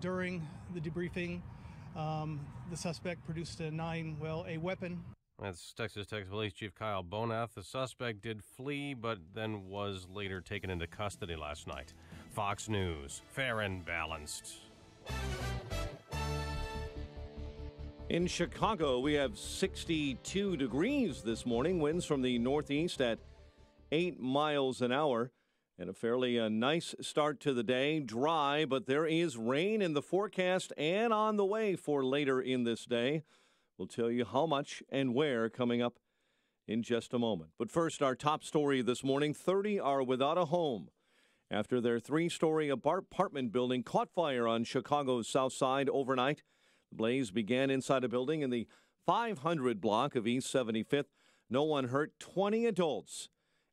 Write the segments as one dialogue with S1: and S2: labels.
S1: during the debriefing, the suspect produced a weapon.
S2: That's Texas Tech Police Chief Kyle Bonath. The suspect did flee, but then was later taken into custody last night. Fox News, fair and balanced.
S3: In Chicago, we have 62 degrees this morning. Winds from the northeast at 8 miles an hour. And a fairly nice start to the day. Dry, but there is rain in the forecast and on the way for later in this day. We'll tell you how much and where coming up in just a moment. But first, our top story this morning. 30 are without a home after their 3-story apartment building caught fire on Chicago's south side overnight. The blaze began inside a building in the 500 block of East 75th. No one hurt. 20 adults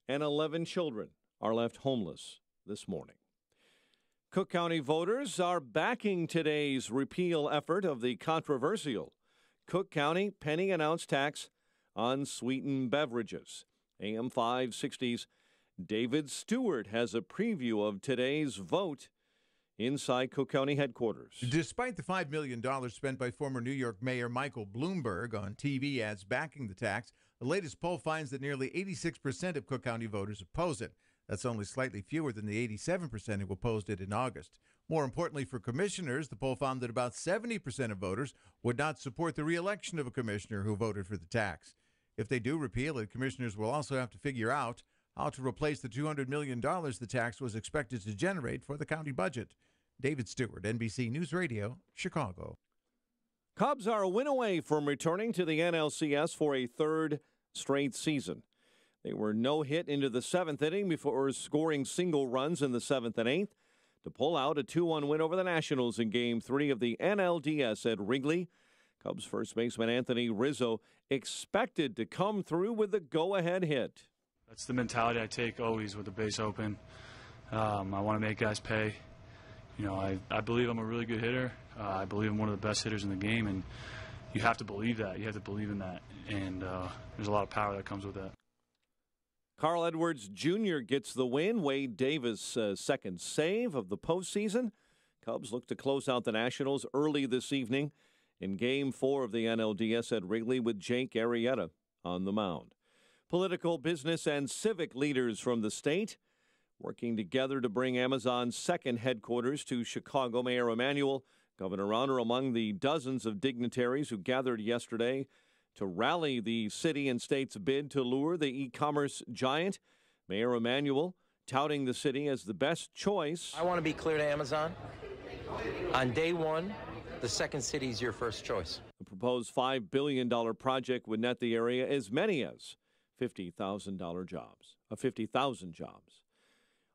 S3: and 11 children are left homeless this morning. Cook County voters are backing today's repeal effort of the controversial Cook County penny an ounce tax on sweetened beverages. AM 560's David Stewart has a preview of today's vote inside Cook County headquarters.
S4: Despite the $5 million spent by former New York Mayor Michael Bloomberg on TV ads backing the tax, the latest poll finds that nearly 86% of Cook County voters oppose it. That's only slightly fewer than the 87% who opposed it in August. More importantly for commissioners, the poll found that about 70% of voters would not support the re-election of a commissioner who voted for the tax. If they do repeal it, commissioners will also have to figure out how to replace the $200 million the tax was expected to generate for the county budget. David Stewart, NBC News Radio, Chicago.
S3: Cubs are a win away from returning to the NLCS for a third straight season. They were no hit into the 7th inning before scoring single runs in the 7th and 8th to pull out a 2-1 win over the Nationals in Game 3 of the NLDS at Wrigley. Cubs first baseman Anthony Rizzo expected to come through with the go-ahead hit.
S5: That's the mentality I take always with the base open. I want to make guys pay. You know, I believe I'm a really good hitter. I believe I'm one of the best hitters in the game, and you have to believe that. You have to believe in that, and there's a lot of power that comes with that.
S3: Carl Edwards Jr. gets the win. Wade Davis' second save of the postseason. Cubs look to close out the Nationals early this evening in Game 4 of the NLDS at Wrigley with Jake Arrieta on the mound. Political, business, and civic leaders from the state working together to bring Amazon's second headquarters to Chicago. Mayor Emanuel, Governor Rauner among the dozens of dignitaries who gathered yesterday to rally the city and state's bid to lure the e-commerce giant. Mayor Emanuel touting the city as the best choice.
S6: I want to be clear to Amazon. On day one, the second city is your first choice.
S3: The proposed $5 billion project would net the area as many as 50,000 jobs.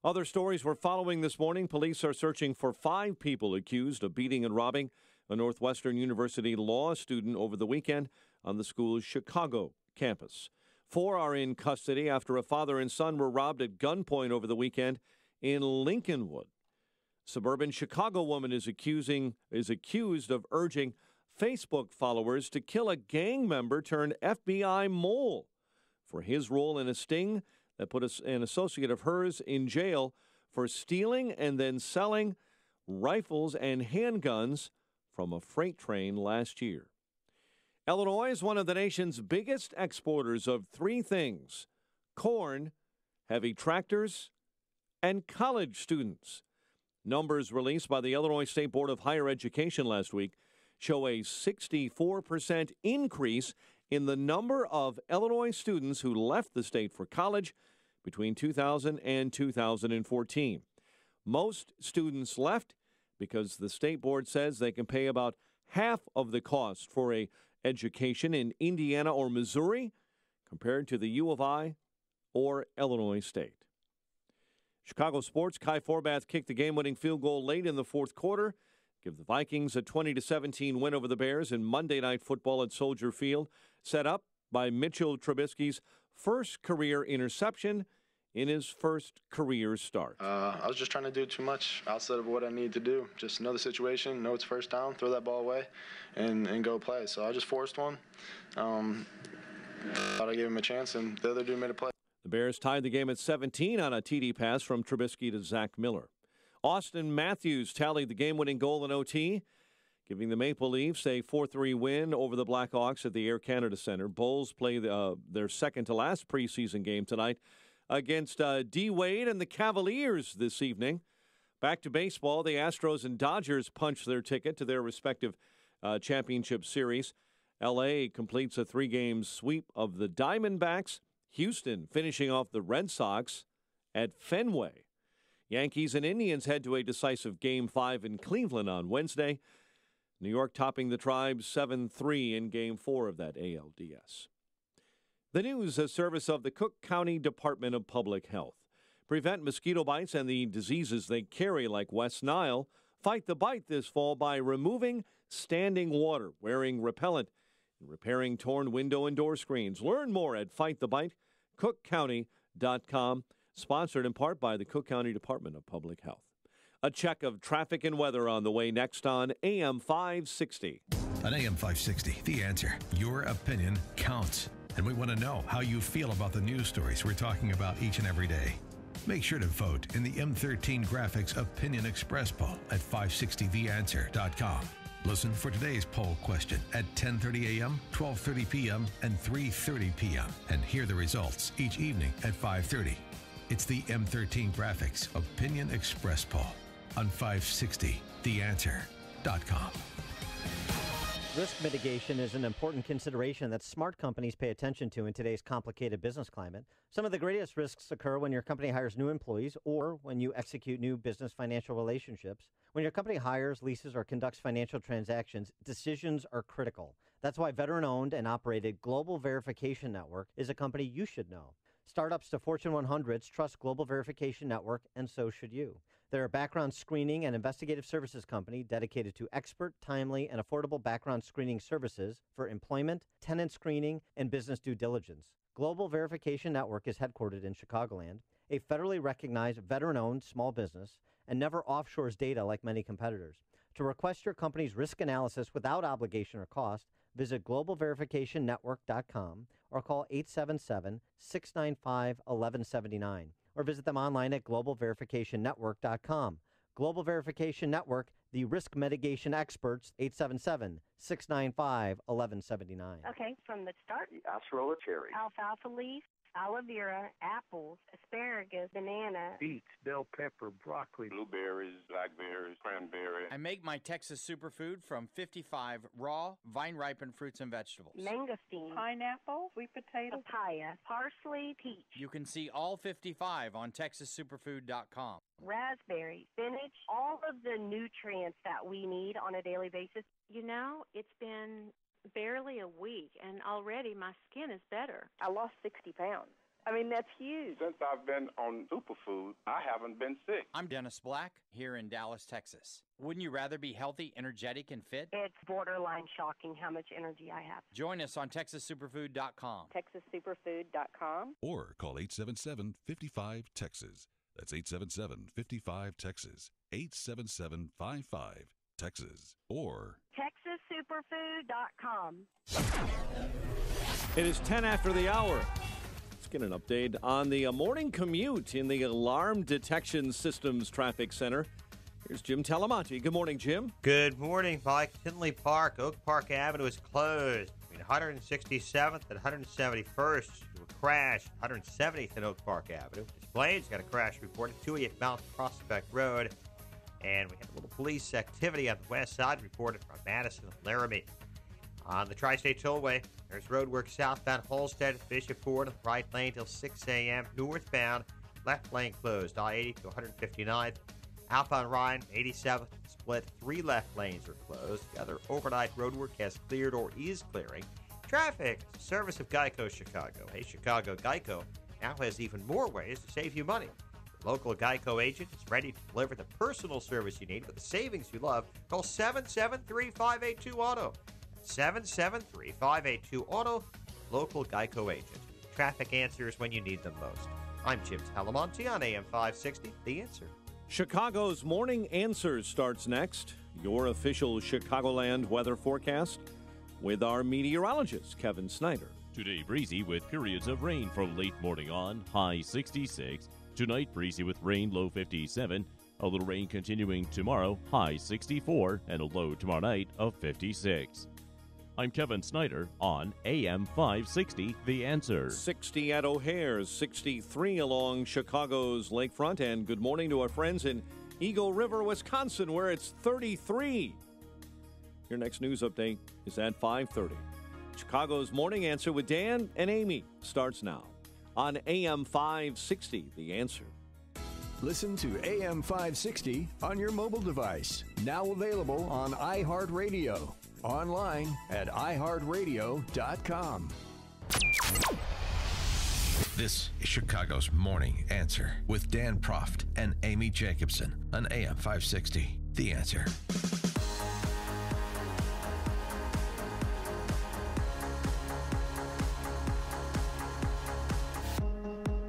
S3: Other stories we're following this morning. Police are searching for 5 people accused of beating and robbing a Northwestern University law student over the weekend on the school's Chicago campus. 4 are in custody after a father and son were robbed at gunpoint over the weekend in Lincolnwood. Suburban Chicago woman is accused of urging Facebook followers to kill a gang member turned FBI mole for his role in a sting that put an associate of hers in jail for stealing and then selling rifles and handguns from a freight train last year. Illinois is one of the nation's biggest exporters of 3 things: corn, heavy tractors, and college students. Numbers released by the Illinois State Board of Higher Education last week show a 64% increase in the number of Illinois students who left the state for college between 2000 and 2014. Most students left because the state board says they can pay about half of the cost for a education in Indiana or Missouri compared to the U of I or Illinois State. Chicago sports, Kai Forbath kicked the game-winning field goal late in the fourth quarter, give the Vikings a 20-17 win over the Bears in Monday Night Football at Soldier Field, set up by Mitchell Trubisky's first career interception in his first career start.
S7: I was just trying to do too much outside of what I needed to do. Just know the situation, know it's first down, throw that ball away, and go play. So I just forced one. Thought I gave him a chance, and the other dude made a play.
S3: The Bears tied the game at 17 on a TD pass from Trubisky to Zach Miller. Austin Matthews tallied the game-winning goal in OT, giving the Maple Leafs a 4-3 win over the Blackhawks at the Air Canada Centre. Bulls play their second-to-last preseason game tonight against D-Wade and the Cavaliers this evening. Back to baseball, the Astros and Dodgers punch their ticket to their respective championship series. L.A. completes a 3-game sweep of the Diamondbacks. Houston finishing off the Red Sox at Fenway. Yankees and Indians head to a decisive Game 5 in Cleveland on Wednesday. New York topping the Tribe 7-3 in Game 4 of that ALDS. The news, a service of the Cook County Department of Public Health. Prevent mosquito bites and the diseases they carry like West Nile. Fight the bite this fall by removing standing water, wearing repellent, and repairing torn window and door screens. Learn more at fighttheBite.cookcounty.com. Sponsored in part by the Cook County Department of Public Health. A check of traffic and weather on the way next on AM 560.
S8: On AM 560, The Answer. Your opinion counts. And we want to know how you feel about the news stories we're talking about each and every day. Make sure to vote in the M13 Graphics Opinion Express poll at 560theanswer.com. Listen for today's poll question at 10:30 a.m., 12:30 p.m., and 3:30 p.m. And hear the results each evening at 5:30. It's the M13 Graphics Opinion Express poll on 560theanswer.com.
S9: Risk mitigation is an important consideration that smart companies pay attention to in today's complicated business climate. Some of the greatest risks occur when your company hires new employees or when you execute new business financial relationships. When your company hires, leases, or conducts financial transactions, decisions are critical. That's why veteran-owned and operated Global Verification Network is a company you should know. Startups to Fortune 100s trust Global Verification Network, and so should you. They're a background screening and investigative services company dedicated to expert, timely, and affordable background screening services for employment, tenant screening, and business due diligence. Global Verification Network is headquartered in Chicagoland, a federally recognized veteran-owned small business, and never offshores data like many competitors. To request your company's risk analysis without obligation or cost, visit globalverificationnetwork.com or call 877-695-1179 or visit them online at globalverificationnetwork.com. Global Verification Network, the risk mitigation experts, 877-695-1179.
S10: Okay, from the start.
S11: Acerola cherry.
S10: Alfalfa leaf, aloe vera, apples, asparagus, banana.
S11: Beets, bell pepper, broccoli. Blueberries, blackberries, cranberry.
S12: I make my Texas superfood from 55 raw, vine-ripened fruits and vegetables.
S10: Mangosteen.
S13: Pineapple, sweet potato.
S10: Papaya, parsley, peach.
S12: You can see all 55 on TexasSuperfood.com.
S10: Raspberry, spinach, all of the nutrients that we need on a daily basis.
S13: You know, it's been barely a week, and already my skin is better.
S14: I lost 60 pounds. I mean, that's huge.
S11: Since I've been on superfood, I haven't been sick.
S12: I'm Dennis Black here in Dallas, Texas. Wouldn't you rather be healthy, energetic, and fit?
S10: It's borderline shocking how much energy I have.
S12: Join us on TexasSuperfood.com.
S14: TexasSuperfood.com.
S15: Or call 877-55-TEXAS. That's 877-55-TEXAS. 877-55-TEXAS. Or
S10: TexasSuperfood.com.
S3: It is 10 after the hour. Let's get an update on the morning commute in the Alarm Detection Systems Traffic Center. Here's Jim Talamonte. Good morning, Jim.
S16: Good morning, Mike. Tinley Park, Oak Park Avenue is closed between 167th and 171st. To a crash, 170th and Oak Park Avenue. Blaine's got a crash report at 288 Mount Prospect Road. And we have a little police activity on the west side reported from Madison and Laramie. On the Tri-State Tollway, there's road work southbound Holstead at Bishop Ford on the right lane till 6 a.m. Northbound, left lane closed, I-80 to 159th. Outbound Ryan, 87th split, 3 left lanes are closed. The other overnight road work has cleared or is clearing. Traffic, service of Geico Chicago. Hey, Chicago Geico now has even more ways to save you money. The local Geico agent is ready to deliver the personal service you need with the savings you love. Call 773-582-AUTO. 773-582-AUTO, local Geico agent. Traffic answers when you need them most. I'm Jim Talamonte on AM 560, The Answer.
S3: Chicago's Morning Answers starts next. Your official Chicagoland weather forecast with our meteorologist, Kevin Snyder.
S17: Today, breezy with periods of rain from late morning on, high 66. Tonight, breezy with rain, low 57. A little rain continuing tomorrow, high 64, and a low tomorrow night of 56. I'm Kevin Snyder on AM 560, The Answer.
S3: 60 at O'Hare's, 63 along Chicago's lakefront, and good morning to our friends in Eagle River, Wisconsin, where it's 33. Your next news update is at 5:30. Chicago's Morning Answer with Dan and Amy starts now on AM 560, The Answer.
S18: Listen to AM 560 on your mobile device. Now available on iHeartRadio. Online at iHeartRadio.com.
S8: This is Chicago's Morning Answer with Dan Proft and Amy Jacobson on AM 560, The Answer.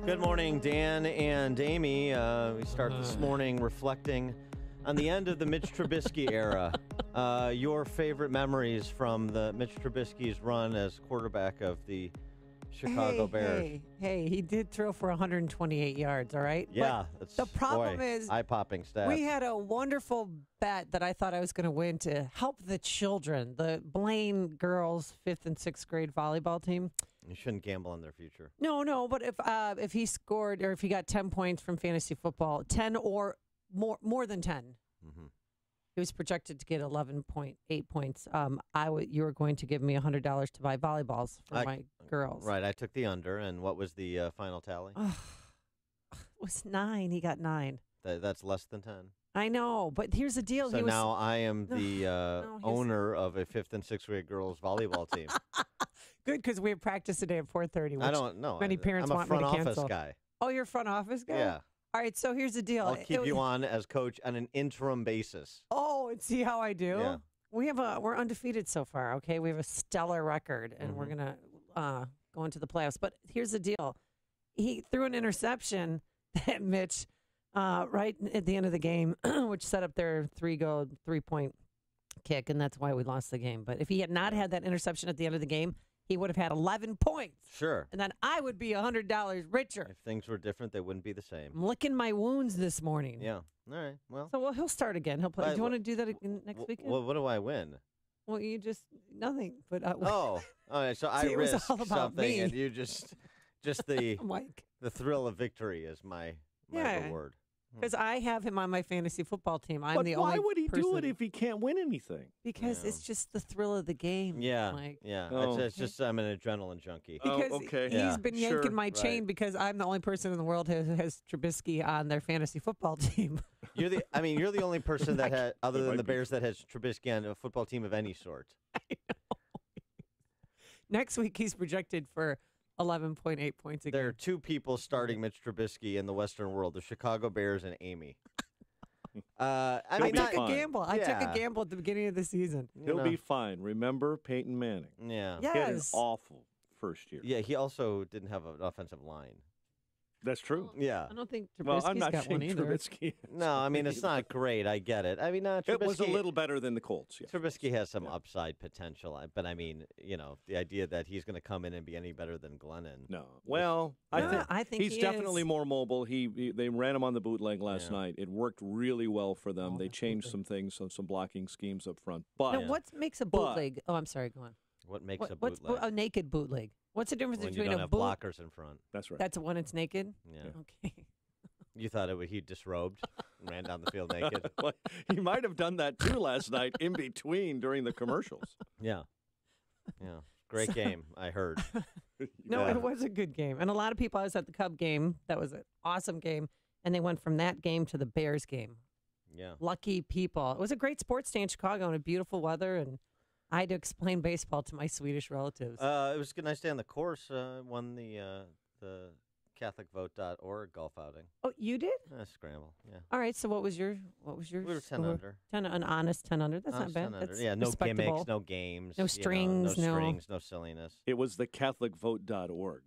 S9: Good morning, Dan and Amy. We start this morning reflecting on the end of the Mitch Trubisky era. Your favorite memories from the Mitch Trubisky's run as quarterback of the Chicago Bears.
S19: Hey, he did throw for 128 yards, all right?
S9: Yeah.
S19: But the problem is
S9: eye-popping stats.
S19: We had a wonderful bet that I thought I was going to win to help the children, the Blaine girls' 5th and 6th grade volleyball team.
S9: You shouldn't gamble on their future.
S19: No, but if he scored or if he got 10 points from fantasy football, 10 or more than 10, he was projected to get 11.8 points. You were going to give me $100 to buy volleyballs for my girls.
S9: Right, I took the under, and what was the final tally?
S19: It was 9. He got 9.
S9: That's less than 10.
S19: I know, but here's the deal.
S9: So now I am the owner of a 5th and 6th grade girls volleyball team.
S19: Good, because we have practice today at 4:30.
S9: I don't know.
S19: Many parents
S9: I'm
S19: want
S9: a front
S19: me to cancel.
S9: office guy.
S19: Oh, you're a front office guy?
S9: Yeah.
S19: All right, so here's the deal.
S9: I'll keep you on as coach on an interim basis.
S19: Oh, and see how I do?
S9: Yeah.
S19: We're undefeated so far, okay? We have a stellar record, and we're going to go into the playoffs. But here's the deal. He threw an interception that Mitch, right at the end of the game, which set up their three-point kick, and that's why we lost the game. But if he had not had that interception at the end of the game, he would have had 11 points.
S9: Sure.
S19: And then I would be $100 richer.
S9: If things were different, they wouldn't be the same.
S19: I'm licking my wounds this morning.
S9: Yeah. All right. Well.
S19: So he'll start again. He'll play. Do you want to do that next weekend?
S9: Well, what do I win?
S19: Well, you just nothing. But
S9: all right. So I risk something,
S19: me.
S9: and you just the
S19: Mike.
S9: The thrill of victory is my reward.
S19: Because I have him on my fantasy football team. I'm
S3: but
S19: the
S3: why
S19: only
S3: would he
S19: person.
S3: do it if he can't win anything?
S19: Because it's just the thrill of the game.
S9: Yeah,
S19: Mike.
S9: yeah.
S3: Oh.
S9: It's just I'm an adrenaline junkie.
S19: Because he's been yanking my chain because I'm the only person in the world who has Trubisky on their fantasy football team.
S9: You're the only person that had, other than the Bears, that has Trubisky on a football team of any sort.
S19: I know. Next week he's projected for 11.8 points a game.
S9: There are two people starting Mitch Trubisky in the Western world: the Chicago Bears and Amy.
S19: I took a gamble. I took a gamble at the beginning of the season.
S3: He'll be fine. Remember Peyton Manning?
S9: Yeah.
S3: He had an awful first year.
S9: Yeah, he also didn't have an offensive line.
S3: That's true.
S9: Yeah.
S19: I don't think Trubisky's
S3: Well, I'm not
S19: got one
S3: saying
S19: either.
S3: Trubisky.
S9: No, I mean, it's not great. I get it. I mean, Trubisky,
S3: It was a little better than the Colts. Yes.
S9: Trubisky has some upside potential, but I mean, the idea that he's going to come in and be any better than Glennon.
S3: No. Well,
S19: I think
S3: he's
S19: he
S3: definitely
S19: is.
S3: more mobile. They ran him on the bootleg last night. It worked really well for them. They changed some things, some blocking schemes up front. But
S19: Now, what makes a bootleg? Oh, I'm sorry. Go on.
S9: What makes a
S19: What's
S9: bootleg?
S19: a naked bootleg? What's the difference
S9: When you
S19: between
S9: don't
S19: a
S9: have
S19: boot?
S9: blockers in front.
S3: That's right.
S19: That's when it's naked.
S9: Yeah.
S19: Okay.
S9: You thought he disrobed and ran down the field naked?
S3: Well, he might have done that too last night in between during the commercials.
S9: Yeah. Yeah. Great game, I heard.
S19: No, it was a good game. And a lot of people, I was at the Cub game. That was an awesome game. And they went from that game to the Bears game.
S9: Yeah.
S19: Lucky people. It was a great sports day in Chicago and beautiful weather. And I had to explain baseball to my Swedish relatives.
S9: It was a nice day on the course. Won the CatholicVote.org golf outing.
S19: Oh, you did?
S9: Scramble, yeah.
S19: All right, so what was your
S9: We were 10
S19: score?
S9: under.
S19: An honest 10 under. That's
S9: Honest
S19: not
S9: 10
S19: bad.
S9: under.
S19: That's
S9: Yeah, no
S19: respectable.
S9: gimmicks, no games.
S19: No strings,
S9: no
S19: no-
S9: strings, no silliness.
S3: It was the CatholicVote.org.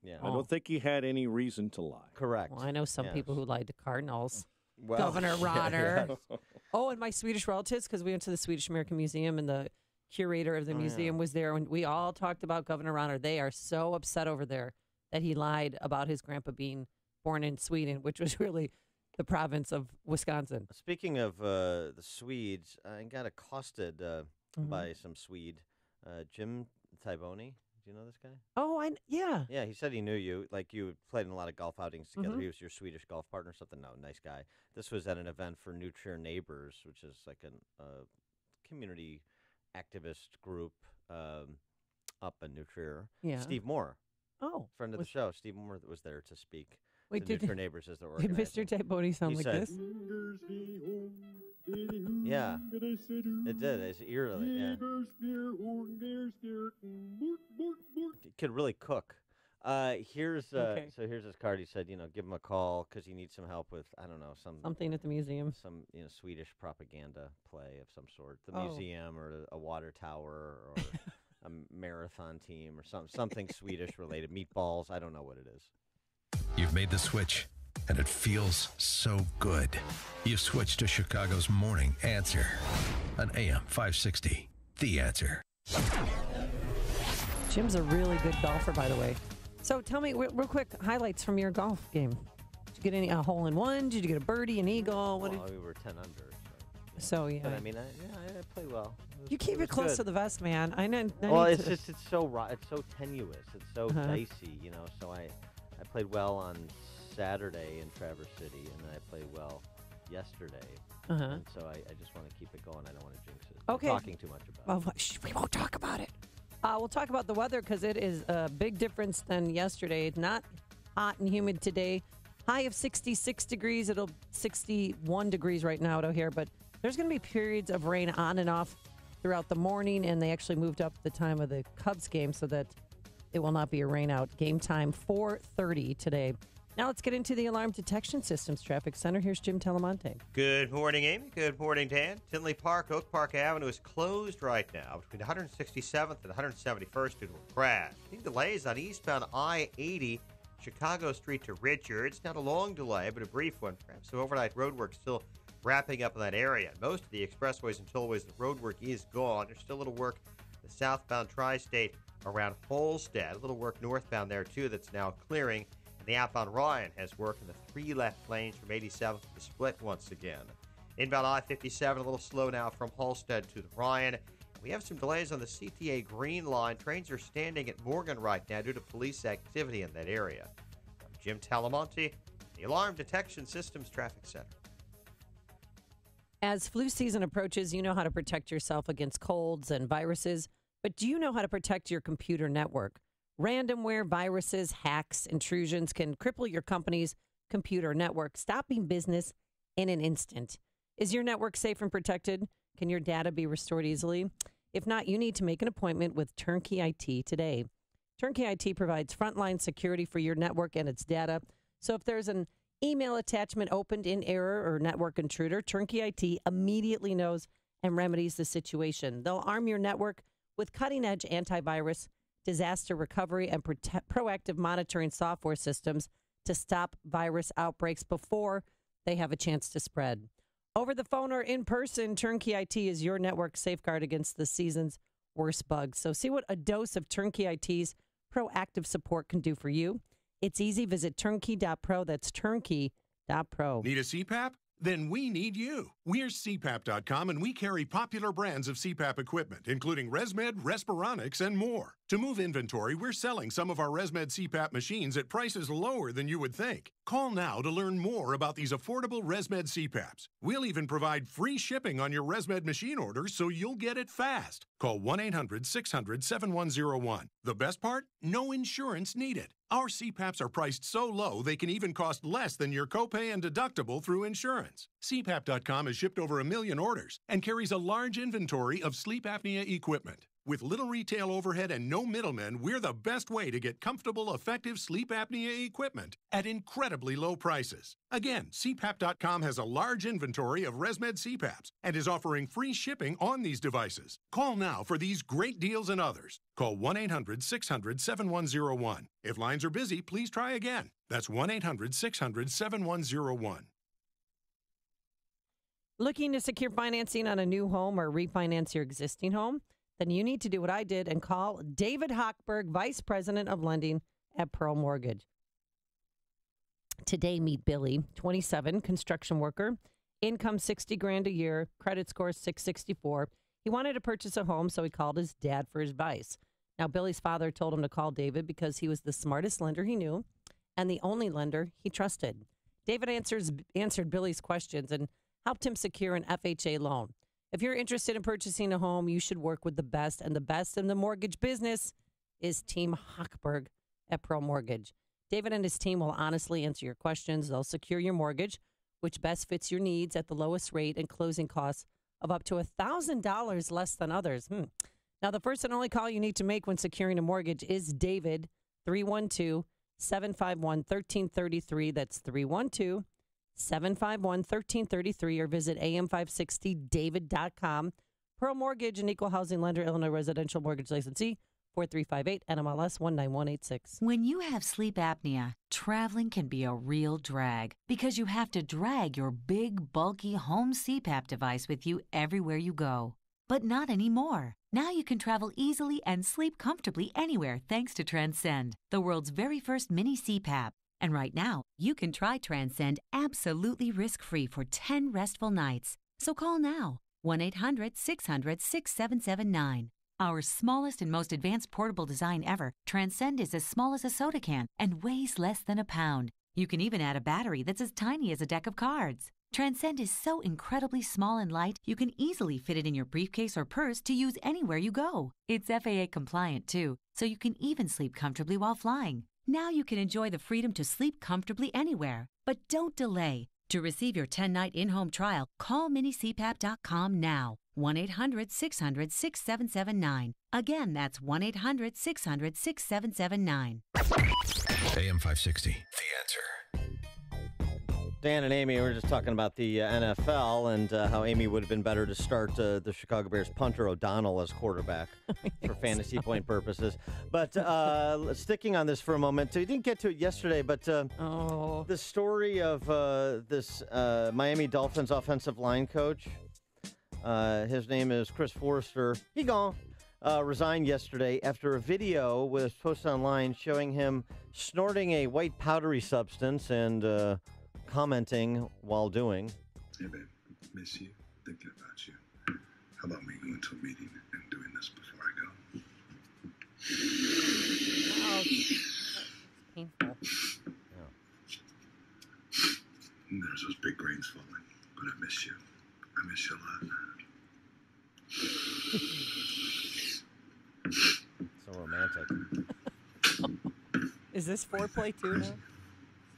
S9: Yeah.
S3: I don't think he had any reason to lie.
S9: Correct.
S19: Well, I know some
S9: Yes.
S19: people who lied to Cardinals.
S9: Well,
S19: Governor Rodder.
S9: yes.
S19: Oh, and my Swedish relatives, because we went to the Swedish American Museum and the curator of the museum was there, and we all talked about Governor Rodder. They are so upset over there that he lied about his grandpa being born in Sweden, which was really the province of Wisconsin.
S9: Speaking of the Swedes, I got accosted by some Swede, Jim Tyboni. Do you know this guy?
S19: Oh, yeah.
S9: Yeah, he said he knew you. Like you played in a lot of golf outings together. He was your Swedish golf partner or something. No, nice guy. This was at an event for New Trier Neighbors, which is like a community activist group up in New Trier.
S19: Yeah.
S9: Steve Moore.
S19: Oh.
S9: Friend of the show. Steve Moore was there to speak.
S19: Wait,
S9: New Trier Neighbors as the
S19: did
S9: organizer.
S19: Mr. Tyboni sound
S9: He
S19: like
S9: said-
S19: this?
S9: Yeah, it did. It's eerily. Yeah. He could really cook. Here's
S19: Okay.
S9: so here's his card. He said, give him a call because he needs some help with
S19: Something at the museum.
S9: some Swedish propaganda play of some sort, the
S19: Oh.
S9: museum or a water tower or a marathon team or something Swedish related, meatballs. I don't know what it is.
S8: You've made the switch, and it feels so good. You've switched to Chicago's Morning Answer on AM 560. The Answer.
S19: Jim's a really good golfer, by the way. So tell me, real quick, highlights from your golf game. Did you get any a hole in one? Did you get a birdie, an eagle? What
S9: We were 10 under.
S19: So yeah.
S9: But I mean, I played well.
S19: You keep it
S9: was
S19: close
S9: good.
S19: to the vest, man. I know.
S9: Well, it's so it's so tenuous. It's so
S19: Uh-huh.
S9: dicey, So I played well on Saturday in Traverse City, and then I played well yesterday.
S19: Uh-huh.
S9: And so I just want to keep it going. I don't want to jinx it.
S19: Okay.
S9: I'm talking too much about it.
S19: Well, we won't talk about it. We'll talk about the weather because it is a big difference than yesterday. It's not hot and humid today. High of 66 degrees. It'll 61 degrees right now out here, but there's going to be periods of rain on and off throughout the morning, and they actually moved up the time of the Cubs game so that it will not be a rain out. Game time 4:30 today. Now let's get into the Alarm Detection Systems Traffic Center. Here's Jim Telemonte.
S16: Good morning, Amy. Good morning, Dan. Tinley Park, Oak Park Avenue is closed right now between 167th and 171st due to a crash. Any delays on eastbound I-80, Chicago Street to Richards. Not a long delay, but a brief one. Perhaps some overnight road work still wrapping up in that area. Most of the expressways and tollways, the road work is gone. There's still a little work the southbound tri-state around Holstead. A little work northbound there, too, that's now clearing. And the outbound Ryan has work in the 3 left lanes from 87th to Split once again. Inbound I-57, a little slow now from Halstead to the Ryan. We have some delays on the CTA Green Line. Trains are standing at Morgan right now due to police activity in that area. I'm Jim Talamonte, the Alarm Detection Systems Traffic Center.
S19: As flu season approaches, you know how to protect yourself against colds and viruses, but do you know how to protect your computer network? Ransomware, viruses, hacks, intrusions can cripple your company's computer network, stopping business in an instant. Is your network safe and protected? Can your data be restored easily? If not, you need to make an appointment with Turnkey IT today. Turnkey IT provides frontline security for your network and its data. So if there's an email attachment opened in error or network intruder, Turnkey IT immediately knows and remedies the situation. They'll arm your network with cutting-edge antivirus, disaster recovery, and proactive monitoring software systems to stop virus outbreaks before they have a chance to spread. Over the phone or in person, Turnkey IT is your network safeguard against the season's worst bugs. So see what a dose of Turnkey IT's proactive support can do for you. It's easy. Visit turnkey.pro. That's turnkey.pro.
S20: Need a CPAP? Then we need you. We're CPAP.com, and we carry popular brands of CPAP equipment, including ResMed, Respironics, and more. To move inventory, we're selling some of our ResMed CPAP machines at prices lower than you would think. Call now to learn more about these affordable ResMed CPAPs. We'll even provide free shipping on your ResMed machine order so you'll get it fast. Call 1-800-600-7101. The best part? No insurance needed. Our CPAPs are priced so low they can even cost less than your copay and deductible through insurance. CPAP.com has shipped over 1 million orders and carries a large inventory of sleep apnea equipment. With little retail overhead and no middlemen, we're the best way to get comfortable, effective sleep apnea equipment at incredibly low prices. Again, CPAP.com has a large inventory of ResMed CPAPs and is offering free shipping on these devices. Call now for these great deals and others. Call 1-800-600-7101. If lines are busy, please try again. That's 1-800-600-7101.
S19: Looking to secure financing on a new home or refinance your existing home? Then you need to do what I did and call David Hochberg, Vice President of Lending at Pearl Mortgage. Today, meet Billy, 27, construction worker, income 60 grand a year, credit score 664. He wanted to purchase a home, so he called his dad for advice. Now, Billy's father told him to call David because he was the smartest lender he knew and the only lender he trusted. David answered Billy's questions and helped him secure an FHA loan. If you're interested in purchasing a home, you should work with the best, and the best in the mortgage business is Team Hochberg at Pro Mortgage. David and his team will honestly answer your questions. They'll secure your mortgage, which best fits your needs at the lowest rate and closing costs of up to $1,000 less than others. Now, the first and only call you need to make when securing a mortgage is David, 312-751-1333. That's 312-751-1333, or visit am560david.com. Pearl Mortgage, an equal housing lender, Illinois residential mortgage licensee, 4358 NMLS 19186.
S21: When you have sleep apnea, traveling can be a real drag because you have to drag your big, bulky home CPAP device with you everywhere you go. But not anymore. Now you can travel easily and sleep comfortably anywhere thanks to Transcend, the world's very first mini CPAP. And right now, you can try Transcend absolutely risk-free for 10 restful nights. So call now, 1-800-600-6779. Our smallest and most advanced portable design ever, Transcend is as small as a soda can and weighs less than a pound. You can even add a battery that's as tiny as a deck of cards. Transcend is so incredibly small and light, you can easily fit it in your briefcase or purse to use anywhere you go. It's FAA compliant too, so you can even sleep comfortably while flying. Now you can enjoy the freedom to sleep comfortably anywhere. But don't delay. To receive your 10-night in-home trial, call minicpap.com now. 1-800-600-6779. Again, that's 1-800-600-6779.
S8: AM 560, The Answer.
S9: Dan and Amy were just talking about the NFL and how Amy would have been better to start the Chicago Bears punter O'Donnell as quarterback for fantasy point purposes. But sticking on this for a moment, we didn't get to it yesterday, but the story of this Miami Dolphins offensive line coach, his name is Chris Forrester. He gone. Resigned yesterday after a video was posted online showing him snorting a white powdery substance and commenting while doing.
S22: Hey, babe, miss you, thinking about you. How about me going to a meeting and doing this before I go?
S19: Oh, painful.
S22: And there's those big rains falling, but I miss you. I miss you a lot.
S9: So romantic.
S19: Is this foreplay too now?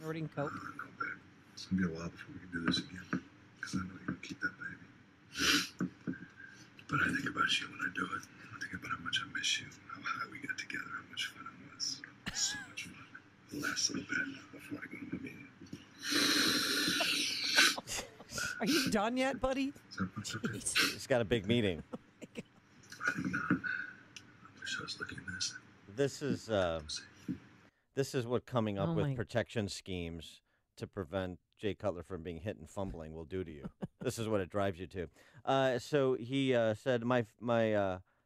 S19: Snorting coke?
S22: No, babe. It's going to be a while before we can do this again, because I know you're going to keep that baby. But I think about you when I do it. I think about how much I miss you, how high we got together, how much fun it was. So much fun. The last little bit before I go to my meeting.
S19: Are you done yet, buddy?
S9: He's got a big meeting.
S22: I think not. I wish I was looking at this.
S9: This is what coming up
S19: Oh
S9: with
S19: my-
S9: protection schemes to prevent Jay Cutler from being hit and fumbling will do to you. This is what it drives you to. So he said, "My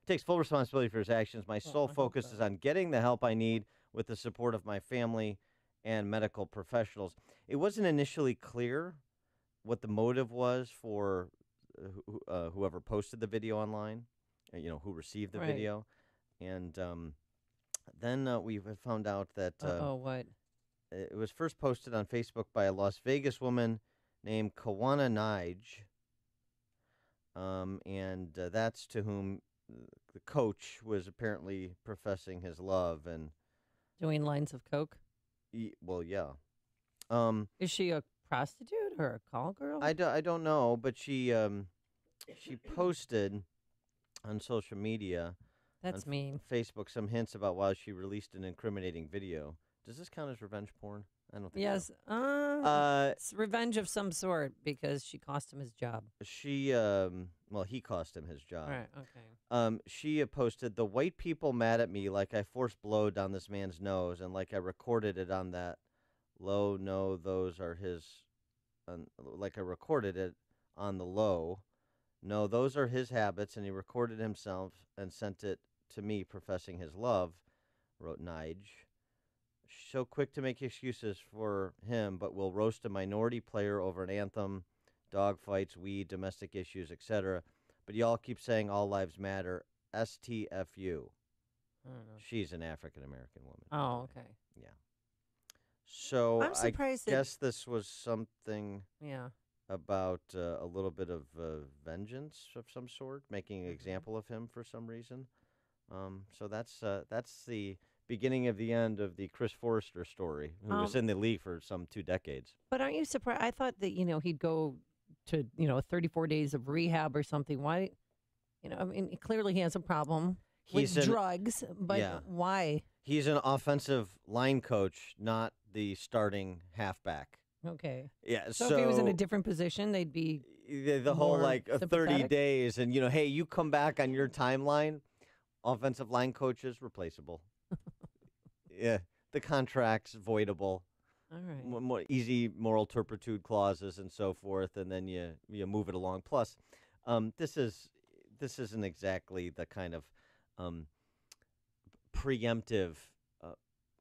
S9: takes full responsibility for his actions. My sole focus is on getting the help I need with the support of my family and medical professionals." It wasn't initially clear what the motive was for whoever posted the video online, who received the
S19: Right.
S9: video. And then we found out that
S19: what?
S9: it was first posted on Facebook by a Las Vegas woman named Kawana Nige. And that's to whom the coach was apparently professing his love. And
S19: Doing lines of coke?
S9: well, yeah.
S19: Is she a prostitute or a call girl?
S9: I don't know, but she posted on social media,
S19: That's
S9: on
S19: mean.
S9: Facebook, some hints about why she released an incriminating video. Does this count as revenge porn? I don't think
S19: Yes.
S9: so.
S19: It's revenge of some sort because she cost him his job.
S9: She, he cost him his job.
S19: Right, okay.
S9: She posted, "The white people mad at me like I forced blow down this man's nose and like I recorded it on that low. No, those are his, like I recorded it on the low. No, those are his habits, and he recorded himself and sent it to me professing his love," wrote Nige. so quick to make excuses for him, but will roast a minority player over an anthem, dog fights, weed, domestic issues, etc. But y'all keep saying all lives matter. STFU.
S19: I don't know.
S9: She's an African American woman.
S19: Oh, okay.
S9: Yeah. So
S19: I'm surprised
S9: I guess this was something
S19: Yeah.
S9: about a little bit of vengeance of some sort, making an example of him for some reason. So that's the beginning of the end of the Chris Forrester story, who was in the league for some 2 decades.
S19: But aren't you surprised? I thought that, he'd go to, 34 days of rehab or something. Why? I mean, clearly he has a problem with drugs, but why?
S9: He's an offensive line coach, not the starting halfback.
S19: Okay.
S9: Yeah.
S19: So if he was in a different position, they'd be
S9: the whole
S19: more
S9: 30 days, and hey, you come back on your timeline. Offensive line coaches replaceable. Yeah, the contract's voidable.
S19: All right.
S9: More easy moral turpitude clauses and so forth, and then you move it along. Plus, this isn't exactly the kind of preemptive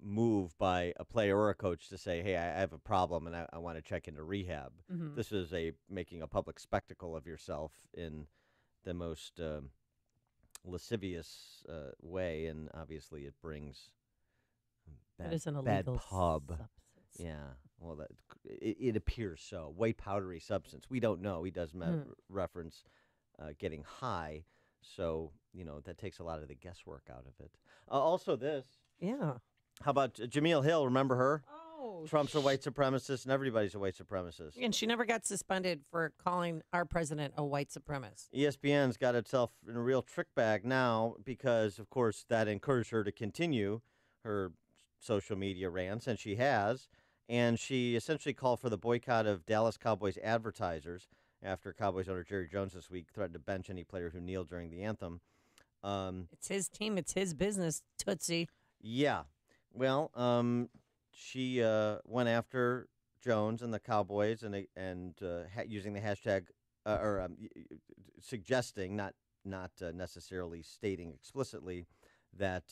S9: move by a player or a coach to say, hey, I have a problem and I want to check into rehab.
S19: Mhm.
S9: This is making a public spectacle of yourself in the most lascivious way, and obviously it brings
S19: That is an
S9: bad
S19: illegal
S9: pub.
S19: substance.
S9: Yeah, well, it appears so. White powdery substance. We don't know. He does reference getting high, so that takes a lot of the guesswork out of it. Also, this.
S19: Yeah.
S9: How about Jameel Hill? Remember her?
S19: Oh,
S9: Trump's a white supremacist, and everybody's a white supremacist.
S19: And she never got suspended for calling our president a white supremacist.
S9: ESPN's got itself in a real trick bag now because, of course, that encouraged her to continue her social media rants, and she has. And she essentially called for the boycott of Dallas Cowboys advertisers after Cowboys owner Jerry Jones this week threatened to bench any player who kneeled during the anthem.
S19: It's his team. It's his business, Tootsie.
S9: Yeah. Well, she went after Jones and the Cowboys and using the hashtag suggesting, not necessarily stating explicitly, that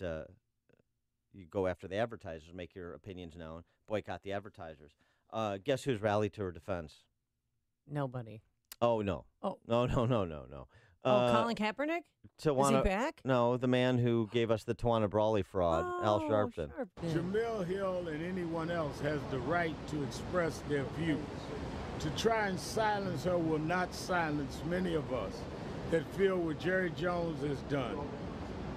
S9: you go after the advertisers, make your opinions known, boycott the advertisers. Guess who's rallied to her defense?
S19: Nobody.
S9: Oh, no.
S19: Oh.
S9: No.
S19: Colin Kaepernick? Is he back?
S9: No, the man who gave us the Tawana Brawley fraud, Al
S19: Oh,
S9: Sharpton.
S1: Jameel Hill and anyone else has the right to express their views. To try and silence her will not silence many of us that feel what Jerry Jones has done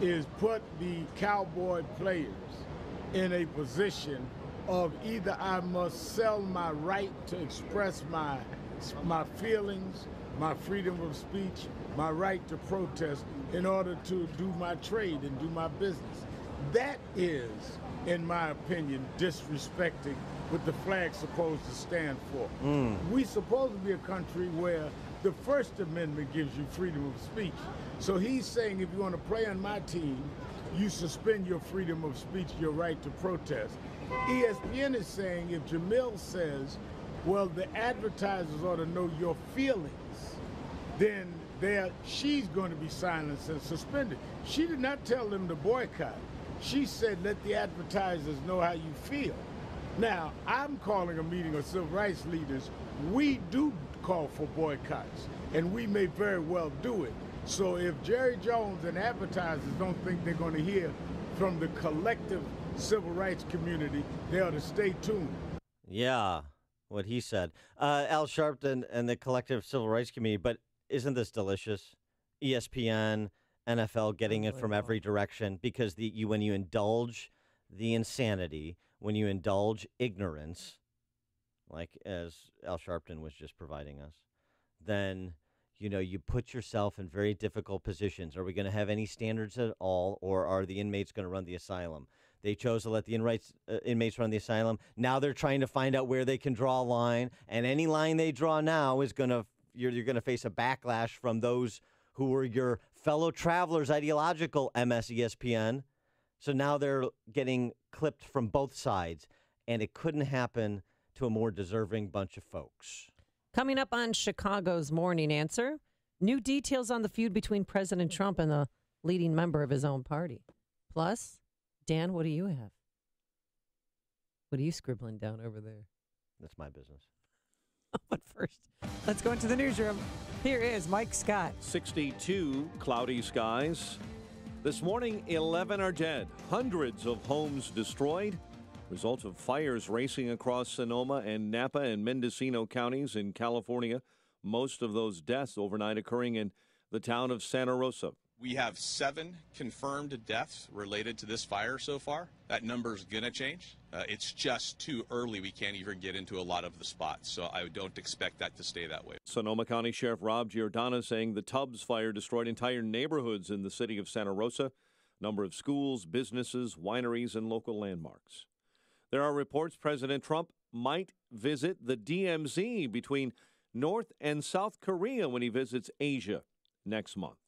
S1: is put the Cowboy players in a position of either I must sell my right to express my feelings, my freedom of speech, my right to protest in order to do my trade and do my business. That is, in my opinion, disrespecting what the flag's supposed to stand for. We supposed to be a country where the First Amendment gives you freedom of speech. So he's saying if you want to play on my team, you suspend your freedom of speech, your right to protest. ESPN is saying if Jameel says, well, the advertisers ought to know your feelings, then she's going to be silenced and suspended. She did not tell them to boycott. She said, let the advertisers know how you feel. Now, I'm calling a meeting of civil rights leaders. We do call for boycotts, and we may very well do it. So if Jerry Jones and advertisers don't think they're going to hear from the collective civil rights community, they ought to stay tuned.
S9: Yeah, what he said. Al Sharpton and the collective civil rights community, but isn't this delicious? ESPN, NFL getting it from every direction because when you indulge the insanity, when you indulge ignorance, like as Al Sharpton was just providing us, then you put yourself in very difficult positions. Are we going to have any standards at all, or are the inmates going to run the asylum? They chose to let the inmates run the asylum. Now they're trying to find out where they can draw a line, and any line they draw now is you're going to face a backlash from those who were your fellow travelers, ideological ESPN. So now they're getting clipped from both sides, and it couldn't happen to a more deserving bunch of folks.
S19: Coming up on Chicago's Morning Answer, new details on the feud between President Trump and the leading member of his own party. Plus, Dan, what do you have? What are you scribbling down over there?
S9: That's my business.
S19: But first, let's go into the newsroom. Here is Mike Scott.
S3: 62 cloudy skies. This morning, 11 are dead. Hundreds of homes destroyed. Result of fires racing across Sonoma and Napa and Mendocino counties in California. Most of those deaths overnight occurring in the town of Santa Rosa.
S2: We have 7 confirmed deaths related to this fire so far. That number's going to change. It's just too early. We can't even get into a lot of the spots, so I don't expect that to stay that way.
S3: Sonoma County Sheriff Rob Giordano saying the Tubbs fire destroyed entire neighborhoods in the city of Santa Rosa. Number of schools, businesses, wineries, and local landmarks. There are reports President Trump might visit the DMZ between North and South Korea when he visits Asia next month.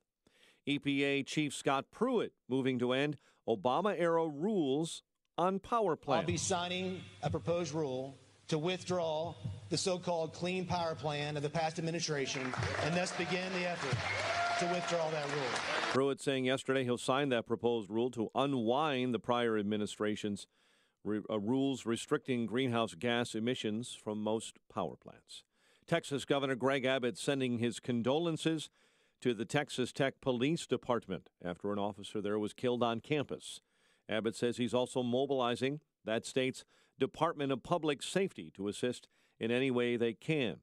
S3: EPA Chief Scott Pruitt moving to end Obama-era rules on power plants.
S4: I'll be signing a proposed rule to withdraw the so-called Clean Power Plan of the past administration and thus begin the effort to withdraw that rule.
S3: Pruitt saying yesterday he'll sign that proposed rule to unwind the prior administration's rules restricting greenhouse gas emissions from most power plants. Texas Governor Greg Abbott sending his condolences to the Texas Tech Police Department after an officer there was killed on campus. Abbott says he's also mobilizing that state's Department of Public Safety to assist in any way they can. The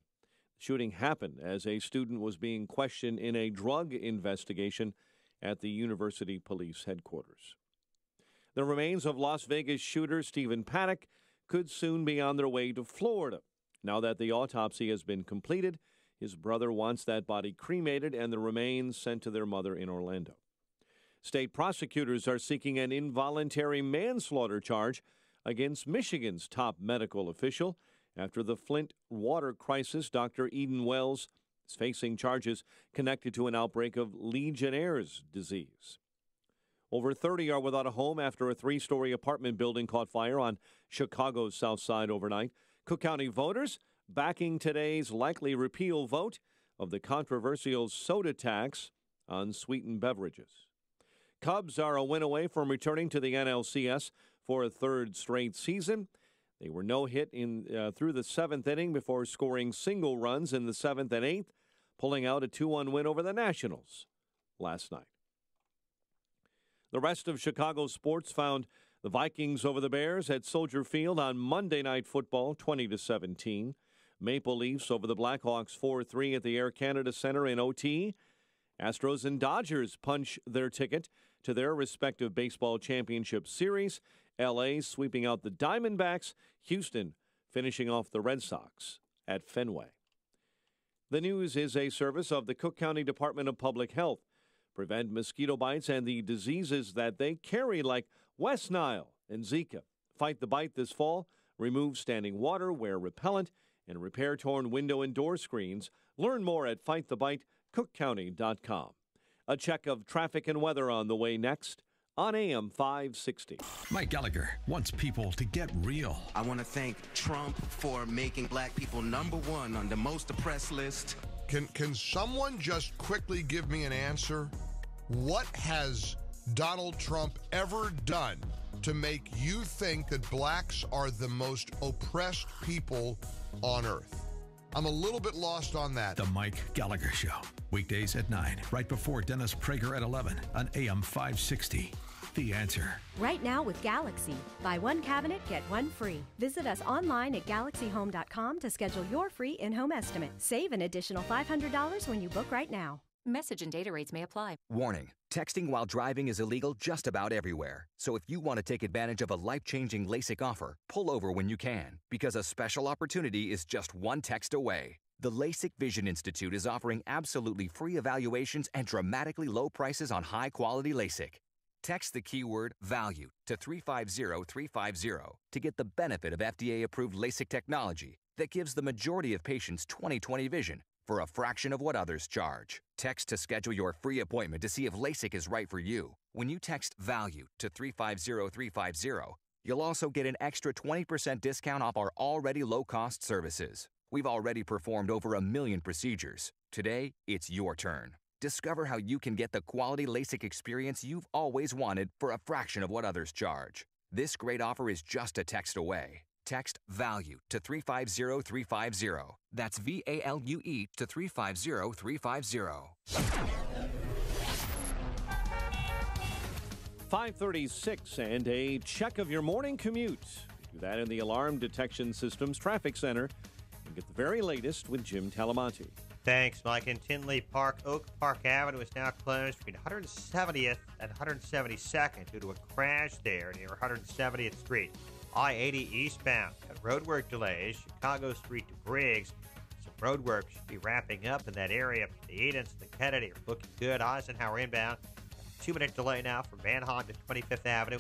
S3: shooting happened as a student was being questioned in a drug investigation at the university police headquarters. The remains of Las Vegas shooter Stephen Paddock could soon be on their way to Florida. Now that the autopsy has been completed, his brother wants that body cremated and the remains sent to their mother in Orlando. State prosecutors are seeking an involuntary manslaughter charge against Michigan's top medical official. After the Flint water crisis, Dr. Eden Wells is facing charges connected to an outbreak of Legionnaire's disease. Over 30 are without a home after a 3-story apartment building caught fire on Chicago's South Side overnight. Cook County voters backing today's likely repeal vote of the controversial soda tax on sweetened beverages. Cubs are a win away from returning to the NLCS for a 3rd straight season. They were no-hit through the 7th inning before scoring single runs in the 7th and 8th, pulling out a 2-1 win over the Nationals last night. The rest of Chicago sports found the Vikings over the Bears at Soldier Field on Monday Night Football, 20-17. Maple Leafs over the Blackhawks 4-3 at the Air Canada Center in OT. Astros and Dodgers punch their ticket to their respective baseball championship series. L.A. sweeping out the Diamondbacks. Houston finishing off the Red Sox at Fenway. The news is a service of the Cook County Department of Public Health. Prevent mosquito bites and the diseases that they carry like West Nile and Zika. Fight the bite this fall. Remove standing water, wear repellent, and repair torn window and door screens. Learn more at fightthebitecookcounty.com. A check of traffic and weather on the way next on AM 560.
S8: Mike Gallagher wants people to get real.
S23: I want to thank Trump for making black people #1 on the most oppressed list.
S24: Can someone just quickly give me an answer? What has Donald Trump ever done to make you think that blacks are the most oppressed people on earth? I'm a little bit lost on that.
S8: The Mike Gallagher Show. Weekdays at 9, right before Dennis Prager at 11 on AM 560. The Answer.
S25: Right now with Galaxy. Buy one cabinet, get one free. Visit us online at GalaxyHome.com to schedule your free in-home estimate. Save an additional $500 when you book right now.
S26: Message and data rates may apply.
S27: Warning, texting while driving is illegal just about everywhere. So if you want to take advantage of a life-changing LASIK offer, pull over when you can, because a special opportunity is just one text away. The LASIK Vision Institute is offering absolutely free evaluations and dramatically low prices on high-quality LASIK. Text the keyword VALUE to 350-350 to get the benefit of FDA-approved LASIK technology that gives the majority of patients 20/20 vision for a fraction of what others charge. Text to schedule your free appointment to see if LASIK is right for you. When you text VALUE to 350-350, you'll also get an extra 20% discount off our already low-cost services. We've already performed over 1 million procedures. Today, it's your turn. Discover how you can get the quality LASIK experience you've always wanted for a fraction of what others charge. This great offer is just a text away. Text VALUE to 350350. That's VALUE to 350350.
S3: 5:36 and a check of your morning commute. Do that in the Alarm Detection Systems Traffic Center and get the very latest with Jim Talamonte.
S16: Thanks, Mike. In Tinley Park, Oak Park Avenue is now closed between 170th and 172nd due to a crash there near 170th Street. I-80 eastbound got roadwork delays. Chicago Street to Briggs. Some roadwork should be wrapping up in that area. The Edens and the Kennedy are looking good. Eisenhower inbound. 2-minute delay now from Van Hog to 25th Avenue.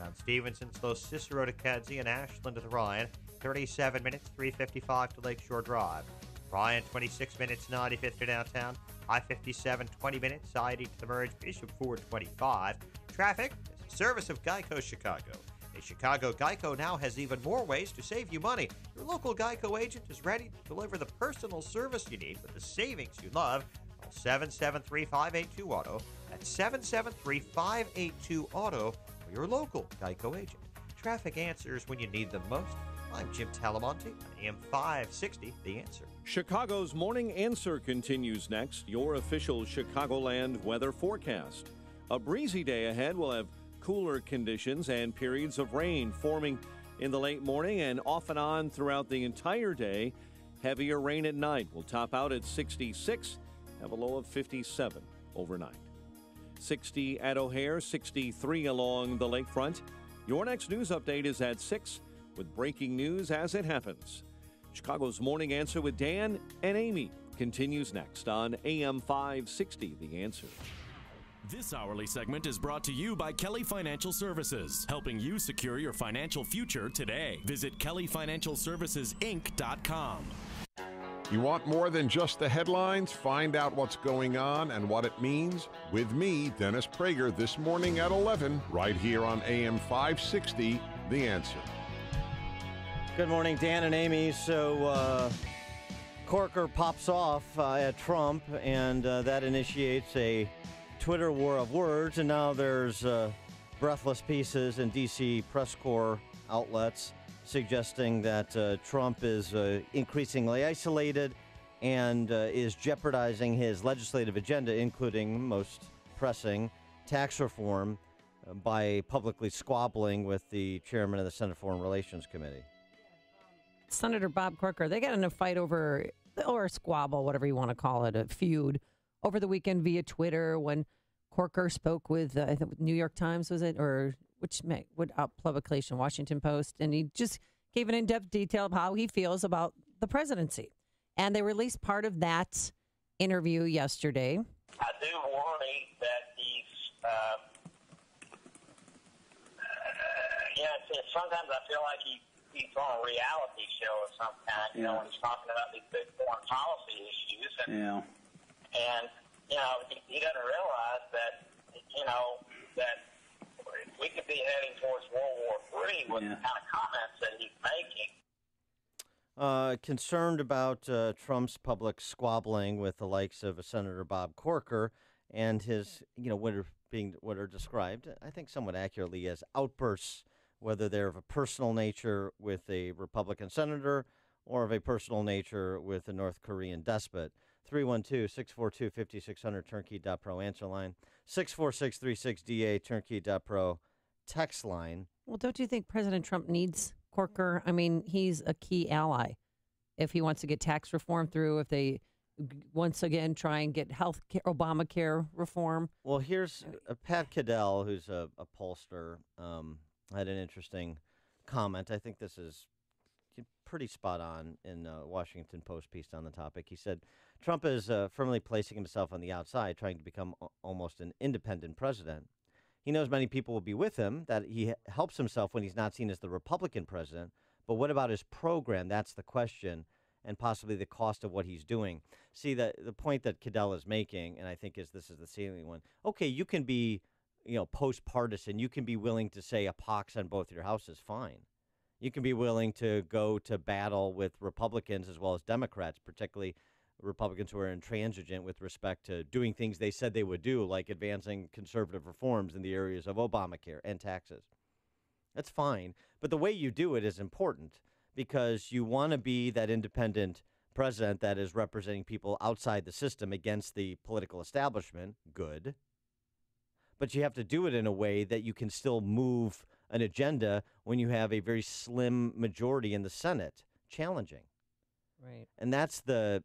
S16: On Stevenson, slow Cicero to Kedzie and Ashland to the Ryan. 37 minutes, 3:55 to Lakeshore Drive. Ryan, 26 minutes, 95th to downtown. I-57, 20 minutes, I-80 to the merge. Bishop Ford, 25. Traffic is a service of Geico Chicago. A Chicago Geico now has even more ways to save you money. Your local Geico agent is ready to deliver the personal service you need with the savings you love. Call 773-582-AUTO. That's 773-582-AUTO for your local Geico agent. Traffic answers when you need them most. I'm Jim Talamonte on AM 560, The Answer.
S3: Chicago's Morning Answer continues next, your official Chicagoland weather forecast. A breezy day ahead. We'll have cooler conditions and periods of rain forming in the late morning and off and on throughout the entire day. Heavier rain at night will top out at 66, have a low of 57 overnight. 60 at O'Hare, 63 along the lakefront. Your next news update is at 6 with breaking news as it happens. Chicago's Morning Answer with Dan and Amy continues next on AM 560, The Answer.
S5: This hourly segment is brought to you by Kelly Financial Services, helping you secure your financial future today. Visit kellyfinancialservicesinc.com.
S6: You want more than just the headlines? Find out what's going on and what it means with me, Dennis Prager, this morning at 11, right here on AM 560, The Answer.
S9: Good morning, Dan and Amy. So, Corker pops off at Trump, and that initiates a Twitter war of words, and now there's breathless pieces in D.C. press corps outlets suggesting that Trump is increasingly isolated and is jeopardizing his legislative agenda, including, most pressing, tax reform, by publicly squabbling with the chairman of the Senate Foreign Relations Committee.
S19: Senator Bob Corker, they got in a fight over, or a squabble, whatever you want to call it, a feud, over the weekend via Twitter when Corker spoke with, I think, New York Times, was it? Or what publication, Washington Post, and he just gave an in-depth detail of how he feels about the presidency. And they released part of that interview yesterday.
S7: I do worry that he's, sometimes I feel like he's on a reality show of some kind, you know, when he's talking about these big foreign policy issues. And, he doesn't realize that, that we could be heading towards World War III with the kind of comments that he's making.
S9: Concerned about Trump's public squabbling with the likes of Senator Bob Corker and his, what are described, I think somewhat accurately, as outbursts, whether they're of a personal nature with a Republican senator or of a personal nature with a North Korean despot. 312-642-5600, turnkey.pro answer line. 64636DA, turnkey.pro text line.
S19: Well, don't you think President Trump needs Corker? I mean, he's a key ally. If he wants to get tax reform through, if they once again try and get health care, Obamacare reform.
S9: Well, here's Pat Cadell, who's a pollster, had an interesting comment. I think this is pretty spot on in a Washington Post piece on the topic. He said, Trump is firmly placing himself on the outside, trying to become almost an independent president. He knows many people will be with him, that he helps himself when he's not seen as the Republican president. But what about his program? That's the question, and possibly the cost of what he's doing. See, the point that Cadell is making, and I think this is the salient one. Okay, you can be, post-partisan. You can be willing to say a pox on both your houses, fine. You can be willing to go to battle with Republicans as well as Democrats, particularly Republicans who are intransigent with respect to doing things they said they would do, like advancing conservative reforms in the areas of Obamacare and taxes. That's fine. But the way you do it is important because you want to be that independent president that is representing people outside the system against the political establishment. Good. But you have to do it in a way that you can still move an agenda when you have a very slim majority in the Senate challenging.
S19: Right.
S9: And that's the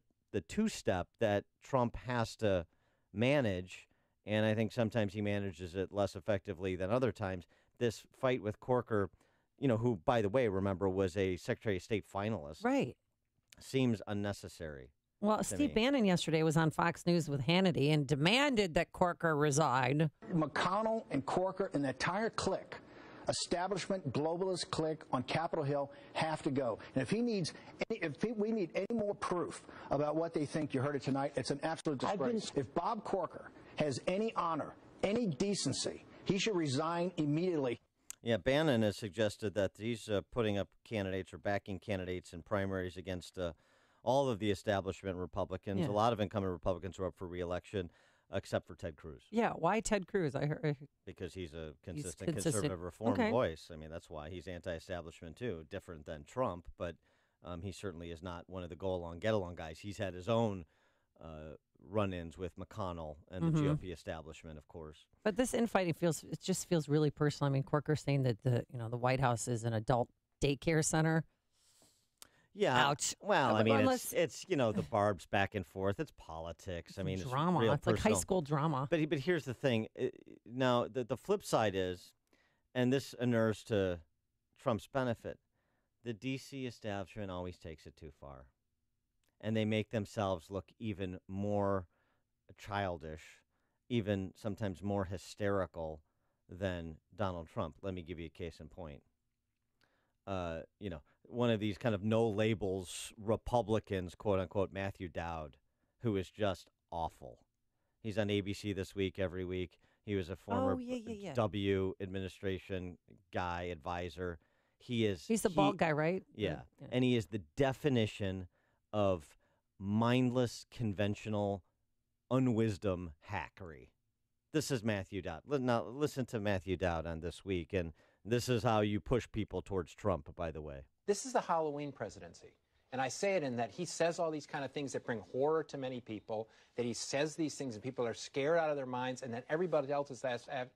S9: two-step that Trump has to manage, and I think sometimes he manages it less effectively than other times. This fight with Corker, who, by the way, remember, was a Secretary of State finalist.
S19: Right.
S9: Seems unnecessary.
S19: Well, Steve Bannon yesterday was on Fox News with Hannity and demanded that Corker resign.
S10: McConnell and Corker and the entire clique, establishment, globalist clique on Capitol Hill, have to go. And if we need any more proof about what they think, you heard it tonight, it's an absolute disgrace. If Bob Corker has any honor, any decency, he should resign immediately.
S9: Yeah, Bannon has suggested that he's putting up candidates or backing candidates in primaries against all of the establishment Republicans.
S19: Yeah.
S9: A lot of incumbent Republicans are up for re-election, except for Ted Cruz.
S19: Yeah, why Ted Cruz? I heard
S9: because he's a consistent conservative reform voice. I mean, that's why he's anti-establishment too, different than Trump. But he certainly is not one of the go-along, get-along guys. He's had his own run-ins with McConnell and the GOP establishment, of course.
S19: But this infighting just feels really personal. I mean, Corker saying that the White House is an adult daycare center.
S9: Yeah.
S19: Ouch.
S9: Well, I mean, it's the barbs back and forth. It's politics. I mean,
S19: drama.
S9: It's real
S19: It's like high
S9: personal.
S19: school drama.
S9: But here's the thing. Now, the flip side is, and this inures to Trump's benefit, the D.C. establishment always takes it too far. And they make themselves look even more childish, even sometimes more hysterical than Donald Trump. Let me give you a case in point. One of these kind of no labels Republicans, quote unquote, Matthew Dowd, who is just awful. He's on ABC This Week every week. He was a former W administration guy, advisor. He's
S19: the bald guy, right?
S9: Yeah. And he is the definition of mindless, conventional, unwisdom hackery. This is Matthew Dowd. Now, listen to Matthew Dowd on This Week, and this is how you push people towards Trump, by the way.
S11: This is the Halloween presidency. And I say it in that he says all these kind of things that bring horror to many people, that he says these things and people are scared out of their minds, and that everybody else is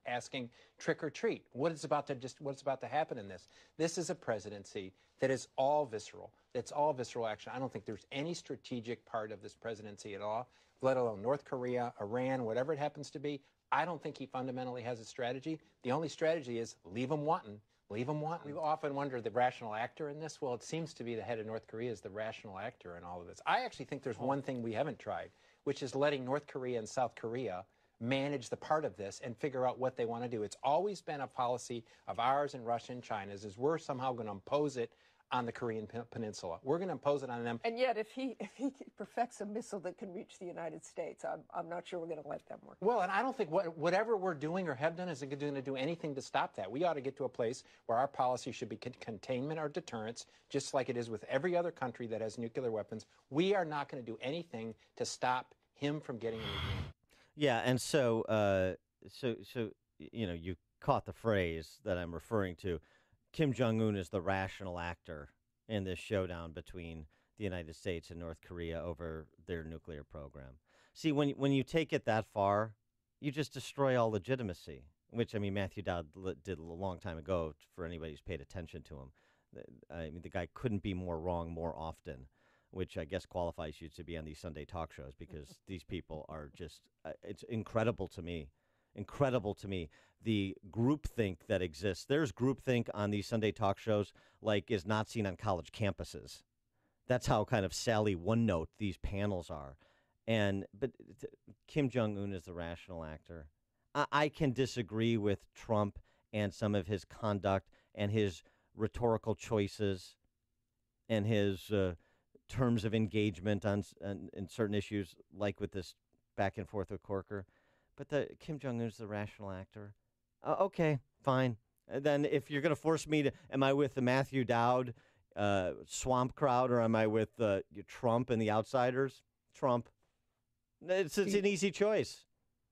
S11: asking trick or treat. What's about to happen in this? This is a presidency that is all visceral. It's all visceral action. I don't think there's any strategic part of this presidency at all, let alone North Korea, Iran, whatever it happens to be. I don't think he fundamentally has a strategy. The only strategy is leave him wanting. Leave him wanting. We often wonder the rational actor in this. Well, it seems to be the head of North Korea is the rational actor in all of this. I actually think there's one thing we haven't tried, which is letting North Korea and South Korea manage the part of this and figure out what they want to do. It's always been a policy of ours and Russia and China's is we're somehow going to impose it on the Korean Peninsula. We're going to impose it on them.
S12: And yet, if he perfects a missile that can reach the United States, I'm not sure we're going to let them work.
S11: Well, and I don't think whatever we're doing or have done is going to do anything to stop that. We ought to get to a place where our policy should be containment or deterrence, just like it is with every other country that has nuclear weapons. We are not going to do anything to stop him from getting a nuclear.
S9: Yeah, and so you caught the phrase that I'm referring to. Kim Jong-un is the rational actor in this showdown between the United States and North Korea over their nuclear program. See, when you take it that far, you just destroy all legitimacy, which, I mean, Matthew Dowd did a long time ago for anybody who's paid attention to him. I mean, the guy couldn't be more wrong more often, which I guess qualifies you to be on these Sunday talk shows because these people are just, it's incredible to me. Incredible to me, the groupthink that exists. There's groupthink on these Sunday talk shows like is not seen on college campuses. That's how kind of Sally OneNote these panels are. But Kim Jong-un is the rational actor. I can disagree with Trump and some of his conduct and his rhetorical choices and his terms of engagement in certain issues, like with this back and forth with Corker. But Kim Jong-un is the rational actor. Okay, fine. And then if you're going to force me to, am I with the Matthew Dowd swamp crowd or am I with Trump and the outsiders? Trump. It's an easy choice.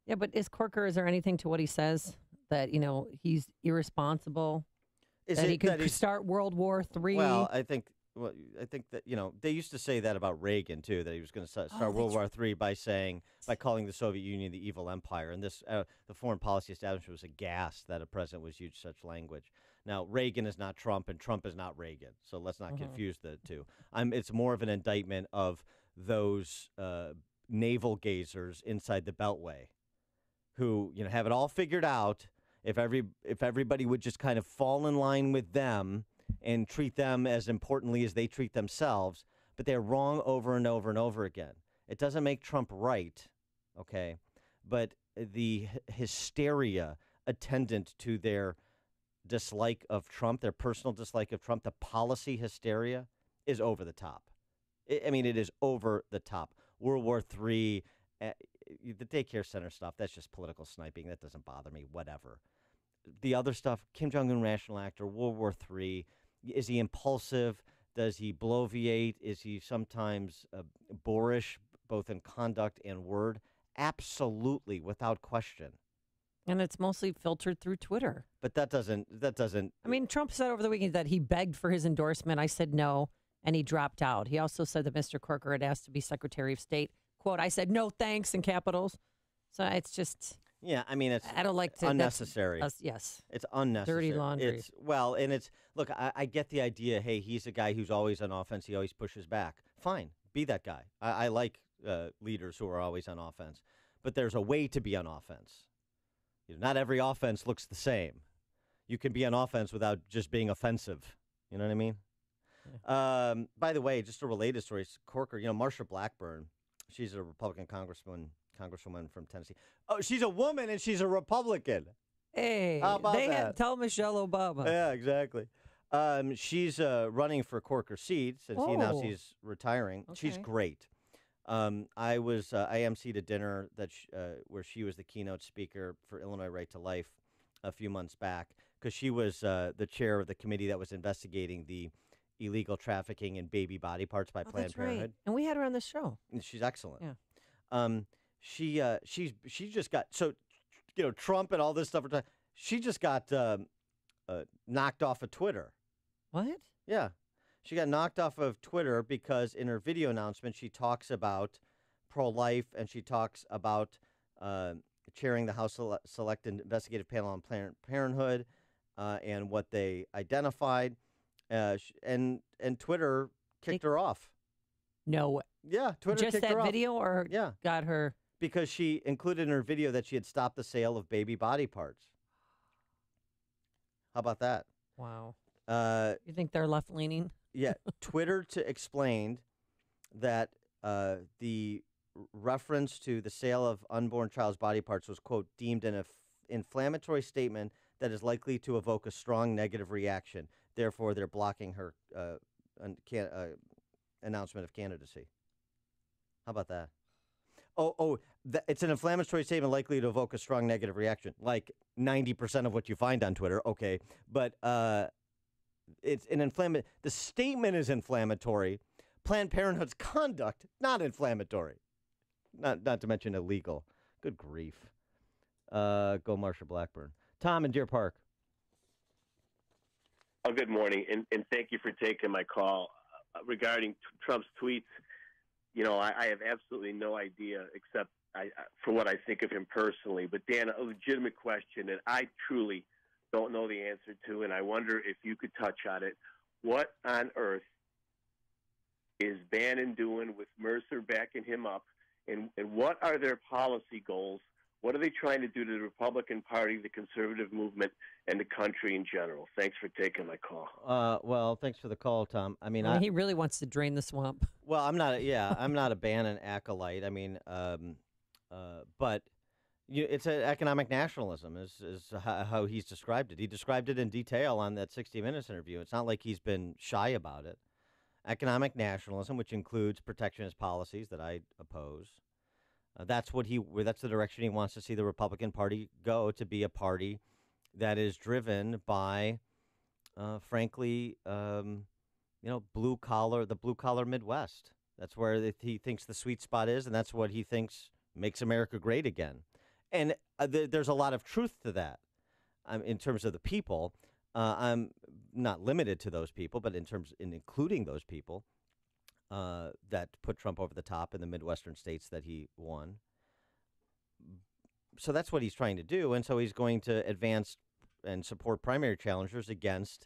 S19: Yeah, but is there anything to what he says that, he's irresponsible? that he could start World War III.
S9: Well, I think that, they used to say that about Reagan, too, that he was going to start World War III by calling the Soviet Union the evil empire. And the foreign policy establishment was aghast that a president was used such language. Now, Reagan is not Trump, and Trump is not Reagan. So let's not confuse the two. It's more of an indictment of those navel gazers inside the Beltway who, have it all figured out. If everybody would just kind of fall in line with them and treat them as importantly as they treat themselves, but they're wrong over and over and over again. It doesn't make Trump right, okay? But the hysteria attendant to their dislike of Trump, their personal dislike of Trump, the policy hysteria is over the top. It is over the top. World War III, the daycare center stuff, that's just political sniping. That doesn't bother me, whatever. The other stuff, Kim Jong-un, rational actor, World War III, is he impulsive? Does he bloviate? Is he sometimes boorish, both in conduct and word? Absolutely, without question.
S19: And it's mostly filtered through Twitter.
S9: But that doesn't.
S19: Trump said over the weekend that he begged for his endorsement. I said no, and he dropped out. He also said that Mr. Corker had asked to be Secretary of State. Quote, I said no thanks in capitals. So it's just...
S9: Yeah, it's
S19: I don't like to,
S9: unnecessary.
S19: Yes.
S9: It's unnecessary.
S19: Dirty laundry.
S9: Look, I get the idea, hey, he's a guy who's always on offense. He always pushes back. Fine, be that guy. I like leaders who are always on offense. But there's a way to be on offense. Not every offense looks the same. You can be on offense without just being offensive. You know what I mean? Yeah. By the way, just a related story, Corker, Marsha Blackburn, she's a Republican congresswoman from Tennessee. Oh, she's a woman and she's a Republican.
S19: Hey,
S9: how about that?
S19: Tell Michelle Obama.
S9: Yeah, exactly. She's running for Corker seat since he announced he's retiring. Okay. She's great. I emceed a dinner where she was the keynote speaker for Illinois Right to Life a few months back because she was the chair of the committee that was investigating the illegal trafficking in baby body parts by Planned Parenthood.
S19: Right. And we had her on the show.
S9: And she's excellent.
S19: Yeah.
S9: She just got Trump and all this stuff. She just got knocked off of Twitter.
S19: What?
S9: Yeah, she got knocked off of Twitter because in her video announcement she talks about pro-life and she talks about chairing the House Select Investigative Panel on Planned Parenthood and what they identified, and Twitter kicked her off.
S19: No.
S9: Yeah, Twitter
S19: just
S9: kicked her off.
S19: Just that video, or got her.
S9: Because she included in her video that she had stopped the sale of baby body parts. How about that?
S19: Wow. You think they're left-leaning?
S9: Yeah. Twitter explained that the reference to the sale of unborn child's body parts was, quote, deemed an inflammatory statement that is likely to evoke a strong negative reaction. Therefore, they're blocking her announcement of candidacy. How about that? It's an inflammatory statement likely to evoke a strong negative reaction, like 90% of what you find on Twitter. Okay, but it's an the statement is inflammatory. Planned Parenthood's conduct, not inflammatory. Not to mention illegal. Good grief. Go Marsha Blackburn. Tom in Deer Park.
S13: Oh, good morning, and thank you for taking my call. Regarding Trump's tweets, I have absolutely no idea except for what I think of him personally. But, Dan, a legitimate question that I truly don't know the answer to, and I wonder if you could touch on it. What on earth is Bannon doing with Mercer backing him up, and what are their policy goals? What are they trying to do to the Republican Party, the conservative movement, and the country in general? Thanks for taking my call.
S9: Well, thanks for the call, Tom.
S19: He really wants to drain the swamp.
S9: Well, I'm not a Bannon acolyte. But it's an economic nationalism is how he's described it. He described it in detail on that 60 Minutes interview. It's not like he's been shy about it. Economic nationalism, which includes protectionist policies that I oppose. That's the direction he wants to see the Republican Party go, to be a party that is driven by, frankly, blue collar Midwest. That's where he thinks the sweet spot is, and that's what he thinks makes America great again. And there's a lot of truth to that in terms of the people. I'm not limited to those people, but in including those people that put Trump over the top in the Midwestern states that he won. So that's what he's trying to do, and so he's going to advance and support primary challengers against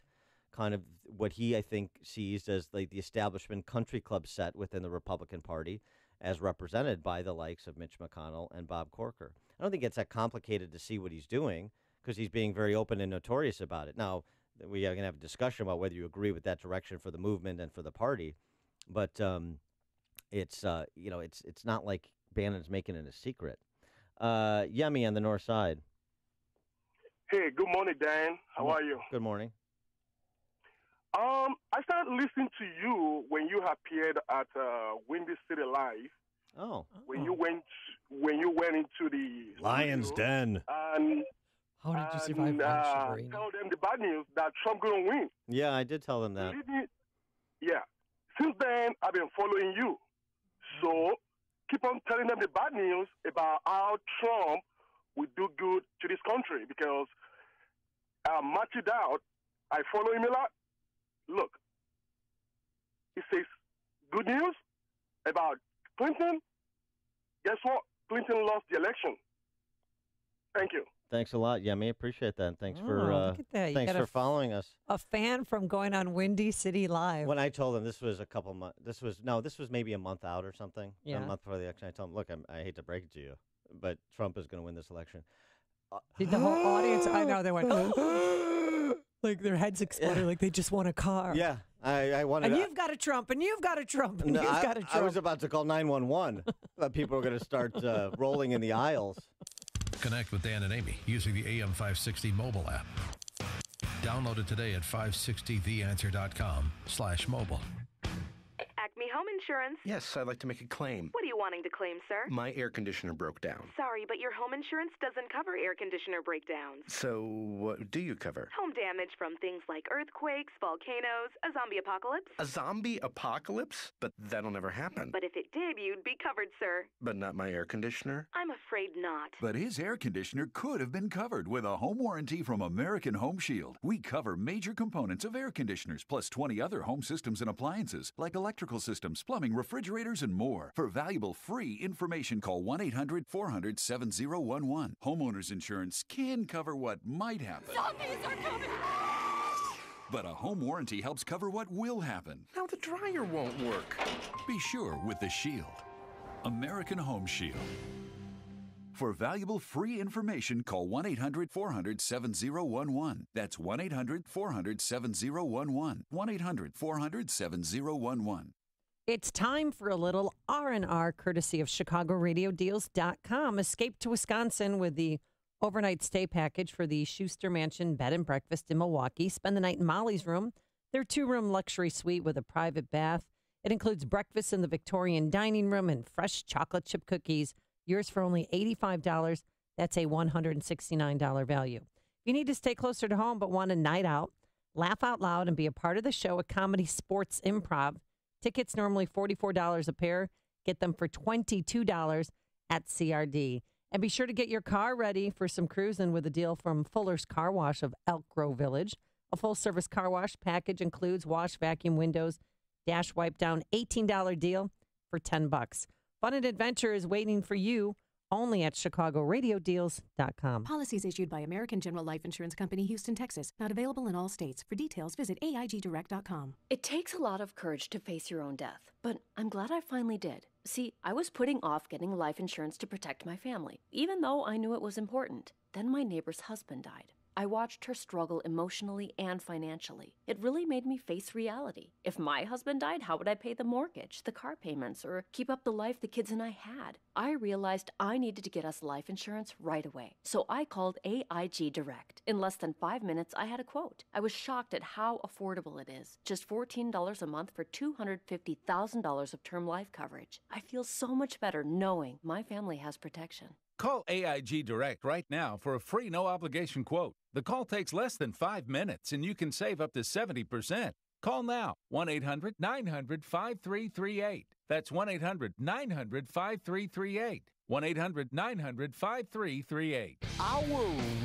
S9: kind of what he, I think, sees as like the establishment country club set within the Republican Party, as represented by the likes of Mitch McConnell and Bob Corker. I don't think it's that complicated to see what he's doing because he's being very open and notorious about it. Now, we are going to have a discussion about whether you agree with that direction for the movement and for the party, but it's not like Bannon's making it a secret. Yemi on the north side.
S14: Hey, good morning, Dan. How are you?
S9: Good morning.
S14: I started listening to you when you appeared at Windy City Live.
S9: Oh.
S14: When you went into the
S9: Lion's Den.
S14: And
S19: how did you survive
S14: tell them the bad news that Trump going to win.
S9: Yeah, I did tell them that.
S14: Yeah. Since then, I've been following you. So keep on telling them the bad news about how Trump will do good to this country because I match it out. I follow him a lot. Look, he says good news about Clinton. Guess what? Clinton lost the election. Thank you.
S9: Thanks a lot, Yemi. Appreciate that. And thanks for
S19: look at that. You
S9: thanks
S19: got
S9: for following us.
S19: A fan from going on Windy City Live.
S9: When I told him this was a couple months, this was maybe a month out or something.
S19: Yeah.
S9: A month before the election, I told him, look, I hate to break it to you, but Trump is going to win this election.
S19: Did the whole audience? I know they went like their heads exploded, like they just won a car.
S9: Yeah, I wanted.
S19: And you've got a Trump, and you've got a Trump, and
S9: No,
S19: you've got a Trump.
S9: I was about to call 911. People were going to start rolling in the aisles.
S8: Connect with Dan and Amy using the AM 560 mobile app. Download it today at 560theanswer.com/mobile.
S15: Acme Home Insurance.
S17: Yes, I'd like to make a claim.
S15: What are you wanting to claim, sir?
S17: My air conditioner broke down.
S15: Sorry, but your home insurance doesn't cover air conditioner breakdowns.
S17: So what do you cover?
S15: Home damage from things like earthquakes, volcanoes, a zombie apocalypse.
S17: A zombie apocalypse? But that'll never happen.
S15: But if it did, you'd be covered, sir.
S17: But not my air conditioner?
S15: I'm afraid not.
S18: But his air conditioner could have been covered with a home warranty from American Home Shield. We cover major components of air conditioners, plus 20 other home systems and appliances, like electrical systems, plumbing, refrigerators, and more. For valuable free information, call 1-800-400-7011. Homeowners insurance can cover what might happen.
S15: Zombies are coming!
S18: But a home warranty helps cover what will happen.
S17: Now the dryer won't work.
S18: Be sure with the Shield. American Home Shield. For valuable free information, call 1-800-400-7011. That's 1-800-400-7011. 1-800-400-7011.
S19: It's time for a little R&R courtesy of ChicagoRadioDeals.com. Escape to Wisconsin with the overnight stay package for the Schuster Mansion Bed and Breakfast in Milwaukee. Spend the night in Molly's room, their 2-room luxury suite with a private bath. It includes breakfast in the Victorian dining room and fresh chocolate chip cookies. Yours for only $85. That's a $169 value. If you need to stay closer to home but want a night out, laugh out loud, and be a part of the show at Comedy Sports Improv, tickets normally $44 a pair. Get them for $22 at CRD. And be sure to get your car ready for some cruising with a deal from Fuller's Car Wash of Elk Grove Village. A full-service car wash package includes wash, vacuum, windows, dash wipe down, $18 deal for $10. Fun and adventure is waiting for you only at ChicagoRadioDeals.com.
S20: Policies issued by American General Life Insurance Company, Houston, Texas. Not available in all states. For details, visit AIGDirect.com.
S21: It takes a lot of courage to face your own death, but I'm glad I finally did. See, I was putting off getting life insurance to protect my family, even though I knew it was important. Then my neighbor's husband died. I watched her struggle emotionally and financially. It really made me face reality. If my husband died, how would I pay the mortgage, the car payments, or keep up the life the kids and I had? I realized I needed to get us life insurance right away. So I called AIG Direct. In less than 5 minutes, I had a quote. I was shocked at how affordable it is. Just $14 a month for $250,000 of term life coverage. I feel so much better knowing my family has protection.
S22: Call AIG Direct right now for a free no-obligation quote. The call takes less than 5 minutes, and you can save up to 70%. Call now, 1-800-900-5338. That's 1-800-900-5338. 1-800-900-5338.
S28: Our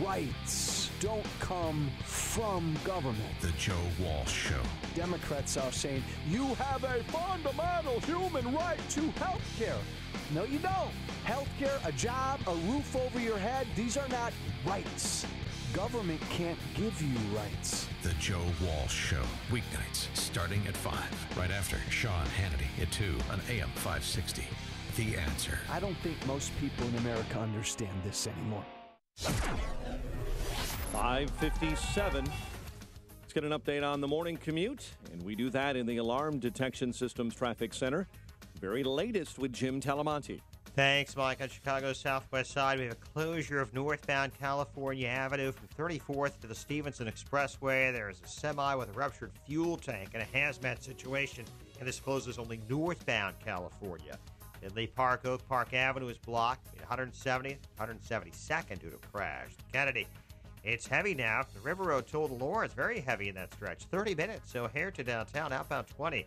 S28: rights
S1: don't come from government.
S8: The Joe Walsh Show.
S1: Democrats are saying, you have a fundamental human right to health care. No, you don't. Health care, a job, a roof over your head, these are not rights. Government can't give you rights.
S8: The Joe Walsh Show. Weeknights starting at 5. Right after Sean Hannity at 2 on AM 560. The Answer.
S1: I don't think most people in America understand this anymore.
S3: 5:57. Let's get an update on the morning commute, and we do that in the Alarm Detection Systems Traffic Center. Very latest with Jim Talamonte.
S16: Thanks, Mike. On Chicago's southwest side, we have a closure of northbound California Avenue from 34th to the Stevenson Expressway. There is a semi with a ruptured fuel tank and a hazmat situation, and this closes only northbound California. Tinley Park, Oak Park Avenue is blocked between 170th and 172nd due to a crash. Kennedy, it's heavy now from the River Road toll to Lawrence. Very heavy in that stretch. 30 minutes, so O'Hare to downtown, outbound 20.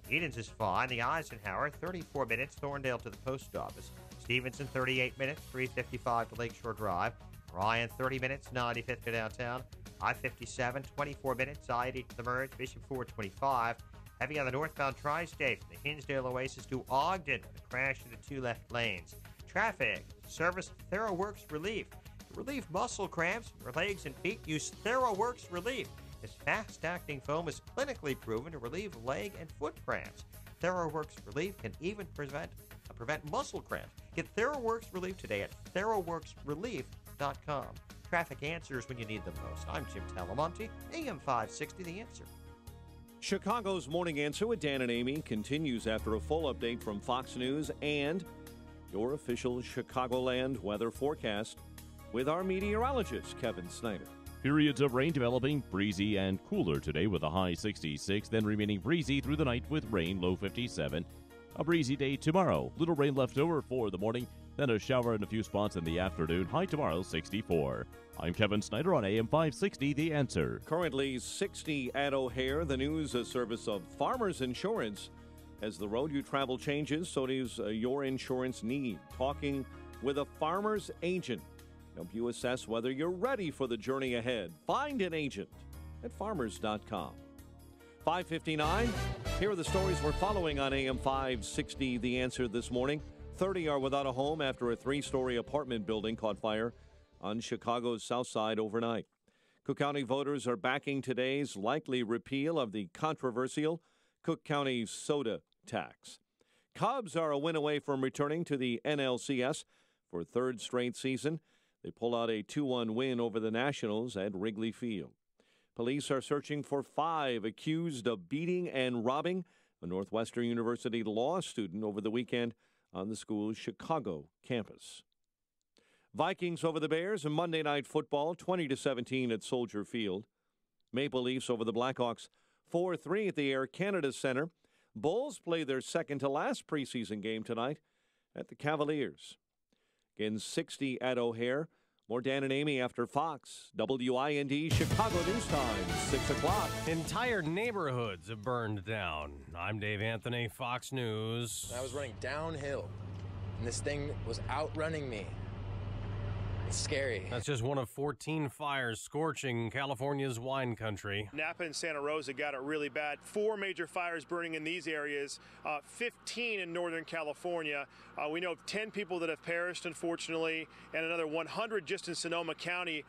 S16: Edens is fine. The Eisenhower, 34 minutes. Thorndale to the post office. Stevenson, 38 minutes. 355 to Lakeshore Drive. Ryan, 30 minutes. 95th to downtown. I-57, 24 minutes. I-80 to the merge. Bishop 425. Heavy on the northbound tri-state from the Hinsdale Oasis to Ogden. The crash into 2 left lanes. Traffic. Service TheraWorks Relief. To relieve muscle cramps in your legs and feet, use TheraWorks Relief. This fast-acting foam is clinically proven to relieve leg and foot cramps. TheraWorks Relief can even prevent muscle cramps. Get TheraWorks Relief today at TheraWorksRelief.com. Traffic answers when you need them most. I'm Jim Talamonte, AM 560, The Answer.
S3: Chicago's Morning Answer with Dan and Amy continues after a full update from Fox News and your official Chicagoland weather forecast with our meteorologist, Kevin Snyder.
S2: Periods of rain developing breezy and cooler today with a high 66, then remaining breezy through the night with rain, low 57. A breezy day tomorrow. Little rain left over for the morning, then a shower in a few spots in the afternoon. High tomorrow, 64. I'm Kevin Snyder on AM 560, The Answer.
S3: Currently 60 at O'Hare. The news, a service of Farmers Insurance. As the road you travel changes, so does your insurance need. Talking with a farmer's agent. Help you assess whether you're ready for the journey ahead. Find an agent at farmers.com. 5:59. Here are the stories we're following on AM 560, The Answer this morning. 30 are without a home after a 3-story apartment building caught fire on Chicago's south side overnight. Cook County voters are backing today's likely repeal of the controversial Cook County soda tax. Cubs are a win away from returning to the NLCS for a 3rd straight season. They pull out a 2-1 win over the Nationals at Wrigley Field. Police are searching for 5 accused of beating and robbing a Northwestern University law student over the weekend on the school's Chicago campus. Vikings over the Bears in Monday Night Football, 20-17 at Soldier Field. Maple Leafs over the Blackhawks, 4-3 at the Air Canada Center. Bulls play their second-to-last preseason game tonight at the Cavaliers. Again, 60 at O'Hare. More Dan and Amy after Fox. WIND Chicago News Time, 6 o'clock.
S4: Entire neighborhoods have burned down. I'm Dave Anthony, Fox News.
S23: I was running downhill, and this thing was outrunning me. It's scary.
S4: That's just one of 14 fires scorching California's wine country.
S24: Napa and Santa Rosa got it really bad. 4 major fires burning in these areas, 15 in Northern California. We know of 10 people that have perished, unfortunately, and another 100 just in Sonoma County.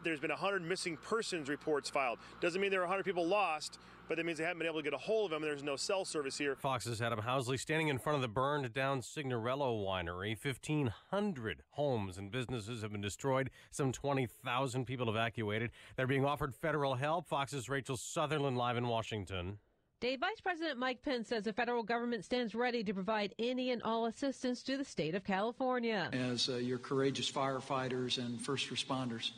S24: There's been 100 missing persons reports filed. Doesn't mean there are 100 people lost, but that means they haven't been able to get a hold of them, and there's no cell service here.
S4: Fox's Adam Housley standing in front of the burned-down Signorello winery. 1,500 homes and businesses have been destroyed. Some 20,000 people evacuated. They're being offered federal help. Fox's Rachel Sutherland live in Washington.
S25: Dave, Vice President Mike Pence says the federal government stands ready to provide any and all assistance to the state of California.
S26: As your courageous firefighters and first responders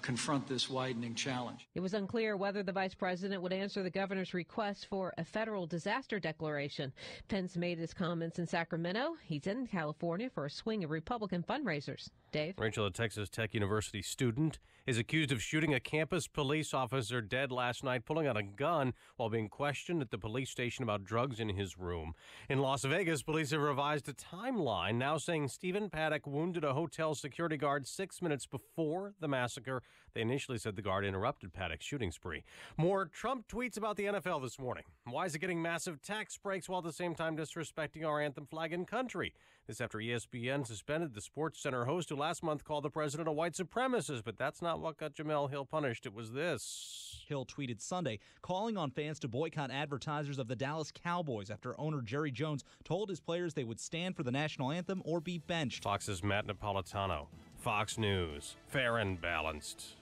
S26: confront this widening challenge.
S25: It was unclear whether the vice president would answer the governor's request for a federal disaster declaration. Pence made his comments in Sacramento. He's in California for a swing of Republican fundraisers. Dave?
S4: Rachel, a Texas Tech University student, is accused of shooting a campus police officer dead last night, pulling out a gun while being questioned at the police station about drugs in his room. In Las Vegas, police have revised a timeline, now saying Stephen Paddock wounded a hotel security guard 6 minutes before the massacre. liquor. They initially said the guard interrupted Paddock's shooting spree. More Trump tweets about the NFL this morning. Why is it getting massive tax breaks while at the same time disrespecting our anthem, flag, and country? This after ESPN suspended the SportsCenter host who last month called the president a white supremacist. But that's not what got Jemele Hill punished. It was this.
S5: Hill tweeted Sunday, calling on fans to boycott advertisers of the Dallas Cowboys after owner Jerry Jones told his players they would stand for the national anthem or be benched.
S4: Fox's Matt Napolitano. Fox News. Fair and balanced.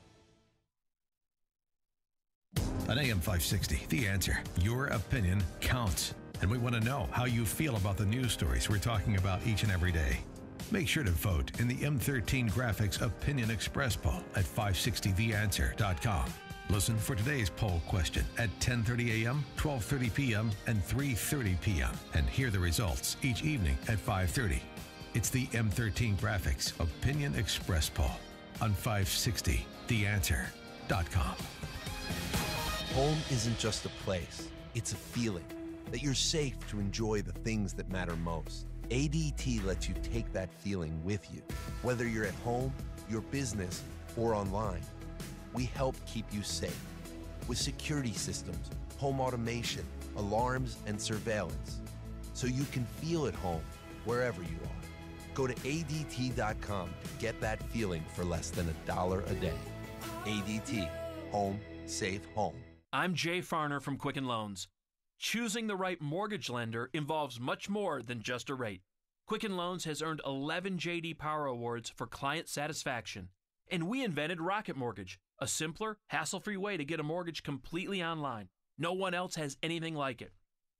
S8: On AM 560, The Answer. Your opinion counts. And we want to know how you feel about the news stories we're talking about each and every day. Make sure to vote in the M13 Graphics Opinion Express poll at 560theanswer.com. Listen for today's poll question at 10:30 a.m., 12:30 p.m., and 3:30 p.m. and hear the results each evening at 5:30. It's the M13 Graphics Opinion Express poll on 560theanswer.com.
S6: Home isn't just a place, it's a feeling that you're safe to enjoy the things that matter most. ADT lets you take that feeling with you, whether you're at home, your business, or online. We help keep you safe with security systems, home automation, alarms, and surveillance, so you can feel at home wherever you are. Go to ADT.com to get that feeling for less than $1 a day. ADT. Home. Safe home.
S7: I'm Jay Farner from Quicken Loans. Choosing the right mortgage lender involves much more than just a rate. Quicken Loans has earned 11 J.D. Power Awards for client satisfaction. And we invented Rocket Mortgage, a simpler, hassle-free way to get a mortgage completely online. No one else has anything like it.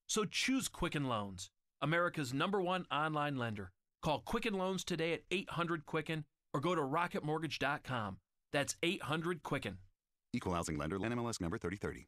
S7: So choose Quicken Loans, America's #1 online lender. Call Quicken Loans today at 800-QUICKEN or go to rocketmortgage.com. That's 800-QUICKEN.
S10: Equal housing lender, NMLS number 3030.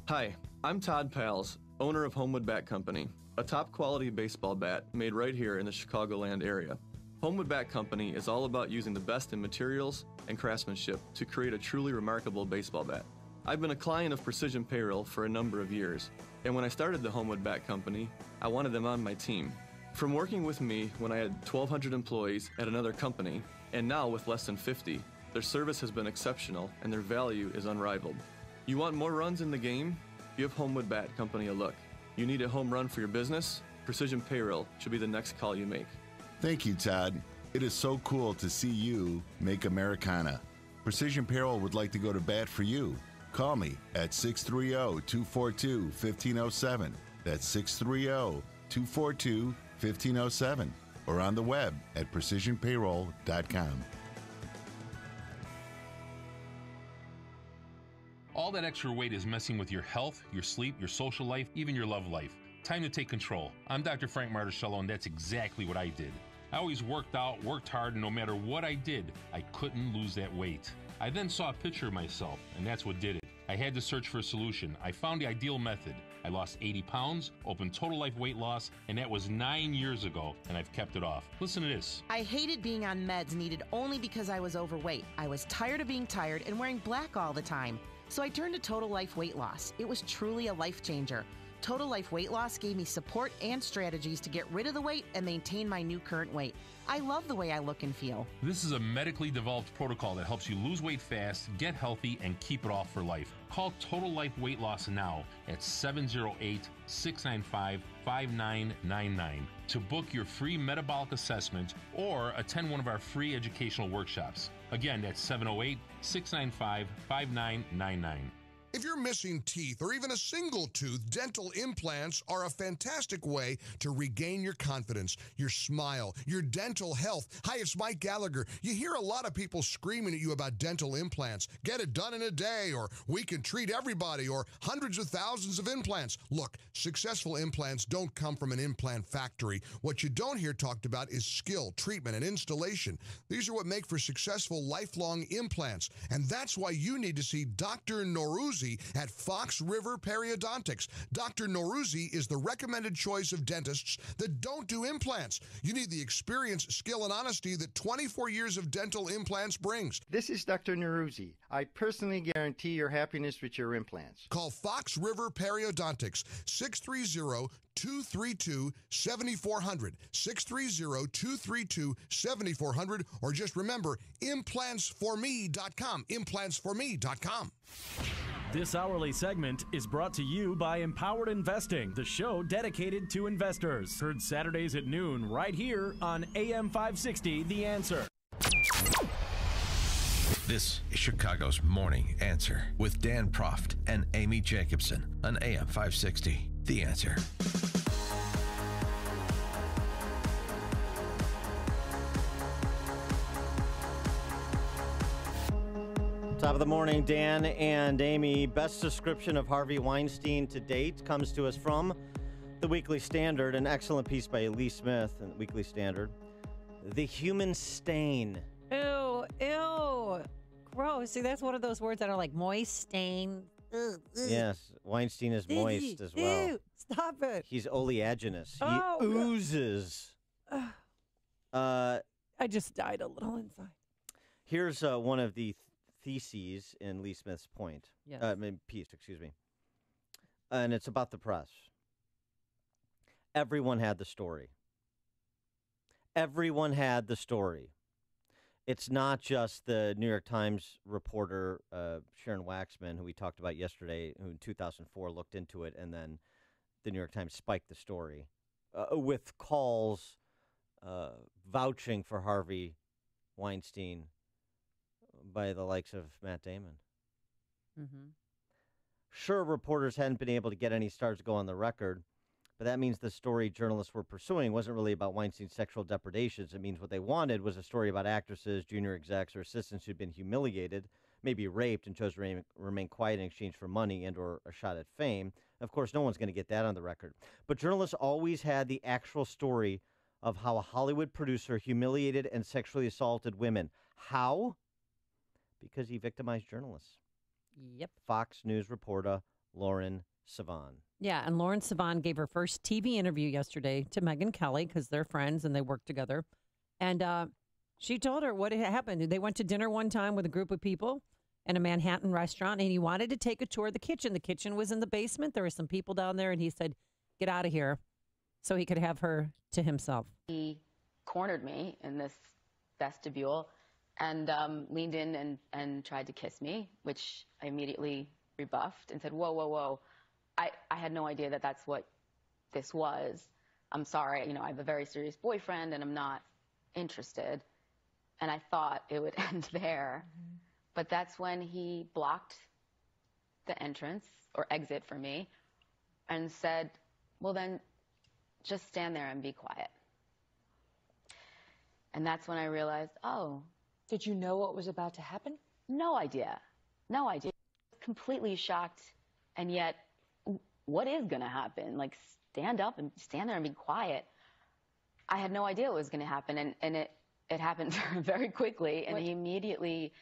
S11: Hi, I'm Todd Pals, owner of Homewood Bat Company, a top quality baseball bat made right here in the Chicagoland area. Homewood Bat Company is all about using the best in materials and craftsmanship to create a truly remarkable baseball bat. I've been a client of Precision Payroll for a number of years, and when I started the Homewood Bat Company, I wanted them on my team. From working with me when I had 1,200 employees at another company, and now with less than 50, their service has been exceptional and their value is unrivaled. You want more runs in the game? Give Homewood Bat Company a look. You need a home run for your business? Precision Payroll should be the next call you make.
S12: Thank you, Todd. It is so cool to see you make Americana. Precision Payroll would like to go to bat for you. Call me at 630-242-1507. That's 630-242-1507. Or on the web at precisionpayroll.com.
S27: All that extra weight is messing with your health, your sleep, your social life, even your love life. Time to take control. I'm Dr. Frank Marticello, and that's exactly what I did. I always worked out, worked hard, and no matter what I did, I couldn't lose that weight. I then saw a picture of myself, and that's what did it. I had to search for a solution. I found the ideal method. I lost 80 pounds, opened Total Life Weight Loss, and that was 9 years ago, and I've kept it off. Listen to this.
S28: I hated being on meds needed only because I was overweight. I was tired of being tired and wearing black all the time. So I turned to Total Life Weight Loss. It was truly a life changer. Total Life Weight Loss gave me support and strategies to get rid of the weight and maintain my new current weight. I love the way I look and feel.
S27: This is a medically developed protocol that helps you lose weight fast, get healthy, and keep it off for life. Call Total Life Weight Loss now at 708-695-5999 to book your free metabolic assessment or attend one of our free educational workshops. Again, that's 708-695-5999.
S29: If you're missing teeth or even a single tooth, dental implants are a fantastic way to regain your confidence, your smile, your dental health. Hi, it's Mike Gallagher. You hear a lot of people screaming at you about dental implants. Get it done in a day, or we can treat everybody, or hundreds of thousands of implants. Look, successful implants don't come from an implant factory. What you don't hear talked about is skill, treatment, and installation. These are what make for successful lifelong implants, and that's why you need to see Dr. Norouzi Norouzi at Fox River Periodontics. Dr. Norouzi is the recommended choice of dentists that don't do implants. You need the experience, skill, and honesty that 24 years of dental implants brings.
S9: This is Dr. Norouzi. I personally guarantee your happiness with your implants.
S29: Call Fox River Periodontics, 630-232-7400, 630-232-7400, or just remember, implantsforme.com, implantsforme.com.
S13: This hourly segment is brought to you by Empowered Investing, the show dedicated to investors. Heard Saturdays at noon right here on AM 560, The Answer.
S8: This is Chicago's Morning Answer with Dan Proft and Amy Jacobson on AM 560, The Answer.
S13: Top of the morning, Dan and Amy. Best description of Harvey Weinstein to date comes to us from the Weekly Standard, an excellent piece by Lee Smith in the Weekly Standard. The human stain.
S14: Ew, ew. Gross. See, that's one of those words that are like moist, stain. Ugh, ugh.
S13: Yes, Weinstein is moist as well.
S14: Ew, stop it.
S13: He's oleaginous.
S14: Oh,
S13: he oozes.
S14: I just died a little inside.
S13: Here's one of the theses in Lee Smith's
S14: Yes.
S13: piece, excuse me. And it's about the press. Everyone had the story. Everyone had the story. It's not just the New York Times reporter, Sharon Waxman, who we talked about yesterday, who in 2004 looked into it, and then the New York Times spiked the story with calls vouching for Harvey Weinstein by the likes of Matt Damon.
S14: Mm-hmm.
S13: Sure, reporters hadn't been able to get any stars to go on the record, but that means the story journalists were pursuing wasn't really about Weinstein's sexual depredations. It means what they wanted was a story about actresses, junior execs, or assistants who'd been humiliated, maybe raped, and chose to remain quiet in exchange for money and or a shot at fame. Of course, no one's going to get that on the record. But journalists always had the actual story of how a Hollywood producer humiliated and sexually assaulted women. How? Because he victimized journalists.
S14: Yep.
S13: Fox News reporter Lauren Sivan.
S14: Yeah, and Lauren Sivan gave her first TV interview yesterday to Megyn Kelly because they're friends and they work together. And she told her what had happened. They went to dinner one time with a group of people in a Manhattan restaurant, and he wanted to take a tour of the kitchen. The kitchen was in the basement. There were some people down there, and he said, "Get out of here," so he could have her to himself.
S15: He cornered me in this vestibule and leaned in and tried to kiss me, which I immediately rebuffed and said, whoa, whoa, whoa. I had no idea that that's what this was. I'm sorry, I have a very serious boyfriend and I'm not interested. And I thought it would end there. Mm-hmm. But that's when he blocked the entrance or exit for me and said, well, then just stand there and be quiet. And that's when I realized, oh.
S17: Did you know what was about to happen?
S15: No idea. No idea. Completely shocked. And yet, what is going to happen? Like, stand up and stand there and be quiet. I had no idea what was going to happen. And it happened very quickly. And he immediately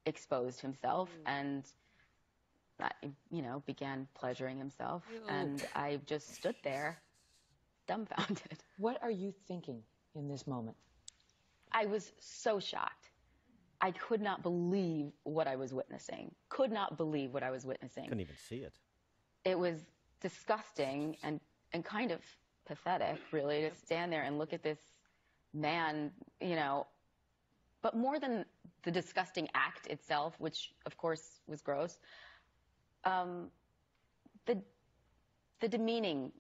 S15: exposed himself and, began pleasuring himself.
S17: Ew.
S15: And I just stood there dumbfounded.
S17: What are you thinking in this moment?
S15: I was so shocked. I could not believe what I was witnessing. Couldn't even
S13: see it.
S15: It was disgusting and kind of pathetic, really, to stand there and look at this man, But more than the disgusting act itself, which, of course, was gross, the demeaning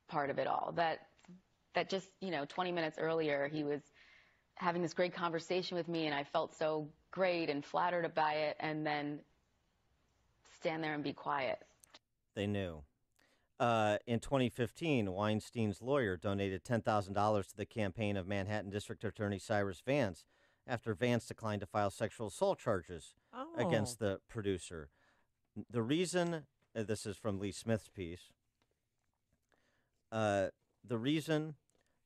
S15: part of it all, that just, 20 minutes earlier, he was having this great conversation with me, and I felt so great and flattered by it, and then stand there and be quiet.
S13: They knew. In 2015, Weinstein's lawyer donated $10,000 to the campaign of Manhattan District Attorney Cyrus Vance after Vance declined to file sexual assault charges against the producer. The reason, this is from Lee Smith's piece, the reason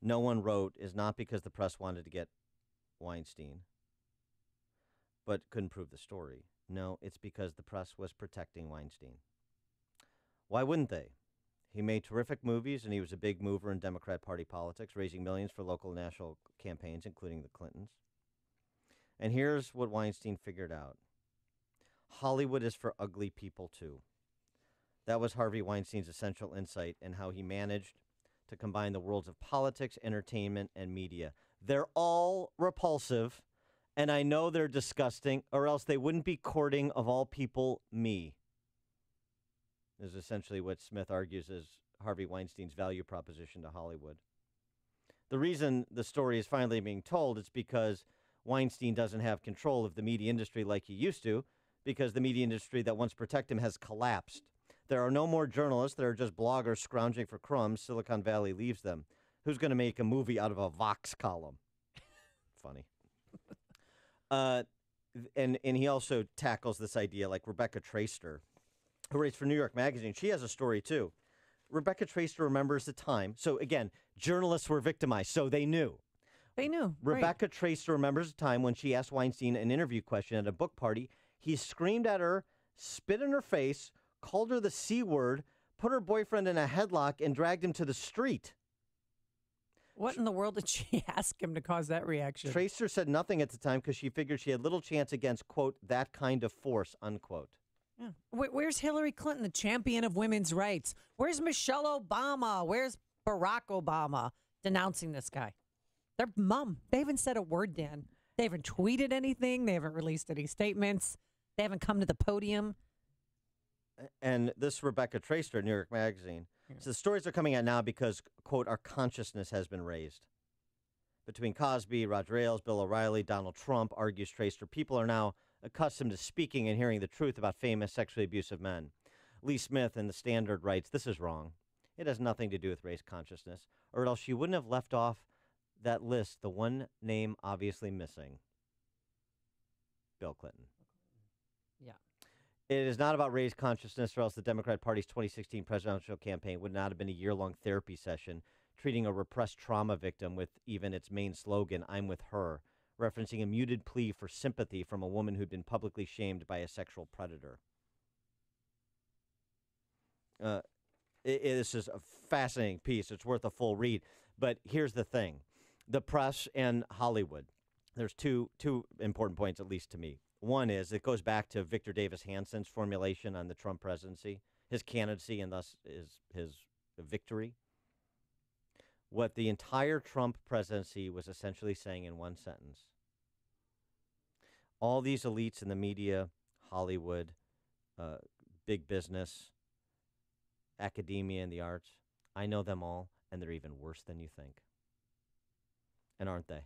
S13: no one wrote is not because the press wanted to get Weinstein, but couldn't prove the story. No, it's because the press was protecting Weinstein. Why wouldn't they? He made terrific movies, and he was a big mover in Democrat Party politics, raising millions for local and national campaigns, including the Clintons. And here's what Weinstein figured out. Hollywood is for ugly people, too. That was Harvey Weinstein's essential insight in how he managed to combine the worlds of politics, entertainment, and media. They're all repulsive, and I know they're disgusting, or else they wouldn't be courting, of all people, me. Is essentially what Smith argues is Harvey Weinstein's value proposition to Hollywood. The reason the story is finally being told is because Weinstein doesn't have control of the media industry like he used to, because the media industry that once protected him has collapsed. There are no more journalists. There are just bloggers scrounging for crumbs. Silicon Valley leaves them. Who's going to make a movie out of a Vox column? Funny. And he also tackles this idea like Rebecca Traister, who writes for New York Magazine. She has a story, too. Rebecca Traister remembers the time. So, again, journalists were victimized, so they knew.
S14: They knew.
S13: Rebecca Traister remembers the time when she asked Weinstein an interview question at a book party. He screamed at her, spit in her face, called her the C word, put her boyfriend in a headlock, and dragged him to the street.
S14: What in the world did she ask him to cause that reaction?
S13: Traister said nothing at the time because she figured she had little chance against, quote, that kind of force, unquote.
S14: Yeah. Where's Hillary Clinton, the champion of women's rights? Where's Michelle Obama? Where's Barack Obama denouncing this guy? They're mum. They haven't said a word, Dan. They haven't tweeted anything. They haven't released any statements. They haven't come to the podium.
S13: And this Rebecca Traister, New York Magazine. So the stories are coming out now because, quote, our consciousness has been raised. Between Cosby, Roger Ailes, Bill O'Reilly, Donald Trump, argues Traister, people are now accustomed to speaking and hearing the truth about famous sexually abusive men. Lee Smith in The Standard writes, this is wrong. It has nothing to do with race consciousness, or else she wouldn't have left off that list the one name obviously missing. Bill Clinton.
S14: Yeah.
S13: It is not about race consciousness, or else the Democrat Party's 2016 presidential campaign would not have been a year-long therapy session treating a repressed trauma victim with even its main slogan, I'm with her, referencing a muted plea for sympathy from a woman who'd been publicly shamed by a sexual predator. This is a fascinating piece. It's worth a full read. But here's the thing. The press and Hollywood, there's two important points, at least to me. One is it goes back to Victor Davis Hanson's formulation on the Trump presidency, his candidacy, and thus his victory. What the entire Trump presidency was essentially saying in one sentence. All these elites in the media, Hollywood, big business, academia, and the arts, I know them all, and they're even worse than you think. And aren't they?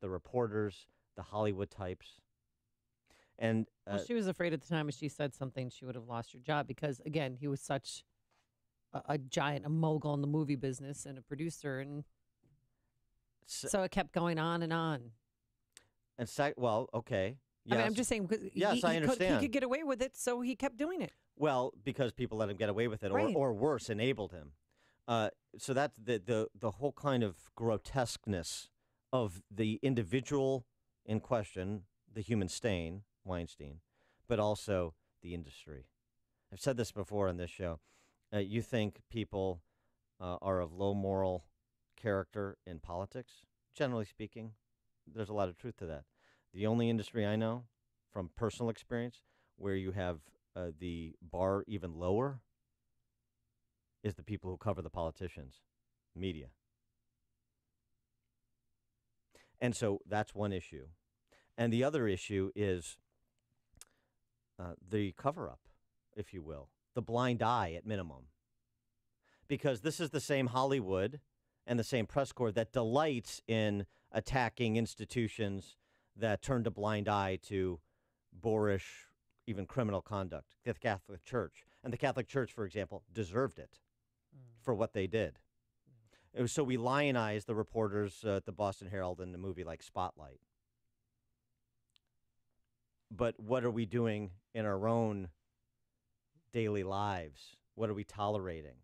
S13: The reporters, the Hollywood types. And
S14: well, she was afraid at the time if she said something, she would have lost her job because, again, he was such a giant, a mogul in the movie business and a producer. And so it kept going on and on. And
S13: well, okay. Yes.
S14: I mean, I'm just saying, because
S13: I understand.
S14: He could get away with it, so he kept doing it.
S13: Well, because people let him get away with it,
S14: right.
S13: or worse, enabled him. So that's the whole kind of grotesqueness of the individual in question, the human stain, Weinstein, but also the industry. I've said this before on this show. You think people are of low moral character in politics? Generally speaking, there's a lot of truth to that. The only industry I know from personal experience where you have the bar even lower is the people who cover the politicians, media. And so that's one issue. And the other issue is the cover-up, if you will, the blind eye at minimum. Because this is the same Hollywood and the same press corps that delights in attacking institutions that turned a blind eye to boorish, even criminal conduct, the Catholic Church. And the Catholic Church, for example, deserved it for what they did. So we lionize the reporters at the Boston Herald in a movie like Spotlight. But what are we doing in our own daily lives? What are we tolerating?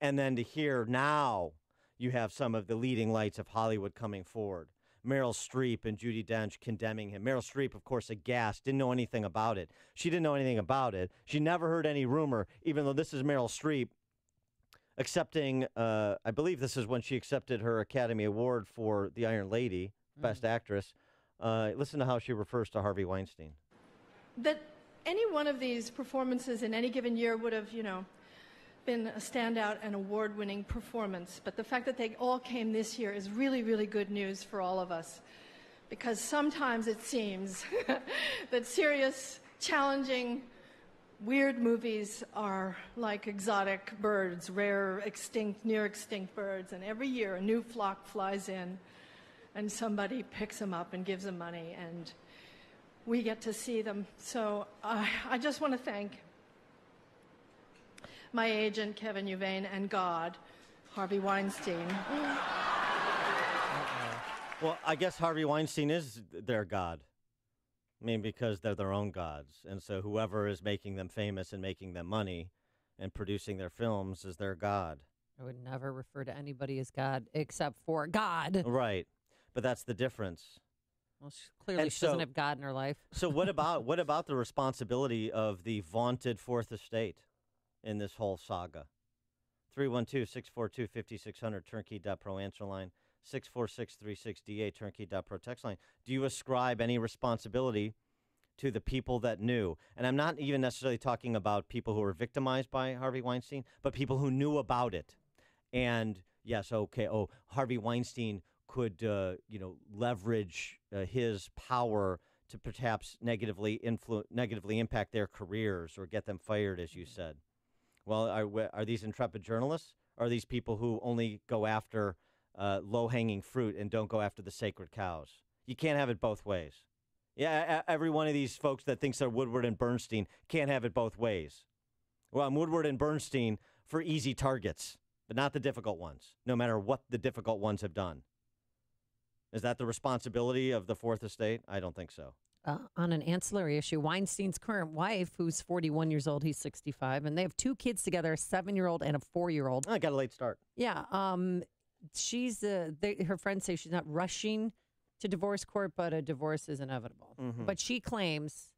S13: And then to hear now you have some of the leading lights of Hollywood coming forward. Meryl Streep and Judi Dench condemning him. Meryl Streep, of course, aghast, didn't know anything about it. She didn't know anything about it. She never heard any rumor, even though this is Meryl Streep accepting, I believe this is when she accepted her Academy Award for The Iron Lady, Best Actress. Listen to how she refers to Harvey Weinstein.
S1: That any one of these performances in any given year would have, been a standout and award-winning performance. But the fact that they all came this year is really, really good news for all of us. Because sometimes it seems that serious, challenging, weird movies are like exotic birds, rare, extinct, near-extinct birds. And every year a new flock flies in and somebody picks them up and gives them money. And we get to see them. So I just want to thank my agent, Kevin Uvain, and God, Harvey Weinstein.
S13: Well, I guess Harvey Weinstein is their god. I mean, because they're their own gods. And so whoever is making them famous and making them money and producing their films is their god.
S14: I would never refer to anybody as God except for God.
S13: Right. But that's the difference.
S14: Well, clearly she doesn't have God in her life.
S13: So what about the responsibility of the vaunted Fourth Estate in this whole saga? 312-642-5600, turnkey.pro answer line, 64636DA, turnkey.pro text line. Do you ascribe any responsibility to the people that knew? And I'm not even necessarily talking about people who were victimized by Harvey Weinstein, but people who knew about it. And yes, okay, Harvey Weinstein could, leverage his power to perhaps negatively impact their careers or get them fired, as you said. Well, are these intrepid journalists? Or are these people who only go after low-hanging fruit and don't go after the sacred cows? You can't have it both ways. Yeah, every one of these folks that thinks they're Woodward and Bernstein can't have it both ways. Well, I'm Woodward and Bernstein for easy targets, but not the difficult ones, no matter what the difficult ones have done. Is that the responsibility of the Fourth Estate? I don't think so.
S14: On an ancillary issue, Weinstein's current wife, who's 41 years old, he's 65, and they have two kids together, a 7-year-old and a 4-year-old.
S13: I got a late start.
S14: Yeah. She's her friends say she's not rushing to divorce court, but a divorce is inevitable.
S13: Mm-hmm.
S14: But she claims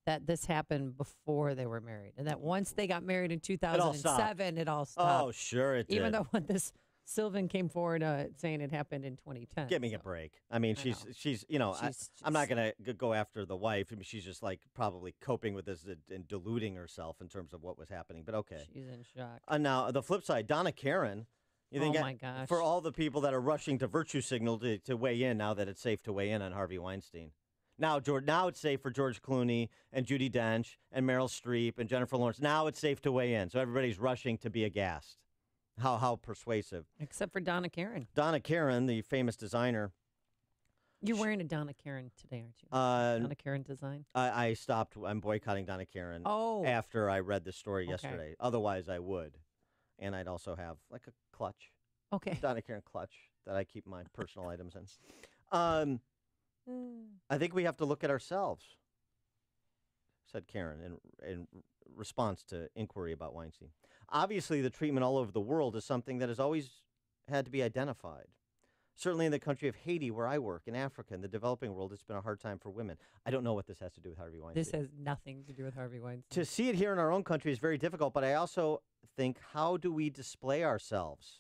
S14: that this happened before they were married, and that once they got married in 2007, it all stopped.
S13: Oh, sure it did.
S14: Even though when this Sylvan came forward saying it happened in 2010.
S13: Give me a break. I mean, she's I'm not going to go after the wife. I mean, she's just like probably coping with this and deluding herself in terms of what was happening. But okay.
S14: She's in shock.
S13: Now, the flip side, Donna Karan. You think
S14: my gosh.
S13: For all the people that are rushing to virtue signal to weigh in now that it's safe to weigh in on Harvey Weinstein. Now it's safe for George Clooney and Judi Dench and Meryl Streep and Jennifer Lawrence. Now it's safe to weigh in. So everybody's rushing to be aghast. How persuasive.
S14: Except for Donna Karan.
S13: Donna Karan, the famous designer.
S14: You're wearing a Donna Karan today, aren't you? Donna Karan design?
S13: I stopped. I'm boycotting Donna Karan after I read the story yesterday. Otherwise, I would. And I'd also have like a clutch.
S14: Okay.
S13: Donna Karan clutch that I keep my personal items in. I think we have to look at ourselves, said Karen in response to inquiry about Weinstein. Obviously, the treatment all over the world is something that has always had to be identified. Certainly in the country of Haiti, where I work, in Africa, in the developing world, it's been a hard time for women. I don't know what this has to do with Harvey Weinstein.
S14: This has nothing to do with Harvey Weinstein.
S13: To see it here in our own country is very difficult, but I also think, how do we display ourselves?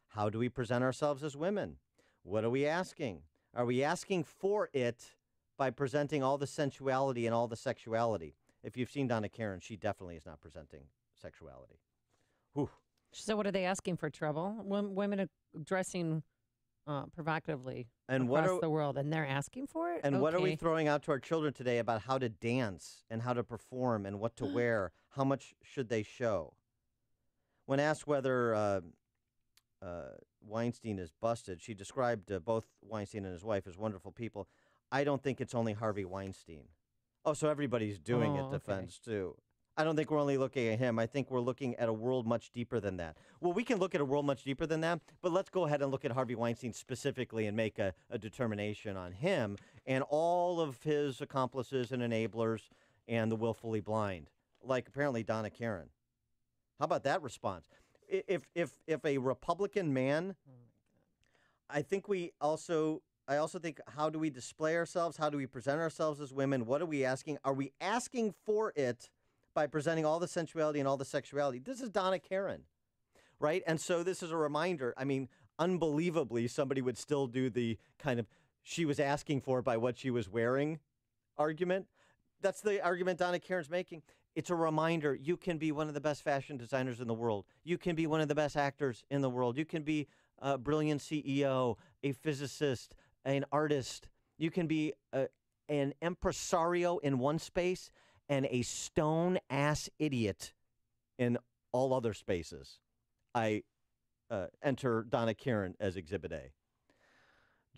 S13: How do we present ourselves as women? What are we asking? Are we asking for it by presenting all the sensuality and all the sexuality? If you've seen Donna Karan, she definitely is not presenting sexuality. Whew.
S14: So what are they asking for, trouble? Women are dressing provocatively
S13: and
S14: across the world, and they're asking for it?
S13: And what are we throwing out to our children today about how to dance and how to perform and what to wear? How much should they show? When asked whether Weinstein is busted, she described both Weinstein and his wife as wonderful people. I don't think it's only Harvey Weinstein. Oh, so everybody's doing it, defense, too. I don't think we're only looking at him. I think we're looking at a world much deeper than that. Well, we can look at a world much deeper than that, but let's go ahead and look at Harvey Weinstein specifically and make a determination on him and all of his accomplices and enablers and the willfully blind, like apparently Donna Karan. How about that response? If a Republican man, I think we also I also think, how do we display ourselves? How do we present ourselves as women? What are we asking? Are we asking for it by presenting all the sensuality and all the sexuality? This is Donna Karan, right? And so this is a reminder. I mean, unbelievably, somebody would still do the kind of she was asking for it by what she was wearing argument. That's the argument Donna Karan's making. It's a reminder you can be one of the best fashion designers in the world. You can be one of the best actors in the world. You can be a brilliant CEO, a physicist, an artist. You can be an impresario in one space and a stone-ass idiot in all other spaces. I enter Donna Karan as Exhibit A.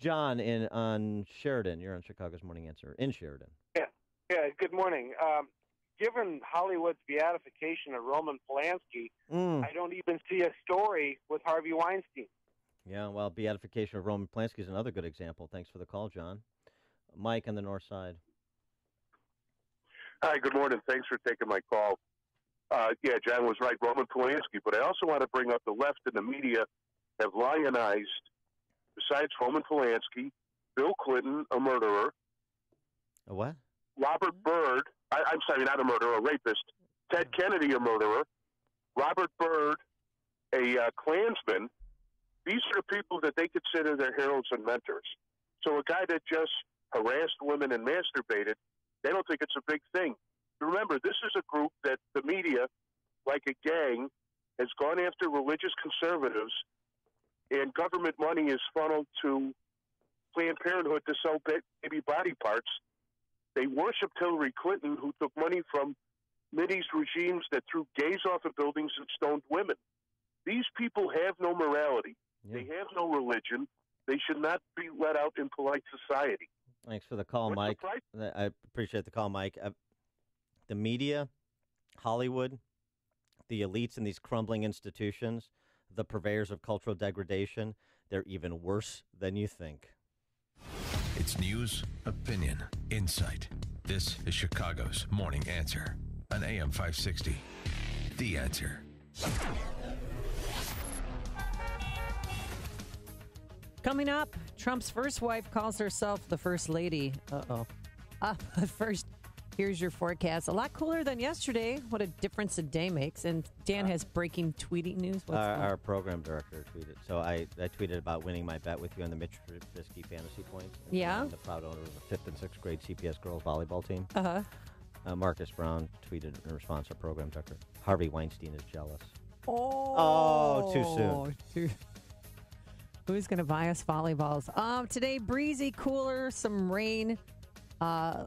S13: John on Sheridan. You're on Chicago's Morning Answer in Sheridan.
S2: Yeah. Good morning. Given Hollywood's beatification of Roman Polanski, I don't even see a story with Harvey Weinstein.
S13: Yeah, well, beatification of Roman Polanski is another good example. Thanks for the call, John. Mike on the north side.
S3: Hi, good morning. Thanks for taking my call. Yeah, John was right, Roman Polanski, but I also want to bring up the left and the media have lionized, besides Roman Polanski, Bill Clinton, a murderer.
S13: A what?
S3: Robert Byrd, I'm sorry, not a murderer, a rapist. Ted Kennedy, a murderer. Robert Byrd, a Klansman. These are the people that they consider their heroes and mentors. So a guy that just harassed women and masturbated, they don't think it's a big thing. Remember, this is a group that the media, like a gang, has gone after religious conservatives, and government money is funneled to Planned Parenthood to sell baby body parts. They worshipped Hillary Clinton, who took money from Mideast regimes that threw gays off of buildings and stoned women. These people have no morality. They have no religion. They should not be let out in polite society.
S13: Thanks for the call, Mike. I appreciate the call, Mike. The media, Hollywood, the elites in these crumbling institutions, the purveyors of cultural degradation, they're even worse than you think.
S8: It's news, opinion, insight. This is Chicago's Morning Answer on AM 560. The Answer.
S14: Coming up, Trump's first wife calls herself the First Lady. But first, here's your forecast. A lot cooler than yesterday. What a difference a day makes. And Dan has breaking tweeting news.
S13: Our program director tweeted. So I tweeted about winning my bet with you on the Mitch Trubisky fantasy points.
S14: Yeah.
S13: I'm the proud owner of a 5th and 6th grade CPS girls volleyball team.
S14: Uh-huh.
S13: Marcus Brown tweeted in response to our program director. Harvey Weinstein is jealous.
S14: Oh,
S13: too soon.
S14: Who's going to buy us volleyballs? Today, breezy, cooler, some rain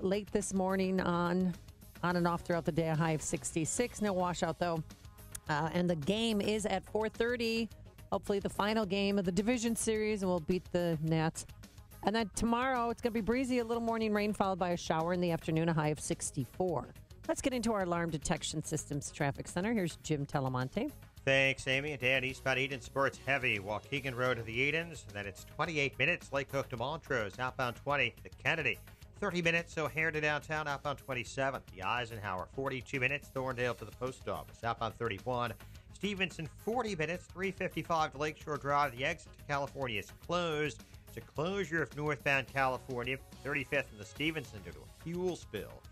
S14: late this morning on and off throughout the day, a high of 66. No washout, though. And the game is at 4:30. Hopefully the final game of the division series, and we'll beat the Nats. And then tomorrow, it's going to be breezy, a little morning rain followed by a shower in the afternoon, a high of 64. Let's get into our alarm detection systems traffic center. Here's Jim Telemonte.
S16: Thanks, Amy. And Dan, eastbound Eden Sports heavy. Waukegan Road to the Edens. And then it's 28 minutes. Lake Hook to Montrose. Outbound 20 to Kennedy. 30 minutes O'Hare to downtown. Outbound 27. The Eisenhower. 42 minutes. Thorndale to the post office. Outbound 31. Stevenson. 40 minutes. 355 to Lakeshore Drive. The exit to California is closed. It's a closure of northbound California. 35th and the Stevenson due to a fuel spill.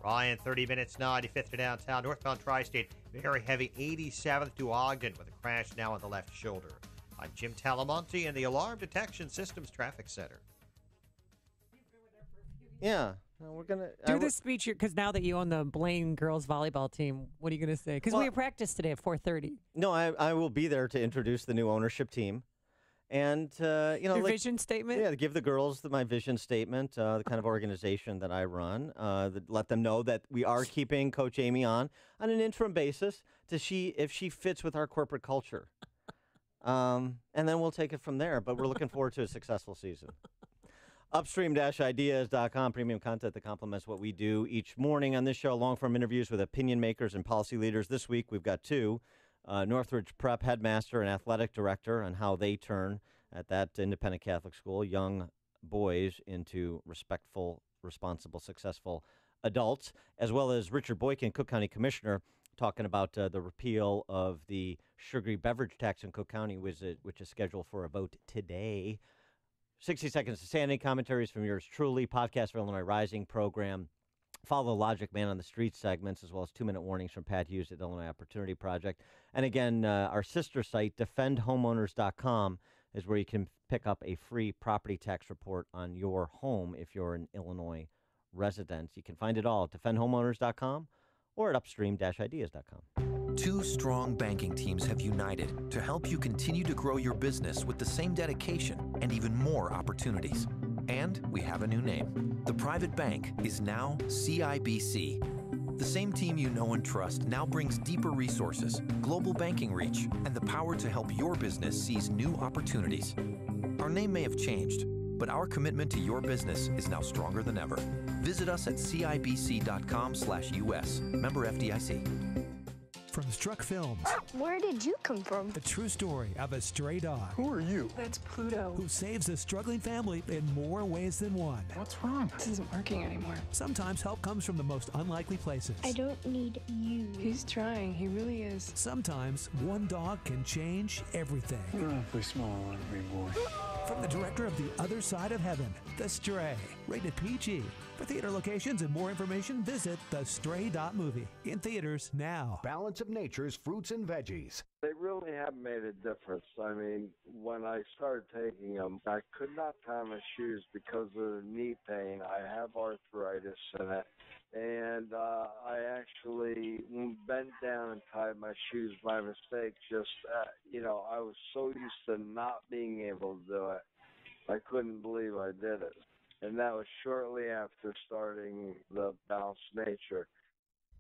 S16: Ryan, 30 minutes, 95th to downtown. Northbound Tri-State, very heavy, 87th to Ogden with a crash now on the left shoulder. I'm Jim Talamonte in the Alarm Detection Systems Traffic Center.
S13: Yeah, we're going to...
S14: Do this speech because now that you own the Blaine girls volleyball team, what are you going to say? Because we have practice today at 4:30.
S13: No, I will be there to introduce the new ownership team. And,
S14: your vision statement?
S13: Yeah, give the girls my vision statement, the kind of organization that I run. Let them know that we are keeping Coach Amy on an interim basis to see if she fits with our corporate culture. And then we'll take it from there. But we're looking forward to a successful season. Upstream-ideas.com, premium content that complements what we do each morning on this show, long-form interviews with opinion makers and policy leaders. This week, we've got two. Northridge Prep headmaster and athletic director, and how they turn at that independent Catholic school young boys into respectful, responsible, successful adults, as well as Richard Boykin, Cook County Commissioner, talking about the repeal of the sugary beverage tax in Cook County, which is scheduled for a vote today. 60 Seconds to Sanity, commentaries from yours truly, podcast for Illinois Rising program. Follow Logic Man on the Street segments, as well as 2-minute warnings from Pat Hughes at the Illinois Opportunity Project. And again, our sister site, defendhomeowners.com, is where you can pick up a free property tax report on your home if you're an Illinois resident. You can find it all at defendhomeowners.com or at upstream-ideas.com.
S18: Two strong banking teams have united to help you continue to grow your business with the same dedication and even more opportunities. And we have a new name. The private bank is now CIBC. The same team you know and trust now brings deeper resources, global banking reach, and the power to help your business seize new opportunities. Our name may have changed, but our commitment to your business is now stronger than ever. Visit us at cibc.com/US. Member FDIC.
S19: From Struck Films.
S20: Where did you come from?
S19: The true story of a stray dog.
S20: Who are you? That's Pluto.
S19: Who saves a struggling family in more ways than one.
S20: What's wrong? This isn't working anymore.
S19: Sometimes help comes from the most unlikely places.
S20: I don't need you. He's trying. He really is.
S19: Sometimes one dog can change everything.
S20: You're awfully small, aren't we, boy?
S19: From the director of The Other Side of Heaven, The Stray. Rated PG. For theater locations and more information, visit thestray.movie. In theaters now.
S21: Balance of Nature's fruits and veggies.
S22: They really have made a difference. I mean, when I started taking them, I could not tie my shoes because of the knee pain. I have arthritis in it. And I actually bent down and tied my shoes by mistake. I was so used to not being able to do it. I couldn't believe I did it. And that was shortly after starting the Balanced Nature.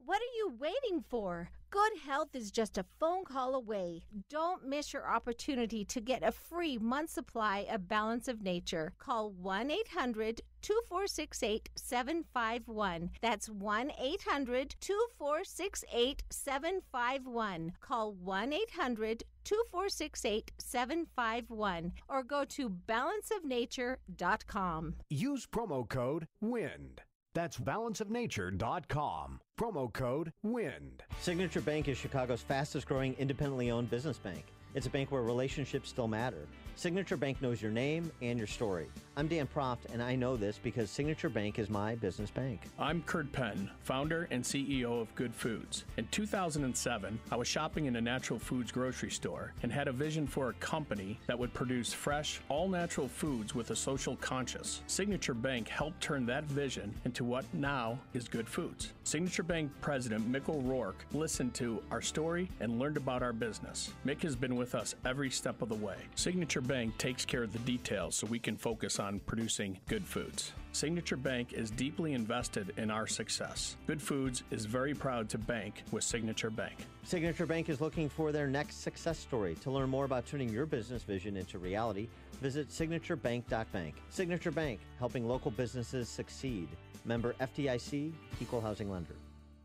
S23: What are you waiting for? Good health is just a phone call away. Don't miss your opportunity to get a free month supply of Balance of Nature. Call 1-800-2468-751. That's 1-800-2468-751. Call 1-800-2468-751 or go to balanceofnature.com.
S21: Use promo code WIND. That's balanceofnature.com. Promo code WIND.
S13: Signature Bank is Chicago's fastest growing independently owned business bank. It's a bank where relationships still matter. Signature Bank knows your name and your story. I'm Dan Proft, and I know this because Signature Bank is my business bank.
S24: I'm Kurt Penn, founder and CEO of Good Foods. In 2007, I was shopping in a natural foods grocery store and had a vision for a company that would produce fresh, all-natural foods with a social conscience. Signature Bank helped turn that vision into what now is Good Foods. Signature Bank President Mick O'Rourke listened to our story and learned about our business. Mick has been with us every step of the way. Signature Bank takes care of the details so we can focus on producing good foods. Signature Bank is deeply invested in our success. Good Foods is very proud to bank with Signature Bank.
S13: Signature Bank is looking for their next success story. To learn more about turning your business vision into reality, visit signaturebank.bank. Signature Bank, helping local businesses succeed. Member FDIC, Equal Housing Lender.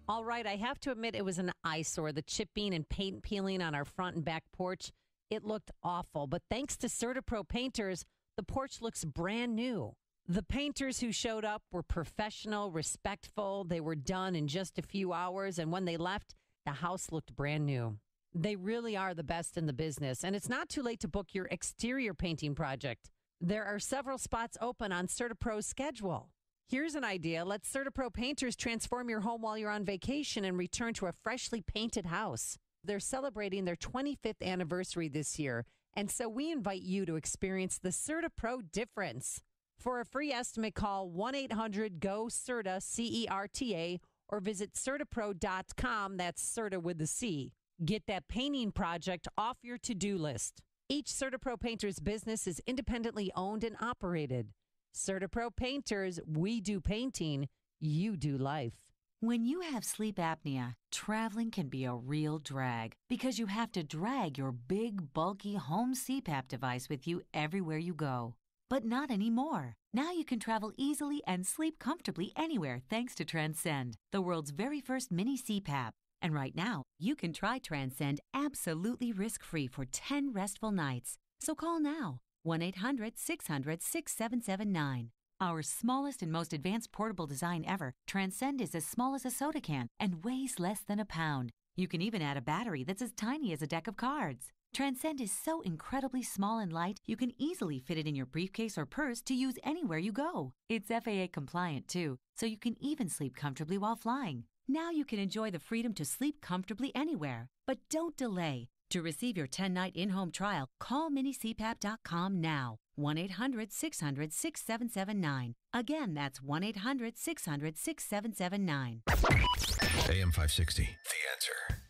S14: All right, I have to admit it was an eyesore, the chipping and paint peeling on our front and back porch. It looked awful, but thanks to CertaPro painters, the porch looks brand new. The painters who showed up were professional, respectful. They were done in just a few hours, and when they left, the house looked brand new. They really are the best in the business, and it's not too late to book your exterior painting project. There are several spots open on CertaPro's schedule. Here's an idea. Let CertaPro painters transform your home while you're on vacation and return to a freshly painted house. They're celebrating their 25th anniversary this year, and so we invite you to experience the CertaPro difference. For a free estimate, call 1-800-GO-CERTA, CERTA, or visit CertaPro.com, that's Certa with the C. Get that painting project off your to-do list. Each CertaPro painter's business is independently owned and operated. CertaPro painters, we do painting, you do life.
S25: When you have sleep apnea, traveling can be a real drag because you have to drag your big, bulky home CPAP device with you everywhere you go. But not anymore. Now you can travel easily and sleep comfortably anywhere thanks to Transcend, the world's very first mini CPAP. And right now, you can try Transcend absolutely risk-free for 10 restful nights. So call now, 1-800-600-6779. Our smallest and most advanced portable design ever, Transcend is as small as a soda can and weighs less than a pound. You can even add a battery that's as tiny as a deck of cards. Transcend is so incredibly small and light, you can easily fit it in your briefcase or purse to use anywhere you go. It's FAA compliant, too, so you can even sleep comfortably while flying. Now you can enjoy the freedom to sleep comfortably anywhere. But don't delay. To receive your 10-night in-home trial, call minicpap.com now. 1-800-600-6779. Again, that's 1-800-600-6779.
S8: AM 560, The Answer.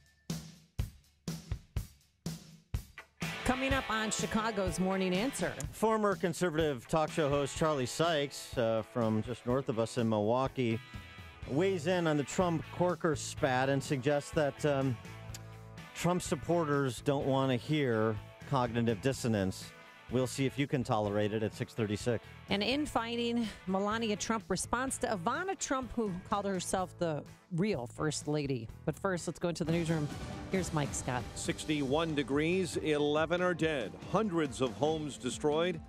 S14: Coming up on Chicago's Morning Answer.
S13: Former conservative talk show host Charlie Sykes from just north of us in Milwaukee weighs in on the Trump Corker spat and suggests that Trump supporters don't want to hear cognitive dissonance. We'll see if you can tolerate it at 6:36.
S14: And infighting, Melania Trump responds to Ivana Trump, who called herself the real First Lady. But first, let's go into the newsroom. Here's Mike Scott.
S4: 61 degrees, 11 are dead. Hundreds of homes destroyed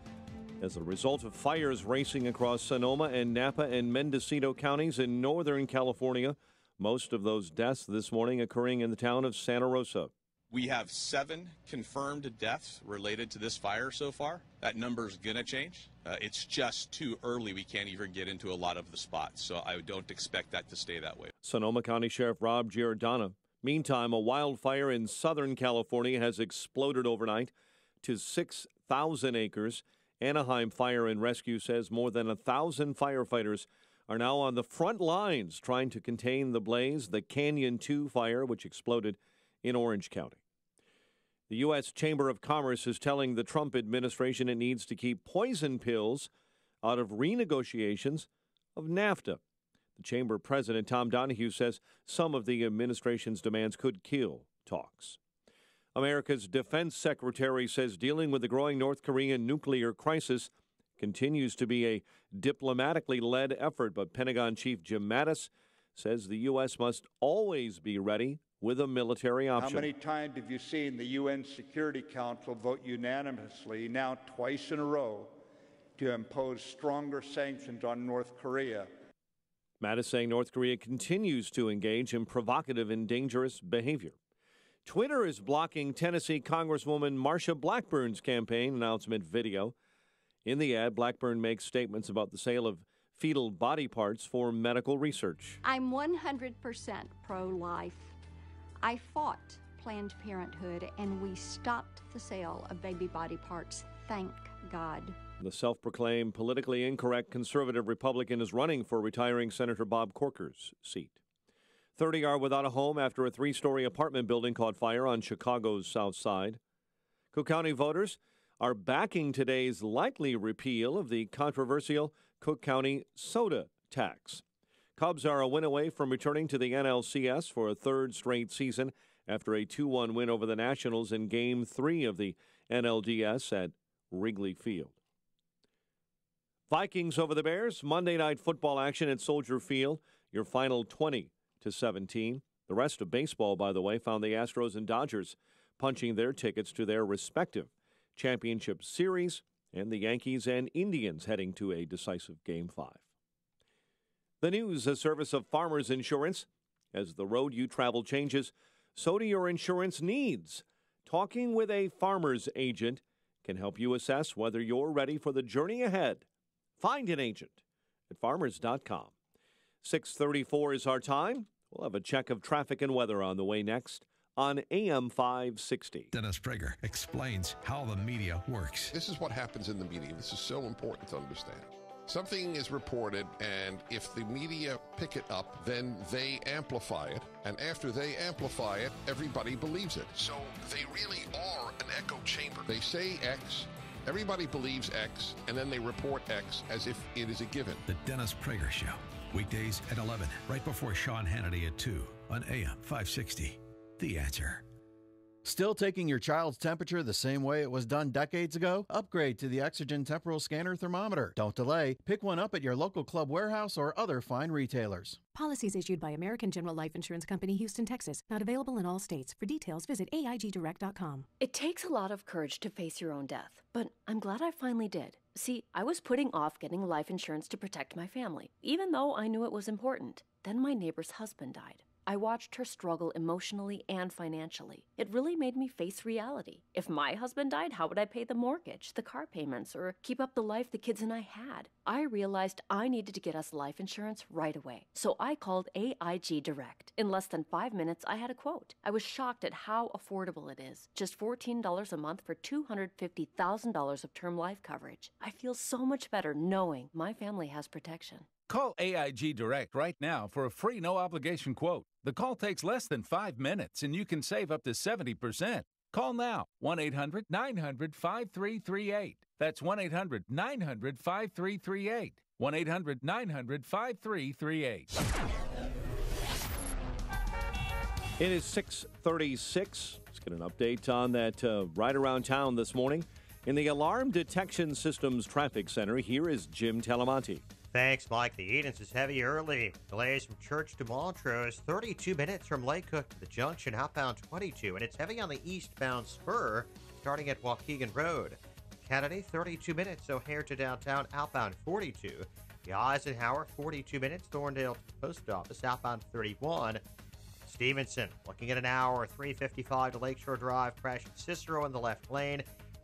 S4: as a result of fires racing across Sonoma and Napa and Mendocino counties in Northern California. Most of those deaths this morning occurring in the town of Santa Rosa.
S5: We have 7 confirmed deaths related to this fire so far. That number's going to change. It's just too early. We can't even get into a lot of the spots, so I don't expect that to stay that way.
S4: Sonoma County Sheriff Rob Giordana. Meantime, a wildfire in Southern California has exploded overnight to 6,000 acres. Anaheim Fire and Rescue says more than 1,000 firefighters are now on the front lines trying to contain the blaze. The Canyon 2 fire, which exploded in Orange County. The U.S. Chamber of Commerce is telling the Trump administration it needs to keep poison pills out of renegotiations of NAFTA. The chamber president, Tom Donahue, says some of the administration's demands could kill talks. America's defense secretary says dealing with the growing North Korean nuclear crisis continues to be a diplomatically led effort, but Pentagon Chief Jim Mattis says the U.S. must always be ready with a military option.
S6: How many times have you seen the UN Security Council vote unanimously, now twice in a row, to impose stronger sanctions on North Korea?
S4: Mattis saying North Korea continues to engage in provocative and dangerous behavior. Twitter is blocking Tennessee Congresswoman Marsha Blackburn's campaign announcement video. In the ad, Blackburn makes statements about the sale of fetal body parts for medical research.
S7: I'm 100% pro-life. I fought Planned Parenthood, and we stopped the sale of baby body parts. Thank God.
S4: The self-proclaimed politically incorrect conservative Republican is running for retiring Senator Bob Corker's seat. 30 are without a home after a 3-story apartment building caught fire on Chicago's South Side. Cook County voters are backing today's likely repeal of the controversial Cook County soda tax. Cubs are a win away from returning to the NLCS for a 3rd straight season after a 2-1 win over the Nationals in Game 3 of the NLDS at Wrigley Field. Vikings over the Bears, Monday Night Football action at Soldier Field, your final 20-17. The rest of baseball, by the way, found the Astros and Dodgers punching their tickets to their respective championship series, and the Yankees and Indians heading to a decisive Game 5. The news, a service of Farmers Insurance. As the road you travel changes, so do your insurance needs. Talking with a farmer's agent can help you assess whether you're ready for the journey ahead. Find an agent at farmers.com. 6:34 is our time. We'll have a check of traffic and weather on the way next on AM 560.
S8: Dennis Prager explains how the media works.
S10: This is what happens in the media. This is so important to understand. Something is reported, and if the media pick it up, then they amplify it. And after they amplify it, everybody believes it. So they really are an echo chamber. They say X, everybody believes X, and then they report X as if it is a given.
S8: The Dennis Prager Show. Weekdays at 11, right before Sean Hannity at 2 on AM 560. The Answer.
S11: Still taking your child's temperature the same way it was done decades ago? Upgrade to the Exogen Temporal Scanner Thermometer. Don't delay. Pick one up at your local Club Warehouse or other fine retailers.
S12: Policies issued by American General Life Insurance Company, Houston, Texas. Not available in all states. For details, visit AIGdirect.com.
S26: It takes a lot of courage to face your own death, but I'm glad I finally did. See, I was putting off getting life insurance to protect my family, even though I knew it was important. Then my neighbor's husband died. I watched her struggle emotionally and financially. It really made me face reality. If my husband died, how would I pay the mortgage, the car payments, or keep up the life the kids and I had? I realized I needed to get us life insurance right away. So I called AIG Direct. In less than 5 minutes, I had a quote. I was shocked at how affordable it is. Just $14 a month for $250,000 of term life coverage. I feel so much better knowing my family has protection.
S1: Call AIG Direct right now for a free no-obligation quote. The call takes less than 5 minutes, and you can save up to 70%. Call now, 1-800-900-5338. That's 1-800-900-5338. 1-800-900-5338.
S4: It is 6:36. Let's get an update on that right around town this morning. In the Alarm Detection Systems Traffic Center, here is Jim Talamonte.
S16: Thanks, Mike. The Edens is heavy early. Delays from Church to Montrose, 32 minutes from Lake Cook to the junction, outbound 22. And it's heavy on the eastbound spur, starting at Waukegan Road. Kennedy, 32 minutes, O'Hare to downtown, outbound 42. The Eisenhower, 42 minutes, Thorndale to the post office, outbound 31. Stevenson, looking at an hour, 3:55 to Lakeshore Drive, crash at Cicero in the left lane.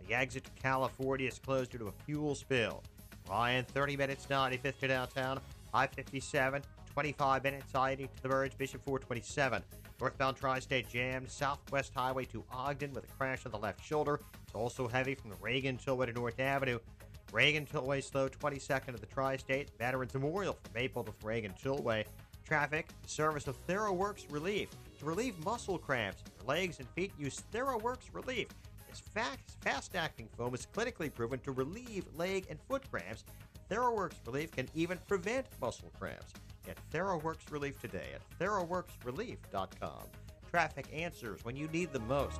S16: The exit to California is closed due to a fuel spill. Ryan, 30 minutes, 95th to downtown, I-57, 25 minutes, I-80 to the Verge, Bishop 427. Northbound Tri-State jammed, Southwest Highway to Ogden with a crash on the left shoulder. It's also heavy from the Reagan Tollway to North Avenue. Reagan Tollway slow, 22nd to the Tri-State. Veterans Memorial from Maple to Reagan Tollway. Traffic, service of TheraWorks Relief. To relieve muscle cramps in your legs and feet, use TheraWorks Relief. This fast-acting foam is clinically proven to relieve leg and foot cramps. TheraWorks Relief can even prevent muscle cramps. Get TheraWorks Relief today at TheraWorksRelief.com. Traffic answers when you need them most.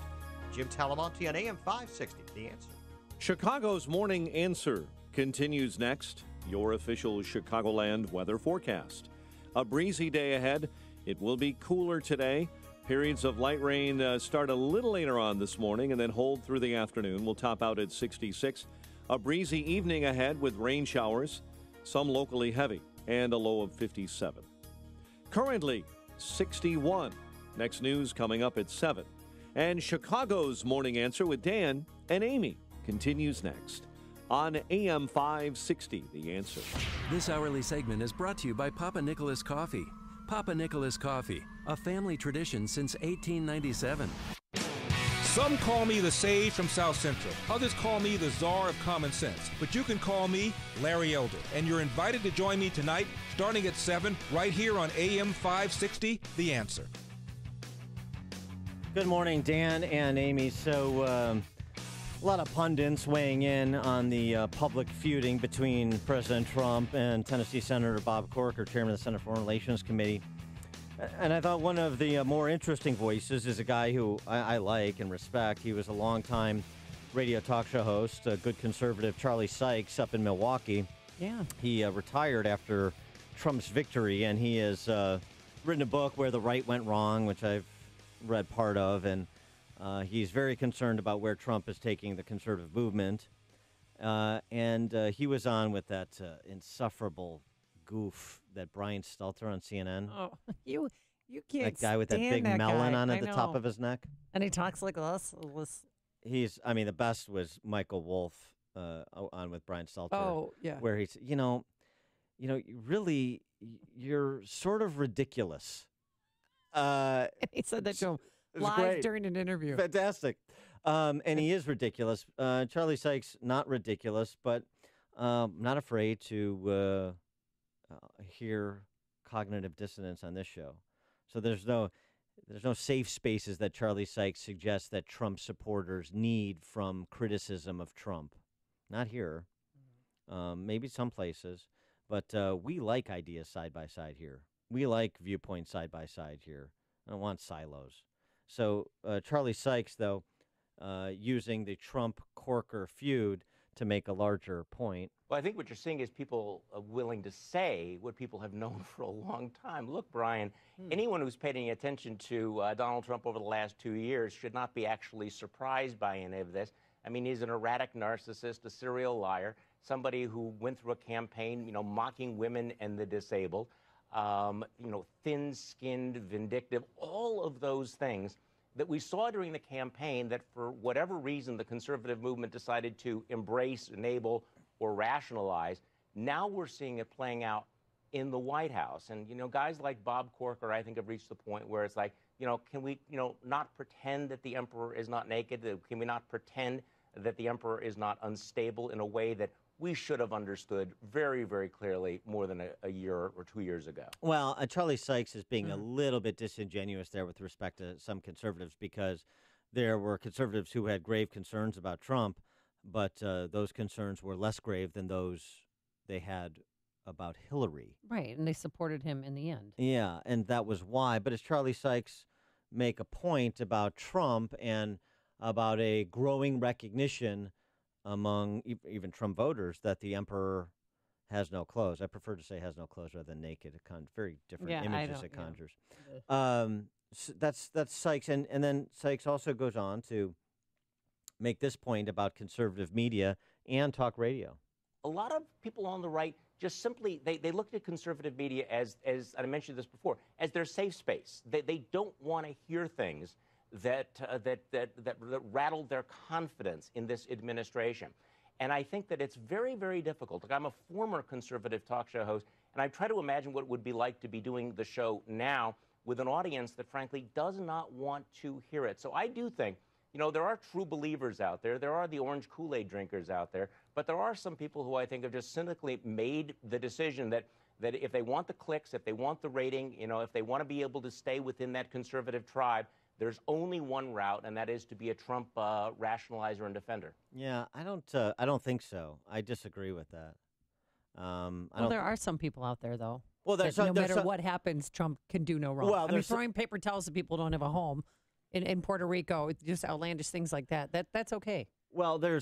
S16: Jim Talamonte on AM 560, The Answer.
S4: Chicago's Morning Answer continues next. Your official Chicagoland weather forecast. A breezy day ahead. It will be cooler today. Periods of light rain start a little later on this morning and then hold through the afternoon. We'll top out at 66. A breezy evening ahead with rain showers, some locally heavy, and a low of 57. Currently 61. Next news coming up at 7. And Chicago's Morning Answer with Dan and Amy continues next on AM 560, The Answer.
S2: This hourly segment is brought to you by Papa Nicholas Coffee. Papa Nicholas Coffee, a family tradition since 1897.
S3: Some call me the sage from South Central. Others call me the czar of common sense. But you can call me Larry Elder. And you're invited to join me tonight, starting at 7, right here on AM 560, The Answer.
S13: Good morning, Dan and Amy. So, a lot of pundits weighing in on the public feuding between President Trump and Tennessee Senator Bob Corker, chairman of the Senate Foreign Relations Committee. And I thought one of the more interesting voices is a guy who I like and respect. He was a longtime radio talk show host, a good conservative, Charlie Sykes, up in Milwaukee.
S14: Yeah.
S13: He retired after Trump's victory, and he has written a book, Where the Right Went Wrong, which I've read part of, and he's very concerned about where Trump is taking the conservative movement. And he was on with that insufferable goof, that Brian Stelter on CNN.
S14: Oh, you can't.
S13: That guy with that big melon on at the top of his neck.
S14: And he talks like this.
S13: The best was Michael Wolff on with Brian Stelter.
S14: Oh, yeah.
S13: Where he's, really, you're sort of ridiculous.
S14: He said that to him live during an interview.
S13: Fantastic. And he is ridiculous. Charlie Sykes, not ridiculous, but not afraid to hear cognitive dissonance on this show. So there's no safe spaces that Charlie Sykes suggests that Trump supporters need from criticism of Trump. Not here. Maybe some places. But we like ideas side by side here. We like viewpoints side by side here. I don't want silos. So Charlie Sykes, though, using the Trump-Corker feud to make a larger point.
S9: Well, I think what you're seeing is people willing to say what people have known for a long time. Look, Brian, anyone who's paying attention to Donald Trump over the last 2 years should not be actually surprised by any of this. I mean, he's an erratic narcissist, a serial liar, somebody who went through a campaign, mocking women and the disabled. thin-skinned, vindictive, all of those things that we saw during the campaign that for whatever reason the conservative movement decided to embrace, enable, or rationalize. Now we're seeing it playing out in the White House. And, guys like Bob Corker, I think, have reached the point where it's like, can we, not pretend that the emperor is not naked? Can we not pretend that the emperor is not unstable in a way that we should have understood very, very clearly more than a year or 2 years ago?
S13: Well, Charlie Sykes is being a little bit disingenuous there with respect to some conservatives, because there were conservatives who had grave concerns about Trump, but those concerns were less grave than those they had about Hillary.
S14: Right, and they supported him in the end.
S13: Yeah, and that was why. But as Charlie Sykes make a point about Trump and about a growing recognition among even Trump voters that the emperor has no clothes. I prefer to say has no clothes rather than naked. Very different images it conjures. So that's Sykes. And then Sykes also goes on to make this point about conservative media and talk radio.
S9: A lot of people on the right just simply, they looked at conservative media as I mentioned this before, as their safe space. They don't want to hear things that rattled their confidence in this administration. And I think that it's very, very difficult. Like, I'm a former conservative talk show host, and I try to imagine what it would be like to be doing the show now with an audience that, frankly, does not want to hear it. So I do think, there are true believers out there. There are the orange Kool-Aid drinkers out there. But there are some people who I think have just cynically made the decision that if they want the clicks, if they want the rating, if they want to be able to stay within that conservative tribe, there's only one route, and that is to be a Trump rationalizer and defender.
S13: Yeah, I don't think so. I disagree with that.
S14: There are some people out there, though.
S13: Well,
S14: no matter what happens, Trump can do no wrong.
S13: Well,
S14: throwing paper towels at people who don't have a home in Puerto Rico, just outlandish things like that. That's okay.
S13: Well, there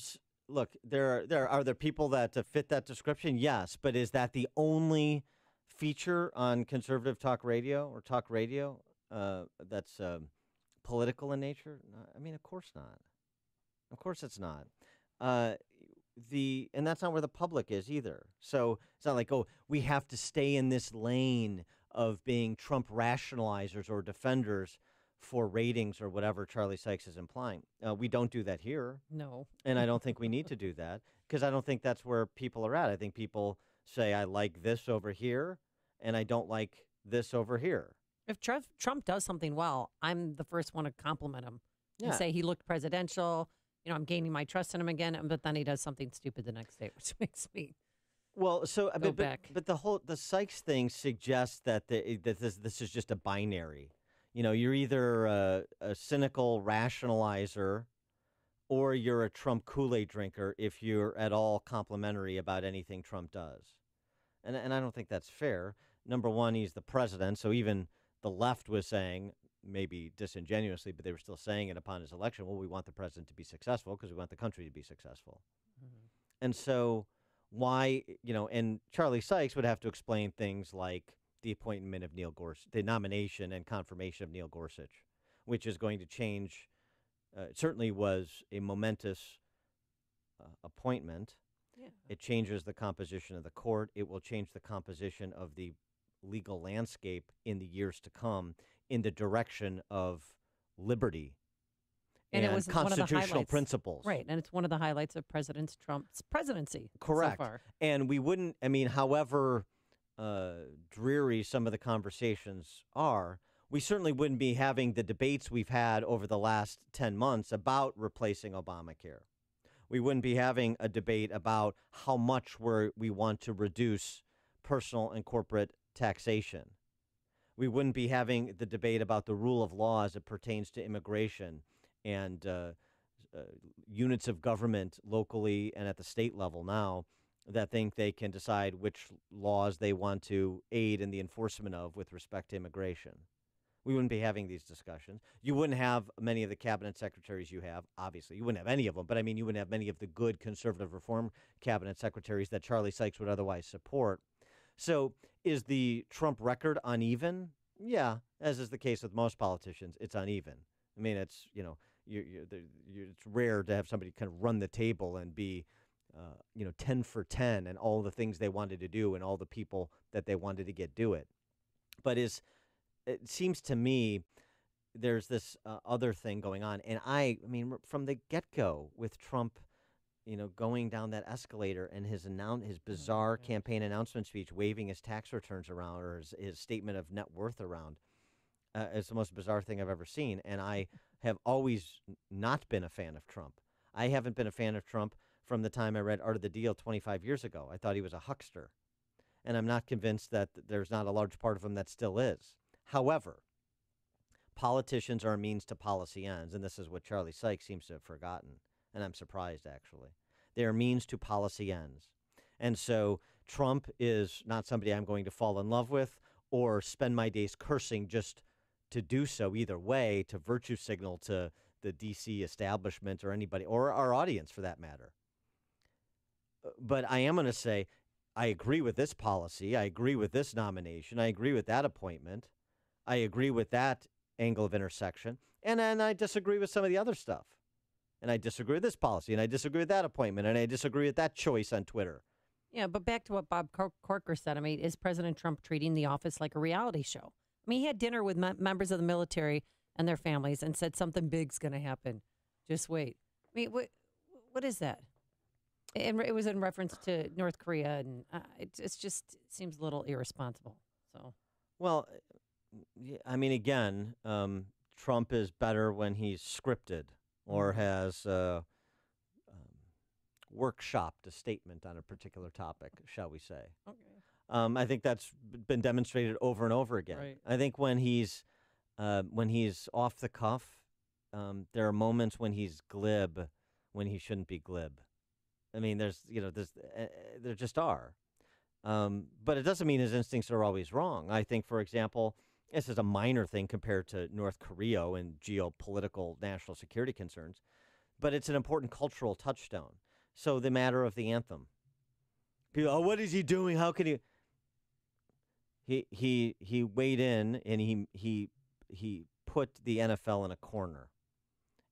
S13: are people that fit that description. Yes, but is that the only feature on conservative talk radio or talk radio that's political in nature? I mean, of course not. Of course it's not. And that's not where the public is either. So it's not like, we have to stay in this lane of being Trump rationalizers or defenders for ratings or whatever Charlie Sykes is implying. We don't do that here.
S14: No.
S13: And I don't think we need to do that, because I don't think that's where people are at. I think people say, I like this over here, and I don't like this over here.
S14: If Trump does something well, I'm the first one to compliment him and
S13: Yeah.
S14: say he looked presidential. I'm gaining my trust in him again. But then he does something stupid the next day, which makes me go back.
S13: But the Sykes thing suggests that this is just a binary. You're either a cynical rationalizer or you're a Trump Kool-Aid drinker if you're at all complimentary about anything Trump does. And I don't think that's fair. Number one, he's the president, so even the left was saying, maybe disingenuously, but they were still saying it upon his election, well, we want the president to be successful because we want the country to be successful. Mm-hmm. And so why, and Charlie Sykes would have to explain things like the appointment of Neil Gorsuch, the nomination and confirmation of Neil Gorsuch, which is going to change, certainly was a momentous appointment.
S14: Yeah.
S13: It changes the composition of the court. It will change the composition of the legal landscape in the years to come in the direction of liberty and
S14: it was
S13: constitutional principles.
S14: Right, and it's one of the highlights of President Trump's presidency.
S13: Correct.
S14: So far.
S13: And we wouldn't, however dreary some of the conversations are, we certainly wouldn't be having the debates we've had over the last 10 months about replacing Obamacare. We wouldn't be having a debate about how much we want to reduce personal and corporate taxation. We wouldn't be having the debate about the rule of law as it pertains to immigration and units of government locally and at the state level now that think they can decide which laws they want to aid in the enforcement of with respect to immigration. We wouldn't be having these discussions. You wouldn't have many of the cabinet secretaries you have, obviously. You wouldn't have any of them, but you wouldn't have many of the good conservative reform cabinet secretaries that Charlie Sykes would otherwise support. So is the Trump record uneven? Yeah, as is the case with most politicians, it's uneven. It's, it's rare to have somebody kind of run the table and be 10 for 10 and all the things they wanted to do and all the people that they wanted to do it. But it seems to me there's this other thing going on. And I mean, from the get-go with Trump, going down that escalator and his bizarre campaign announcement speech, waving his tax returns around or his statement of net worth around, is the most bizarre thing I've ever seen. And I have always not been a fan of Trump. I haven't been a fan of Trump from the time I read Art of the Deal 25 years ago. I thought he was a huckster. And I'm not convinced that there's not a large part of him that still is. However, politicians are a means to policy ends, and this is what Charlie Sykes seems to have forgotten, and I'm surprised, actually. They are means to policy ends. And so Trump is not somebody I'm going to fall in love with or spend my days cursing just to do so either way, to virtue signal to the D.C. establishment or anybody, or our audience for that matter. But I am going to say, I agree with this policy. I agree with this nomination. I agree with that appointment. I agree with that angle of intersection. And then I disagree with some of the other stuff. And I disagree with this policy. And I disagree with that appointment. And I disagree with that choice on Twitter.
S14: Yeah, but back to what Bob Corker said. I mean, is President Trump treating the office like a reality show? I mean, he had dinner with members of the military and their families and said something big's going to happen. Just wait. I mean, what is that? And it was in reference to North Korea, and it just seems a little irresponsible. So,
S13: well, I mean, again, Trump is better when he's scripted or has workshopped a statement on a particular topic, shall we say.
S14: Okay.
S13: I think that's been demonstrated over and over again.
S14: Right.
S13: I think when he's off the cuff, there are moments when he's glib when he shouldn't be glib. I mean, there just are. But it doesn't mean his instincts are always wrong. I think, for example, this is a minor thing compared to North Korea and geopolitical national security concerns, but it's an important cultural touchstone. So the matter of the anthem. People, what is he doing? How could he? He weighed in and he put the NFL in a corner.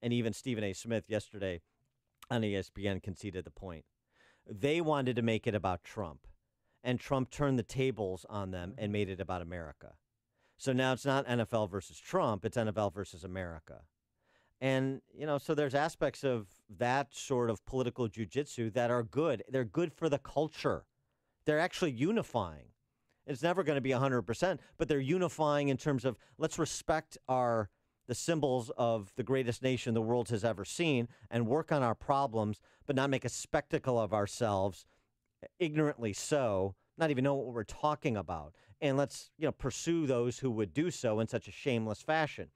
S13: And even Stephen A. Smith yesterday on ESPN conceded the point. They wanted to make it about Trump, and Trump turned the tables on them and made it about America. So now it's not NFL versus Trump, it's NFL versus America. And, so there's aspects of that sort of political jujitsu that are good. They're good for the culture. They're actually unifying. It's never going to be 100%, but they're unifying in terms of let's respect the symbols of the greatest nation the world has ever seen and work on our problems, but not make a spectacle of ourselves, ignorantly so, not even know what we're talking about. And let's, pursue those who would do so in such a shameless fashion.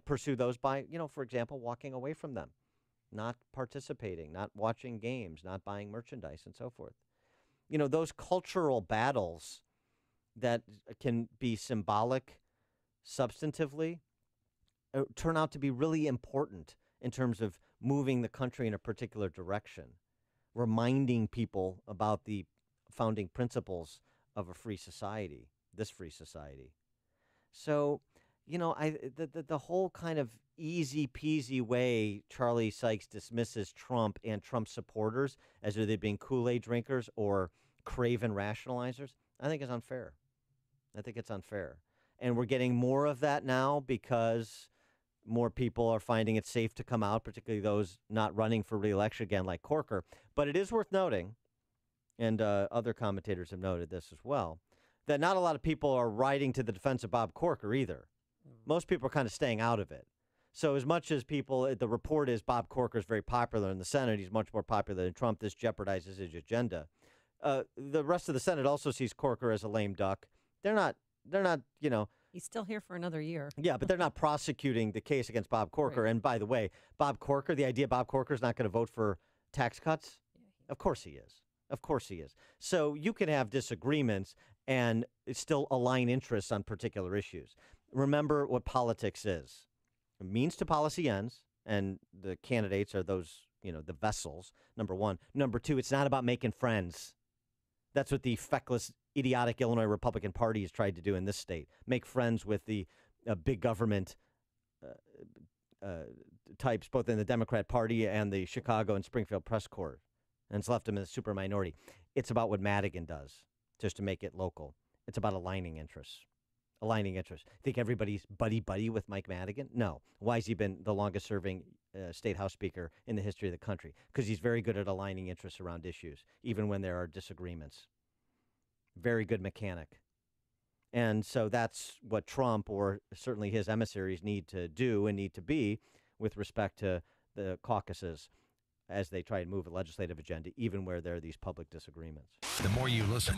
S13: Pursue those by, for example, walking away from them, not participating, not watching games, not buying merchandise, and so forth. Those cultural battles that can be symbolic substantively turn out to be really important in terms of moving the country in a particular direction, reminding people about the founding principles of a free society, this free society. So, the whole kind of easy peasy way Charlie Sykes dismisses Trump and Trump supporters as either being Kool-Aid drinkers or craven rationalizers, I think is unfair. I think it's unfair. And we're getting more of that now because more people are finding it safe to come out, particularly those not running for re-election again like Corker. But it is worth noting, and other commentators have noted this as well, that not a lot of people are riding to the defense of Bob Corker either. Most people are kind of staying out of it. So as much as the report is Bob Corker is very popular in the Senate, he's much more popular than Trump, this jeopardizes his agenda. The rest of the Senate also sees Corker as a lame duck. They're not,
S14: he's still here for another year.
S13: Yeah, but they're not prosecuting the case against Bob Corker. Right. And by the way, Bob Corker, the idea Bob Corker is not going to vote for tax cuts? Of course he is. Of course he is. So you can have disagreements and still align interests on particular issues. Remember what politics is. It means to policy ends, and the candidates are those, the vessels, number one. Number two, it's not about making friends. That's what the feckless, idiotic Illinois Republican Party has tried to do in this state. Make friends with the big government types, both in the Democrat Party and the Chicago and Springfield press corps. And it's left them in a super minority. It's about what Madigan does, just to make it local. It's about aligning interests. aligning interests. Think everybody's buddy-buddy with Mike Madigan? No. Why has he been the longest-serving state house speaker in the history of the country? Because he's very good at aligning interests around issues, even when there are disagreements. Very good mechanic. And so that's what Trump, or certainly his emissaries, need to do and need to be with respect to the caucuses as they try and move a legislative agenda, even where there are these public disagreements.
S8: The more you listen,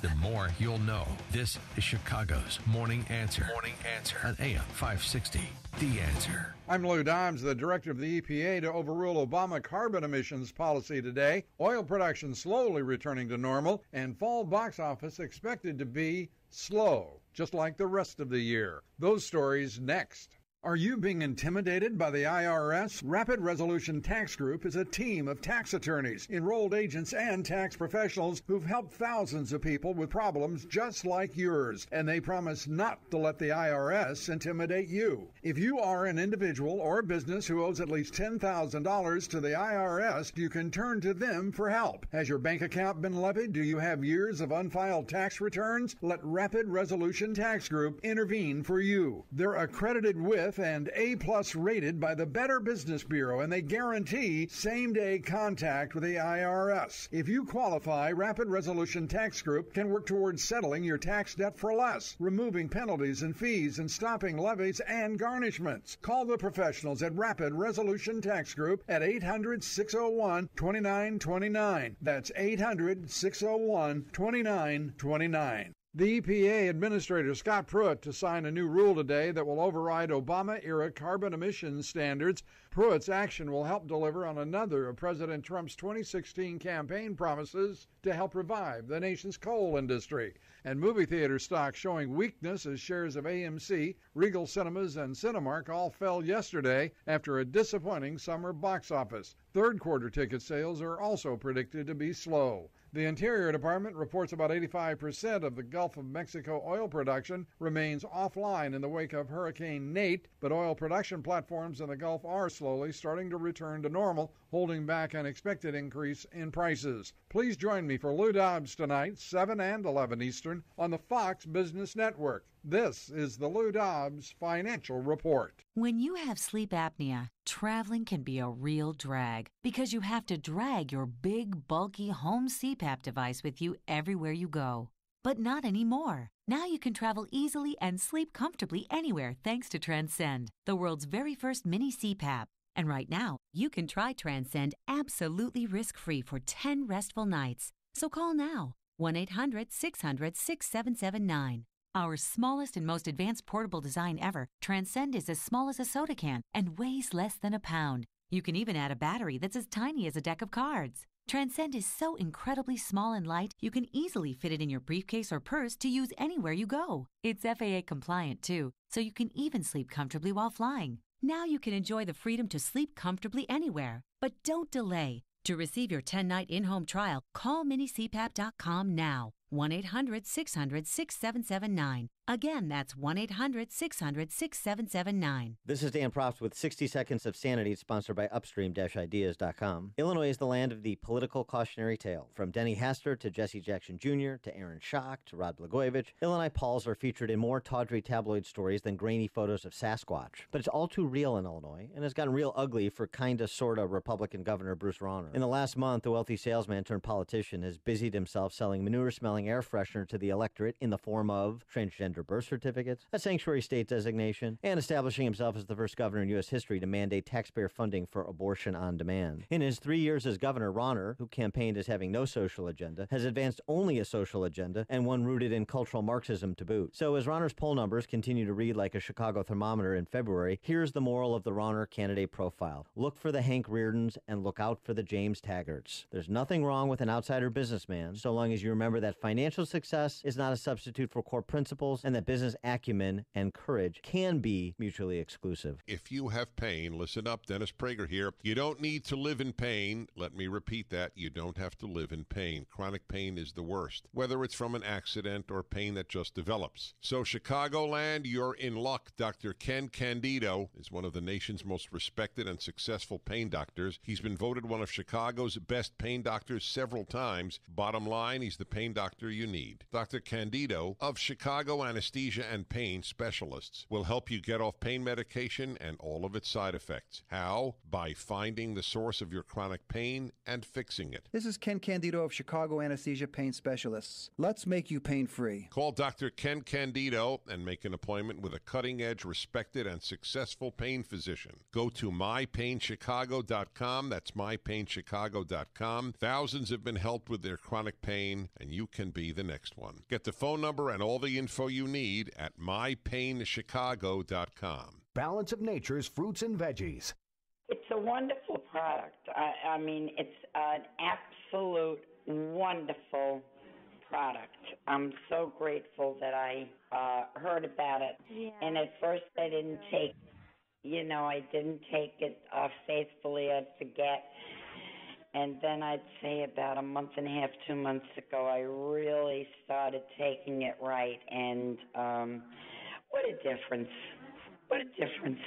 S8: the more you'll know. This is Chicago's Morning Answer. Morning Answer on AM 560. The Answer.
S15: I'm Lou Dobbs, the director of the EPA to overrule Obama carbon emissions policy today. Oil production slowly returning to normal, and fall box office expected to be slow, just like the rest of the year. Those stories next. Are you being intimidated by the IRS? Rapid Resolution Tax Group is a team of tax attorneys, enrolled agents, and tax professionals who've helped thousands of people with problems just like yours, and they promise not to let the IRS intimidate you. If you are an individual or business who owes at least $10,000 to the IRS, you can turn to them for help. Has your bank account been levied? Do you have years of unfiled tax returns? Let Rapid Resolution Tax Group intervene for you. They're accredited with and A+ rated by the Better Business Bureau, and they guarantee same-day contact with the IRS. If you qualify, Rapid Resolution Tax Group can work towards settling your tax debt for less, removing penalties and fees, and stopping levies and garnishments. Call the professionals at Rapid Resolution Tax Group at 800-601-2929. That's 800-601-2929. The EPA Administrator Scott Pruitt to sign a new rule today that will override Obama-era carbon emissions standards. Pruitt's action will help deliver on another of President Trump's 2016 campaign promises to help revive the nation's coal industry. And movie theater stocks showing weakness as shares of AMC, Regal Cinemas, and Cinemark all fell yesterday after a disappointing summer box office. Third quarter ticket sales are also predicted to be slow. The Interior Department reports about 85% of the Gulf of Mexico oil production remains offline in the wake of Hurricane Nate, but oil production platforms in the Gulf are slowly starting to return to normal, holding back an expected increase in prices. Please join me for Lou Dobbs tonight, 7 and 11 Eastern, on the Fox Business Network. This is the Lou Dobbs Financial Report.
S25: When you have sleep apnea, traveling can be a real drag because you have to drag your big, bulky home CPAP device with you everywhere you go. But not anymore. Now you can travel easily and sleep comfortably anywhere thanks to Transcend, the world's very first mini CPAP. And right now, you can try Transcend absolutely risk-free for 10 restful nights. So call now, 1-800-600-6779. Our smallest and most advanced portable design ever, Transcend is as small as a soda can and weighs less than a pound. You can even add a battery that's as tiny as a deck of cards. Transcend is so incredibly small and light, you can easily fit it in your briefcase or purse to use anywhere you go. It's FAA compliant too, so you can even sleep comfortably while flying. Now you can enjoy the freedom to sleep comfortably anywhere. But don't delay. To receive your 10-night in-home trial, call minicpap.com now. 1-800-600-6779. Again, that's 1-800-600-6779.
S13: This is Dan Proft with 60 Seconds of Sanity, sponsored by Upstream-Ideas.com. Illinois is the land of the political cautionary tale. From Denny Hastert to Jesse Jackson Jr. to Aaron Schock to Rod Blagojevich, Illinois Pauls are featured in more tawdry tabloid stories than grainy photos of Sasquatch. But it's all too real in Illinois, and it's gotten real ugly for kinda, sorta Republican Governor Bruce Rauner. In the last month, the wealthy salesman turned politician has busied himself selling manure-smelling air freshener to the electorate in the form of transgender birth certificates, a sanctuary state designation, and establishing himself as the first governor in U.S. history to mandate taxpayer funding for abortion on demand. In his 3 years as governor, Rauner, who campaigned as having no social agenda, has advanced only a social agenda, and one rooted in cultural Marxism to boot. So as Rauner's poll numbers continue to read like a Chicago thermometer in February, here's the moral of the Rauner candidate profile. Look for the Hank Reardons and look out for the James Taggarts. There's nothing wrong with an outsider businessman, so long as you remember that financial success is not a substitute for core principles, and that business acumen and courage can be mutually exclusive.
S10: If you have pain, listen up, Dennis Prager here. You don't need to live in pain. Let me repeat that. You don't have to live in pain. Chronic pain is the worst, whether it's from an accident or pain that just develops. So Chicagoland, you're in luck. Dr. Ken Candido is one of the nation's most respected and successful pain doctors. He's been voted one of Chicago's best pain doctors several times. Bottom line, he's the pain doctor you need. Dr. Candido of Chicago anesthesia and pain specialists will help you get off pain medication and all of its side effects. How? By finding the source of your chronic pain and fixing it.
S17: This is Ken Candido of Chicago Anesthesia Pain Specialists. Let's make you pain-free.
S10: Call Dr. Ken Candido and make an appointment with a cutting-edge, respected, and successful pain physician. Go to mypainchicago.com. That's mypainchicago.com. Thousands have been helped with their chronic pain, and you can be the next one. Get the phone number and all the info you need at mypainchicago.com.
S21: Balance of Nature's fruits and veggies.
S18: It's a wonderful product. I mean, it's an absolute wonderful product. I'm so grateful that I heard about it. Yeah. And at first I didn't take, I didn't take it faithfully. I'd forget. And then I'd say about a month and a half, 2 months ago, I really started taking it right. And what a difference. What a difference.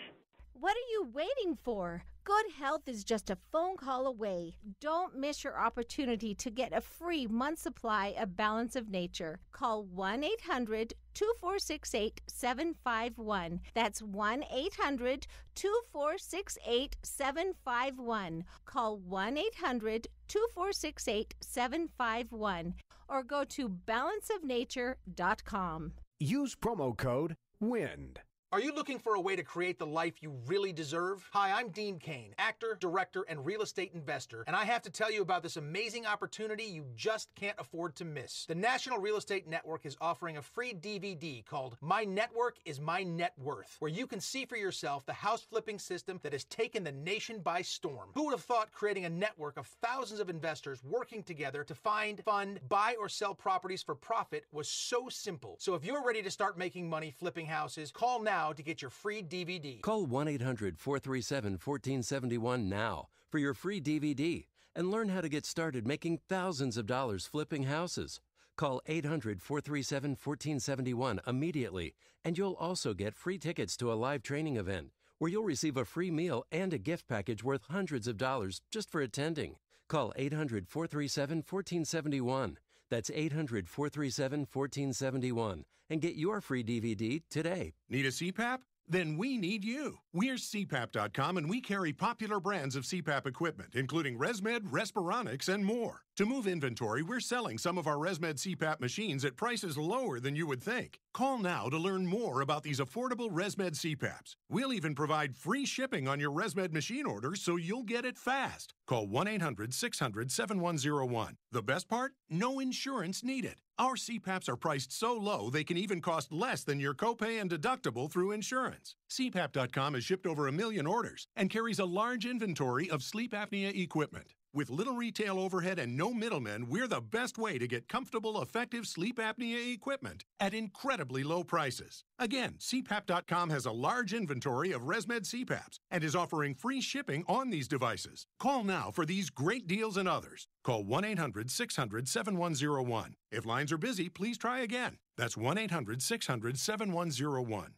S19: What are you waiting for? Good health is just a phone call away. Don't miss your opportunity to get a free month supply of Balance of Nature. Call 1-800-2468-751. That's 1-800-2468-751. Call 1-800-2468-751 or go to balanceofnature.com.
S21: Use promo code WIND.
S20: Are you looking for a way to create the life you really deserve? Hi, I'm Dean Cain, actor, director, and real estate investor, and I have to tell you about this amazing opportunity you just can't afford to miss. The National Real Estate Network is offering a free DVD called My Network is My Net Worth, where you can see for yourself the house flipping system that has taken the nation by storm. Who would have thought creating a network of thousands of investors working together to find, fund, buy, or sell properties for profit was so simple? So if you're ready to start making money flipping houses, call now to get your free DVD.
S2: Call 1-800-437-1471 now for your free DVD and learn how to get started making thousands of dollars flipping houses. Call 800-437-1471 immediately, and you'll also get free tickets to a live training event where you'll receive a free meal and a gift package worth hundreds of dollars just for attending. Call 800-437-1471. That's 800-437-1471 and get your free DVD today.
S22: Need a CPAP? Then we need you. We're CPAP.com, and we carry popular brands of CPAP equipment, including ResMed, Respironics, and more. To move inventory, we're selling some of our ResMed CPAP machines at prices lower than you would think. Call now to learn more about these affordable ResMed CPAPs. We'll even provide free shipping on your ResMed machine order so you'll get it fast. Call 1-800-600-7101. The best part? No insurance needed. Our CPAPs are priced so low they can even cost less than your copay and deductible through insurance. CPAP.com has shipped over 1 million orders and carries a large inventory of sleep apnea equipment. With little retail overhead and no middlemen, we're the best way to get comfortable, effective sleep apnea equipment at incredibly low prices. Again, CPAP.com has a large inventory of ResMed CPAPs and is offering free shipping on these devices. Call now for these great deals and others. Call 1-800-600-7101. If lines are busy, please try again. That's 1-800-600-7101.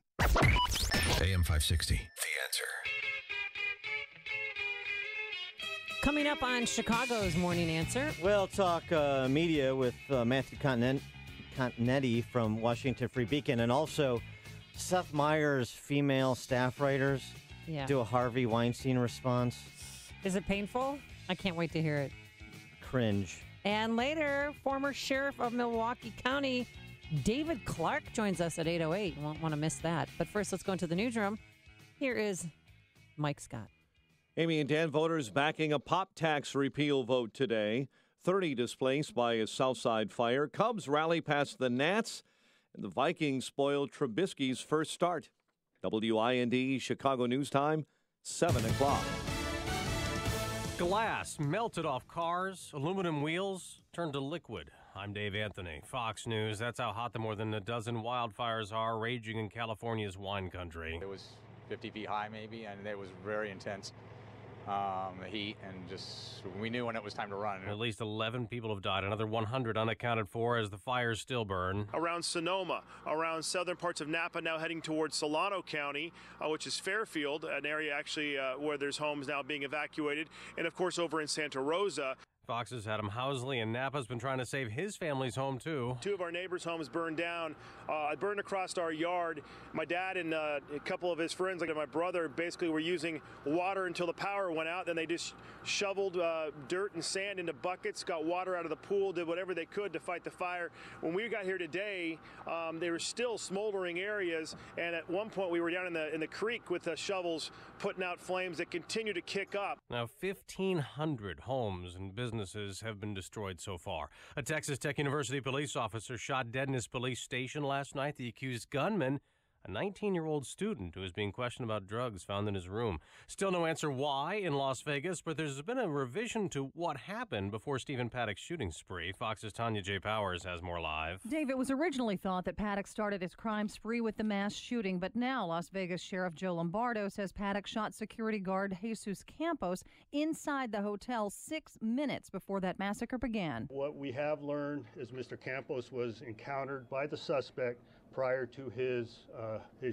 S8: AM 560, The Answer.
S14: Coming up on Chicago's Morning Answer.
S13: We'll talk media with Matthew Continetti from Washington Free Beacon, and also Seth Meyers' female staff writers do a Harvey Weinstein response.
S14: Is it painful? I can't wait to hear it.
S13: Cringe.
S14: And later, former sheriff of Milwaukee County, David Clark, joins us at 8:08. You won't want to miss that. But first, let's go into the newsroom. Here is Mike Scott.
S4: Amy and Dan, voters backing a pop tax repeal vote today. 30 displaced by a Southside fire. Cubs rally past the Nats, and the Vikings spoiled Trubisky's first start. WIND Chicago News Time, 7 o'clock.
S23: Glass melted off cars, aluminum wheels turned to liquid. I'm Dave Anthony, Fox News. That's how hot the more than a dozen wildfires are raging in California's wine country.
S27: It was 50 feet high maybe, and it was very intense. The heat, and just we knew when it was time to run.
S23: At least 11 people have died, another 100 unaccounted for as the fires still burn.
S28: Around Sonoma, around southern parts of Napa, now heading towards Solano County, which is Fairfield, an area actually where there's homes now being evacuated, and of course over in Santa Rosa.
S23: Fox's Adam Housley in Napa's been trying to save his family's home, too.
S28: Two of our neighbors' homes burned down. It burned across our yard. My dad and a couple of his friends, like my brother, basically were using water until the power went out. Then they just shoveled dirt and sand into buckets, got water out of the pool, did whatever they could to fight the fire. When we got here today, there were still smoldering areas, and at one point we were down in the creek with the shovels putting out flames that continue to kick up.
S23: Now, 1,500 homes and businesses have been destroyed so far. A Texas Tech University police officer shot dead in his police station last night. The accused gunman, a 19-year-old student who is being questioned about drugs found in his room. Still no answer why in Las Vegas, but there's been a revision to what happened before Stephen Paddock's shooting spree. Fox's Tanya J. Powers has more live.
S1: Dave, it was originally thought that Paddock started his crime spree with the mass shooting, but now Las Vegas Sheriff Joe Lombardo says Paddock shot security guard Jesus Campos inside the hotel 6 minutes before that massacre began.
S5: What we have learned is Mr. Campos was encountered by the suspect prior to his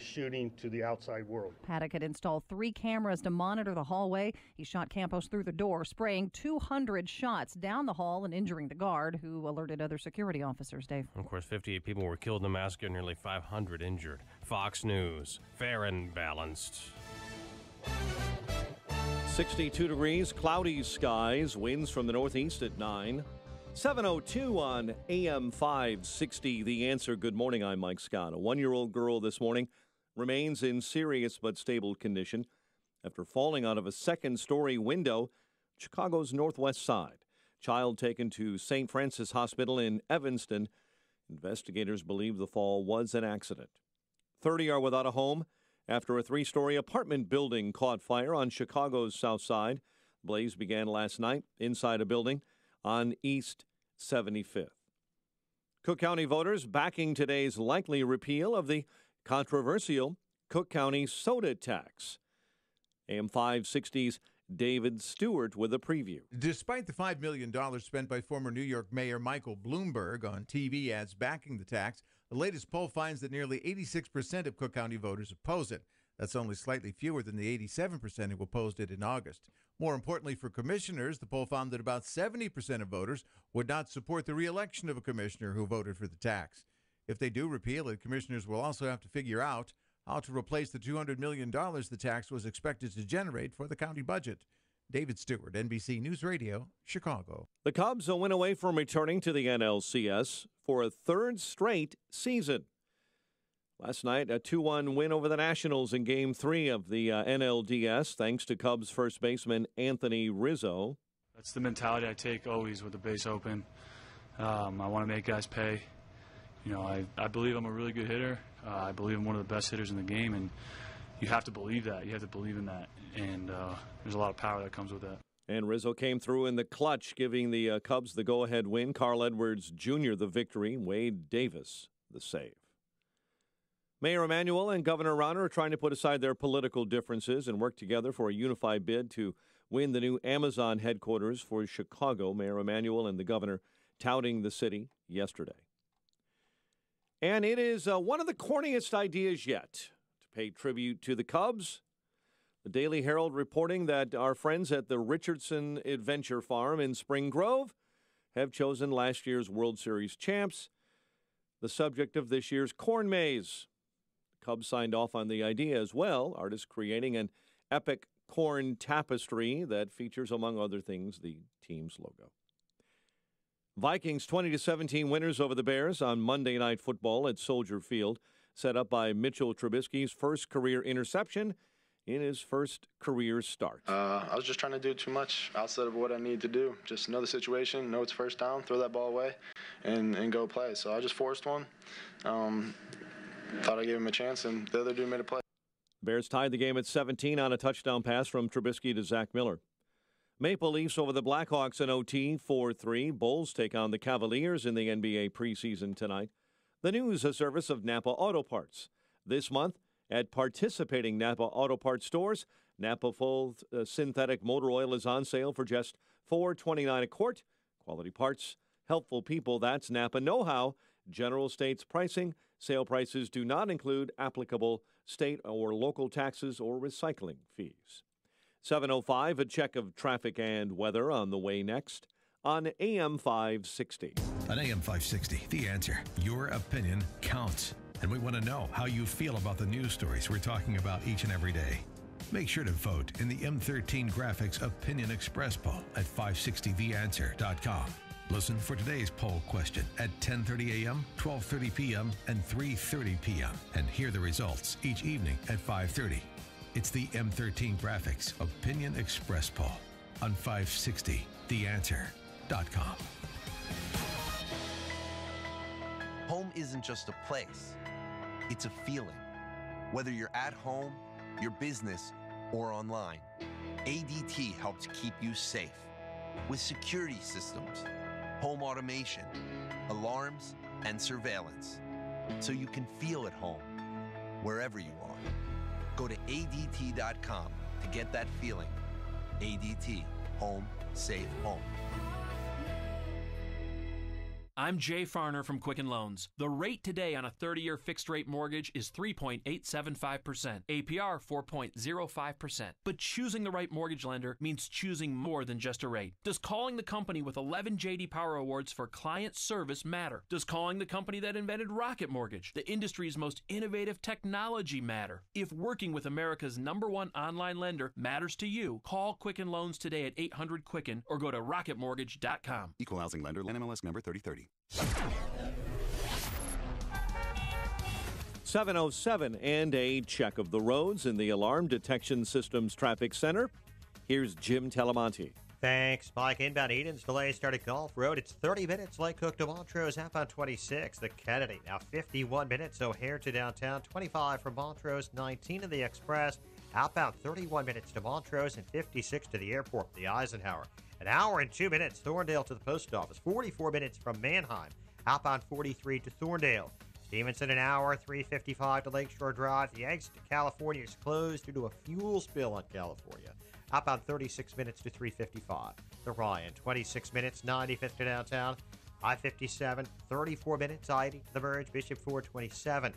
S5: shooting to the outside world.
S1: Paddock had installed 3 cameras to monitor the hallway. He shot Campos through the door, spraying 200 shots down the hall and injuring the guard, who alerted other security officers, Dave.
S23: Of course, 58 people were killed in the massacre, nearly 500 injured. Fox News, fair and balanced.
S4: 62 degrees, cloudy skies, winds from the northeast at 9. 7:02 on AM 560. The Answer. Good morning. I'm Mike Scott. A 1-year-old girl this morning remains in serious but stable condition after falling out of a second-story window, Chicago's northwest side. Child taken to St. Francis Hospital in Evanston. Investigators believe the fall was an accident. 30 are without a home after a 3-story apartment building caught fire on Chicago's south side. Blaze began last night inside a building on East 75th. Cook County voters backing today's likely repeal of the controversial Cook County soda tax. AM 560's David Stewart with a preview.
S6: Despite the $5 million spent by former New York Mayor Michael Bloomberg on TV ads backing the tax, the latest poll finds that nearly 86% of Cook County voters oppose it. That's only slightly fewer than the 87% who opposed it in August. More importantly for commissioners, the poll found that about 70% of voters would not support the re-election of a commissioner who voted for the tax. If they do repeal it, commissioners will also have to figure out how to replace the $200 million the tax was expected to generate for the county budget. David Stewart, NBC News Radio, Chicago.
S4: The Cubs a win away from returning to the NLCS for a 3rd straight season. Last night, a 2-1 win over the Nationals in Game 3 of the NLDS, thanks to Cubs first baseman Anthony Rizzo.
S7: That's the mentality I take always with the base open. I want to make guys pay. You know, I believe I'm a really good hitter. I believe I'm one of the best hitters in the game, and you have to believe that. You have to believe in that, and there's a lot of power that comes with that.
S4: And Rizzo came through in the clutch, giving the Cubs the go-ahead win. Carl Edwards Jr. the victory. Wade Davis the save. Mayor Emanuel and Governor Rauner are trying to put aside their political differences and work together for a unified bid to win the new Amazon headquarters for Chicago. Mayor Emanuel and the governor touting the city yesterday. And it is one of the corniest ideas yet to pay tribute to the Cubs. The Daily Herald reporting that our friends at the Richardson Adventure Farm in Spring Grove have chosen last year's World Series champs, the subject of this year's corn maze. Cubs signed off on the idea as well, artists creating an epic corn tapestry that features, among other things, the team's logo. Vikings 20-17 winners over the Bears on Monday Night Football at Soldier Field, set up by Mitchell Trubisky's first career interception in his first career start.
S11: I was just trying to do too much outside of what I need to do. Just know the situation, know it's first down, throw that ball away, and go play. So I just forced one. Thought I gave him a chance, and the other dude made a play.
S4: Bears tied the game at 17 on a touchdown pass from Trubisky to Zach Miller. Maple Leafs over the Blackhawks in OT 4-3. Bulls take on the Cavaliers in the NBA preseason tonight. The news, a service of Napa Auto Parts. This month, at participating Napa Auto Parts stores, Napa Full Synthetic Motor Oil is on sale for just $4.29 a quart. Quality parts, helpful people, that's Napa know-how. General States pricing. Sale prices do not include applicable state or local taxes or recycling fees. 7:05, a check of traffic and weather on the way next. on AM 560.
S8: On AM 560, The Answer. Your opinion counts. And we want to know how you feel about the news stories we're talking about each and every day. Make sure to vote in the M13 Graphics Opinion Express poll at 560theanswer.com. Listen for today's poll question at 10:30 a.m., 12:30 p.m., and 3:30 p.m. and hear the results each evening at 5:30. It's the M13 Graphics Opinion Express poll on 560theanswer.com.
S3: Home isn't just a place, it's a feeling. Whether you're at home, your business, or online, ADT helps keep you safe with security systems, home automation, alarms, and surveillance, so you can feel at home wherever you are. Go to ADT.com to get that feeling. ADT, home, safe home.
S9: I'm Jay Farner from Quicken Loans. The rate today on a 30-year fixed-rate mortgage is 3.875%, APR 4.05%. But choosing the right mortgage lender means choosing more than just a rate. Does calling the company with 11 J.D. Power Awards for client service matter? Does calling the company that invented Rocket Mortgage, the industry's most innovative technology, matter? If working with America's #1 online lender matters to you, call Quicken Loans today at 800-QUICKEN or go to rocketmortgage.com.
S12: Equal housing lender, NMLS number 3030.
S4: 7:07 and a check of the roads in the Alarm Detection Systems Traffic Center. Here's Jim Talamonte.
S15: Thanks, Mike. Inbound Eden's delay started Gulf Road. It's 30 minutes. Lake Cook to Montrose, outbound 26. The Kennedy, now 51 minutes. O'Hare to downtown, 25 from Montrose, 19 in the Express. Outbound 31 minutes to Montrose and 56 to the airport. The Eisenhower, an hour and 2 minutes. Thorndale to the post office, 44 minutes from Manheim. Outbound 43 to Thorndale. Stevenson, an hour, 3:55 to Lakeshore Drive. The exit to California is closed due to a fuel spill on California. Outbound 36 minutes to 3:55. The Ryan, 26 minutes, 95th to downtown. I-57, 34 minutes. I-80 to the Merge. Bishop Ford, 27.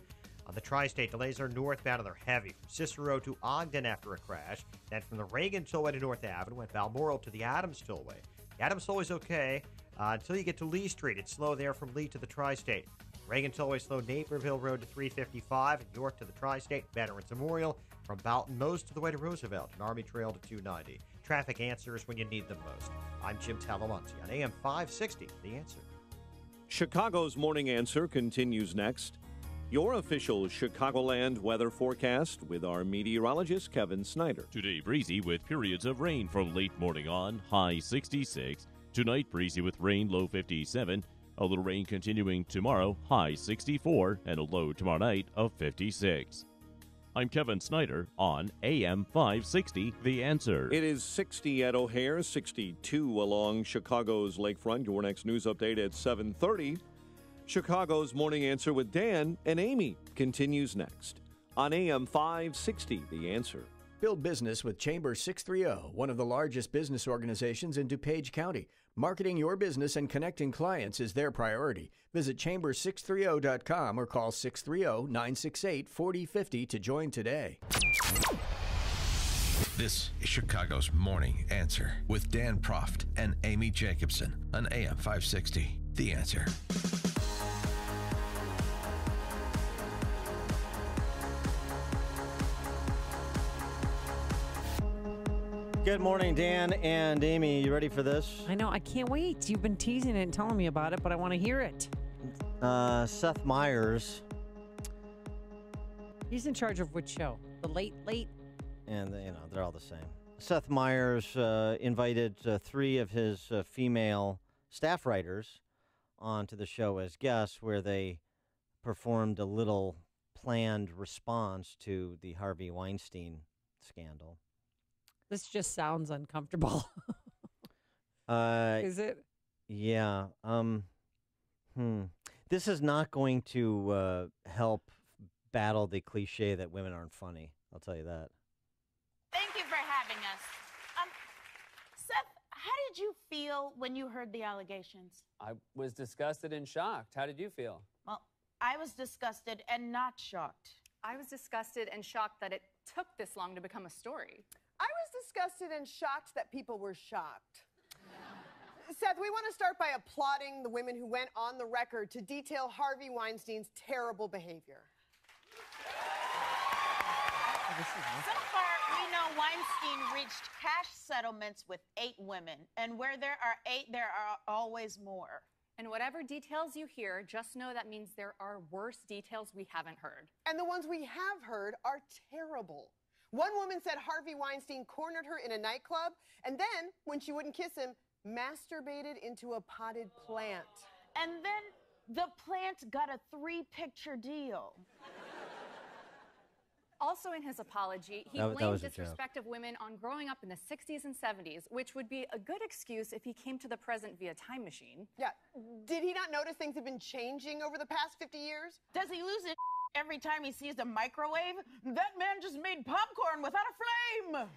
S15: On the Tri-State, delays are northbound and they're heavy from Cicero to Ogden after a crash. Then from the Reagan Tollway to North Avenue, went Balmoral to the Adams Tollway. The Adams Tollway is okay until you get to Lee Street. It's slow there from Lee to the Tri-State. Reagan Tollway slow Naperville Road to 355 and York to the Tri-State. Veterans Memorial from Boughton most of the way to Roosevelt and Army Trail to 290. Traffic answers when you need them most. I'm Jim Talamonte on AM 560, The Answer.
S4: Chicago's Morning Answer continues next. Your official Chicagoland weather forecast with our meteorologist, Kevin Snyder.
S16: Today, breezy with periods of rain from late morning on, high 66. Tonight, breezy with rain, low 57. A little rain continuing tomorrow, high 64, and a low tomorrow night of 56. I'm Kevin Snyder on AM 560, The Answer.
S4: It is 60 at O'Hare, 62 along Chicago's lakefront. Your next news update at 7:30. Chicago's Morning Answer with Dan and Amy continues next on AM 560, The Answer.
S21: Build business with Chamber 630, one of the largest business organizations in DuPage County. Marketing your business and connecting clients is their priority. Visit chamber630.com or call 630-968-4050 to join today.
S8: This is Chicago's Morning Answer with Dan Proft and Amy Jacobson on AM 560, The Answer.
S13: Good morning, Dan and Amy. You ready for this?
S14: I know. I can't wait. You've been teasing it and telling me about it, but I want to hear it.
S13: Seth Meyers.
S14: He's in charge of which show? The Late?
S13: And, they're all the same. Seth Meyers invited 3 of his female staff writers onto the show as guests where they performed a little planned response to the Harvey Weinstein scandal.
S14: This just sounds uncomfortable. Is it?
S13: Yeah. This is not going to help battle the cliche that women aren't funny. I'll tell you that.
S24: Thank you for having us. Seth, how did you feel when you heard the allegations?
S25: I was disgusted and shocked. How did you feel?
S24: Well, I was disgusted and not shocked.
S26: I was disgusted and shocked that it took this long to become a story.
S29: I was disgusted and shocked that people were shocked.
S2: Seth, we want to start by applauding the women who went on the record to detail Harvey Weinstein's terrible behavior.
S24: So far, we know Weinstein reached cash settlements with 8 women. And where there are 8, there are always more.
S26: And whatever details you hear, just know that means there are worse details we haven't heard.
S2: And the ones we have heard are terrible. One woman said Harvey Weinstein cornered her in a nightclub, and then, when she wouldn't kiss him, masturbated into a potted plant.
S24: And then the plant got a 3-picture deal.
S26: Also in his apology, he
S13: That
S26: blamed
S13: was a joke.
S26: disrespect of women on growing up in the 60s and 70s, which would be a good excuse if he came to the present via time machine.
S2: Yeah. Did he not notice things have been changing over the past 50 years?
S24: Does he lose it every time he sees a microwave? That man just made popcorn without a flame.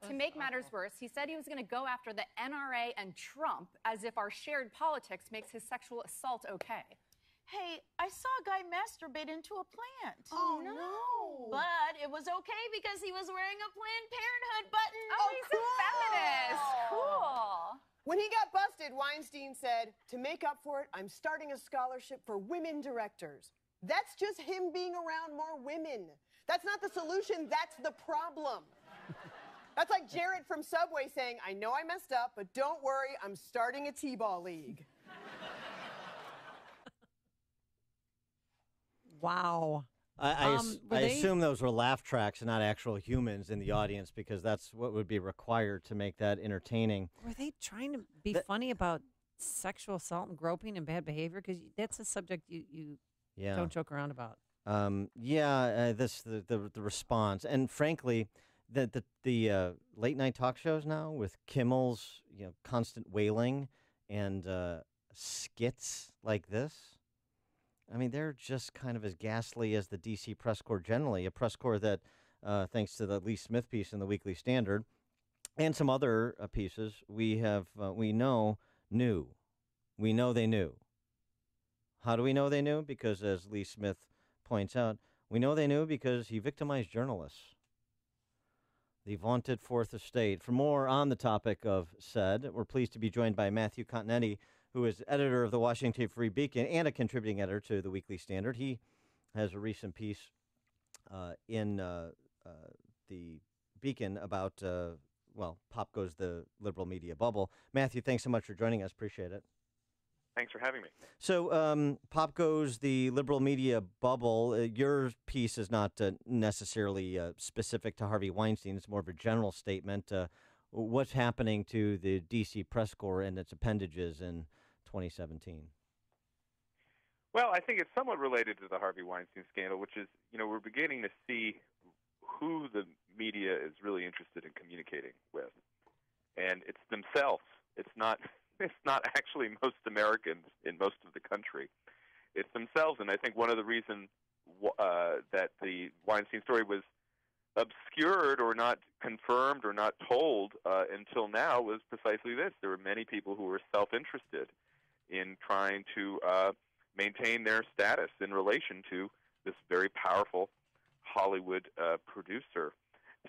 S26: To make matters worse, he said he was going to go after the NRA and Trump as if our shared politics makes his sexual assault okay.
S24: Hey, I saw a guy masturbate into a plant.
S2: Oh, no.
S24: But it was okay because he was wearing a Planned Parenthood button.
S26: Oh, he's a feminist. Cool.
S2: When he got busted, Weinstein said, to make up for it, I'm starting a scholarship for women directors. That's just him being around more women. That's not the solution, that's the problem. That's like Jared from Subway saying, I know I messed up, but don't worry, I'm starting a T-ball league.
S14: Wow.
S13: I assume those were laugh tracks and not actual humans in the audience, because that's what would be required to make that entertaining.
S14: Were they trying to be funny about sexual assault and groping and bad behavior? Because that's a subject you don't joke around about.
S13: The response, and frankly, the late night talk shows now with Kimmel's constant wailing and skits like this. I mean, they're just kind of as ghastly as the D.C. press corps generally, a press corps that, thanks to the Lee Smith piece in the Weekly Standard and some other pieces, we know they knew. How do we know they knew? Because, as Lee Smith points out, we know they knew because he victimized journalists. The vaunted Fourth Estate. For more on the topic of said, we're pleased to be joined by Matthew Continetti, who is editor of the Washington Free Beacon and a contributing editor to the Weekly Standard. He has a recent piece in the Beacon about, pop goes the liberal media bubble. Matthew, thanks so much for joining us. Appreciate it.
S10: Thanks for having me.
S13: So, pop goes the liberal media bubble. Your piece is not necessarily specific to Harvey Weinstein. It's more of a general statement. What's happening to the D.C. press corps and its appendages in 2017?
S10: Well, I think it's somewhat related to the Harvey Weinstein scandal, which is, we're beginning to see who the media is really interested in communicating with. And it's themselves. It's not actually most Americans in most of the country. It's themselves. And I think one of the reasons that the Weinstein story was obscured or not confirmed or not told until now was precisely this. There were many people who were self-interested in trying to maintain their status in relation to this very powerful Hollywood producer.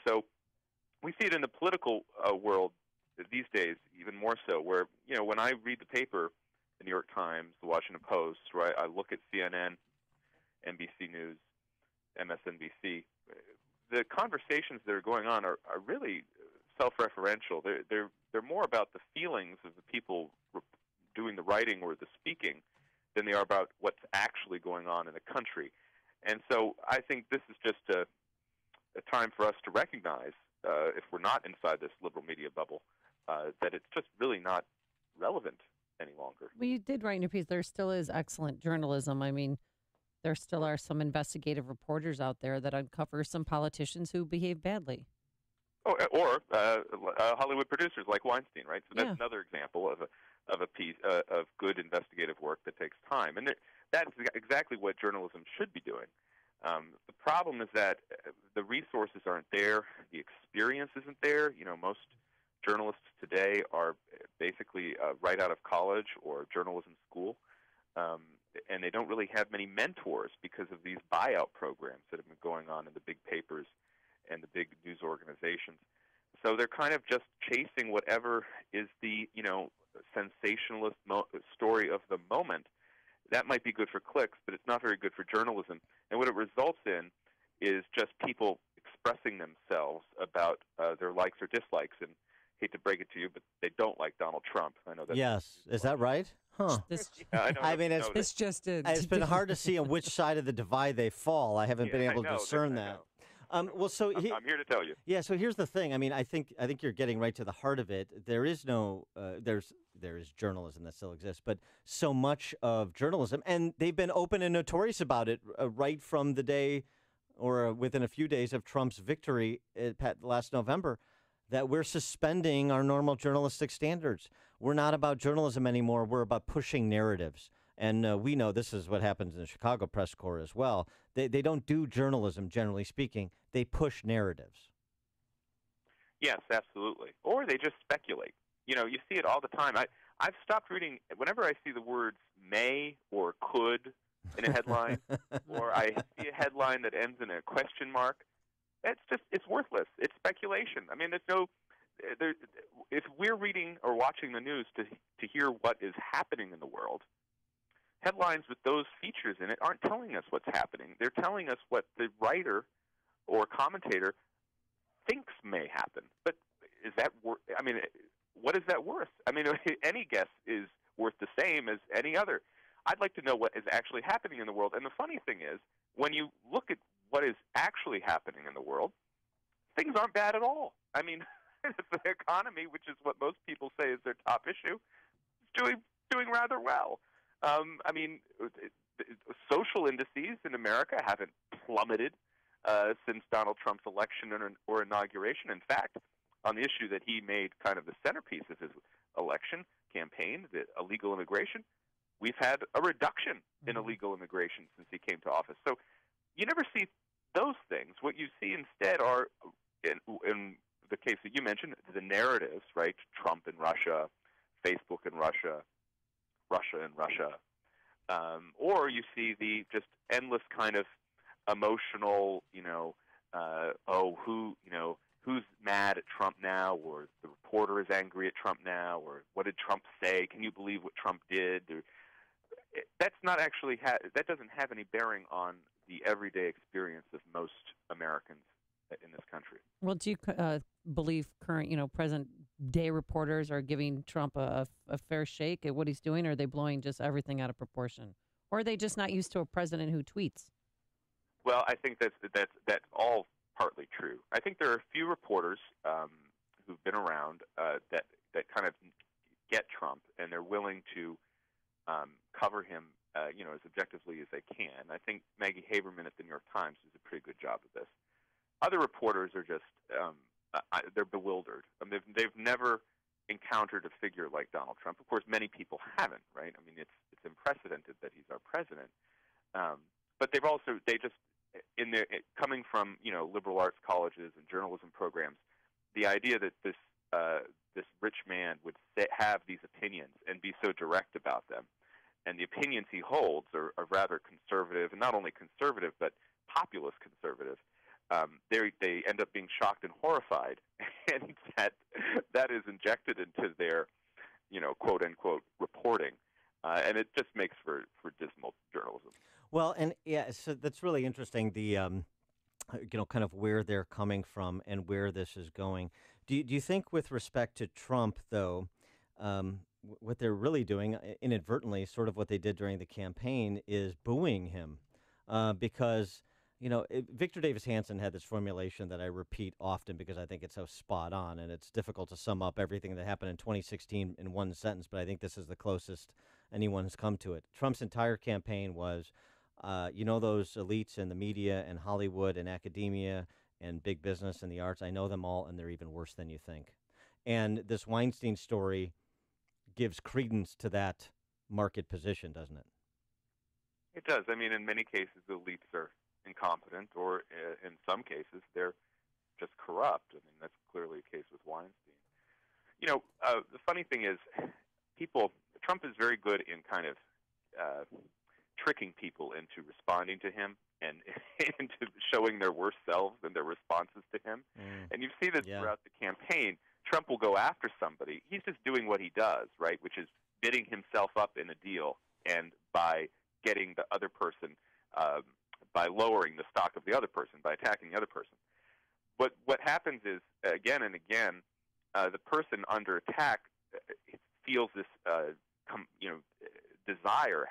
S10: So we see it in the political world these days even more so, where, when I read the paper, the New York Times, the Washington Post, right, I look at CNN, NBC News, MSNBC, the conversations that are going on are really self-referential. They're more about the feelings of the people doing the writing or the speaking than they are about what's actually going on in the country. And so I think this is just a time for us to recognize, if we're not inside this liberal media bubble, that it's just really not relevant any longer.
S14: Well, you did write in your piece, there still is excellent journalism. I mean, there still are some investigative reporters out there that uncover some politicians who behave badly.
S10: Oh, or Hollywood producers like Weinstein, right? So that's another example of a piece of good investigative work that takes time, and that's exactly what journalism should be doing. The problem is that the resources aren't there, the experience isn't there. Most journalists today are basically right out of college or journalism school. And they don't really have many mentors because of these buyout programs that have been going on in the big papers and the big news organizations. So they're kind of just chasing whatever is the, sensationalist story of the moment. That might be good for clicks, but it's not very good for journalism. And what it results in is just people expressing themselves about their likes or dislikes. And hate to break it to you, but they don't like Donald Trump. I know that.
S13: Yes, is that right? Huh.
S10: I mean,
S14: it's just
S13: it's been hard to see on which side of the divide they fall. I haven't been able to discern that. Well, so
S10: I'm here to tell you.
S13: Yeah. So here's the thing. I mean, I think you're getting right to the heart of it. There is no there is journalism that still exists, but so much of journalism, and they've been open and notorious about it right from the day, or within a few days of Trump's victory last November, that we're suspending our normal journalistic standards. We're not about journalism anymore. We're about pushing narratives. And we know this is what happens in the Chicago Press Corps as well. They don't do journalism, generally speaking. They push narratives.
S10: Yes, absolutely. Or they just speculate. You see it all the time. I've stopped reading. Whenever I see the words may or could in a headline, or I see a headline that ends in a question mark, it's worthless. It's speculation. I mean, if we're reading or watching the news to hear what is happening in the world, headlines with those features in it aren't telling us what's happening. They're telling us what the writer or commentator thinks may happen. But is that what is that worth? I mean, any guess is worth the same as any other. I'd like to know what is actually happening in the world. And the funny thing is, when you look at what is actually happening in the world, things aren't bad at all. I mean, the economy, which is what most people say is their top issue, is doing rather well. I mean, social indices in America haven't plummeted since Donald Trump's election or inauguration. In fact, on the issue that he made kind of the centerpiece of his election campaign, the illegal immigration, we've had a reduction in illegal immigration since he came to office. So you never see those things. What you see instead are, in the case that you mentioned, the narratives, right? Trump and Russia, Facebook and Russia, Russia and Russia. Or you see the just endless kind of emotional, who's mad at Trump now, or the reporter is angry at Trump now, or what did Trump say? Can you believe what Trump did? That's not actually that doesn't have any bearing on the everyday experience of most Americans in this country.
S14: Well, do you believe current, present-day reporters are giving Trump a fair shake at what he's doing, or are they blowing just everything out of proportion? Or are they just not used to a president who tweets?
S10: Well, I think that's all partly true. I think there are a few reporters who've been around that kind of get Trump, and they're willing to cover him, as objectively as they can. I think Maggie Haberman at the New York Times does a pretty good job of this. Other reporters are just they're bewildered. They've never encountered a figure like Donald Trump. Of course, many people haven't, right? I mean, it's unprecedented that he's our president. But they just coming from liberal arts colleges and journalism programs, the idea that this rich man would have these opinions and be so direct about them, and the opinions he holds are rather conservative, and not only conservative but populist conservative. They end up being shocked and horrified, and that is injected into their, quote unquote reporting, and it just makes for dismal journalism.
S13: Well, and so that's really interesting. The kind of where they're coming from and where this is going. Do you think, with respect to Trump, though, what they're really doing inadvertently, sort of what they did during the campaign, is booing him, because Victor Davis Hanson had this formulation that I repeat often because I think it's so spot on, and it's difficult to sum up everything that happened in 2016 in one sentence, but I think this is the closest anyone has come to it. Trump's entire campaign was, those elites in the media and Hollywood and academia and big business and the arts, I know them all, and they're even worse than you think. And this Weinstein story gives credence to that market position, doesn't it?
S10: It does. I mean, in many cases, the elites are incompetent, or in some cases, they're just corrupt. I mean, that's clearly the case with Weinstein. The funny thing is, Trump is very good in kind of tricking people into responding to him and into showing their worst selves and their responses to him. And you see this throughout the campaign. Trump will go after somebody. He's just doing what he does, right, which is bidding himself up in a deal, and by getting the other person, by lowering the stock of the other person, by attacking the other person. But what happens is, again and again, the person under attack feels this, desire,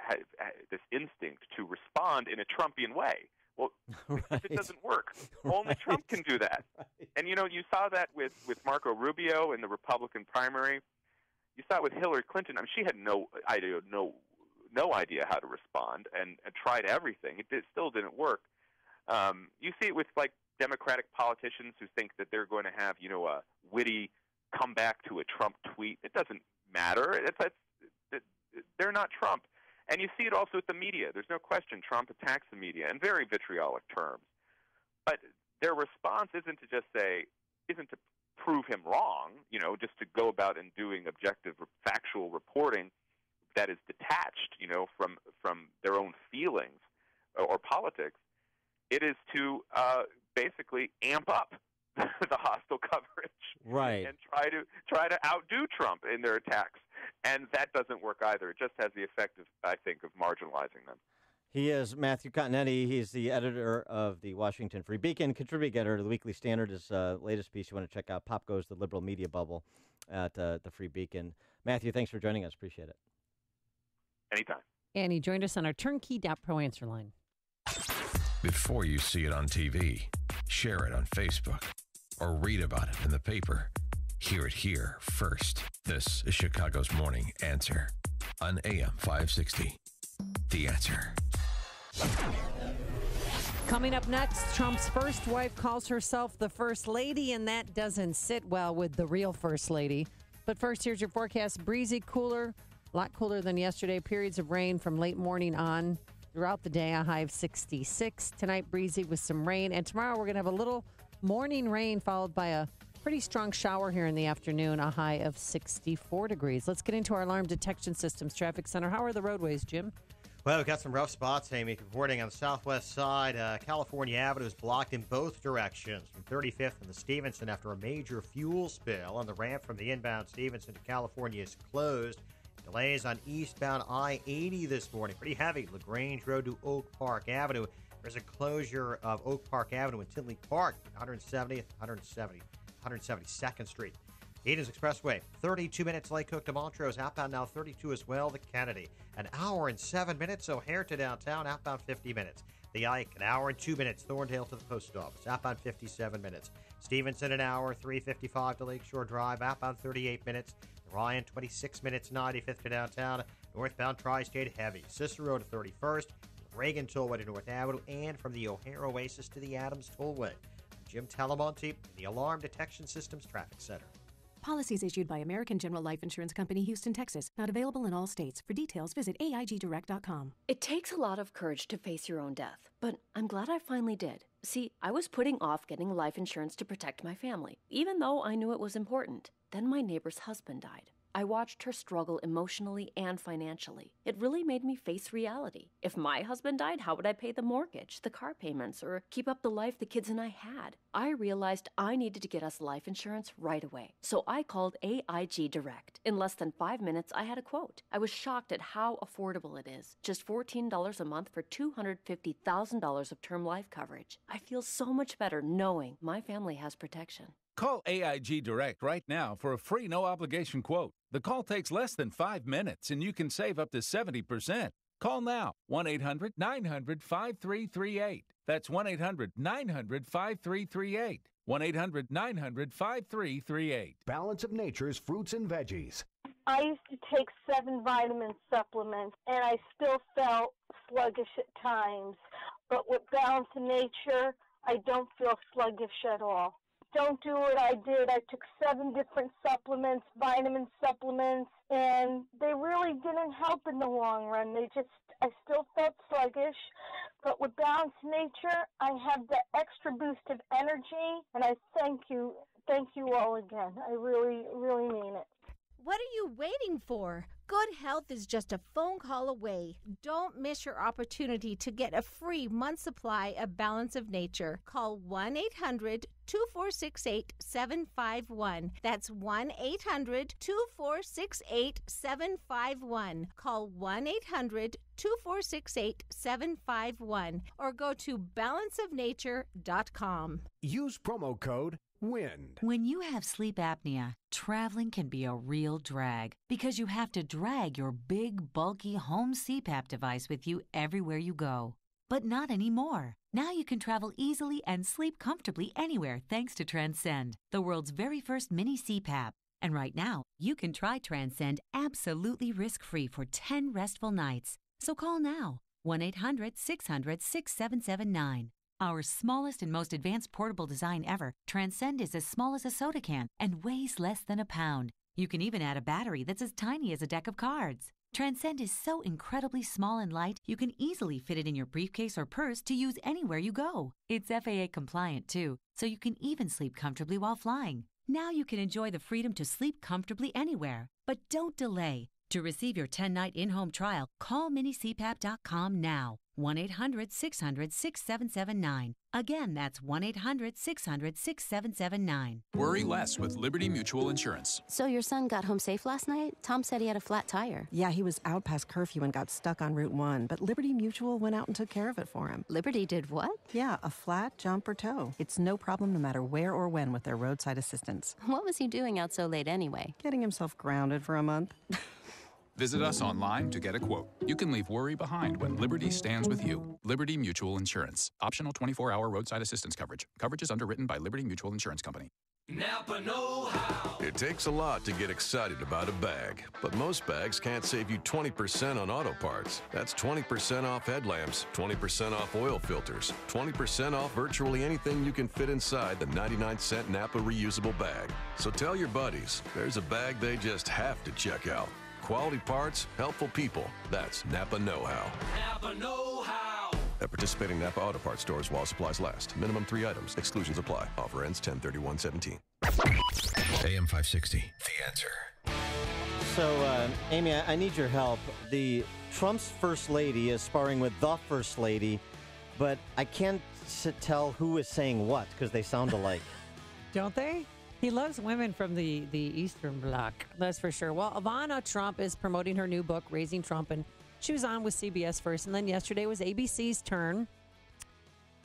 S10: this instinct to respond in a Trumpian way. Well, it doesn't work. Only Trump can do that. And, you saw that with Marco Rubio in the Republican primary. You saw it with Hillary Clinton. I mean, she had no idea how to respond and tried everything. It still didn't work. You see it with, Democratic politicians who think that they're going to have, a witty comeback to a Trump tweet. It doesn't matter. They're not Trump. And you see it also with the media. There's no question Trump attacks the media in very vitriolic terms. But their response isn't to prove him wrong, just to go about and doing objective, factual reporting that is detached, from their own feelings or politics. It is to basically amp up the hostile coverage,
S13: right,
S10: and try to outdo Trump in their attacks, and that doesn't work either. It just has the effect of, I think, of marginalizing them.
S13: He is Matthew Continetti. He's the editor of the Washington Free Beacon, contributing editor to the Weekly Standard. His latest piece you want to check out, Pop Goes the Liberal Media Bubble, at the Free Beacon. Matthew, thanks for joining us. Appreciate it.
S10: Anytime.
S14: And he joined us on our Turnkey.Pro answer line.
S8: Before you see it on TV, share it on Facebook, or read about it in the paper. Hear it here first. This is Chicago's Morning Answer on AM 560. The Answer.
S14: Coming up next, Trump's first wife calls herself the First Lady, and that doesn't sit well with the real First Lady. But first, here's your forecast. Breezy, cooler, a lot cooler than yesterday. Periods of rain from late morning on throughout the day, a high of 66. Tonight, breezy with some rain. And tomorrow, we're going to have a little morning rain followed by a pretty strong shower here in the afternoon, a high of 64 degrees. Let's get into our alarm detection systems traffic center. How are the roadways, Jim?
S15: Well, we've got some rough spots, Amy. Reporting on the southwest side, California Avenue is blocked in both directions from 35th and the Stevenson after a major fuel spill. On the ramp from the inbound Stevenson to California is closed. Delays on eastbound I-80 this morning. Pretty heavy. LaGrange Road to Oak Park Avenue. There's a closure of Oak Park Avenue and Tinley Park, 170th, 172nd Street. Edens Expressway, 32 minutes Lake Cook to Montrose, outbound now 32 as well, the Kennedy. An hour and 7 minutes, O'Hare to downtown, outbound 50 minutes. The Ike, an hour and 2 minutes, Thorndale to the post office, outbound 57 minutes. Stevenson, an hour, 3:55 to Lakeshore Drive, outbound 38 minutes. Ryan, 26 minutes, 95th to downtown. Northbound Tri-State heavy. Cicero to 31st, Reagan Tollway to North Avenue, and from the O'Hare Oasis to the Adams Tollway. Jim Talamonte, the Alarm Detection Systems Traffic Center.
S5: Policies issued by American General Life Insurance Company, Houston, Texas. Not available in all states. For details, visit AIGdirect.com.
S17: It takes a lot of courage to face your own death, but I'm glad I finally did. See, I was putting off getting life insurance to protect my family, even though I knew it was important. Then my neighbor's husband died. I watched her struggle emotionally and financially. It really made me face reality. If my husband died, how would I pay the mortgage, the car payments, or keep up the life the kids and I had? I realized I needed to get us life insurance right away. So I called AIG Direct. In less than 5 minutes, I had a quote. I was shocked at how affordable it is. Just $14 a month for $250,000 of term life coverage. I feel so much better knowing my family has protection.
S18: Call AIG Direct right now for a free no-obligation quote. The call takes less than 5 minutes, and you can save up to 70%. Call now, 1-800-900-5338. That's 1-800-900-5338. 1-800-900-5338.
S19: Balance of Nature's fruits and veggies.
S20: I used to take 7 vitamin supplements, and I still felt sluggish at times. But with Balance of Nature, I don't feel sluggish at all. Don't do what I did. I took 7 different supplements, vitamin supplements, and they really didn't help in the long run. I still felt sluggish, but with Balanced Nature, I have the extra boost of energy, and I thank you all again. I really, really mean it.
S22: What are you waiting for?
S1: Good health is just a phone call away. Don't miss your opportunity to get a free month supply of Balance of Nature. Call 1-800-2468-751. That's 1-800-2468-751. Call 1-800-2468-751 or go to balanceofnature.com.
S19: Use promo code WIND.
S6: When you have sleep apnea, traveling can be a real drag because you have to drag your big, bulky home CPAP device with you everywhere you go. But not anymore. Now you can travel easily and sleep comfortably anywhere thanks to Transcend, the world's very first mini CPAP. And right now, you can try Transcend absolutely risk-free for 10 restful nights. So call now, 1-800-600-6779. Our smallest and most advanced portable design ever, Transcend is as small as a soda can and weighs less than a pound. You can even add a battery that's as tiny as a deck of cards. Transcend is so incredibly small and light, you can easily fit it in your briefcase or purse to use anywhere you go. It's FAA compliant too, so you can even sleep comfortably while flying. Now you can enjoy the freedom to sleep comfortably anywhere. But don't delay. To receive your 10-night in-home trial, call minicpap.com now. 1-800-600-6779. Again, that's 1-800-600-6779.
S7: Worry less with Liberty Mutual Insurance.
S11: So your son got home safe last night? Tom said he had a flat tire.
S22: Yeah, he was out past curfew and got stuck on Route 1, but Liberty Mutual went out and took care of it for him.
S11: Liberty did what?
S22: Yeah, a flat, jump, or tow. It's no problem no matter where or when with their roadside assistance.
S11: What was he doing out so late anyway?
S22: Getting himself grounded for a month.
S7: Visit us online to get a quote. You can leave worry behind when Liberty stands with you. Liberty Mutual Insurance. Optional 24-hour roadside assistance coverage. Coverage is underwritten by Liberty Mutual Insurance Company.
S23: Napa know-how.
S27: It takes a lot to get excited about a bag, but most bags can't save you 20% on auto parts. That's 20% off headlamps, 20% off oil filters, 20% off virtually anything you can fit inside the 99-cent Napa reusable bag. So tell your buddies, there's a bag they just have to check out. Quality parts, helpful people. That's Napa know-how.
S23: Napa know-how.
S27: At participating Napa Auto Parts stores while supplies last. Minimum 3 items. Exclusions apply. Offer ends 10/31/17.
S8: AM 560, The Answer.
S13: So, Amy, I need your help. The Trump's first lady is sparring with the first lady, but I can't tell who is saying what because they sound alike.
S14: Don't they? He loves women from the Eastern Bloc, that's for sure. Well, Ivana Trump is promoting her new book, Raising Trump, and she was on with CBS first, and then yesterday was ABC's turn.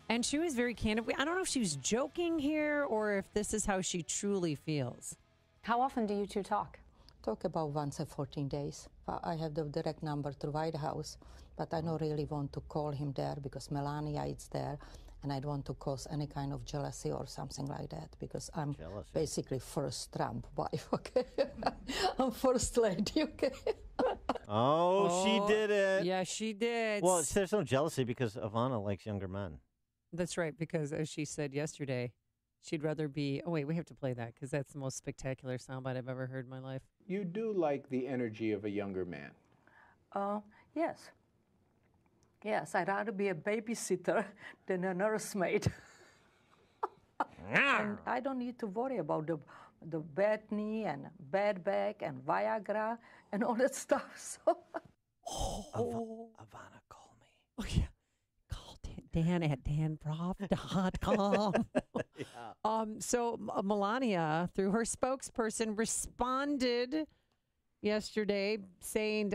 S14: And she was very candid. I don't know if she was joking here or if this is how she truly feels.
S28: How often do you two talk?
S29: Talk about once in 14 days. I have the direct number to White House, but I don't really want to call him there because Melania is there. And I don't want to cause any kind of jealousy or something like that because I'm basically first Trump wife, okay? I'm first lady, okay?
S13: She did it.
S14: Yeah, she did.
S13: Well, there's no jealousy because Ivana likes younger men.
S14: That's right, because as she said yesterday, she'd rather be... Oh, wait, we have to play that because that's the most spectacular soundbite I've ever heard in my life.
S30: You do like the energy of a younger man?
S29: Yes. Yes, I'd rather be a babysitter than a nursemaid. And I don't need to worry about the bad knee and bad back and Viagra and all that stuff. So.
S13: Ivana, call me.
S14: Oh, yeah. Call Dan at danprof.com. So Melania, through her spokesperson, responded yesterday saying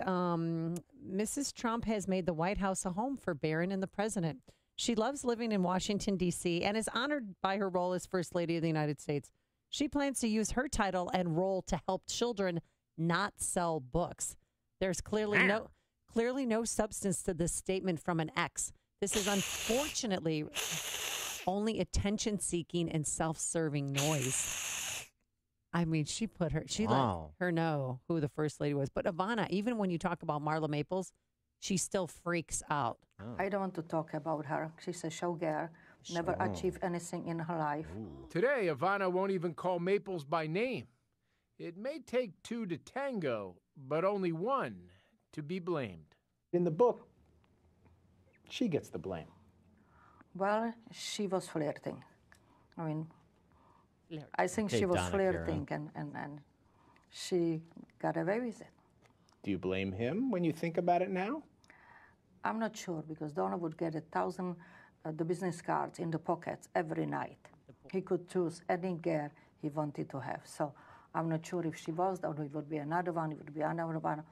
S14: Mrs. Trump has made the White House a home for Barron and the president. She loves living in Washington, D.C., and is honored by her role as First Lady of the United States. She plans to use her title and role to help children not sell books. There's clearly no substance to this statement from an ex. This is unfortunately only attention-seeking and self-serving noise. I mean, she let her know who the first lady was. But Ivana, even when you talk about Marla Maples, she still freaks out.
S29: I don't want to talk about her. She's a showgirl, never achieved anything in her life.
S30: Today, Ivana won't even call Maples by name. It may take 2 to tango, but only 1 to be blamed. In the book, she gets the blame.
S29: Well, she was flirting. I mean, I think
S13: Okay,
S29: she was
S13: Donna
S29: flirting and she got away with it.
S30: Do you blame him when you think about it now?
S29: I'm not sure because Donna would get 1,000 the business cards in the pockets every night. He could choose any gear he wanted to have. So I'm not sure if she was, or it would be another one, it would be another one.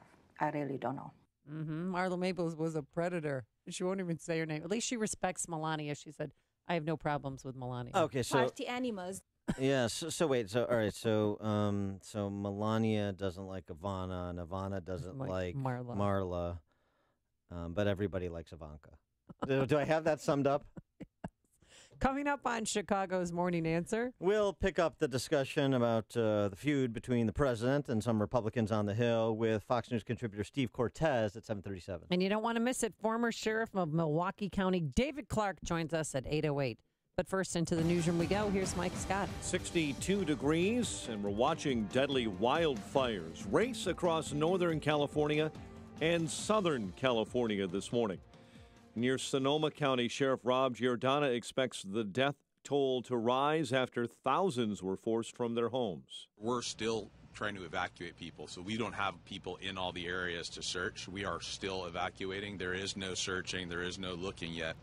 S29: I really don't know.
S14: Marla Maples was a predator. She won't even say her name. At least she respects Melania. She said, I have no problems with Melania.
S13: Okay, so
S1: Party animals.
S13: yeah. So wait. So all right. So Melania doesn't like Ivana, and Ivana doesn't like Marla. But everybody likes Ivanka. Do I have that summed up?
S14: Coming up on Chicago's Morning Answer,
S13: we'll pick up the discussion about the feud between the president and some Republicans on the Hill with Fox News contributor Steve Cortez at 7:37.
S14: And you don't want to miss it. Former Sheriff of Milwaukee County, David Clark, joins us at 8:08. But first, into the newsroom we go. Here's Mike Scott.
S2: 62 degrees, and we're watching deadly wildfires race across Northern California and Southern California this morning. Near Sonoma County, Sheriff Rob Giordana expects the death toll to rise after thousands were forced from their homes.
S3: We're still trying to evacuate people, so we don't have people in all the areas to search. We are still evacuating. There is no searching. There is no looking yet.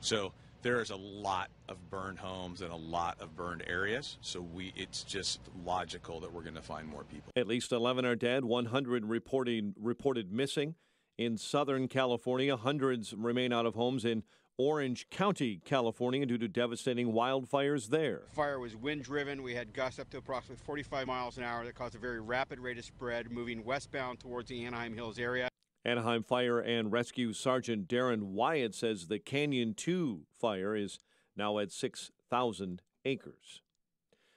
S3: So there is a lot of burned homes and a lot of burned areas, so it's just logical that we're going to find more people.
S2: At least 11 are dead, 100 reported missing. In Southern California, hundreds remain out of homes in Orange County, California, due to devastating wildfires there.
S4: The fire was wind-driven. We had gusts up to approximately 45 miles an hour that caused a very rapid rate of spread, moving westbound towards the Anaheim Hills area.
S2: Anaheim Fire and Rescue Sergeant Darren Wyatt says the Canyon 2 fire is now at 6,000 acres.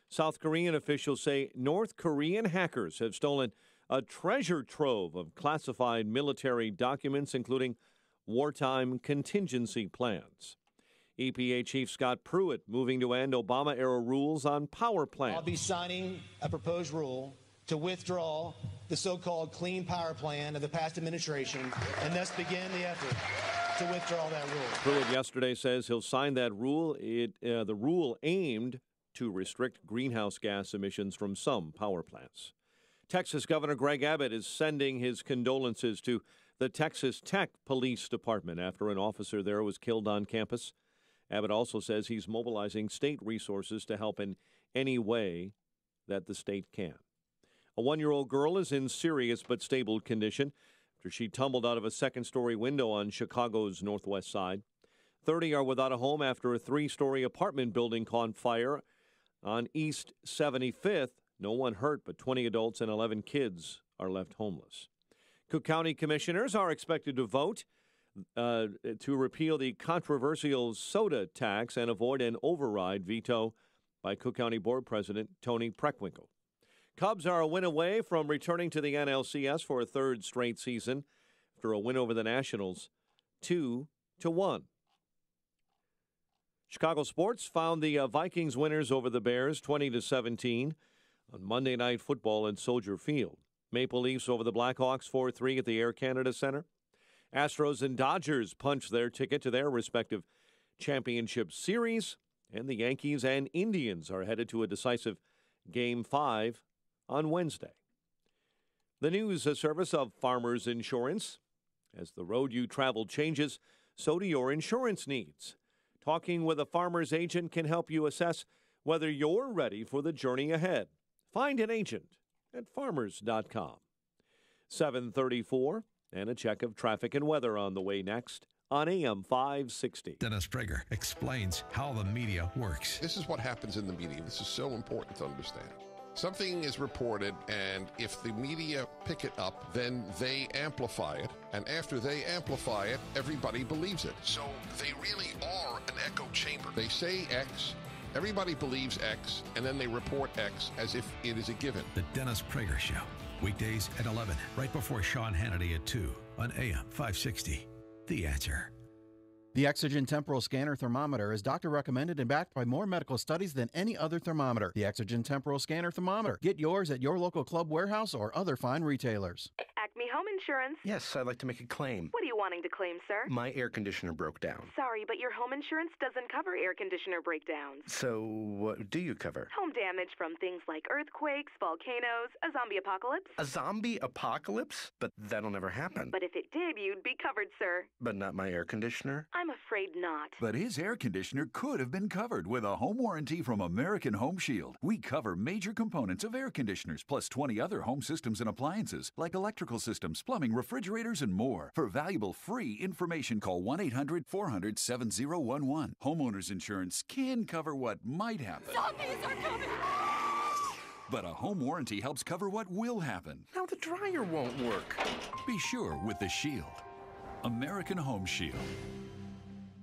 S2: South Korean officials say North Korean hackers have stolen a treasure trove of classified military documents, including wartime contingency plans. EPA Chief Scott Pruitt moving to end Obama-era rules on power plants.
S9: I'll be signing a proposed rule to withdraw the so-called Clean Power Plan of the past administration and thus begin the effort to withdraw that rule.
S2: Pruitt yesterday says he'll sign that rule. The rule aimed to restrict greenhouse gas emissions from some power plants. Texas Governor Greg Abbott is sending his condolences to the Texas Tech Police Department after an officer there was killed on campus. Abbott also says he's mobilizing state resources to help in any way that the state can. A 1-year-old girl is in serious but stable condition after she tumbled out of a second-story window on Chicago's northwest side. 30 are without a home after a 3-story apartment building caught fire on East 75th. No one hurt, but 20 adults and 11 kids are left homeless. Cook County commissioners are expected to vote to repeal the controversial soda tax and avoid an override veto by Cook County Board President Tony Preckwinkle. Cubs are a win away from returning to the NLCS for a third straight season after a win over the Nationals, 2-1. Chicago sports found the Vikings winners over the Bears, 20-17. On Monday Night Football at Soldier Field. Maple Leafs over the Blackhawks 4-3 at the Air Canada Center. Astros and Dodgers punched their ticket to their respective championship series. And the Yankees and Indians are headed to a decisive Game 5 on Wednesday. The news service of Farmers Insurance. As the road you travel changes, so do your insurance needs. Talking with a farmer's agent can help you assess whether you're ready for the journey ahead. Find an agent at farmers.com. 7:34, and a check of traffic and weather on the way next on AM 560.
S8: Dennis Prager explains how the media works.
S12: This is what happens in the media. This is so important to understand. Something is reported, and if the media pick it up, then they amplify it. And after they amplify it, everybody believes it. So they really are an echo chamber. They say X. Everybody believes X, and then they report X as if it is a given.
S8: The Dennis Prager Show, weekdays at 11, right before Sean Hannity at 2 on AM 560. The Answer.
S16: The Exogen Temporal Scanner Thermometer is doctor recommended and backed by more medical studies than any other thermometer. The Exogen Temporal Scanner Thermometer. Get yours at your local club warehouse or other fine retailers.
S5: Me Home Insurance.
S10: Yes, I'd like to make a claim.
S5: What are you wanting to claim, sir?
S10: My air conditioner broke down.
S5: Sorry, but your home insurance doesn't cover air conditioner breakdowns.
S10: So what do you cover?
S5: Home damage from things like earthquakes, volcanoes, a zombie apocalypse.
S10: A zombie apocalypse? But that'll never happen.
S5: But if it did, you'd be covered, sir.
S10: But not my air conditioner?
S5: I'm afraid not.
S15: But his air conditioner could have been covered with a home warranty from American Home Shield. We cover major components of air conditioners, plus 20 other home systems and appliances, like electrical systems, plumbing, refrigerators, and more. For valuable free information, call 1-800-400-7011. Homeowners insurance can cover what might happen.
S5: Zombies are coming!
S15: But a home warranty helps cover what will happen.
S10: Now the dryer won't work.
S15: Be sure with the Shield. American Home Shield.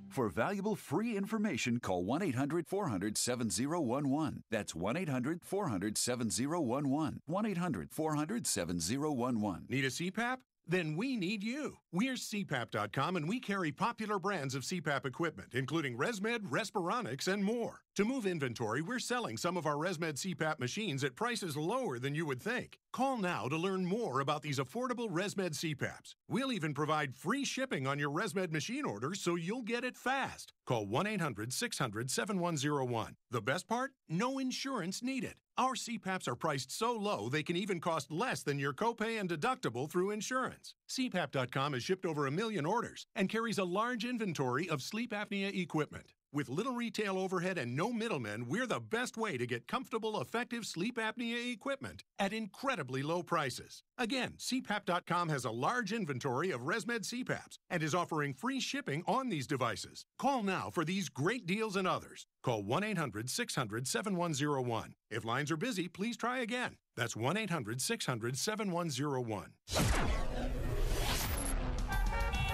S15: For valuable free information, call 1-800-400-7011. That's 1-800-400-7011. 1-800-400-7011.
S17: Need a CPAP? Then we need you. We're CPAP.com, and we carry popular brands of CPAP equipment, including ResMed, Respironics, and more. To move inventory, we're selling some of our ResMed CPAP machines at prices lower than you would think. Call now to learn more about these affordable ResMed CPAPs. We'll even provide free shipping on your ResMed machine order so you'll get it fast. Call 1-800-600-7101. The best part? No insurance needed. Our CPAPs are priced so low they can even cost less than your copay and deductible through insurance. CPAP.com has shipped over 1 million orders and carries a large inventory of sleep apnea equipment. With little retail overhead and no middlemen, we're the best way to get comfortable, effective sleep apnea equipment at incredibly low prices. Again, CPAP.com has a large inventory of ResMed CPAPs and is offering free shipping on these devices. Call now for these great deals and others. Call 1-800-600-7101. If lines are busy, please try again. That's 1-800-600-7101.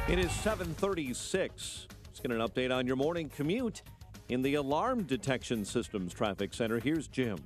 S2: It is 7:36. Let's get an update on your morning commute in the Alarm Detection Systems Traffic Center. Here's Jim.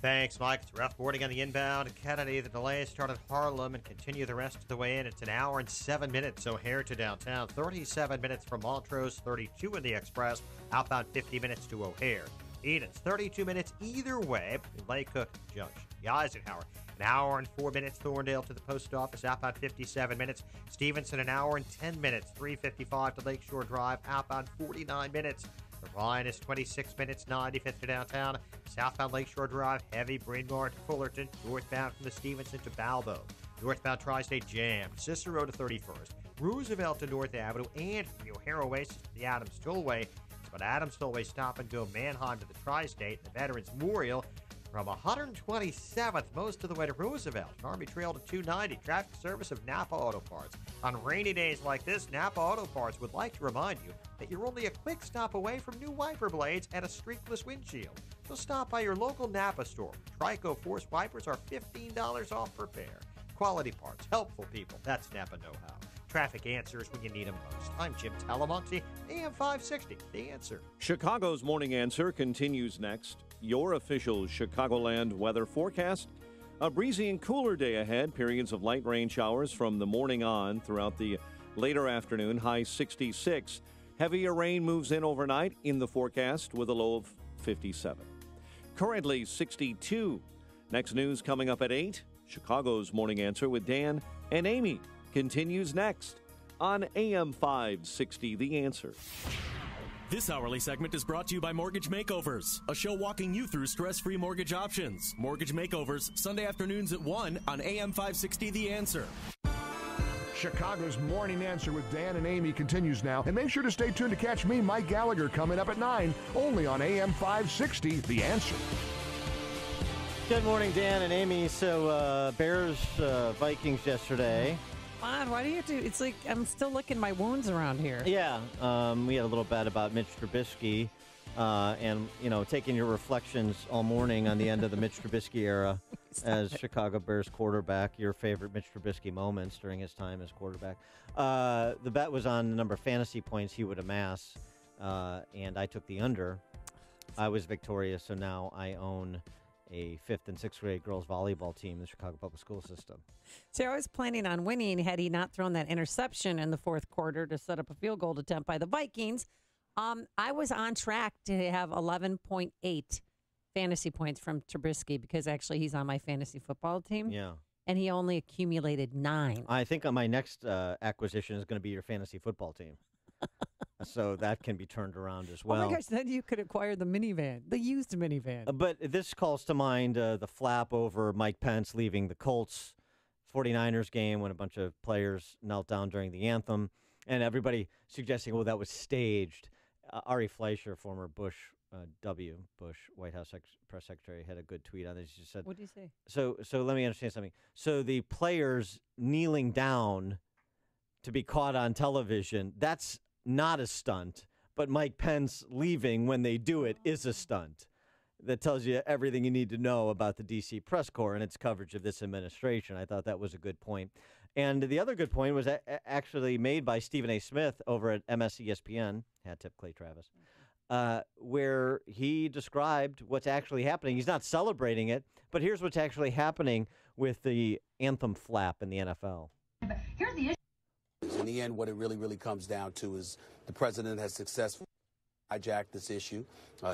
S13: Thanks, Mike. It's rough boarding on the inbound Kennedy. The delays start at Harlem and continue the rest of the way in. It's an hour and 7 minutes. O'Hare to downtown, 37 minutes from Montrose, 32 in the Express. Outbound 50 minutes to O'Hare. Eden's 32 minutes either way between Lake Cook Junction. The Eisenhower, an hour and 4 minutes. Thorndale to the post office, outbound 57 minutes. Stevenson, an hour and 10 minutes. 355 to Lakeshore Drive, outbound 49 minutes. The Ryan is 26 minutes, 95th to downtown. Southbound Lakeshore Drive, heavy. Bryn Mawr to Fullerton. Northbound from the Stevenson to Balbo. Northbound Tri-State jammed. Cicero to 31st. Roosevelt to North Avenue, and from the O'Hare Oasis to the Adams Tollway. But Adams Tollway stop and go Manheim to the Tri-State. The Veterans Memorial from 127th most of the way to Roosevelt. Army Trail to 290. Traffic service of Napa Auto Parts. On rainy days like this, Napa Auto Parts would like to remind you that you're only a quick stop away from new wiper blades and a streakless windshield. So stop by your local Napa store. Trico Force wipers are $15 off per pair. Quality parts, helpful people. That's Napa know-how. Traffic answers when you need them most. I'm Jim Talamonte, AM 560, The Answer.
S2: Chicago's Morning Answer continues next. Your official Chicagoland weather forecast. A breezy and cooler day ahead. Periods of light rain showers from the morning on throughout the later afternoon. High 66. Heavier rain moves in overnight in the forecast with a low of 57. Currently 62. Next news coming up at 8. Chicago's Morning Answer with Dan and Amy continues next on AM 560, The Answer.
S18: This hourly segment is brought to you by Mortgage Makeovers, a show walking you through stress-free mortgage options. Mortgage Makeovers, Sunday afternoons at 1 on AM 560, The Answer.
S19: Chicago's Morning Answer with Dan and Amy continues now. And make sure to stay tuned to catch me, Mike Gallagher, coming up at 9, only on AM 560, The Answer.
S13: Good morning, Dan and Amy. So, Bears, Vikings yesterday.
S14: Why do you have to? It's like I'm still licking my wounds around here.
S13: Yeah, we had a little bet about Mitch Trubisky, and taking your reflections all morning on the end of the Mitch Trubisky era as Chicago Bears quarterback. Your favorite Mitch Trubisky moments during his time as quarterback. The bet was on the number of fantasy points he would amass, and I took the under. I was victorious, so now I own a 5th and 6th grade girls volleyball team in the Chicago Public School System.
S14: So I was planning on winning had he not thrown that interception in the fourth quarter to set up a field goal attempt by the Vikings. I was on track to have 11.8 fantasy points from Trubisky because actually he's on my fantasy football team.
S13: Yeah.
S14: and he only accumulated 9.
S13: I think my next acquisition is going to be your fantasy football team. So that can be turned around as well.
S14: Oh, my gosh, then you could acquire the minivan, the used minivan.
S13: But this calls to mind the flap over Mike Pence leaving the Colts 49ers game when a bunch of players knelt down during the anthem, and everybody suggesting, well, that was staged. Ari Fleischer, former Bush White House press secretary, had a good tweet on this. He just said,
S14: what did he say?
S13: So let me understand something. So the players kneeling down to be caught on television, that's not a stunt, but Mike Pence leaving when they do it is a stunt. That tells you everything you need to know about the D.C. press corps and its coverage of this administration. I thought that was a good point. And the other good point was actually made by Stephen A. Smith over at MSESPN, hat tip Clay Travis, where he described what's actually happening. He's not celebrating it, but here's what's actually happening with the anthem flap in the NFL.
S6: Here's the issue. In the end, what it really comes down to is the president has successfully hijacked this issue.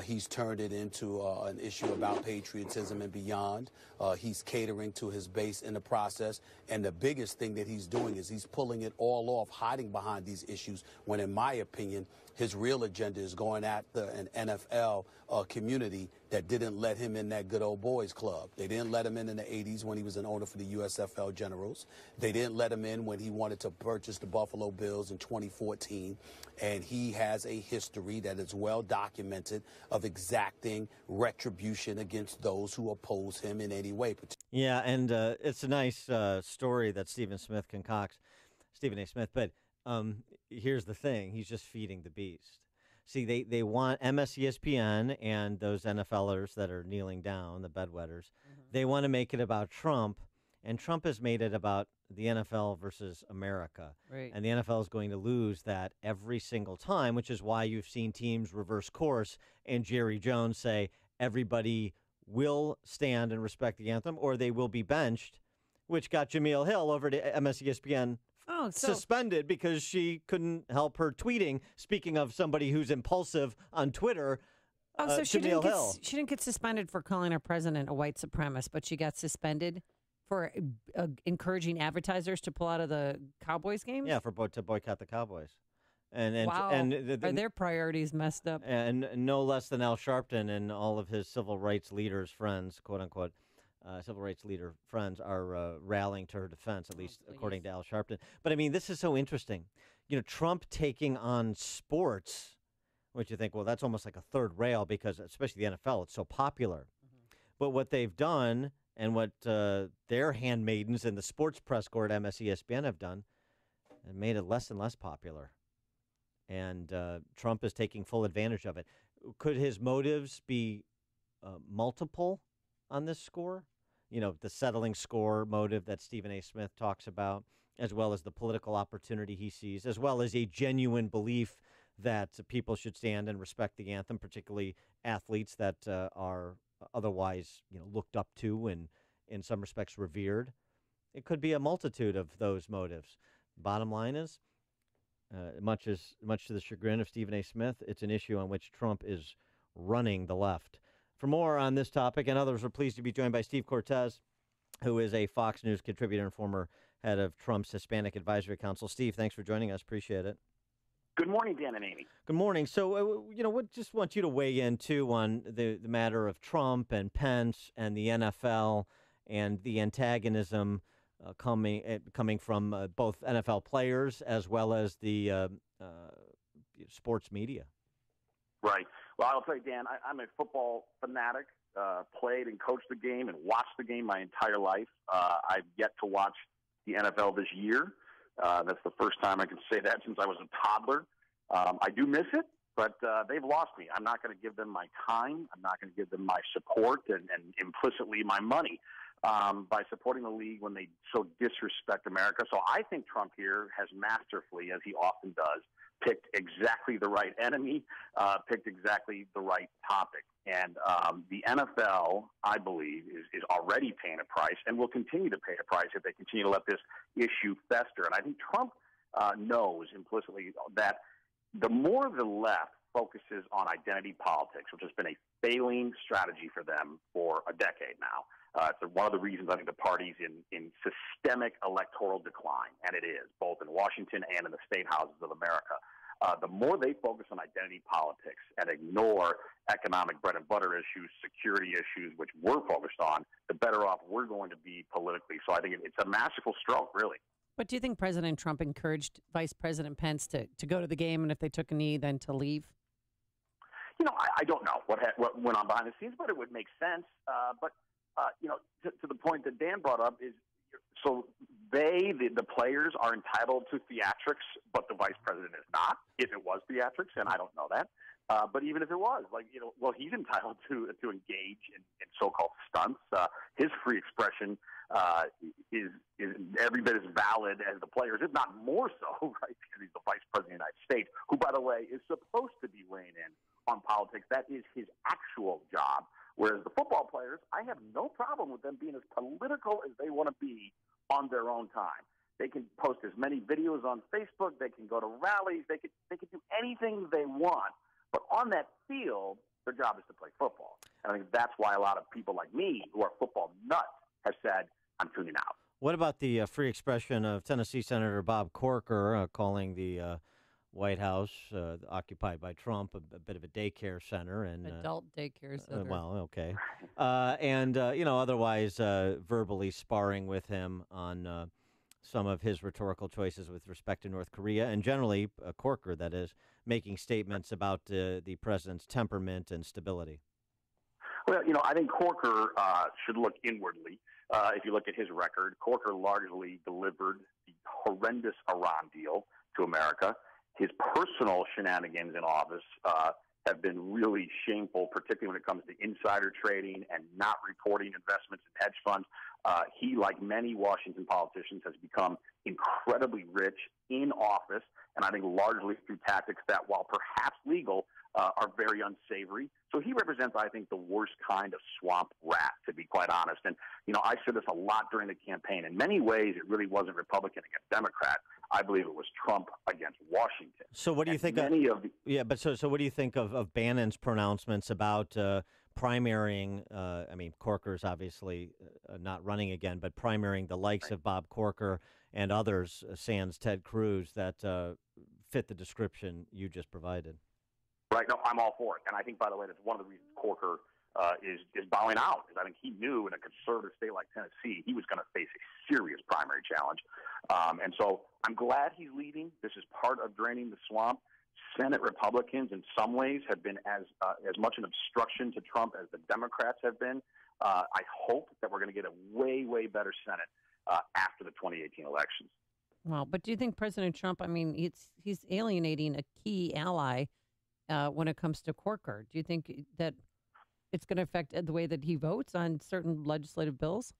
S6: He's turned it into an issue about patriotism and beyond. He's catering to his base in the process. And the biggest thing that he's doing is he's pulling it all off, hiding behind these issues, when, in my opinion, his real agenda is going at an NFL community that didn't let him in that good old boys club. They didn't let him in the 80s when he was an owner for the USFL Generals. They didn't let him in when he wanted to purchase the Buffalo Bills in 2014. And he has a history that is well documented of exacting retribution against those who oppose him in any way.
S13: Yeah, and it's a nice story that Stephen A. Smith concocts, but here's the thing. He's just feeding the beast. See, they want MSESPN and those NFLers that are kneeling down, the bedwetters, they want to make it about Trump, and Trump has made it about the NFL versus America.
S14: Right.
S13: And the NFL is going to lose that every single time, which is why you've seen teams reverse course and Jerry Jones say everybody will stand and respect the anthem or they will be benched, which got Jameel Hill over to MSESPN suspended because she couldn't help her tweeting. Speaking of somebody who's impulsive on Twitter,
S14: so she
S13: Jameel Hill.
S14: She didn't get suspended for calling her president a white supremacist, but she got suspended for encouraging advertisers to pull out of the Cowboys games?
S13: Yeah, to boycott the Cowboys. And
S14: wow. Are their priorities messed up?
S13: And no less than Al Sharpton and all of his civil rights leaders' friends, quote-unquote, civil rights leader friends are rallying to her defense, at least according to Al Sharpton. But, I mean, this is so interesting. You know, Trump taking on sports, which you think, well, that's almost like a third rail because, especially the NFL, it's so popular. But what they've done and what their handmaidens in the sports press corps at MSESPN have done and made it less and less popular. And Trump is taking full advantage of it. Could his motives be multiple on this score? You know, the settling score motive that Stephen A. Smith talks about, as well as the political opportunity he sees, as well as a genuine belief that people should stand and respect the anthem, particularly athletes that are otherwise, you know, looked up to and in some respects revered. It could be a multitude of those motives. Bottom line is, much to the chagrin of Stephen A. Smith, it's an issue on which Trump is running the left. For more on this topic and others, we're pleased to be joined by Steve Cortez, who is a Fox News contributor and former head of Trump's Hispanic Advisory Council. Steve, thanks for joining us. Appreciate it.
S7: Good morning, Dan and Amy.
S13: Good morning. So, you know, we just want you to weigh in, too, on the matter of Trump and Pence and the NFL and the antagonism coming from both NFL players as well as the sports media.
S7: Right. Well, I'll tell you, Dan, I'm a football fanatic, played and coached the game and watched the game my entire life. I've yet to watch the NFL this year. That's the first time I can say that since I was a toddler. I do miss it, but they've lost me. I'm not going to give them my time. I'm not going to give them my support and implicitly my money by supporting the league when they so disrespect America. So I think Trump here has masterfully, as he often does, picked exactly the right enemy, picked exactly the right topic. And the NFL, I believe, is already paying a price and will continue to pay a price if they continue to let this issue fester. And I think Trump knows implicitly that the more the left focuses on identity politics, which has been a failing strategy for them for a decade now. It's one of the reasons I think the party's in systemic electoral decline, and it is, both in Washington and in the state houses of America. The more they focus on identity politics and ignore economic bread and butter issues, security issues, which we're focused on, the better off we're going to be politically. So I think it's a masterful stroke, really.
S14: But do you think President Trump encouraged Vice President Pence to go to the game, and if they took a knee, then to leave?
S7: You know, I don't know what went on behind the scenes, but it would make sense. But you know, to the point that Dan brought up is, so the players are entitled to theatrics, but the vice president is not. If it was theatrics, and I don't know that, but even if it was, well, he's entitled to engage in so-called stunts. His free expression is every bit as valid as the players, if not more so, right? Because he's the vice president of the United States, who, by the way, is supposed to be weighing in on politics. That is his actual job. Whereas the football players, I have no problem with them being as political as they want to be on their own time. They can post as many videos on Facebook. They can go to rallies. They can do anything they want. But on that field, their job is to play football. And I think that's why a lot of people like me, who are football nuts, have said, I'm tuning out.
S13: What about the free expression of Tennessee Senator Bob Corker calling the White House, occupied by Trump, a bit of a daycare center, and
S14: adult daycare center.
S13: Well, okay, and otherwise verbally sparring with him on some of his rhetorical choices with respect to North Korea, and generally Corker, that is, making statements about the president's temperament and stability.
S7: Well, I think Corker should look inwardly. If you look at his record, Corker largely delivered the horrendous Iran deal to America. His personal shenanigans in office have been really shameful, particularly when it comes to insider trading and not reporting investments in hedge funds. He, like many Washington politicians, has become incredibly rich in office, and I think largely through tactics that, while perhaps legal, are very unsavory. So he represents, I think, the worst kind of swamp rat, to be quite honest. And, I said this a lot during the campaign. In many ways, it really wasn't Republican against Democrat. I believe it was Trump against Washington.
S13: So what do you think so what do you think of Bannon's pronouncements about primarying, Corker's obviously not running again, but primarying the likes of Bob Corker and others, sans Ted Cruz, that fit the description you just provided?
S7: Right. No, I'm all for it. And I think, by the way, that's one of the reasons Corker is bowing out, because I think he knew in a conservative state like Tennessee, he was going to face a serious primary challenge. And so I'm glad he's leaving. This is part of draining the swamp. Senate Republicans, in some ways, have been as much an obstruction to Trump as the Democrats have been. I hope that we're going to get a way, way better Senate after the 2018 elections.
S14: Well, but do you think President Trump, he's alienating a key ally when it comes to Corker? Do you think that it's going to affect the way that he votes on certain legislative bills?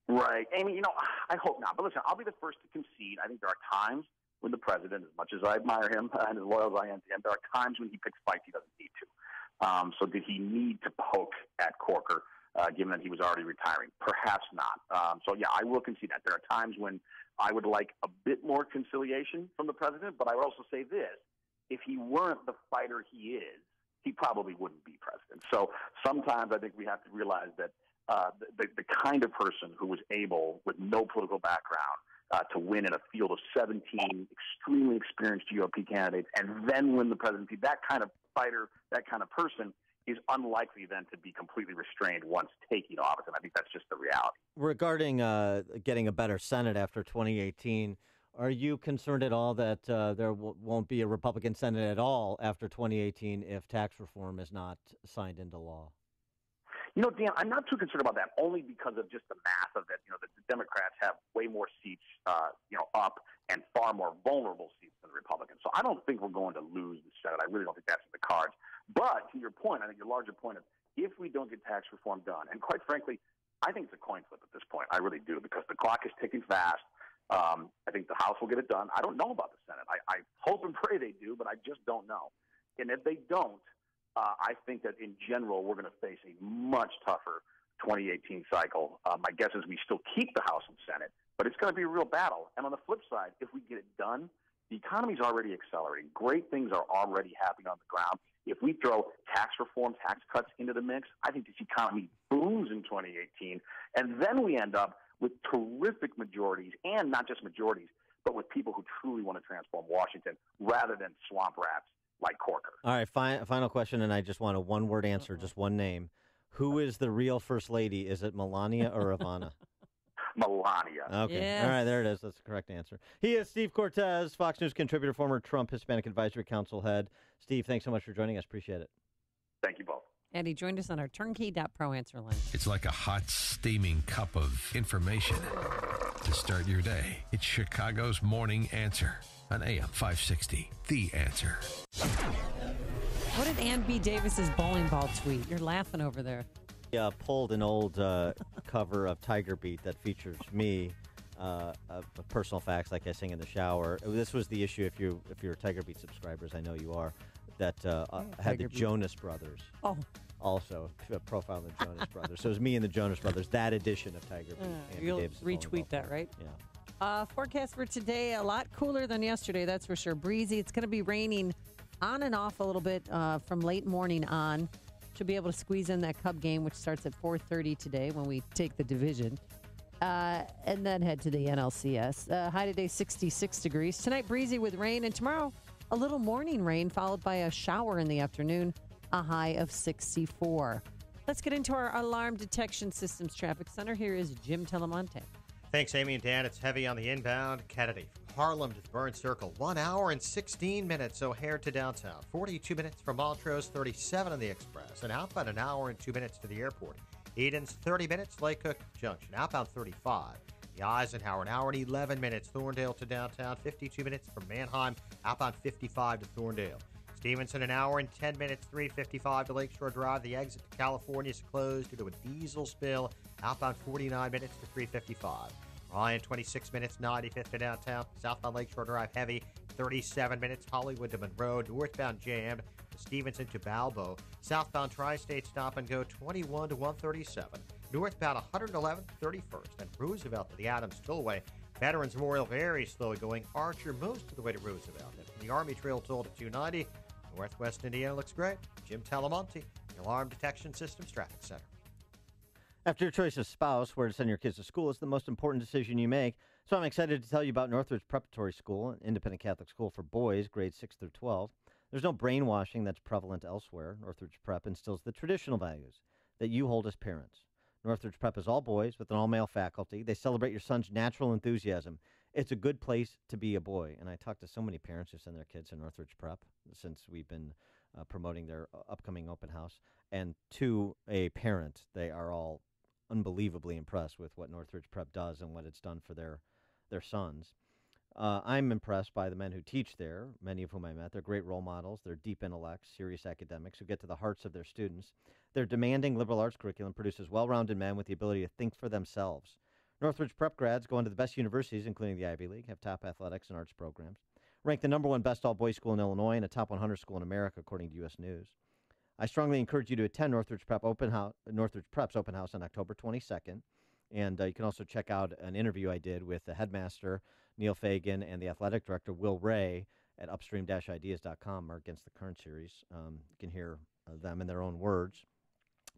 S7: Right. Amy, I hope not. But listen, I'll be the first to concede. I think there are times when the president, as much as I admire him and as loyal as I am to him, there are times when he picks fights he doesn't need to. So did he need to poke at Corker, given that he was already retiring? Perhaps not. I will concede that. There are times when I would like a bit more conciliation from the president, but I would also say this. If he weren't the fighter he is, he probably wouldn't be president. So sometimes I think we have to realize that the kind of person who was able, with no political background, to win in a field of 17 extremely experienced GOP candidates and then win the presidency, that kind of fighter, that kind of person is unlikely then to be completely restrained once taking office. And I think that's just the reality.
S13: Regarding getting a better Senate after 2018, are you concerned at all that there won't be a Republican Senate at all after 2018 if tax reform is not signed into law?
S7: Dan, I'm not too concerned about that, only because of just the math of it. The Democrats have way more seats, up and far more vulnerable seats than the Republicans. So I don't think we're going to lose the Senate. I really don't think that's in the cards. But to your point, I think your larger point is, if we don't get tax reform done, and quite frankly, I think it's a coin flip at this point. I really do, because the clock is ticking fast. I think the House will get it done. I don't know about the Senate. I hope and pray they do, but I just don't know. And if they don't, I think that in general we're going to face a much tougher 2018 cycle. My guess is we still keep the House and Senate, but it's going to be a real battle. And on the flip side, if we get it done, The economy's already accelerating. Great things are already happening on the ground. If we throw tax reform, tax cuts into the mix, I think this economy booms in 2018. And then we end up with terrific majorities, and not just majorities, but with people who truly want to transform Washington rather than swamp rats like Corker.
S13: All right, final question, and I just want a one-word answer, just one name. Who is the real First Lady? Is it Melania or Ivana?
S7: Melania.
S13: Okay.
S7: Yes.
S13: All right, there it is. That's the correct answer. He is Steve Cortez, Fox News contributor, former Trump Hispanic Advisory Council head. Steve, thanks so much for joining us. Appreciate it.
S7: Thank you both.
S14: And he joined us on our turnkey.pro answer line.
S8: It's like a hot, steaming cup of information to start your day. It's Chicago's Morning Answer on AM 560. The Answer.
S14: What did Ann B. Davis's bowling ball tweet? You're laughing over there.
S13: Pulled an old cover of Tiger Beat that features me, of personal facts like I sing in the shower. This was the issue, if you're Tiger Beat subscribers, I know you are, that had the Jonas Brothers.
S14: Oh.
S13: Also, a profile of the Jonas Brothers. So it was me and the Jonas Brothers, that edition of Tiger Beat.
S14: You'll retweet that, right?
S13: Yeah.
S14: Forecast for today, a lot cooler than yesterday, that's for sure. Breezy. It's going to be raining on and off a little bit from late morning on. Should be able to squeeze in that Cub game, which starts at 4:30 today when we take the division. And then head to the NLCS. High today, 66 degrees. Tonight, breezy with rain. And tomorrow, a little morning rain followed by a shower in the afternoon. A high of 64. Let's get into our alarm detection systems traffic center. Here is Jim Telemonte.
S11: Thanks, Amy and Dan. It's heavy on the inbound. Kennedy from Harlem to the Burn Circle. 1 hour and 16 minutes. O'Hare to downtown. 42 minutes from Montrose. 37 on the Express. And outbound an hour and 2 minutes to the airport. Eden's 30 minutes. Lake Cook Junction. Outbound 35. The Eisenhower an hour and 11 minutes. Thorndale to downtown. 52 minutes from Manheim. Outbound 55 to Thorndale. Stevenson, an hour and 10 minutes, 3:55 to Lakeshore Drive. The exit to California is closed due to a diesel spill. Outbound 49 minutes to 3:55. Ryan, 26 minutes, 95th to downtown. Southbound Lakeshore Drive, heavy, 37 minutes. Hollywood to Monroe. Northbound jammed to Stevenson to Balbo. Southbound Tri-State stop and go, 21 to 137. Northbound 111, 31st. And Roosevelt to the Adams Tollway. Veterans Memorial very slowly going. Archer most of the way to Roosevelt. And from the Army Trail toll to 290. Northwest Indiana looks great. Jim Telemonte, the Alarm Detection Systems Traffic Center.
S13: After your choice of spouse, where to send your kids to school is the most important decision you make. So I'm excited to tell you about Northridge Preparatory School, an independent Catholic school for boys, grades 6 through 12. There's no brainwashing that's prevalent elsewhere. Northridge Prep instills the traditional values that you hold as parents. Northridge Prep is all boys with an all-male faculty. They celebrate your son's natural enthusiasm. It's a good place to be a boy. And I talk to so many parents who send their kids to Northridge Prep since we've been promoting their upcoming open house. And to a parent, they are all unbelievably impressed with what Northridge Prep does and what it's done for their sons. I'm impressed by the men who teach there, many of whom I met. They're great role models. They're deep intellects, serious academics who get to the hearts of their students. Their demanding liberal arts curriculum produces well-rounded men with the ability to think for themselves. Northridge Prep grads go into the best universities, including the Ivy League, have top athletics and arts programs. Ranked the #1 best all-boys school in Illinois and a top 100 school in America, according to U.S. News. I strongly encourage you to attend Northridge Prep's open house on October 22nd. And you can also check out an interview I did with the headmaster, Neil Fagan, and the athletic director, Will Ray, at upstream-ideas.com, or Against the Current series. You can hear them in their own words.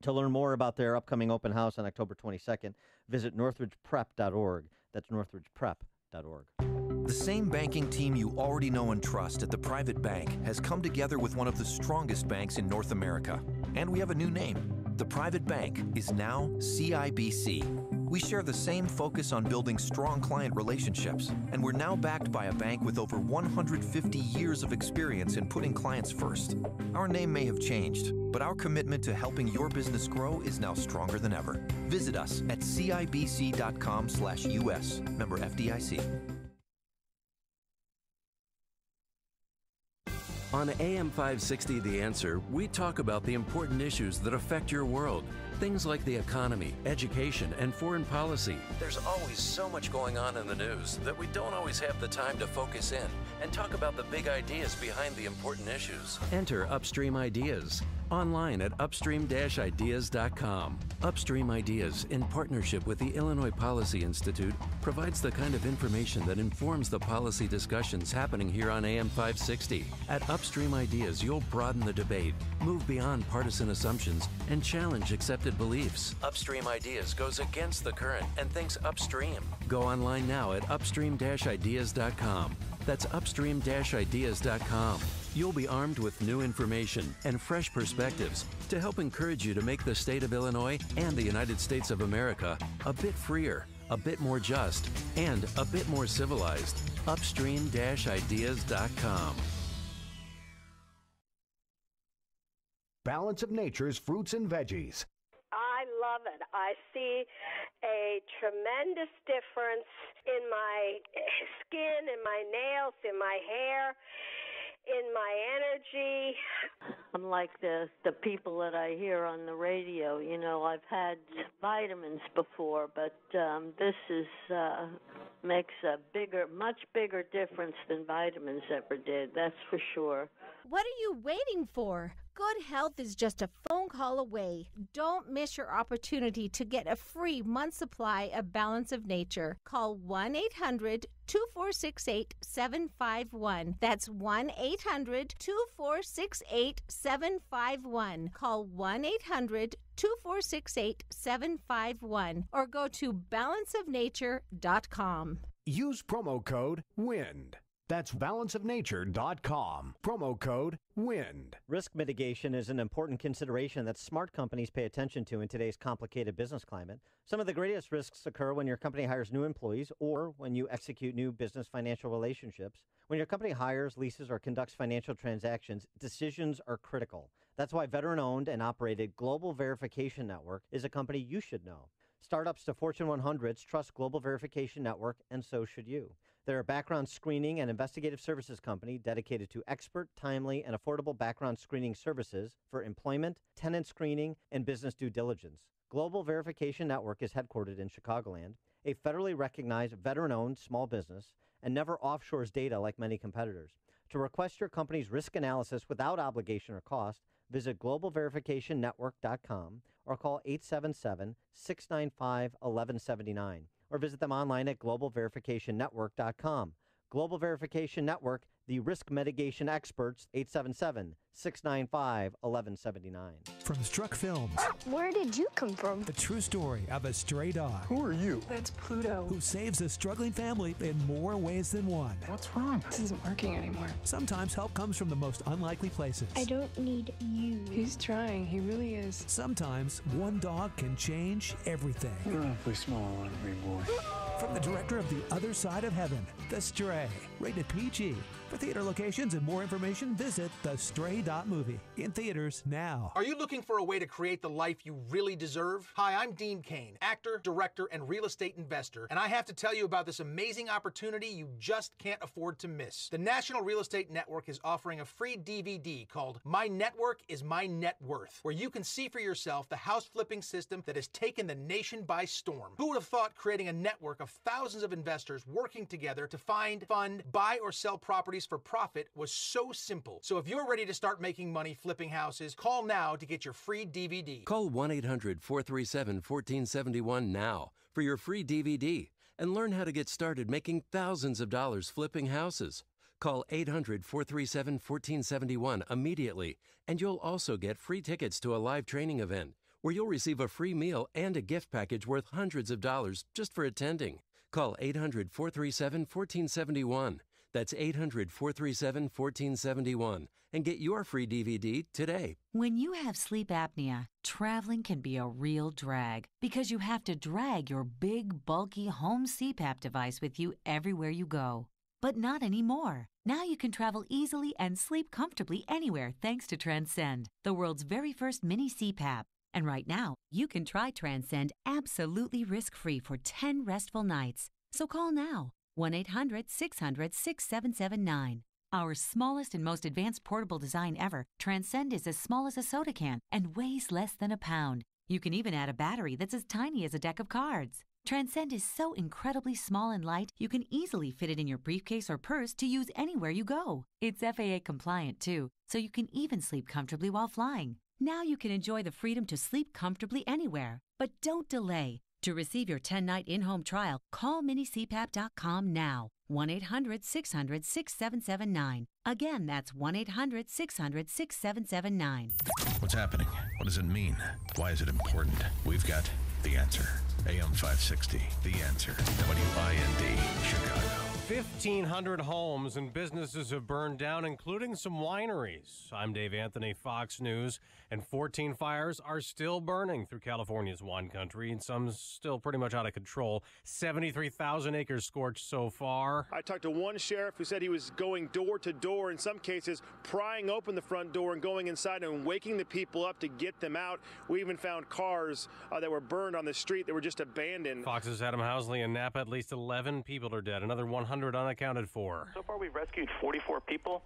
S13: To learn more about their upcoming open house on October 22nd, visit northridgeprep.org. That's northridgeprep.org.
S20: The same banking team you already know and trust at the Private Bank has come together with one of the strongest banks in North America. And we have a new name. The Private Bank is now CIBC. We share the same focus on building strong client relationships, and we're now backed by a bank with over 150 years of experience in putting clients first. Our name may have changed, but our commitment to helping your business grow is now stronger than ever. Visit us at CIBC.com/US. Member FDIC.
S21: On AM 560 The Answer, we talk about the important issues that affect your world. Things like the economy, education, and foreign policy.
S22: There's always so much going on in the news that we don't always have the time to focus in.
S21: and talk about the big ideas behind the important issues. Enter Upstream Ideas online at upstream-ideas.com. Upstream Ideas, in partnership with the Illinois Policy Institute, provides the kind of information that informs the policy discussions happening here on AM 560. At Upstream Ideas, you'll broaden the debate, move beyond partisan assumptions, and challenge accepted beliefs. Upstream Ideas goes against the current and thinks upstream. Go online now at upstream-ideas.com. That's upstream-ideas.com. You'll be armed with new information and fresh perspectives to help encourage you to make the state of Illinois and the United States of America a bit freer, a bit more just, and a bit more civilized. Upstream-ideas.com.
S1: Balance of Nature's fruits and veggies.
S22: I love it. I see a tremendous difference in my skin, in my nails, in my hair, in my energy.
S23: Unlike the people that I hear on the radio, you know, I've had vitamins before, but this is makes a much bigger difference than vitamins ever did. That's for sure.
S24: What are you waiting for? Good health is just a phone call away. Don't miss your opportunity to get a free month supply of Balance of Nature. Call 1-800-2468-751. That's 1-800-2468-751. Call 1-800-2468-751 or go to balanceofnature.com.
S1: Use promo code WIND. That's balanceofnature.com. Promo code WIND.
S13: Risk mitigation is an important consideration that smart companies pay attention to in today's complicated business climate. Some of the greatest risks occur when your company hires new employees or when you execute new business financial relationships. When your company hires, leases, or conducts financial transactions, decisions are critical. That's why veteran-owned and operated Global Verification Network is a company you should know. Startups to Fortune 100s trust Global Verification Network, and so should you. They're a background screening and investigative services company dedicated to expert, timely, and affordable background screening services for employment, tenant screening, and business due diligence. Global Verification Network is headquartered in Chicagoland, a federally recognized veteran-owned small business, and never offshores data like many competitors. To request your company's risk analysis without obligation or cost, visit globalverificationnetwork.com or call 877-695-1179. Or visit them online at globalverificationnetwork.com. Global Verification Network, the risk mitigation experts, 877-695-1179.
S25: From Struck Films.
S26: Where did you come from?
S25: The true story of a stray dog.
S26: Who are you? That's Pluto.
S25: Who saves a struggling family in more ways than one.
S26: What's wrong? This isn't working anymore.
S25: Sometimes help comes from the most unlikely places.
S26: I don't need you. He's trying. He really is.
S25: Sometimes one dog can change everything.
S26: You don't have to play small on me, boy.
S25: From the director of The Other Side of Heaven, The Stray. Rated PG. For theater locations and more information, visit thestray.movie. In theaters now.
S27: Are you looking for a way to create the life you really deserve? Hi, I'm Dean Cain, actor, director, and real estate investor, and I have to tell you about this amazing opportunity you just can't afford to miss. The National Real Estate Network is offering a free DVD called My Network is My Net Worth, where you can see for yourself the house flipping system that has taken the nation by storm. Who would have thought creating a network of thousands of investors working together to find, fund, buy, or sell properties for profit was so simple. So if you're ready to start making money flipping houses, call now to get your free DVD.
S21: Call 1-800-437-1471 now for your free DVD and learn how to get started making thousands of dollars flipping houses. Call 800-437-1471 immediately, and you'll also get free tickets to a live training event where you'll receive a free meal and a gift package worth hundreds of dollars just for attending. Call 800-437-1471. That's 800-437-1471 and get your free DVD today.
S28: When you have sleep apnea, traveling can be a real drag because you have to drag your big, bulky home CPAP device with you everywhere you go. But not anymore. Now you can travel easily and sleep comfortably anywhere thanks to Transcend, the world's very first mini CPAP. And right now, you can try Transcend absolutely risk-free for 10 restful nights. So call now. 1-800-600-6779. Our smallest and most advanced portable design ever, Transcend is as small as a soda can and weighs less than a pound. You can even add a battery that's as tiny as a deck of cards. Transcend is so incredibly small and light, you can easily fit it in your briefcase or purse to use anywhere you go. It's FAA compliant, too, so you can even sleep comfortably while flying. Now you can enjoy the freedom to sleep comfortably anywhere. But don't delay. To receive your 10-night in-home trial, call minicpap.com now. 1-800-600-6779. Again, that's 1-800-600-6779.
S8: What's happening? What does it mean? Why is it important? We've got the answer. AM 560, The Answer. WIND, Chicago.
S3: 1,500 homes and businesses have burned down, including some wineries. I'm Dave Anthony, Fox News, and 14 fires are still burning through California's wine country, and some still pretty much out of control. 73,000 acres scorched so far.
S4: I talked to one sheriff who said he was going door to door, in some cases prying open the front door and going inside and waking the people up to get them out. We even found cars that were burned on the street that were just abandoned.
S3: Fox's Adam Housley in Napa, at least 11 people are dead, another 100 unaccounted for.
S5: So far, we've rescued 44 people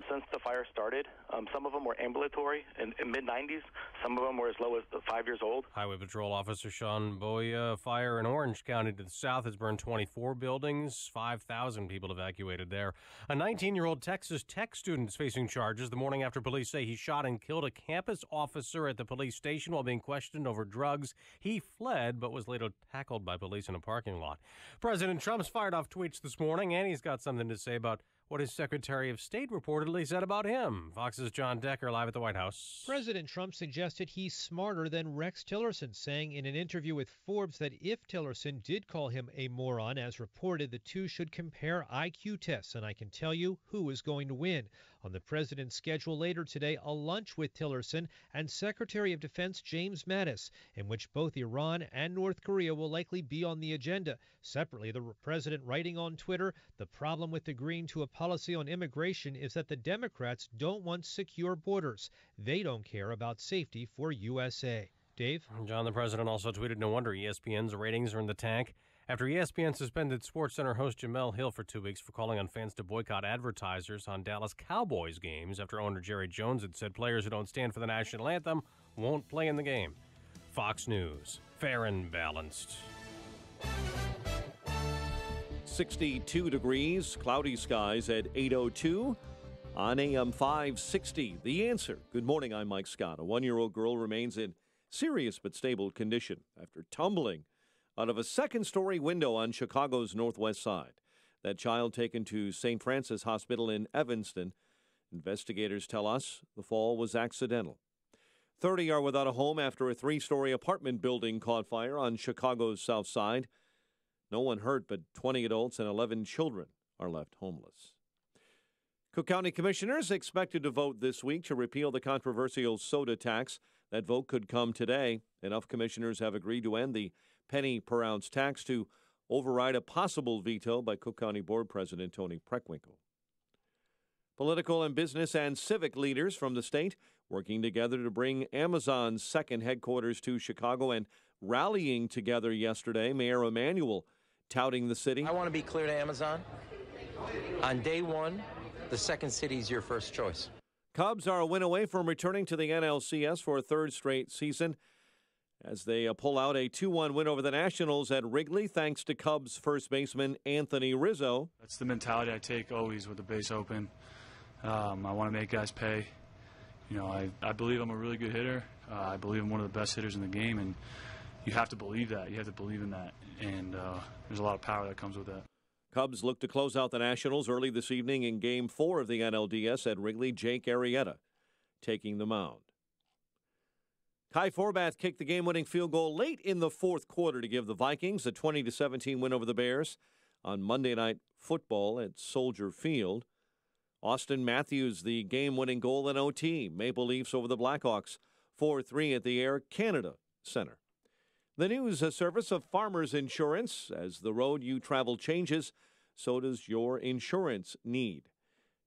S5: since the fire started. Some of them were ambulatory in mid-90s. Some of them were as low as 5 years old.
S3: Highway Patrol Officer Sean Boya, fire in Orange County to the south has burned 24 buildings, 5,000 people evacuated there. A 19-year-old Texas Tech student is facing charges the morning after police say he shot and killed a campus officer at the police station while being questioned over drugs. He fled, but was later tackled by police in a parking lot. President Trump's fired off tweets this morning, and he's got something to say about what his Secretary of State reportedly said about him. Fox's John Decker live at the White House.
S9: President Trump suggested he's smarter than Rex Tillerson, saying in an interview with Forbes that if Tillerson did call him a moron, as reported, the two should compare IQ tests, and I can tell you who is going to win. On the president's schedule later today, a lunch with Tillerson and Secretary of Defense James Mattis, in which both Iran and North Korea will likely be on the agenda. Separately, the president writing on Twitter, the problem with agreeing to a policy on immigration is that the Democrats don't want secure borders. They don't care about safety for USA. Dave?
S3: John, the president also tweeted, no wonder ESPN's ratings are in the tank. After ESPN suspended SportsCenter host Jemele Hill for 2 weeks for calling on fans to boycott advertisers on Dallas Cowboys games after owner Jerry Jones had said players who don't stand for the national anthem won't play in the game. Fox News, fair and balanced.
S2: 62 degrees, cloudy skies at 8:02 on AM 560. The Answer. Good morning, I'm Mike Scott. A 1-year-old girl remains in serious but stable condition after tumbling out of a second-story window on Chicago's northwest side. That child taken to St. Francis Hospital in Evanston. Investigators tell us the fall was accidental. 30 are without a home after a 3-story apartment building caught fire on Chicago's south side. No one hurt, but 20 adults and 11 children are left homeless. Cook County commissioners expected to vote this week to repeal the controversial soda tax. That vote could come today. Enough commissioners have agreed to end the penny per ounce tax to override a possible veto by Cook County Board President Tony Preckwinkle. Political and business and civic leaders from the state working together to bring Amazon's second headquarters to Chicago and rallying together yesterday. Mayor Emanuel touting the city.
S10: I want to be clear to Amazon. On day one, the second city is your first choice.
S2: Cubs are a win away from returning to the NLCS for a third straight season as they pull out a 2-1 win over the Nationals at Wrigley, thanks to Cubs first baseman Anthony Rizzo.
S12: That's the mentality I take always with the base open. I want to make guys pay. You know, I believe I'm a really good hitter. I believe I'm one of the best hitters in the game, and you have to believe that. You have to believe in that, and there's a lot of power that comes with that.
S2: Cubs look to close out the Nationals early this evening in Game 4 of the NLDS at Wrigley. Jake Arrieta taking the mound. Kai Forbath kicked the game-winning field goal late in the fourth quarter to give the Vikings a 20-17 win over the Bears on Monday Night Football at Soldier Field. Austin Matthews, the game-winning goal in OT. Maple Leafs over the Blackhawks, 4-3 at the Air Canada Center. The news, a service of Farmers Insurance. As the road you travel changes, so does your insurance need.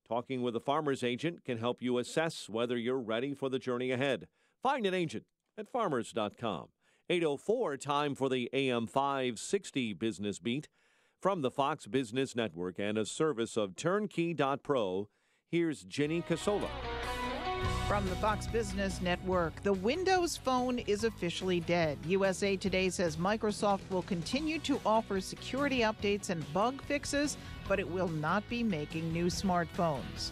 S2: Talking with a farmer's agent can help you assess whether you're ready for the journey ahead. Find an agent at farmers.com. 8:04, time for the AM 560 Business Beat. From the Fox Business Network and a service of Turnkey.pro, here's Jenny Casola.
S6: From the Fox Business Network, the Windows Phone is officially dead. USA Today says Microsoft will continue to offer security updates and bug fixes, but it will not be making new smartphones.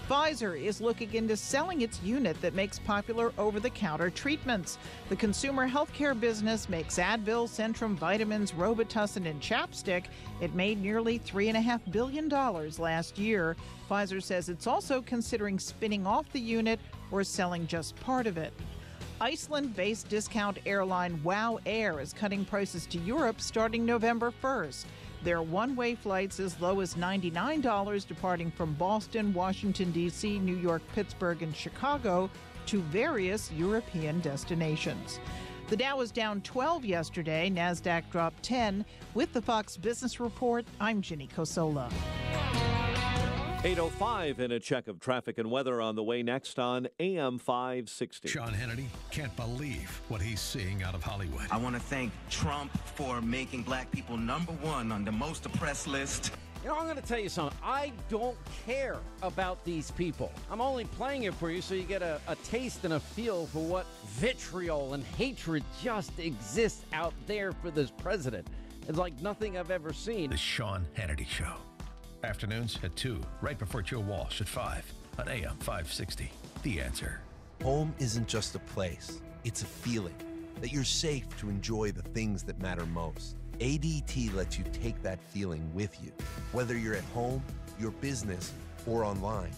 S6: Pfizer is looking into selling its unit that makes popular over-the-counter treatments. The consumer healthcare business makes Advil, Centrum, vitamins, Robitussin, and Chapstick. It made nearly $3.5 billion last year. Pfizer says it's also considering spinning off the unit or selling just part of it. Iceland-based discount airline WOW Air is cutting prices to Europe starting November 1st. There are one-way flights as low as $99 departing from Boston, Washington, D.C., New York, Pittsburgh, and Chicago to various European destinations. The Dow was down 12 yesterday. NASDAQ dropped 10. With the Fox Business Report, I'm Ginny Cosola.
S2: 8:05 and a check of traffic and weather on the way next on AM 560.
S8: Sean Hannity can't believe what he's seeing out of Hollywood.
S7: I want to thank Trump for making black people #1 on the most oppressed list.
S14: You know, I'm going to tell you something. I don't care about these people. I'm only playing it for you so you get a taste and a feel for what vitriol and hatred just exists out there for this president. It's like nothing I've ever seen.
S8: The Sean Hannity Show. Afternoons at 2, right before Joe Walsh at 5 on AM 560. The Answer.
S15: Home isn't just a place. It's a feeling that you're safe to enjoy the things that matter most. ADT lets you take that feeling with you, whether you're at home, your business, or online.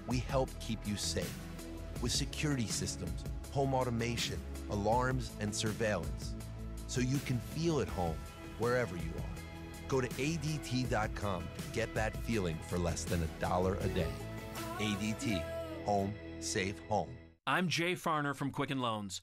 S15: We help keep you safe with security systems, home automation, alarms, and surveillance, so you can feel at home wherever you are. Go to ADT.com to get that feeling for less than $1 a day. ADT. Home. Safe home.
S16: I'm Jay Farner from Quicken Loans.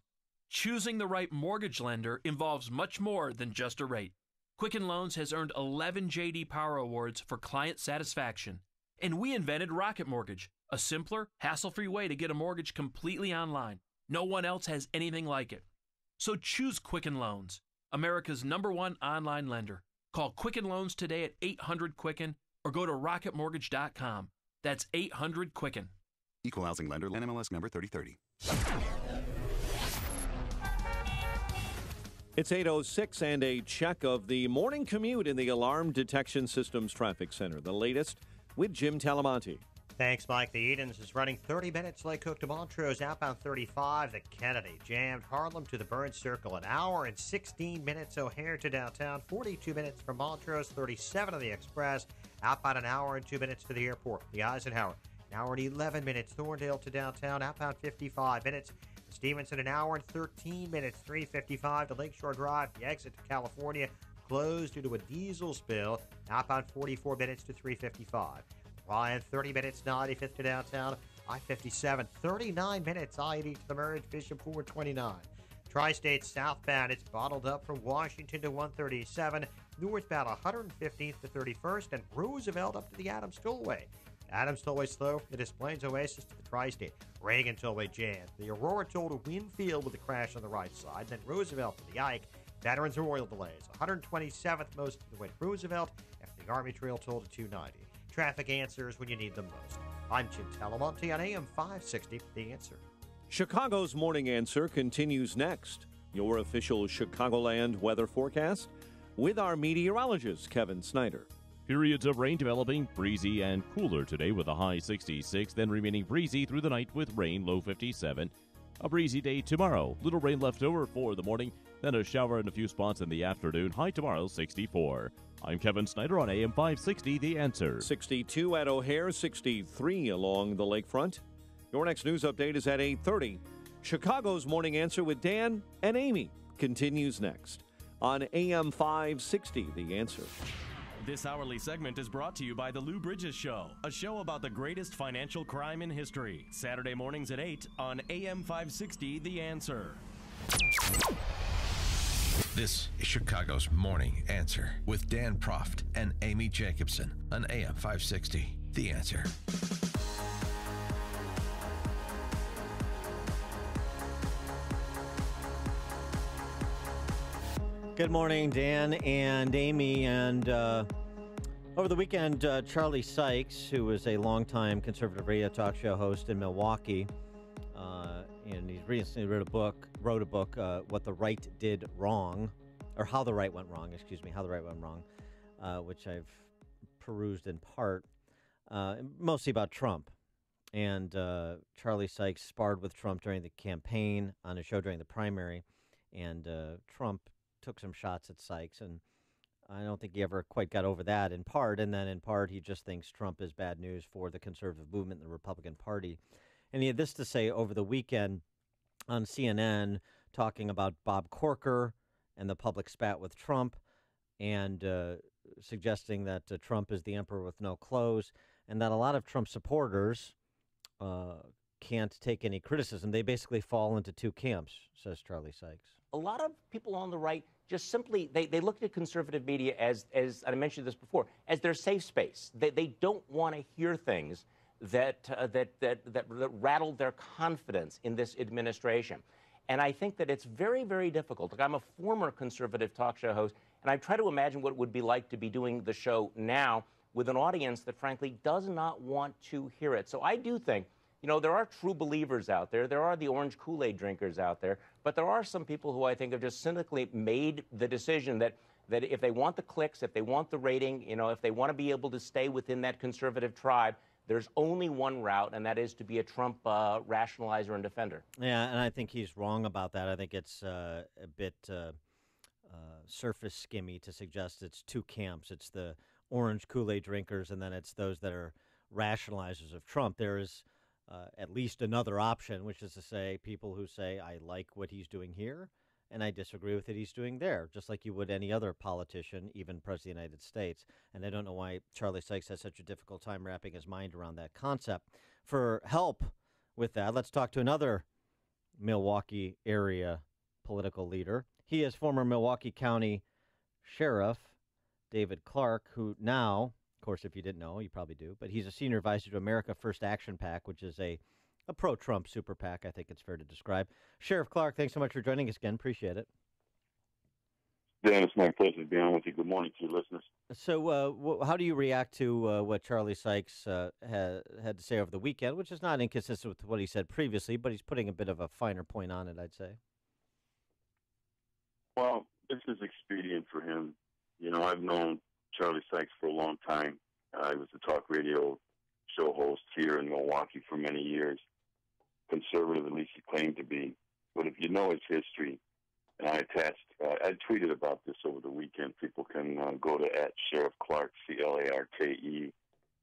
S16: Choosing the right mortgage lender involves much more than just a rate. Quicken Loans has earned 11 J.D. Power Awards for client satisfaction. And we invented Rocket Mortgage, a simpler, hassle-free way to get a mortgage completely online. No one else has anything like it. So choose Quicken Loans, America's #1 online lender. Call Quicken Loans today at 800-QUICKEN or go to rocketmortgage.com. That's 800-QUICKEN.
S17: Equal housing lender, NMLS number 3030.
S2: It's 8:06 and a check of the morning commute in the Alarm Detection Systems Traffic Center. The latest with Jim Talamonte.
S11: Thanks, Mike. The Edens is running 30 minutes Lake Cook to Montrose, outbound 35. The Kennedy jammed Harlem to the Burns Circle, an hour and 16 minutes. O'Hare to downtown, 42 minutes from Montrose, 37 on the Express, outbound an hour and 2 minutes to the airport. The Eisenhower, an hour and 11 minutes. Thorndale to downtown, outbound 55 minutes. Stevenson, an hour and 13 minutes, 3:55 to Lakeshore Drive. The exit to California closed due to a diesel spill, outbound 44 minutes to 3:55. Ryan, 30 minutes, 95th to downtown. I-57, 39 minutes, I-80 to the merge, Bishop 429. Tri-State southbound, it's bottled up from Washington to 137. Northbound, 115th to 31st, and Roosevelt up to the Adams Tollway. Adams Tollway slow, the Des Plaines Oasis to the Tri-State. Reagan Tollway jammed. The Aurora Toll to Winfield with a crash on the right side, then Roosevelt to the Ike. Veterans Memorial delays, 127th most to the way Roosevelt, after the Army Trail Toll to 290. Traffic answers when you need them most. I'm Jim Talamonte on AM 560, The Answer.
S2: Chicago's Morning Answer continues next. Your official Chicagoland weather forecast with our meteorologist, Kevin Snyder.
S18: Periods of rain developing, breezy and cooler today with a high 66, then remaining breezy through the night with rain, low 57. A breezy day tomorrow. Little rain left over for the morning, then a shower in a few spots in the afternoon. High tomorrow, 64. I'm Kevin Snyder on AM 560, The Answer.
S2: 62 at O'Hare, 63 along the lakefront. Your next news update is at 8:30. Chicago's Morning Answer with Dan and Amy continues next on AM 560, The Answer.
S19: This hourly segment is brought to you by The Lou Bridges Show, a show about the greatest financial crime in history. Saturday mornings at 8 on AM 560, The Answer.
S8: This is Chicago's Morning Answer with Dan Proft and Amy Jacobson on AM 560, The Answer.
S13: Good morning, Dan and Amy. And over the weekend, Charlie Sykes, who was a longtime conservative radio talk show host in Milwaukee, and he's recently wrote a book, What the Right Did Wrong, or How the Right Went Wrong, How the Right Went Wrong, which I've perused in part, mostly about Trump. And Charlie Sykes sparred with Trump during the campaign on a show during the primary, and Trump took some shots at Sykes, and I don't think he ever quite got over that in part, and then in part he just thinks Trump is bad news for the conservative movement and the Republican Party. And he had this to say over the weekend on CNN, talking about Bob Corker and the public spat with Trump, and suggesting that Trump is the emperor with no clothes, and that a lot of Trump supporters can't take any criticism. They basically fall into two camps, says Charlie Sykes.
S1: A lot of people on the right just simply, they look at conservative media as I mentioned this before, as their safe space. They don't want to hear things that rattle their confidence in this administration. And I think that it's very, very difficult. Look, I'm a former conservative talk show host, and I try to imagine what it would be like to be doing the show now with an audience that, frankly, does not want to hear it. So I do think, there are true believers out there. There are the orange Kool-Aid drinkers out there. But there are some people who I think have just cynically made the decision that if they want the clicks, if they want the rating, if they want to be able to stay within that conservative tribe, there's only one route, and that is to be a Trump rationalizer and defender.
S13: Yeah, and I think he's wrong about that. I think it's a bit surface skimmy to suggest it's two camps. It's the orange Kool-Aid drinkers, and then it's those that are rationalizers of Trump. There is at least another option, which is to say people who say, I like what he's doing here, and I disagree with what he's doing there, just like you would any other politician, even President of the United States. And I don't know why Charlie Sykes has such a difficult time wrapping his mind around that concept. For help with that, let's talk to another Milwaukee area political leader. He is former Milwaukee County Sheriff David Clark, who now, of course, if you didn't know, you probably do, but he's a senior advisor to America First Action PAC, which is a pro-Trump super PAC, I think it's fair to describe. Sheriff Clark, thanks so much for joining us again. Appreciate it.
S20: Dan, it's my pleasure to be on with you. Good morning to your listeners.
S13: So how do you react to what Charlie Sykes had to say over the weekend, which is not inconsistent with what he said previously, but he's putting a bit of a finer point on it, I'd say?
S20: Well, this is expedient for him. I've known Charlie Sykes for a long time. I was a talk radio show host here in Milwaukee for many years. Conservative, at least he claimed to be. But if you know his history, and I tweeted about this over the weekend. People can go to @Sheriff Clark, CLARKE,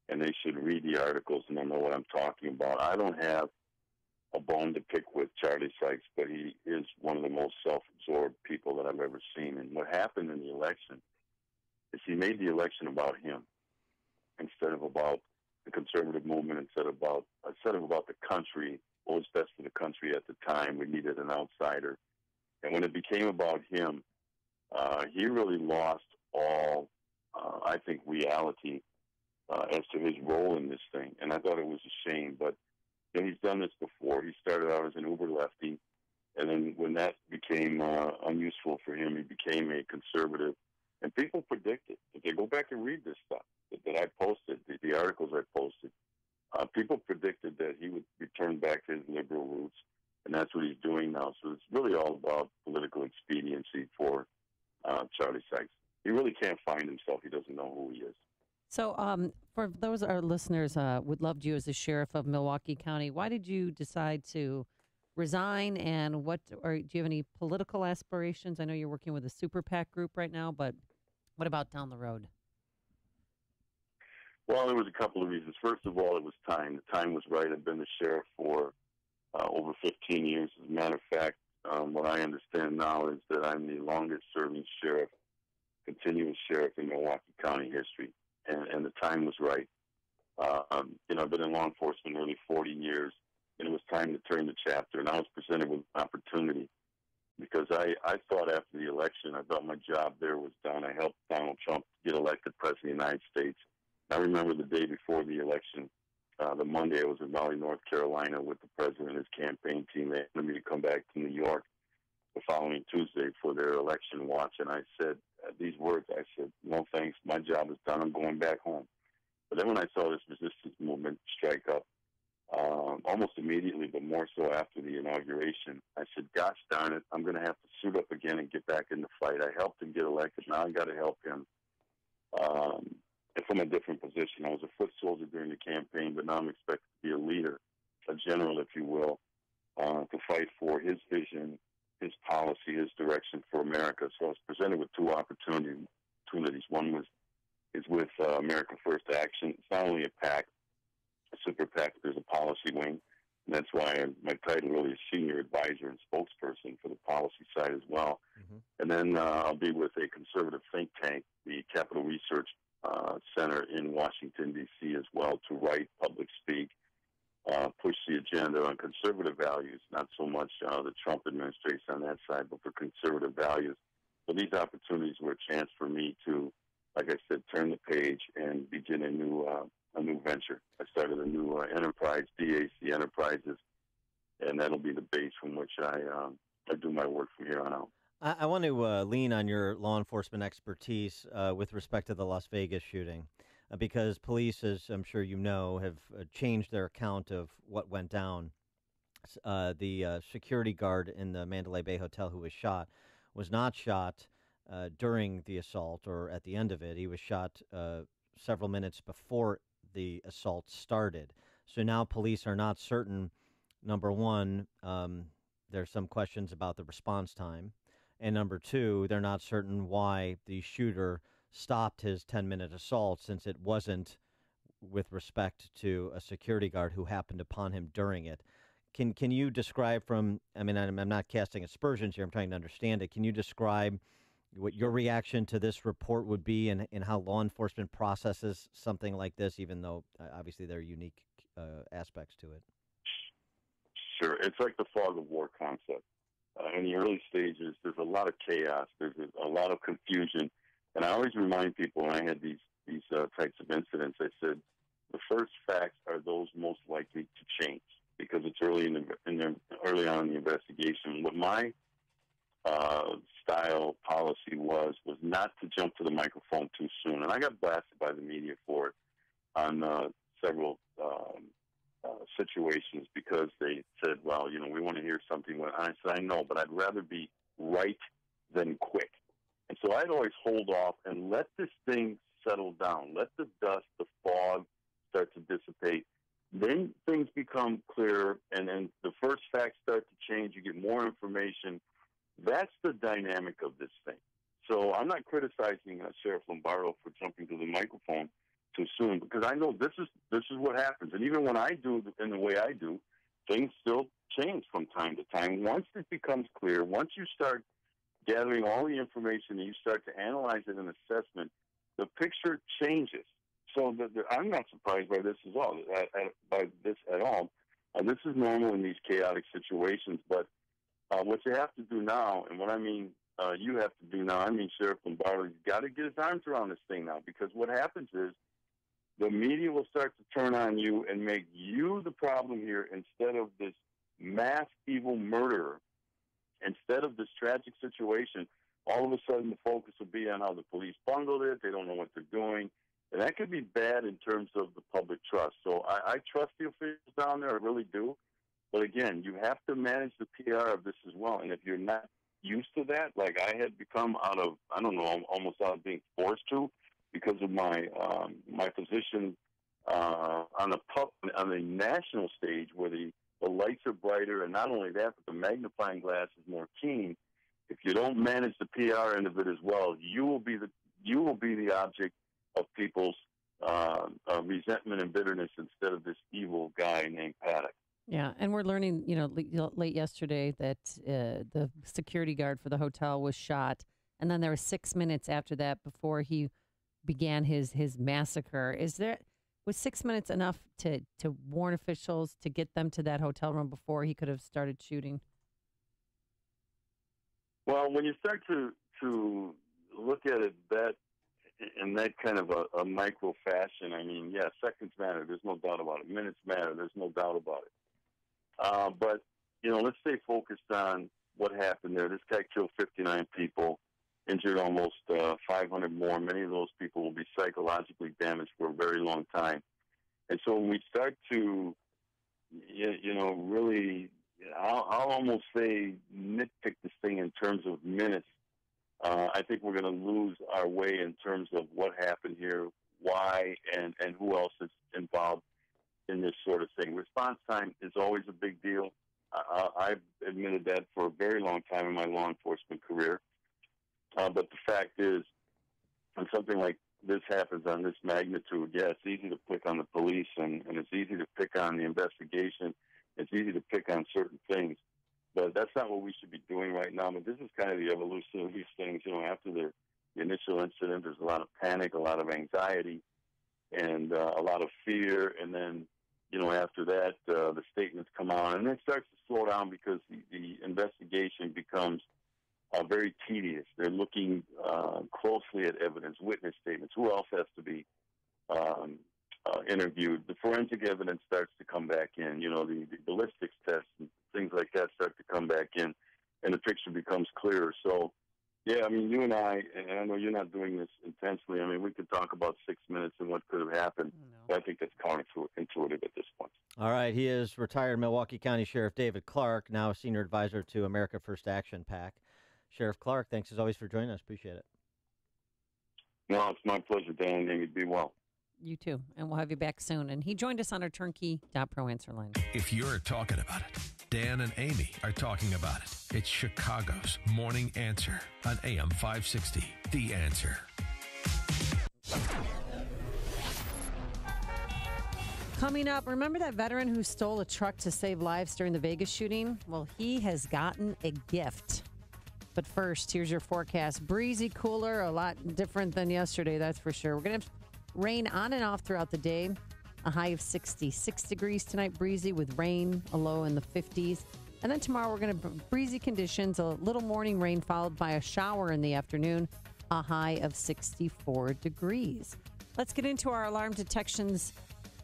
S20: and they should read the articles and they'll know what I'm talking about. I don't have a bone to pick with Charlie Sykes, but he is one of the most self-absorbed people that I've ever seen. And what happened in the election is he made the election about him instead of about the conservative movement, instead of about the country, what was best for the country at the time. We needed an outsider. And when it became about him, he really lost all, I think, reality as to his role in this thing. And I thought it was a shame. But he's done this before. He started out as an uber lefty. And then when that became unuseful for him, he became a conservative. And people predicted, if they go back and read this stuff that I posted, the articles I posted, people predicted that he would return back to his liberal roots, and that's what he's doing now. So it's really all about political expediency for Charlie Sykes. He really can't find himself. He doesn't know who he is.
S22: So for those our listeners, would loved you as the sheriff of Milwaukee County. Why did you decide to resign, and do you have any political aspirations? I know you're working with a super PAC group right now, but what about down the road?
S20: Well, there was a couple of reasons. First of all, it was time. The time was right. I've been the sheriff for over 15 years. As a matter of fact, what I understand now is that I'm the longest-serving sheriff, continuous sheriff in Milwaukee County history, and the time was right. I've been in law enforcement nearly 40 years, and it was time to turn the chapter, and I was presented with an opportunity because I thought after the election, I thought my job there was done. I helped Donald Trump get elected president of the United States. I remember the day before the election, the Monday, I was in Raleigh, North Carolina with the president and his campaign team. They wanted me to come back to New York the following Tuesday for their election watch, and I said these words. I said, no thanks, my job is done. I'm going back home. But then when I saw this resistance movement strike up, almost immediately, but more so after the inauguration. I said, gosh darn it, I'm going to have to suit up again and get back in the fight. I helped him get elected. Now I got to help him from a different position. I was a foot soldier during the campaign, but now I'm expected to be a leader, a general, if you will, to fight for his vision, his policy, his direction for America. So I was presented with two opportunities. One is with America First Action. It's not only a PAC, a super PAC, there's a policy wing. And that's why my title really is senior advisor and spokesperson for the policy side as well. Mm-hmm. And then I'll be with a conservative think tank, the Capital Research Center in Washington, D.C. as well, to write, public speak, push the agenda on conservative values, not so much the Trump administration on that side, but for conservative values. So these opportunities were a chance for me to, like I said, turn the page and begin a new venture. I started a new enterprise, DAC Enterprises, and that'll be the base from which I do my work from here on out.
S13: I want to lean on your law enforcement expertise with respect to the Las Vegas shooting, because police, as I'm sure you know, have changed their account of what went down. The security guard in the Mandalay Bay Hotel who was shot was not shot during the assault or at the end of it. He was shot several minutes before the assault started. So now police are not certain. Number one, there's some questions about the response time. And number two, they're not certain why the shooter stopped his 10-minute assault, since it wasn't with respect to a security guard who happened upon him during it. Can you describe I'm not casting aspersions here, I'm trying to understand it. Can you describe what your reaction to this report would be and how law enforcement processes something like this, even though obviously there are unique aspects to it?
S20: Sure. It's like the fog of war concept. In the early stages, there's a lot of chaos. There's a lot of confusion. And I always remind people when I had these types of incidents, I said, the first facts are those most likely to change because it's early early on in the investigation. What my style policy was not to jump to the microphone too soon. And I got blasted by the media for it on several situations because they said, well, we want to hear something. And I said, I know, but I'd rather be right than quick. And so I'd always hold off and let this thing settle down. Let the dust, the fog start to dissipate. Then things become clearer, and then the first facts start to change. You get more information. That's the dynamic of this thing. So I'm not criticizing Sheriff Lombardo for jumping to the microphone too soon, because I know this is what happens. And even when I do in the way I do, things still change from time to time. Once it becomes clear, once you start gathering all the information and you start to analyze it in assessment, the picture changes. So I'm not surprised by this at all. This is normal in these chaotic situations. But what you have to do now, and what I mean you have to do now, I mean Sheriff Lombardo, he's got to get his arms around this thing now, because what happens is the media will start to turn on you and make you the problem here instead of this mass evil murderer. Instead of this tragic situation, all of a sudden the focus will be on how the police bungled it. They don't know what they're doing. And that could be bad in terms of the public trust. So I trust the officials down there. I really do. But again, you have to manage the PR of this as well. And if you're not used to that, like I had become almost out of being forced to, because of my position on the national stage, where the lights are brighter, and not only that, but the magnifying glass is more keen. If you don't manage the PR end of it as well, you will be the object of people's resentment and bitterness instead of this evil guy named Paddock.
S22: Yeah, and we're learning, late yesterday that the security guard for the hotel was shot, and then there was 6 minutes after that before he began his massacre. Was 6 minutes enough to warn officials, to get them to that hotel room before he could have started shooting?
S20: Well, when you start to look at it in that kind of a micro fashion, I mean, yeah, seconds matter. There's no doubt about it. Minutes matter. There's no doubt about it. But, let's stay focused on what happened there. This guy killed 59 people, injured almost 500 more. Many of those people will be psychologically damaged for a very long time. And so when we start to really, I'll almost say nitpick this thing in terms of minutes. I think we're going to lose our way in terms of what happened here, why, and who else is involved in this sort of thing. Response time is always a big deal. I've admitted that for a very long time in my law enforcement career. But the fact is, when something like this happens on this magnitude, yeah, it's easy to pick on the police, and it's easy to pick on the investigation. It's easy to pick on certain things. But that's not what we should be doing right now. But this is kind of the evolution of these things. After the initial incident, there's a lot of panic, a lot of anxiety, and a lot of fear. And then, after that, the statements come out. And then it starts to slow down because the investigation becomes very tedious. They're looking closely at evidence, witness statements. Who else has to be interviewed? The forensic evidence starts to come back in. The ballistics tests and things like that start to come back in, and the picture becomes clearer. So, yeah, you and I know you're not doing this intensely. We could talk about 6 minutes and what could have happened. But I think that's counterintuitive at this point.
S13: All right. He is retired Milwaukee County Sheriff David Clarke, now a senior advisor to America First Action PAC. Sheriff Clarke, thanks as always for joining us. Appreciate it.
S20: No, it's my pleasure, Dan and Amy. Be well.
S22: You too. And we'll have you back soon. And he joined us on our turnkey.pro answer line.
S8: If you're talking about it, Dan and Amy are talking about it. It's Chicago's Morning Answer on AM 560. The Answer.
S22: Coming up, remember that veteran who stole a truck to save lives during the Vegas shooting? Well, he has gotten a gift. But first, here's your forecast. Breezy, cooler, a lot different than yesterday, that's for sure. We're going to have rain on and off throughout the day. A high of 66 degrees tonight, breezy with rain, a low in the 50s. And then tomorrow we're going to breezy conditions, a little morning rain followed by a shower in the afternoon, a high of 64 degrees. Let's get into our alarm detections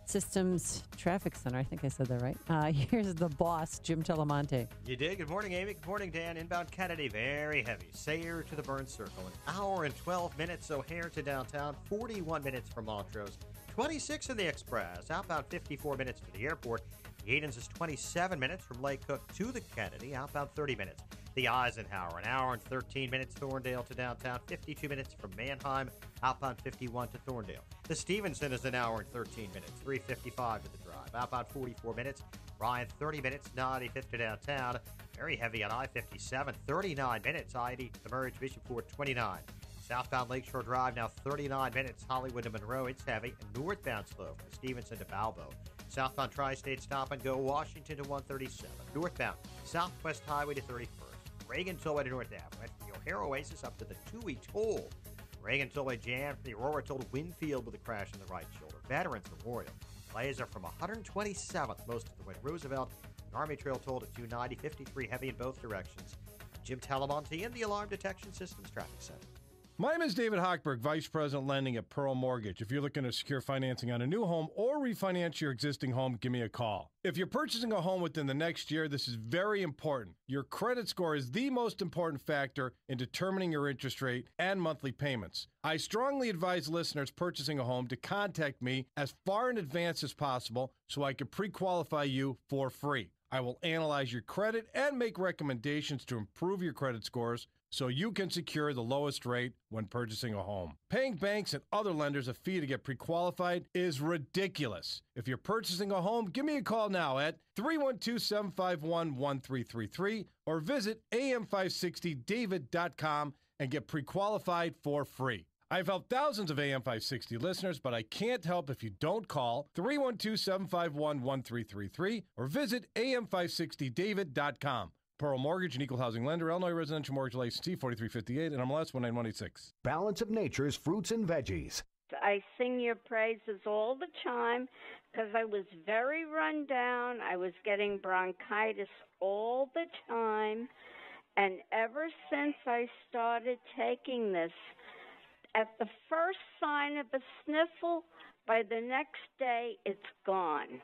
S22: systems traffic center. I think I said that right. Here's the boss, Jim Telemonte.
S11: You did. Good morning, Amy. Good morning, Dan. Inbound Kennedy, very heavy. Sayre to the Burn Circle, an hour and 12 minutes. O'Hare to downtown, 41 minutes from Montrose. 26 in the Express. Outbound 54 minutes to the airport. The Edens is 27 minutes from Lake Cook to the Kennedy. Outbound 30 minutes. The Eisenhower, an hour and 13 minutes. Thorndale to downtown. 52 minutes from Mannheim. Outbound 51 to Thorndale. The Stevenson is an hour and 13 minutes. 3:55 to the drive. Outbound 44 minutes. Ryan 30 minutes. 95th to downtown. Very heavy on I-57. 39 minutes. I-80 to the Merge Bishopport 29. Southbound Lakeshore Drive now 39 minutes. Hollywood to Monroe, it's heavy. And northbound slow from Stevenson to Balbo. Southbound Tri-State Stop and Go, Washington to 137. Northbound Southwest Highway to 31st. Reagan Tollway to North Ave. Went from the O'Hare Oasis up to the Toohey Toll. Reagan Tollway jammed from the Aurora Toll to Winfield with a crash in the right shoulder. Veterans Memorial. Laser from 127th most of the way to Roosevelt. And Army Trail Toll to 290. 53 heavy in both directions. Jim Telemonte in the Alarm Detection Systems Traffic Center.
S4: My name is David Hochberg, Vice President Lending at Pearl Mortgage. If you're looking to secure financing on a new home or refinance your existing home, give me a call. If you're purchasing a home within the next year, this is very important. Your credit score is the most important factor in determining your interest rate and monthly payments. I strongly advise listeners purchasing a home to contact me as far in advance as possible so I can pre-qualify you for free. I will analyze your credit and make recommendations to improve your credit scores so you can secure the lowest rate when purchasing a home. Paying banks and other lenders a fee to get pre-qualified is ridiculous. If you're purchasing a home, give me a call now at 312-751-1333 or visit am560david.com and get pre-qualified for free. I've helped thousands of AM560 listeners, but I can't help if you don't call 312-751-1333 or visit am560david.com. Pearl Mortgage, an equal housing lender, Illinois Residential Mortgage Licensee 4358 and MLS 19186.
S21: Balance of Nature's fruits and veggies.
S23: I sing your praises all the time because I was very run down. I was getting bronchitis all the time. And ever since I started taking this, at the first sign of a sniffle, by the next day, it's gone.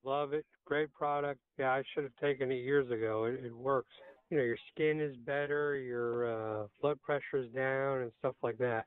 S24: Love it. Great product. Yeah, I should have taken it years ago. It works. You know, your skin is better, your blood pressure is down, and stuff like that.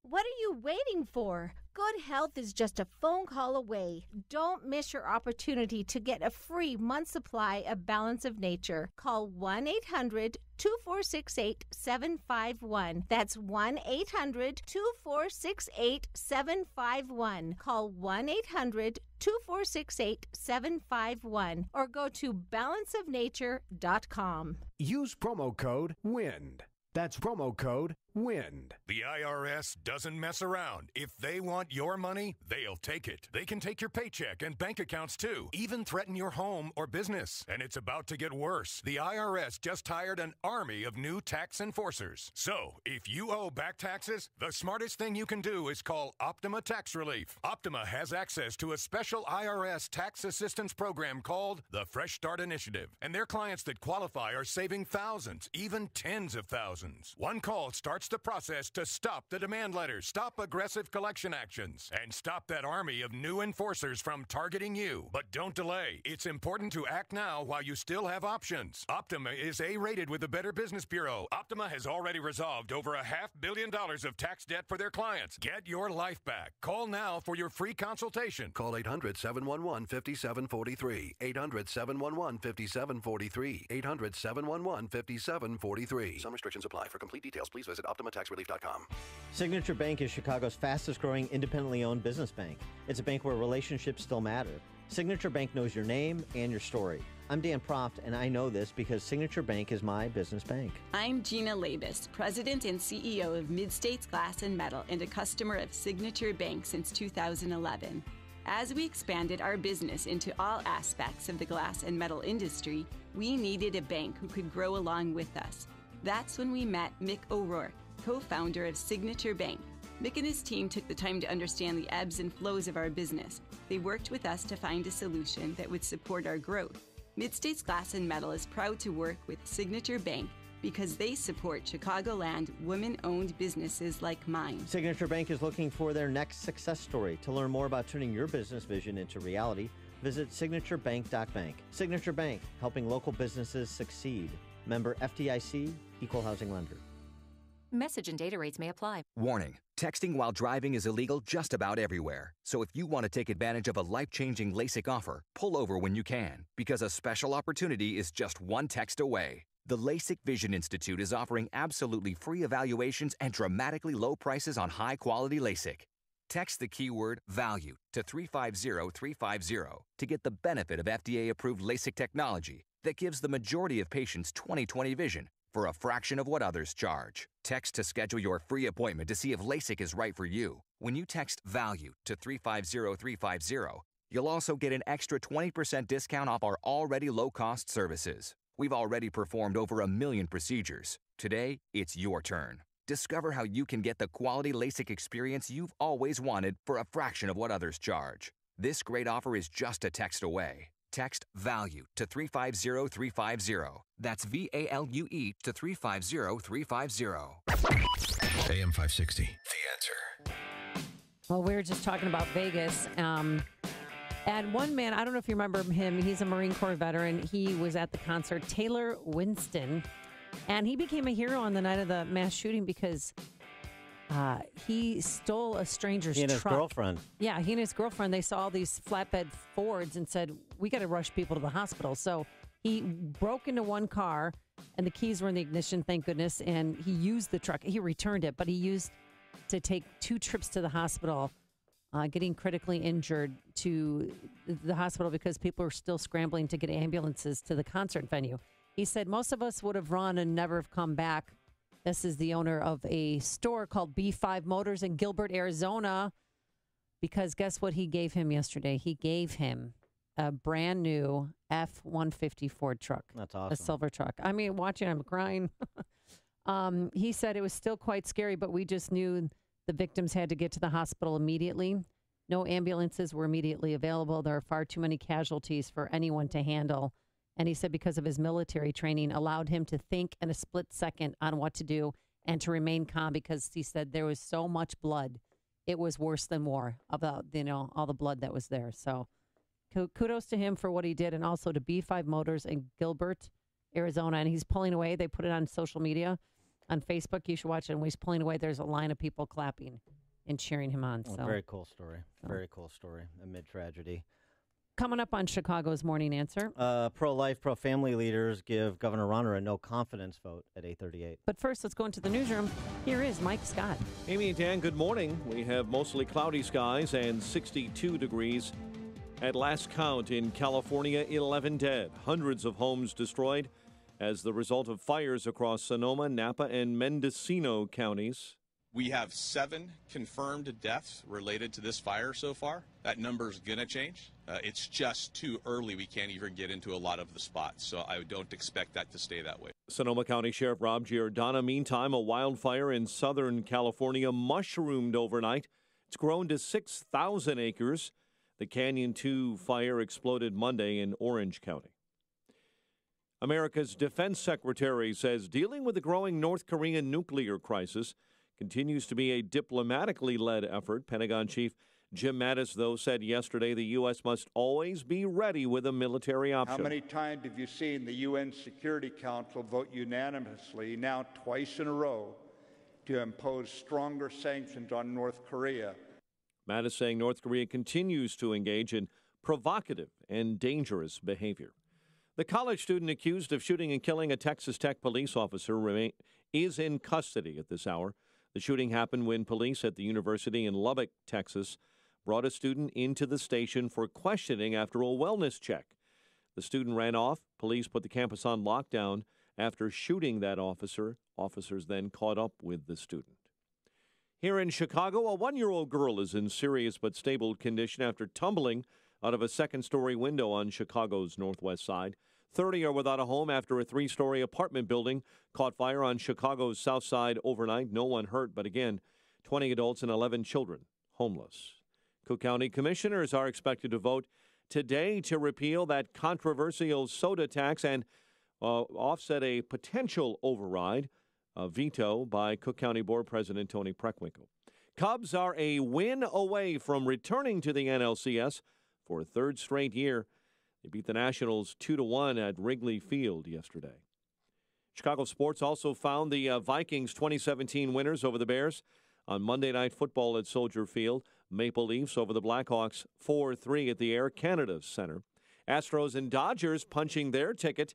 S3: What are you waiting for? Good health is just a phone call away. Don't miss your opportunity to get a free month supply of Balance of Nature. Call 1-800-2468-751. That's 1-800-2468-751. Call 1-800-2468-751 or go to balanceofnature.com.
S21: Use promo code WIND. That's promo code WIND.
S5: The IRS doesn't mess around. If they want your money, they'll take it. They can take your paycheck and bank accounts too, even threaten your home or business. And it's about to get worse. The IRS just hired an army of new tax enforcers. So, if you owe back taxes, the smartest thing you can do is call Optima Tax Relief. Optima has access to a special IRS tax assistance program called the Fresh Start Initiative. And their clients that qualify are saving thousands, even tens of thousands. One call starts the process to stop the demand letters, stop aggressive collection actions, and stop that army of new enforcers from targeting you. But don't delay. It's important to act now while you still have options. Optima is A-rated with the Better Business Bureau. Optima has already resolved over $500 million of tax debt for their clients. Get your life back. Call now for your free consultation.
S9: Call 800-711-5743. 800-711-5743. 800-711-5743. Some restrictions apply. For complete details, please visit OptimaTaxRelief.com.
S13: Signature Bank is Chicago's fastest growing independently owned business bank. It's a bank where relationships still matter. Signature Bank knows your name and your story. I'm Dan Proft, and I know this because Signature Bank is my business bank.
S10: I'm Gina Labus, President and CEO of Mid-States Glass and Metal and a customer of Signature Bank since 2011. As we expanded our business into all aspects of the glass and metal industry, we needed a bank who could grow along with us. That's when we met Mick O'Rourke, co-founder of Signature Bank. Mick and his team took the time to understand the ebbs and flows of our business. They worked with us to find a solution that would support our growth. Mid-States Glass and Metal is proud to work with Signature Bank because they support Chicagoland women-owned businesses like mine.
S13: Signature Bank is looking for their next success story. To learn more about turning your business vision into reality, visit signaturebank.bank. Signature Bank, helping local businesses succeed. Member FDIC, Equal Housing Lender.
S25: Message and data rates may apply.
S26: Warning, texting while driving is illegal just about everywhere. So if you want to take advantage of a life-changing LASIK offer, pull over when you can, because a special opportunity is just one text away. The LASIK Vision Institute is offering absolutely free evaluations and dramatically low prices on high-quality LASIK. Text the keyword VALUE to 350-350 to get the benefit of FDA-approved LASIK technology that gives the majority of patients 20/20 vision for a fraction of what others charge. Text to schedule your free appointment to see if LASIK is right for you. When you text VALUE to 350-350, you'll also get an extra 20% discount off our already low-cost services. We've already performed over 1 million procedures. Today, it's your turn. Discover how you can get the quality LASIK experience you've always wanted for a fraction of what others charge. This great offer is just a text away. Text VALUE to 350-350. That's VALUE to 350-350.
S8: AM 560, The Answer.
S22: Well, we were just talking about Vegas. And one man, I don't know if you remember him, he's a Marine Corps veteran. He was at the concert, Taylor Winston. And he became a hero on the night of the mass shooting because he stole a stranger's truck.
S13: He and his girlfriend.
S22: Yeah, he and his girlfriend, they saw these flatbed Fords and said, we got to rush people to the hospital. So he broke into one car and the keys were in the ignition, thank goodness. And he used the truck. He returned it, but he used to take 2 trips to the hospital, getting critically injured to the hospital because people are still scrambling to get ambulances to the concert venue. He said most of us would have run and never have come back. This is the owner of a store called B5 Motors in Gilbert, Arizona, because guess what he gave him yesterday? He gave him a brand new F-150 Ford truck.
S13: That's awesome.
S22: A silver truck. I mean, watching, I'm crying. He said it was still quite scary, but we just knew the victims had to get to the hospital immediately. No ambulances were immediately available. There are far too many casualties for anyone to handle. And he said because of his military training allowed him to think in a split second on what to do and to remain calm because he said there was so much blood. It was worse than war about, all the blood that was there. So kudos to him for what he did and also to B5 Motors in Gilbert, Arizona. And he's pulling away. They put it on social media. on Facebook. You should watch it. And when he's pulling away, there's a line of people clapping and cheering him on.
S13: Well,
S22: So
S13: very cool story. Very cool story amid tragedy.
S22: coming up on Chicago's Morning Answer.
S13: Pro-life, pro-family leaders give Governor Rauner a no-confidence vote at 8:38.
S22: But first, let's go into the newsroom. Here is Mike Scott.
S2: Amy and Dan, good morning. We have mostly cloudy skies and 62 degrees. At last count in California, 11 dead. Hundreds of homes destroyed as the result of fires across Sonoma, Napa, and Mendocino counties.
S6: We have 7 confirmed deaths related to this fire so far. That number's going to change. It's just too early. We can't even get into a lot of the spots, so I don't expect that to stay that way.
S2: Sonoma County Sheriff Rob Giordano. Meantime, a wildfire in Southern California mushroomed overnight. It's grown to 6,000 acres. The Canyon 2 fire exploded Monday in Orange County. America's defense secretary says dealing with the growing North Korean nuclear crisis continues to be a diplomatically led effort. Pentagon Chief Jim Mattis, though, said yesterday the U.S. must always be ready with a military option.
S7: How many times have you seen the UN Security Council vote unanimously, now twice in a row, to impose stronger sanctions on North Korea?
S2: Mattis saying North Korea continues to engage in provocative and dangerous behavior. The college student accused of shooting and killing a Texas Tech police officer is in custody at this hour. The shooting happened when police at the university in Lubbock, Texas, brought a student into the station for questioning after a wellness check. The student ran off. Police put the campus on lockdown after shooting that officer. Officers then caught up with the student. Here in Chicago, a 1-year-old girl is in serious but stable condition after tumbling out of a second-story window on Chicago's northwest side. 30 are without a home after a 3-story apartment building caught fire on Chicago's south side overnight. No one hurt, but again, 20 adults and 11 children homeless. Cook County commissioners are expected to vote today to repeal that controversial soda tax and offset a potential override, a veto by Cook County Board President Tony Preckwinkle. Cubs are a win away from returning to the NLCS for a third straight year. They beat the Nationals 2-1 at Wrigley Field yesterday. Chicago sports also found the Vikings 2017 winners over the Bears on Monday Night Football at Soldier Field. Maple Leafs over the Blackhawks 4-3 at the Air Canada Center. Astros and Dodgers punching their ticket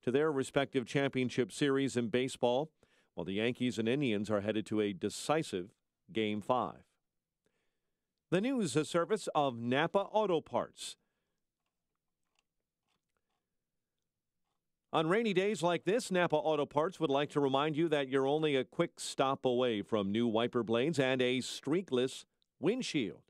S2: to their respective championship series in baseball, while the Yankees and Indians are headed to a decisive Game 5. The news service of Napa Auto Parts. On rainy days like this, Napa Auto Parts would like to remind you that you're only a quick stop away from new wiper blades and a streakless windshield.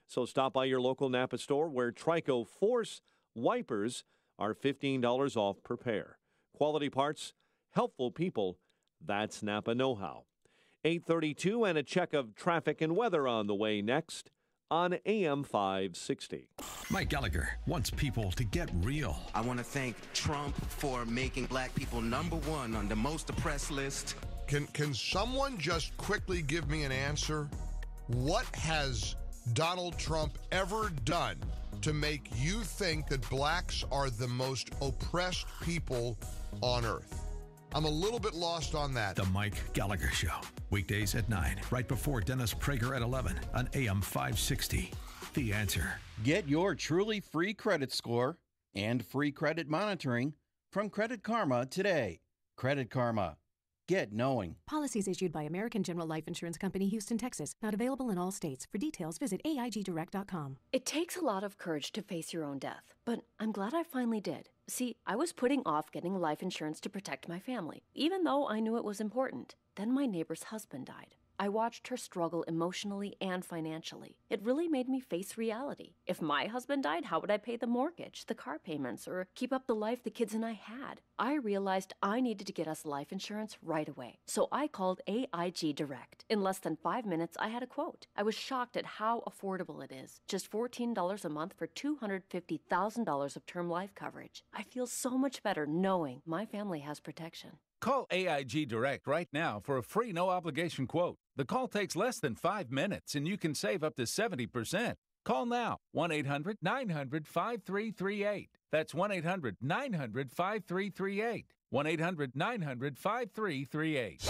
S2: So stop by your local Napa store where Trico Force wipers are $15 off per pair. Quality parts, helpful people, that's Napa know-how. 8:32 and a check of traffic and weather on the way next on AM 560.
S8: Mike Gallagher wants people to get real.
S12: I want to thank Trump for making black people #1 on the most oppressed list.
S14: Can someone just quickly give me an answer? What has Donald Trump ever done to make you think that blacks are the most oppressed people on earth? I'm a little bit lost on that.
S8: The Mike Gallagher Show. Weekdays at 9, right before Dennis Prager at 11 on AM 560. The Answer.
S15: Get your truly free credit score and free credit monitoring from Credit Karma today. Credit Karma. Get knowing.
S16: Policies issued by American General Life Insurance Company, Houston, Texas. Not available in all states. For details, visit AIGdirect.com.
S27: It takes a lot of courage to face your own death, but I'm glad I finally did. See, I was putting off getting life insurance to protect my family, even though I knew it was important. Then my neighbor's husband died. I watched her struggle emotionally and financially. It really made me face reality. If my husband died, how would I pay the mortgage, the car payments, or keep up the life the kids and I had? I realized I needed to get us life insurance right away. So I called AIG Direct. In less than 5 minutes, I had a quote. I was shocked at how affordable it is. Just $14 a month for $250,000 of term life coverage. I feel so much better knowing my family has protection.
S28: Call AIG Direct right now for a free no-obligation quote. The call takes less than 5 minutes, and you can save up to 70%. Call now, 1-800-900-5338. That's 1-800-900-5338. 1-800-900-5338.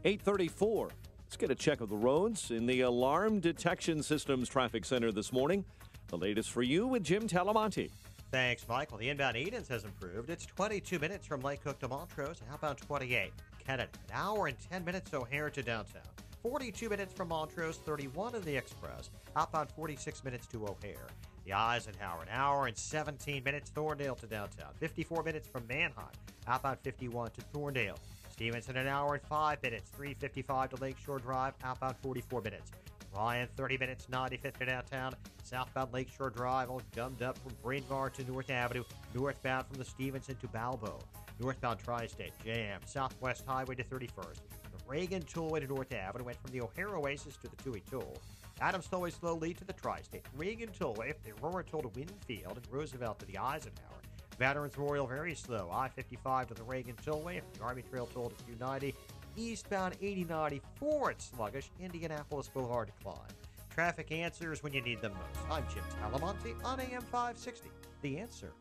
S2: 8:34. Let's get a check of the roads in the Alarm Detection Systems Traffic Center this morning. The latest for you with Jim Talamonte.
S1: Thanks, Michael. The inbound Edens has improved. It's 22 minutes from Lake Cook to Montrose. Outbound 28. Kennedy, an hour and 10 minutes O'Hare to downtown. 42 minutes from Montrose, 31 in the Express. Outbound 46 minutes to O'Hare. The Eisenhower, an hour and 17 minutes Thorndale to downtown. 54 minutes from Manheim. Outbound 51 to Thorndale. Stevenson, an hour and 5 minutes. 3:55 to Lakeshore Drive. Outbound 44 minutes. Ryan, 30 minutes, 95th to downtown. Southbound Lakeshore Drive, all gummed up from Bryn Mawr to North Avenue. Northbound from the Stevenson to Balboa. Northbound Tri-State, jam. Southwest Highway to 31st. The Reagan Tollway to North Avenue went from the O'Hare Oasis to the Toohey Toll. Adams Tollway slow lead to the Tri-State. Reagan Tollway from the Aurora Toll to Winfield and Roosevelt to the Eisenhower. Veterans Memorial very slow. I-55 to the Reagan Tollway from the Army Trail Toll to 290. Eastbound 8094 at sluggish. Indianapolis Boulevard decline. Traffic answers when you need them most. I'm Jim Talamonte on AM 560. The Answer.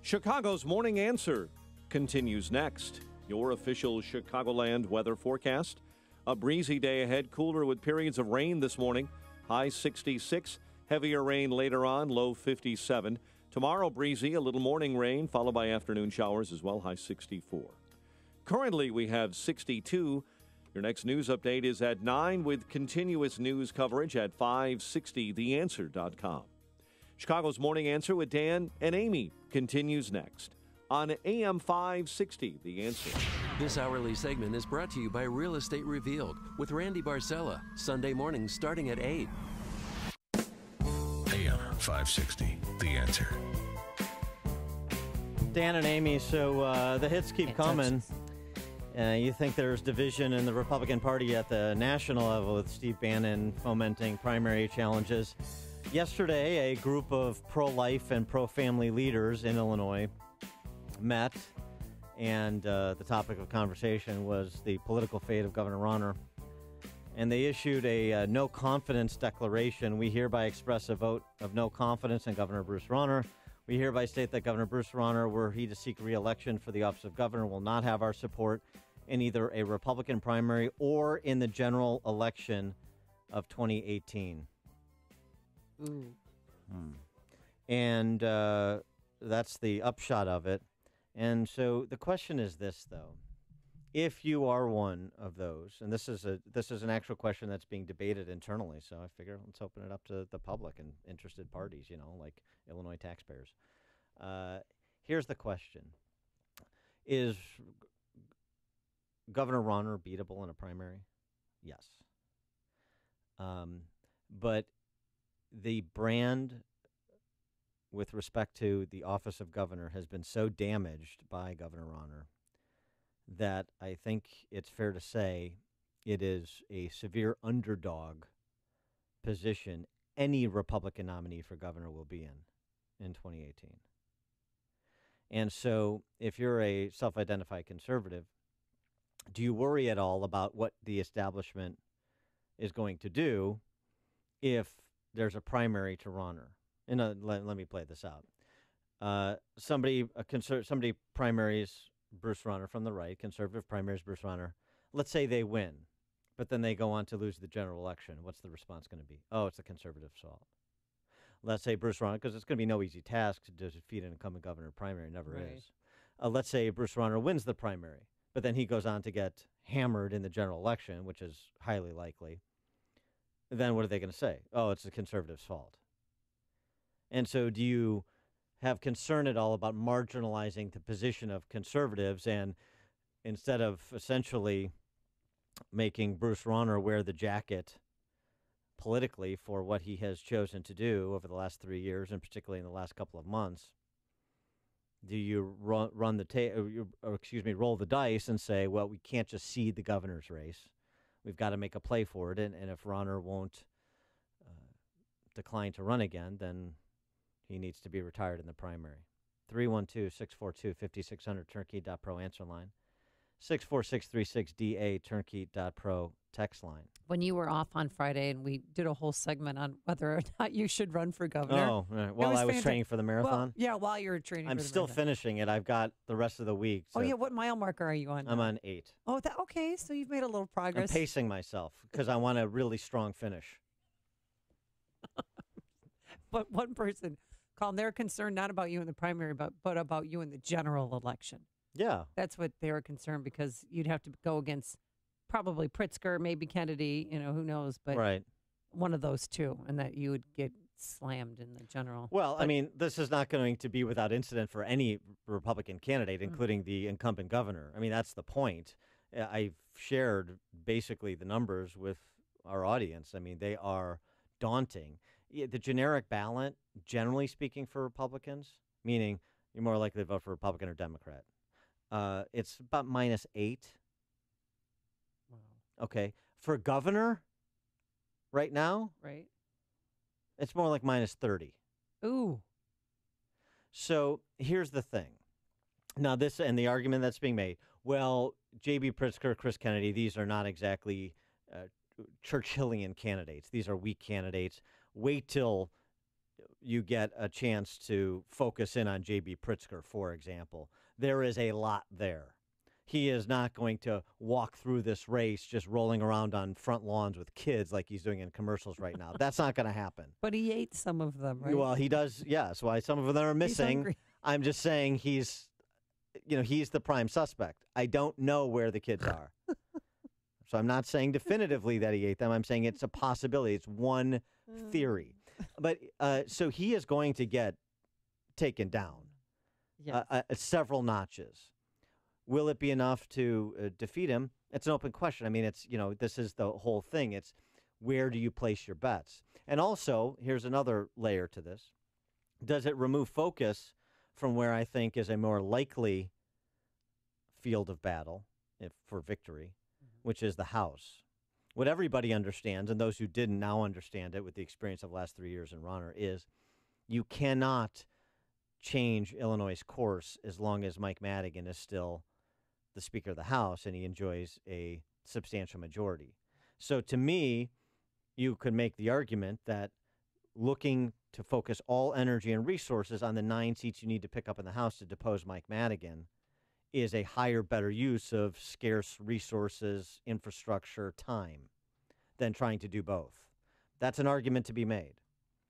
S2: Chicago's Morning Answer continues next. Your official Chicagoland weather forecast. A breezy day ahead, cooler with periods of rain this morning. High 66, heavier rain later on, low 57. Tomorrow, breezy, a little morning rain, followed by afternoon showers as well, high 64. Currently, we have 62. Your next news update is at 9 with continuous news coverage at 560theanswer.com. Chicago's Morning Answer with Dan and Amy continues next on AM 560, The Answer.
S4: This hourly segment is brought to you by Real Estate Revealed with Randy Barcella, Sunday mornings starting at 8.
S8: AM 560, The Answer.
S13: Dan and Amy, so the hits keep coming. You think there's division in the Republican Party at the national level with Steve Bannon fomenting primary challenges. Yesterday, a group of pro-life and pro-family leaders in Illinois met, and the topic of conversation was the political fate of Governor Rauner. And they issued a no-confidence declaration. We hereby express a vote of no confidence in Governor Bruce Rauner. We hereby state that Governor Bruce Rauner, were he to seek re-election for the office of governor, will not have our support in either a Republican primary or in the general election of 2018. And that's the upshot of it. And so the question is this, though. If you are one of those, and this is an actual question that's being debated internally, so I figure let's open it up to the public and interested parties, like Illinois taxpayers. Here's the question. Is Governor Rauner beatable in a primary? Yes. But the brand with respect to the office of governor has been so damaged by Governor Rauner that I think it's fair to say it is a severe underdog position any Republican nominee for governor will be in 2018. And so if you're a self-identified conservative, do you worry at all about what the establishment is going to do if there's a primary to Rauner? And let me play this out. Somebody primaries Bruce Rauner from the right, conservative primaries Bruce Rauner. Let's say they win, but then they go on to lose the general election. What's the response going to be? Oh, it's the conservative fault. Let's say Bruce Rauner, because it's going to be no easy task to defeat an incumbent governor primary. It never is. Let's say Bruce Rauner wins the primary, but then he goes on to get hammered in the general election, which is highly likely. Then what are they going to say? Oh, it's the conservative's fault. And so do you have concern at all about marginalizing the position of conservatives, and instead of essentially making Bruce Rauner wear the jacket politically for what he has chosen to do over the last 3 years, and particularly in the last couple of months, do you roll the dice and say, well, we can't just cede the governor's race. We've got to make a play for it, and if Rauner won't decline to run again, then he needs to be retired in the primary. 312-642-5600, turnkey.pro answer line. 64636DA, turnkey.pro text line.
S22: When you were off on Friday and we did a whole segment on whether or not you should run for governor.
S13: Oh, right. While I was training for the marathon?
S22: Well, yeah, while you were training
S13: I'm
S22: for the
S13: still
S22: marathon.
S13: finishing it. I've got the rest of the week.
S22: Oh, yeah. What mile marker are you on
S13: I'm
S22: now?
S13: on 8.
S22: Oh, okay. So you've made a little
S13: I'm
S22: progress.
S13: pacing myself because I want a really strong finish.
S22: But one person, Colin, they're concerned not about you in the primary, but about you in the general election.
S13: Yeah.
S22: That's what they were concerned because you'd have to go against probably Pritzker, maybe Kennedy, who knows, but
S13: Right.
S22: one of those two, and that you would get slammed in the general.
S13: Well, I mean, this is not going to be without incident for any Republican candidate, including the incumbent governor. I mean, that's the point. I've shared basically the numbers with our audience. I mean, they are daunting. The generic ballot, generally speaking, for Republicans, meaning you're more likely to vote for Republican or Democrat, it's about -8.
S22: Wow.
S13: Okay. For governor, right now,
S22: Right.
S13: it's more like -30.
S22: Ooh.
S13: So here's the thing. Now, this and the argument that's being made, well, J.B. Pritzker, Chris Kennedy, these are not exactly Churchillian candidates. These are weak candidates. Wait till you get a chance to focus in on J.B. Pritzker, for example. There is a lot there. He is not going to walk through this race just rolling around on front lawns with kids like he's doing in commercials right now. That's not going to happen.
S22: But he ate some of them, right?
S13: Well, he does, yes. Why some of them are
S22: He's
S13: missing.
S22: hungry.
S13: I'm just saying he's the prime suspect. I don't know where the kids are. So I'm not saying definitively that he ate them. I'm saying it's a possibility. It's one theory. But so he is going to get taken down several notches. Will it be enough to defeat him? It's an open question. I mean, this is the whole thing. It's where do you place your bets? And also, here's another layer to this. Does it remove focus from where I think is a more likely field of battle for victory, which is the House? What everybody understands, and those who didn't now understand it with the experience of the last 3 years in Rauner, is you cannot change Illinois' course as long as Mike Madigan is still the Speaker of the House and he enjoys a substantial majority. So to me, you could make the argument that looking to focus all energy and resources on the 9 seats you need to pick up in the House to depose Mike Madigan is a higher, better use of scarce resources, infrastructure, time than trying to do both. That's an argument to be made.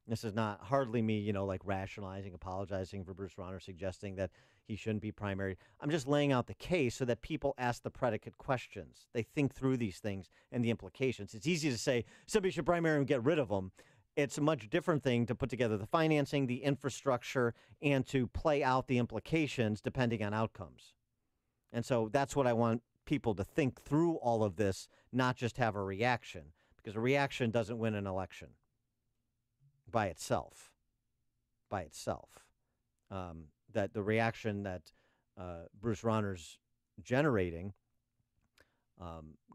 S13: This is not hardly me, like rationalizing, apologizing for Bruce Rauner, suggesting that he shouldn't be primary. I'm just laying out the case so that people ask the predicate questions. They think through these things and the implications. It's easy to say somebody should primary and get rid of them. It's a much different thing to put together the financing, the infrastructure, and to play out the implications depending on outcomes. And so that's what I want people to think through all of this, not just have a reaction, because a reaction doesn't win an election by itself. That the reaction that Bruce Rauner's generating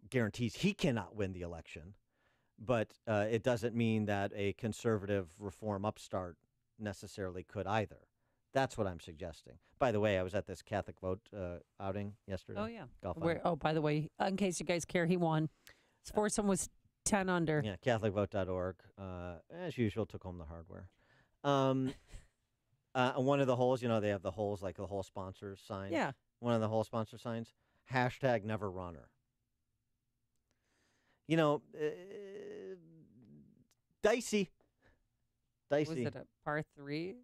S13: guarantees he cannot win the election, but it doesn't mean that a conservative reform upstart necessarily could either. That's what I'm suggesting. By the way, I was at this Catholic Vote outing yesterday.
S22: Oh, yeah.
S13: Golf outing.
S22: By the way, in case you guys care, he won. Foursome was 10 under.
S13: Yeah, CatholicVote.org. As usual, took home the hardware. One of the holes, they have the holes, like the hole sponsor sign.
S22: Yeah.
S13: One of the hole sponsor signs, #NeverRunner. Dicey.
S22: Was it a par 3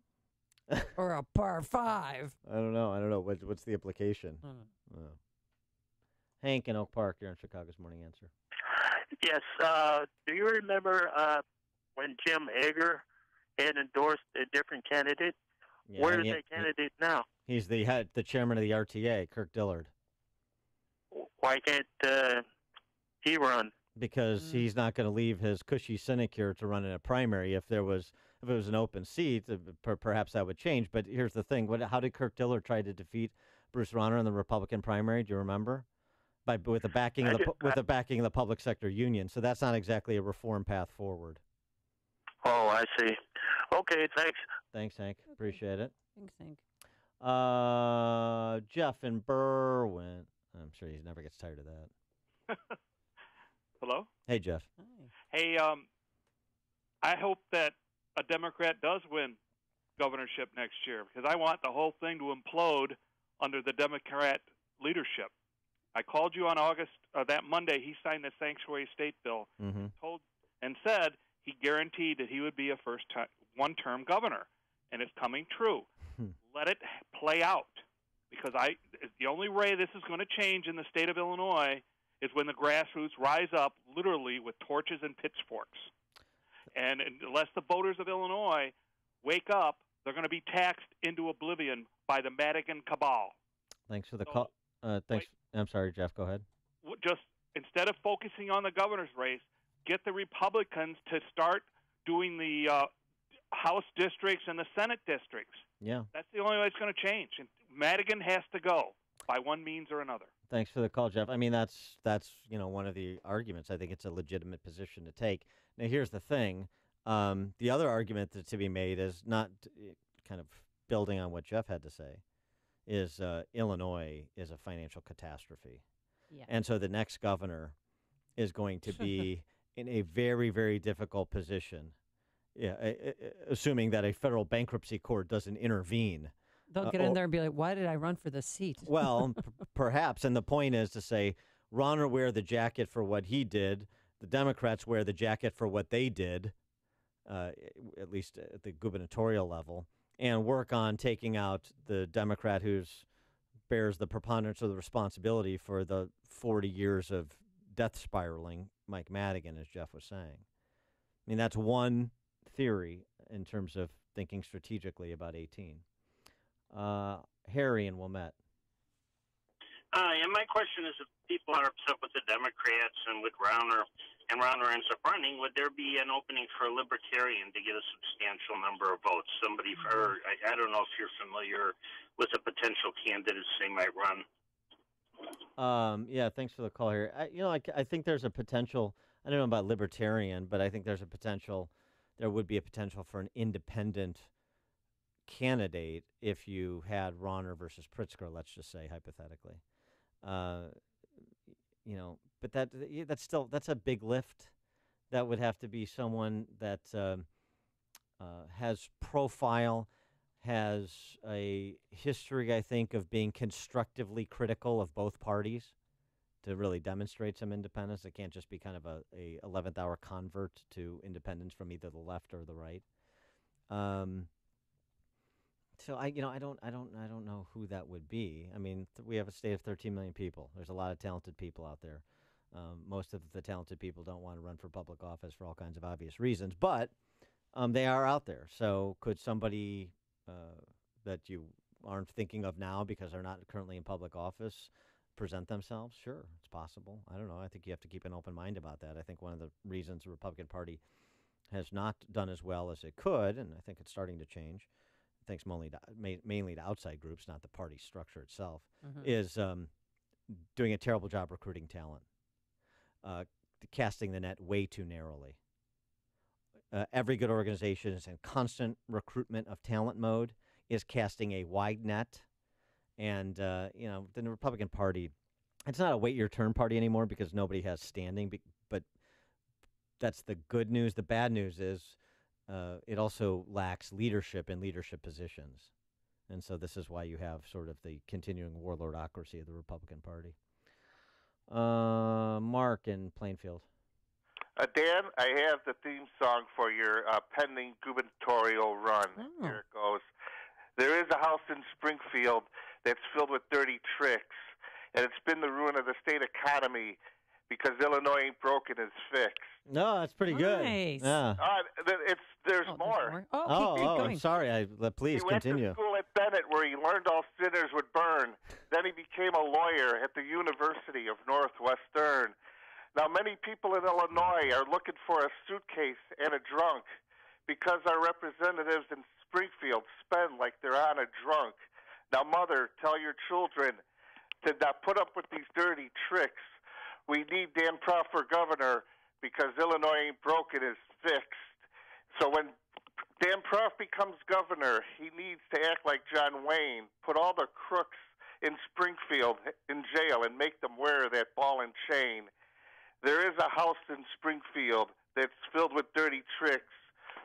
S22: or a par 5?
S13: I don't know. What's the implication? Oh. Hank in Oak Park, you're on Chicago's Morning Answer.
S3: Yes. Do you remember when Jim Egger had endorsed a different candidate?
S13: Yeah,
S3: Where is that candidate now?
S13: He's the chairman of the RTA, Kirk Dillard.
S3: Why can't he run?
S13: Because he's not going to leave his cushy sinecure to run in a primary. If it was an open seat, perhaps that would change. But here's the thing: how did Kirk Dillard try to defeat Bruce Rauner in the Republican primary? Do you remember? With the backing of the public sector union. So that's not exactly a reform path forward.
S3: Oh, I see. Okay, thanks.
S13: Thanks, Hank. Okay. Appreciate it.
S22: Thanks, Hank.
S13: Jeff in Berwyn. I'm sure he never gets tired of that.
S11: Hello?
S13: Hey, Jeff.
S11: Hey, I hope that a Democrat does win governorship next year because I want the whole thing to implode under the Democrat leadership. I called you on that Monday. He signed the sanctuary state bill and said he guaranteed that he would be a one-term governor, and it's coming true. Let it play out, because the only way this is going to change in the state of Illinois is when the grassroots rise up literally with torches and pitchforks. And unless the voters of Illinois wake up, they're going to be taxed into oblivion by the Madigan cabal.
S13: Thanks for the call. Thanks. I'm sorry, Jeff. Go ahead.
S11: Just instead of focusing on the governor's race, get the Republicans to start doing the House districts and the Senate districts.
S13: Yeah.
S11: That's the only way it's going to change. And Madigan has to go by one means or another.
S13: Thanks for the call, Jeff. I mean, that's one of the arguments. I think it's a legitimate position to take. Now, here's the thing. The other argument to be made is not kind of building on what Jeff had to say, is Illinois is a financial catastrophe.
S22: Yeah.
S13: And so the next governor is going to be in a very, very difficult position, assuming that a federal bankruptcy court doesn't intervene.
S22: They'll get in there and be like, why did I run for this seat?
S13: Well, perhaps. And the point is to say, Ron will wear the jacket for what he did. The Democrats wear the jacket for what they did, at least at the gubernatorial level, and work on taking out the Democrat who bears the preponderance of the responsibility for the 40 years of death spiraling, Mike Madigan, as Jeff was saying. I mean, that's one theory in terms of thinking strategically about 18. Harry and Wilmette.
S17: And my question is, if people are upset with the Democrats and with Rauner, and Rauner ends up running, would there be an opening for a Libertarian to get a substantial number of votes? Somebody, I don't know if you're familiar with a potential candidate they might run.
S13: Yeah, thanks for the call here. I think there's a potential. I don't know about Libertarian, but I think there's a potential. There would be a potential for an independent candidate if you had Rauner versus Pritzker, let's just say hypothetically. But that's a big lift. That would have to be someone that has profile, has a history, I think, of being constructively critical of both parties to really demonstrate some independence. It can't just be kind of a 11th hour convert to independence from either the left or the right. So I don't know who that would be. I mean, we have a state of 13 million people. There's a lot of talented people out there. Most of the talented people don't want to run for public office for all kinds of obvious reasons, but they are out there. So could somebody that you aren't thinking of now because they're not currently in public office present themselves? Sure, it's possible. I don't know. I think you have to keep an open mind about that. I think one of the reasons the Republican Party has not done as well as it could, and I think it's starting to change, thanks mainly to outside groups, not the party structure itself, is doing a terrible job recruiting talent, casting the net way too narrowly. Every good organization is in constant recruitment of talent mode, is casting a wide net. And, the Republican Party, it's not a wait your turn party anymore because nobody has standing, but that's the good news. The bad news is it also lacks leadership in leadership positions. And so this is why you have sort of the continuing warlordocracy of the Republican Party. Mark in Plainfield.
S18: Dan, I have the theme song for your pending gubernatorial run. Oh. Here it goes. There is a house in Springfield that's filled with dirty tricks, and it's been the ruin of the state economy because Illinois ain't broken, it's fixed.
S13: No, that's pretty good.
S18: Nice.
S13: Yeah.
S18: There's more.
S13: I'm sorry. Please continue.
S18: He went to school at Bennett where he learned all sinners would burn. Then he became a lawyer at the University of Northwestern. Now, many people in Illinois are looking for a suitcase and a drunk because our representatives in Springfield spend like they're on a drunk. Now, mother, tell your children to not put up with these dirty tricks. We need Dan Proft for governor because Illinois ain't broken, it's fixed. So when Dan Proft becomes governor, he needs to act like John Wayne, put all the crooks in Springfield in jail and make them wear that ball and chain. There is a house in Springfield that's filled with dirty tricks.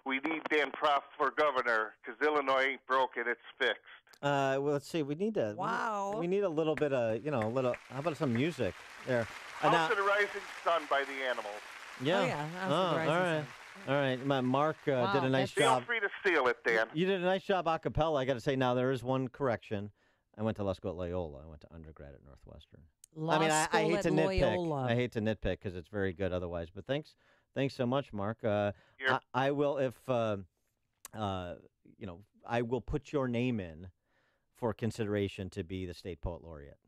S18: We need Dan Proft for governor because Illinois ain't broken; it's fixed.
S13: Well, let's see. We need to.
S22: Wow.
S13: We need a little bit of, a little. How about some music there?
S18: House of the Rising Sun by the Animals.
S13: Yeah.
S22: Oh, yeah. House of the Rising
S13: all right.
S22: Sun.
S13: All right. Mark did a nice
S18: Feel
S13: job.
S18: free to steal it, Dan.
S13: You did a nice job a cappella. I got to say, now there is one correction. I went to La School at Loyola. I went to undergrad at Northwestern. I hate to nitpick. I hate to nitpick because it's very good otherwise. But thanks so much, Mark. I will I will put your name in for consideration to be the state poet laureate,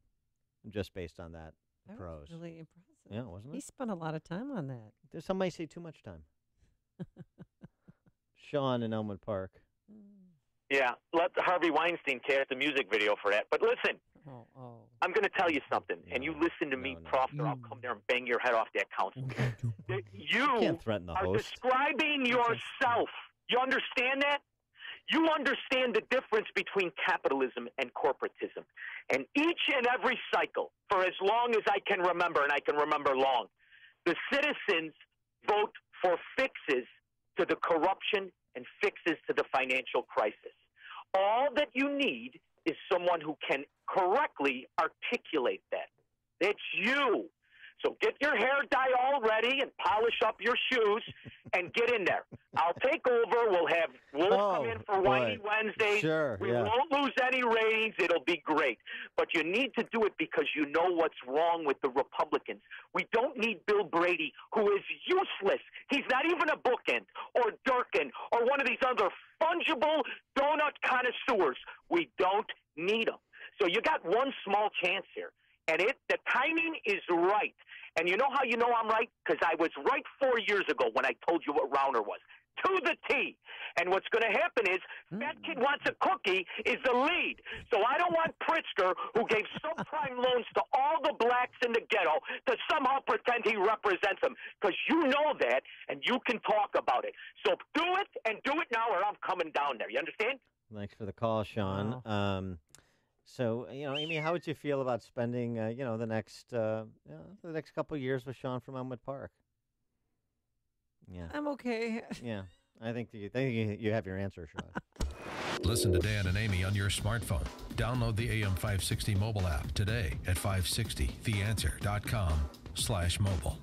S13: just based on that prose.
S22: Was really impressive.
S13: Yeah, wasn't it?
S22: He spent a lot of time on that.
S13: Some might say too much time. Sean in Elmwood Park.
S5: Yeah, let Harvey Weinstein cast a music video for that. But listen, I'm going to tell you something, and you listen to me, Prof, or I'll come there and bang your head off that council. You
S13: can't threaten the
S5: are
S13: host.
S5: describing yourself. You understand that? You understand the difference between capitalism and corporatism. And each and every cycle, for as long as I can remember, and I can remember long, the citizens vote for fixes to the corruption and fixes to the financial crisis. All that you need is someone who can correctly articulate that. That's you. So get your hair dye all ready and polish up your shoes and get in there. I'll take over. We'll have Wolf come in for Whitey Wednesdays.
S13: Sure,
S5: we won't lose any ratings. It'll be great. But you need to do it because you know what's wrong with the Republicans. We don't need Bill Brady, who is useless. He's not even a bookend or Durkin or one of these other fungible donut connoisseurs. We don't need them. So you got one small chance here. And the timing is right. And you know how you know I'm right? Because I was right 4 years ago when I told you what Rauner was. To the T. And what's going to happen is that kid wants a cookie is the lead. So I don't want Pritzker, who gave subprime loans to all the blacks in the ghetto, to somehow pretend he represents them. Because you know that, and you can talk about it. So do it, and do it now, or I'm coming down there. You understand?
S13: Thanks for the call, Sean.
S22: Wow.
S13: So, Amy, how would you feel about spending, the next couple of years with Sean from Elmwood Park? Yeah.
S22: I'm okay.
S13: Yeah. I think you have your answer, Sean.
S8: Listen to Dan and Amy on your smartphone. Download the AM 560 mobile app today at 560theanswer.com/mobile.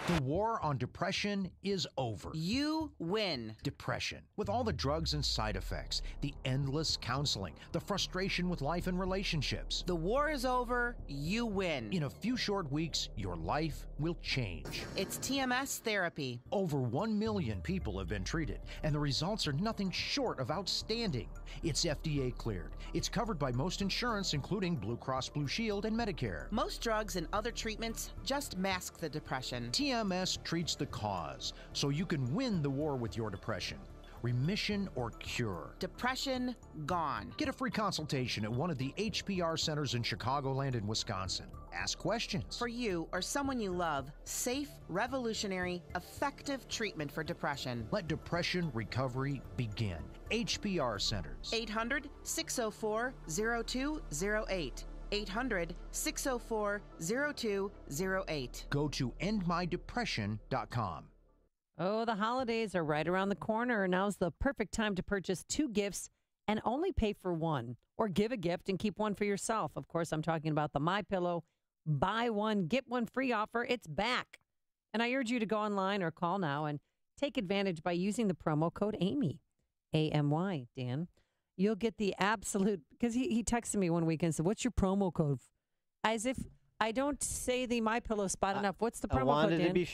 S9: The war on depression is over.
S10: You win.
S9: Depression, with all the drugs and side effects, the endless counseling, the frustration with life and relationships.
S10: The war is over. You win.
S9: In a few short weeks, your life will change.
S10: It's TMS therapy.
S9: Over 1 million people have been treated, and the results are nothing short of outstanding. It's FDA cleared. It's covered by most insurance, including Blue Cross Blue Shield and Medicare.
S10: Most drugs and other treatments just mask the depression.
S9: TMS treats the cause, so you can win the war with your depression. Remission or cure.
S10: Depression gone.
S9: Get a free consultation at one of the HPR centers in Chicagoland and Wisconsin. Ask questions.
S10: For you or someone you love, safe, revolutionary, effective treatment for depression.
S9: Let depression recovery begin. HPR centers.
S10: 800-604-0208. 800-604-0208.
S9: Go to endmydepression.com.
S22: Oh, the holidays are right around the corner. Now's the perfect time to purchase 2 gifts and only pay for one, or give a gift and keep one for yourself. Of course, I'm talking about the MyPillow buy one, get one free offer. It's back. And I urge you to go online or call now and take advantage by using the promo code AMY, A-M-Y, Dan. You'll get the absolute, because he texted me one week and said, what's your promo code? As if I don't say the MyPillow spot enough. What's the promo code, Dan?
S13: I wanted to be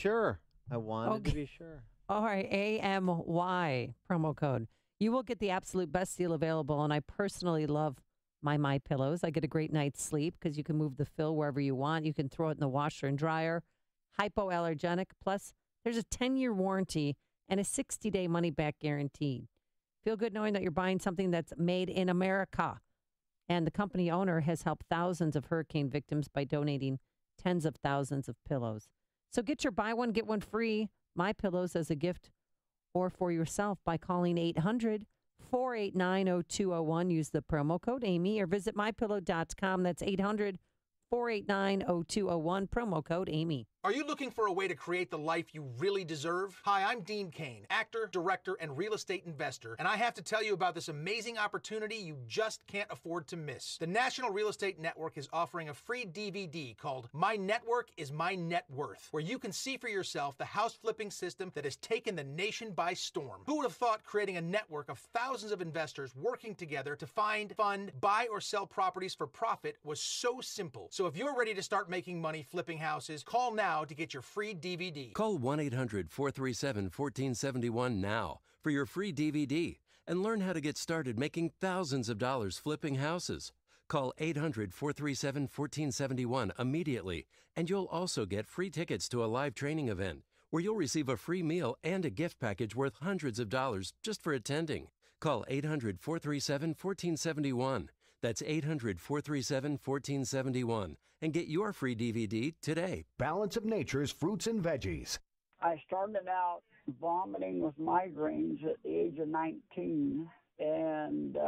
S13: sure. All right, AMY promo code. You will get the absolute best deal available, and I personally love my MyPillows. I get a great night's sleep because you can move the fill wherever you want. You can throw it in the washer and dryer. Hypoallergenic. Plus, there's a 10-year warranty and a 60-day money-back guarantee. Feel good knowing that you're buying something that's made in America. And the company owner has helped thousands of hurricane victims by donating tens of thousands of pillows. So get your buy one, get one free MyPillows as a gift or for yourself by calling 800-489-0201. Use the promo code AMY or visit MyPillow.com. That's 800-489-0201, promo code AMY.
S6: Are you looking for a way to create the life you really deserve? Hi, I'm Dean Cain, actor, director, and real estate investor, and I have to tell you about this amazing opportunity you just can't afford to miss. The National Real Estate Network is offering a free DVD called My Network is My Net Worth, where you can see for yourself the house flipping system that has taken the nation by storm. Who would have thought creating a network of thousands of investors working together to find, fund, buy, or sell properties for profit was so simple? So if you're ready to start making money flipping houses, call now to get your free DVD.
S4: Call 1-800-437-1471 now for your free DVD and learn how to get started making thousands of dollars flipping houses. Call 800-437-1471 immediately, and you'll also get free tickets to a live training event where you'll receive a free meal and a gift package worth hundreds of dollars just for attending. Call 800-437-1471. That's 800-437-1471. And get your free DVD today.
S19: Balance of Nature's fruits and veggies.
S20: I started out vomiting with migraines at the age of 19, and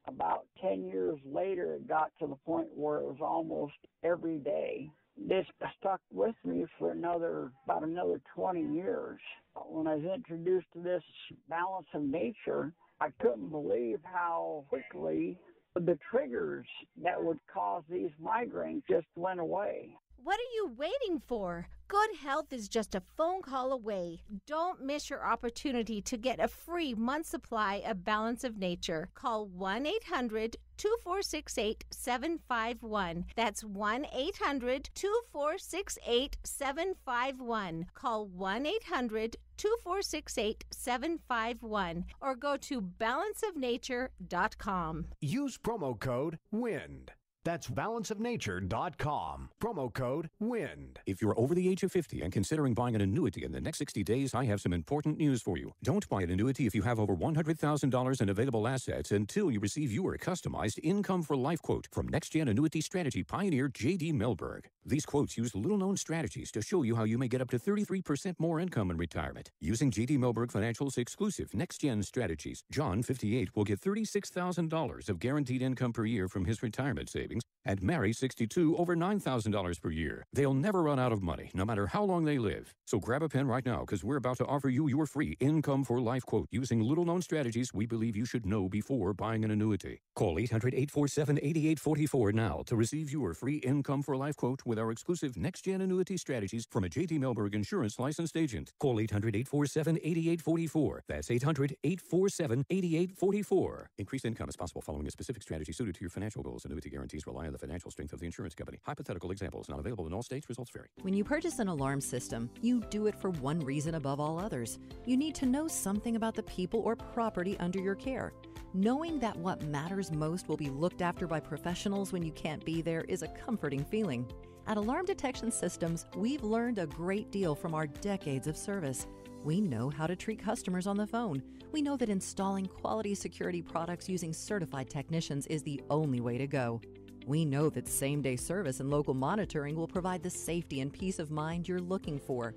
S20: about 10 years later, it got to the point where it was almost every day. This stuck with me for about another 20 years. When I was introduced to this Balance of Nature, I couldn't believe how quickly the triggers that would cause these migraines just went away.
S21: What are you waiting for? Good health is just a phone call away. Don't miss your opportunity to get a free month supply of Balance of Nature. Call 1-800-2468-751. That's 1-800-2468-751. Call 1-800-2468-751 or go to balanceofnature.com.
S19: Use promo code WIND. That's balanceofnature.com. Promo code WIND.
S23: If you're over the age of 50 and considering buying an annuity in the next 60 days, I have some important news for you. Don't buy an annuity if you have over $100,000 in available assets until you receive your customized Income for Life quote from next-gen annuity strategy pioneer J.D. Milberg. These quotes use little-known strategies to show you how you may get up to 33% more income in retirement. Using J.D. Milberg Financial's exclusive next-gen strategies, John, 58, will get $36,000 of guaranteed income per year from his retirement savings, and Mary, 62, over $9,000 per year. They'll never run out of money, no matter how long they live. So grab a pen right now, because we're about to offer you your free Income for Life quote using little-known strategies we believe you should know before buying an annuity. Call 800-847-8844 now to receive your free Income for Life quote with our exclusive next-gen annuity strategies from a J.D. Milberg Insurance licensed agent. Call 800-847-8844. That's 800-847-8844. Increased income is possible following a specific strategy suited to your financial goals. Annuity guarantees rely on the financial strength of the insurance company. Hypothetical examples not available in all states. Results vary.
S24: When you purchase an alarm system, you do it for one reason above all others. You need to know something about the people or property under your care. Knowing that what matters most will be looked after by professionals when you can't be there is a comforting feeling. At Alarm Detection Systems, we've learned a great deal from our decades of service. We know how to treat customers on the phone. We know that installing quality security products using certified technicians is the only way to go. We know that same-day service and local monitoring will provide the safety and peace of mind you're looking for.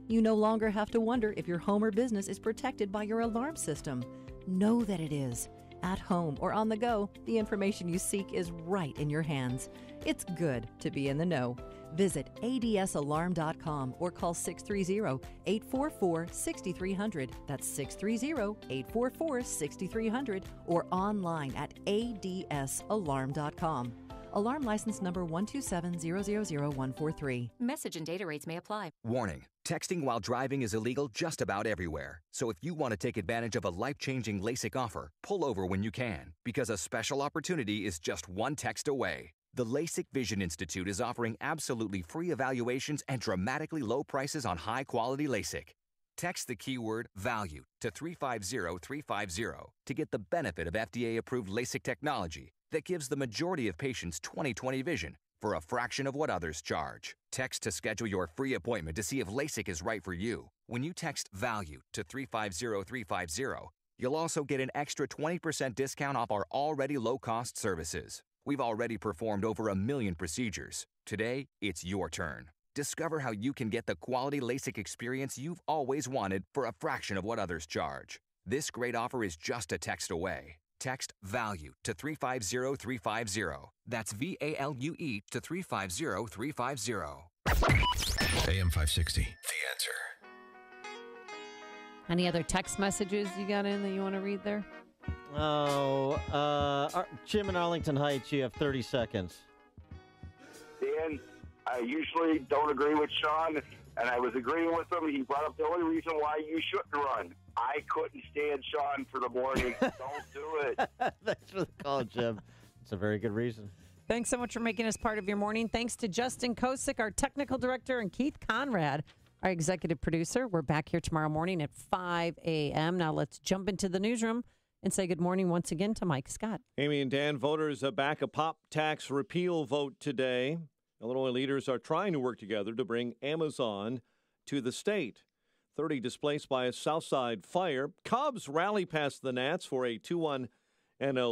S24: You no longer have to wonder if your home or business is protected by your alarm system. Know that it is. At home or on the go, the information you seek is right in your hands. It's good to be in the know. Visit adsalarm.com or call 630-844-6300. That's 630-844-6300 or online at adsalarm.com. Alarm license number 127000143.
S25: Message and data rates may apply.
S26: Warning. Texting while driving is illegal just about everywhere. So if you want to take advantage of a life-changing LASIK offer, pull over when you can, because a special opportunity is just one text away. The LASIK Vision Institute is offering absolutely free evaluations and dramatically low prices on high-quality LASIK. Text the keyword VALUE to 350350 to get the benefit of FDA-approved LASIK technology that gives the majority of patients 20/20 vision for a fraction of what others charge. Text to schedule your free appointment to see if LASIK is right for you. When you text VALUE to 350350, you'll also get an extra 20% discount off our already low-cost services. We've already performed over 1 million procedures. Today, it's your turn. Discover how you can get the quality LASIK experience you've always wanted for a fraction of what others charge. This great offer is just a text away. Text VALUE to 350350. That's VALUE to 350350.
S8: AM 560, The Answer.
S22: Any other text messages you got in that you want to read there?
S13: Jim in Arlington Heights, you have 30 seconds.
S7: Dan, I usually don't agree with Sean, and I was agreeing with him. He brought up the only reason why you shouldn't run. I couldn't stand Sean for the morning. Don't do it.
S13: Thanks for the call, Jim. It's a very good reason.
S22: Thanks so much for making us part of your morning. Thanks to Justin Kosick, our technical director, and Keith Conrad, our executive producer. We're back here tomorrow morning at 5 a.m. Now let's jump into the newsroom and say good morning once again to Mike Scott.
S2: Amy and Dan, voters back a pop tax repeal vote today. Illinois leaders are trying to work together to bring Amazon to the state. 30 displaced by a Southside fire. Cubs rally past the Nats for a 2-1 NL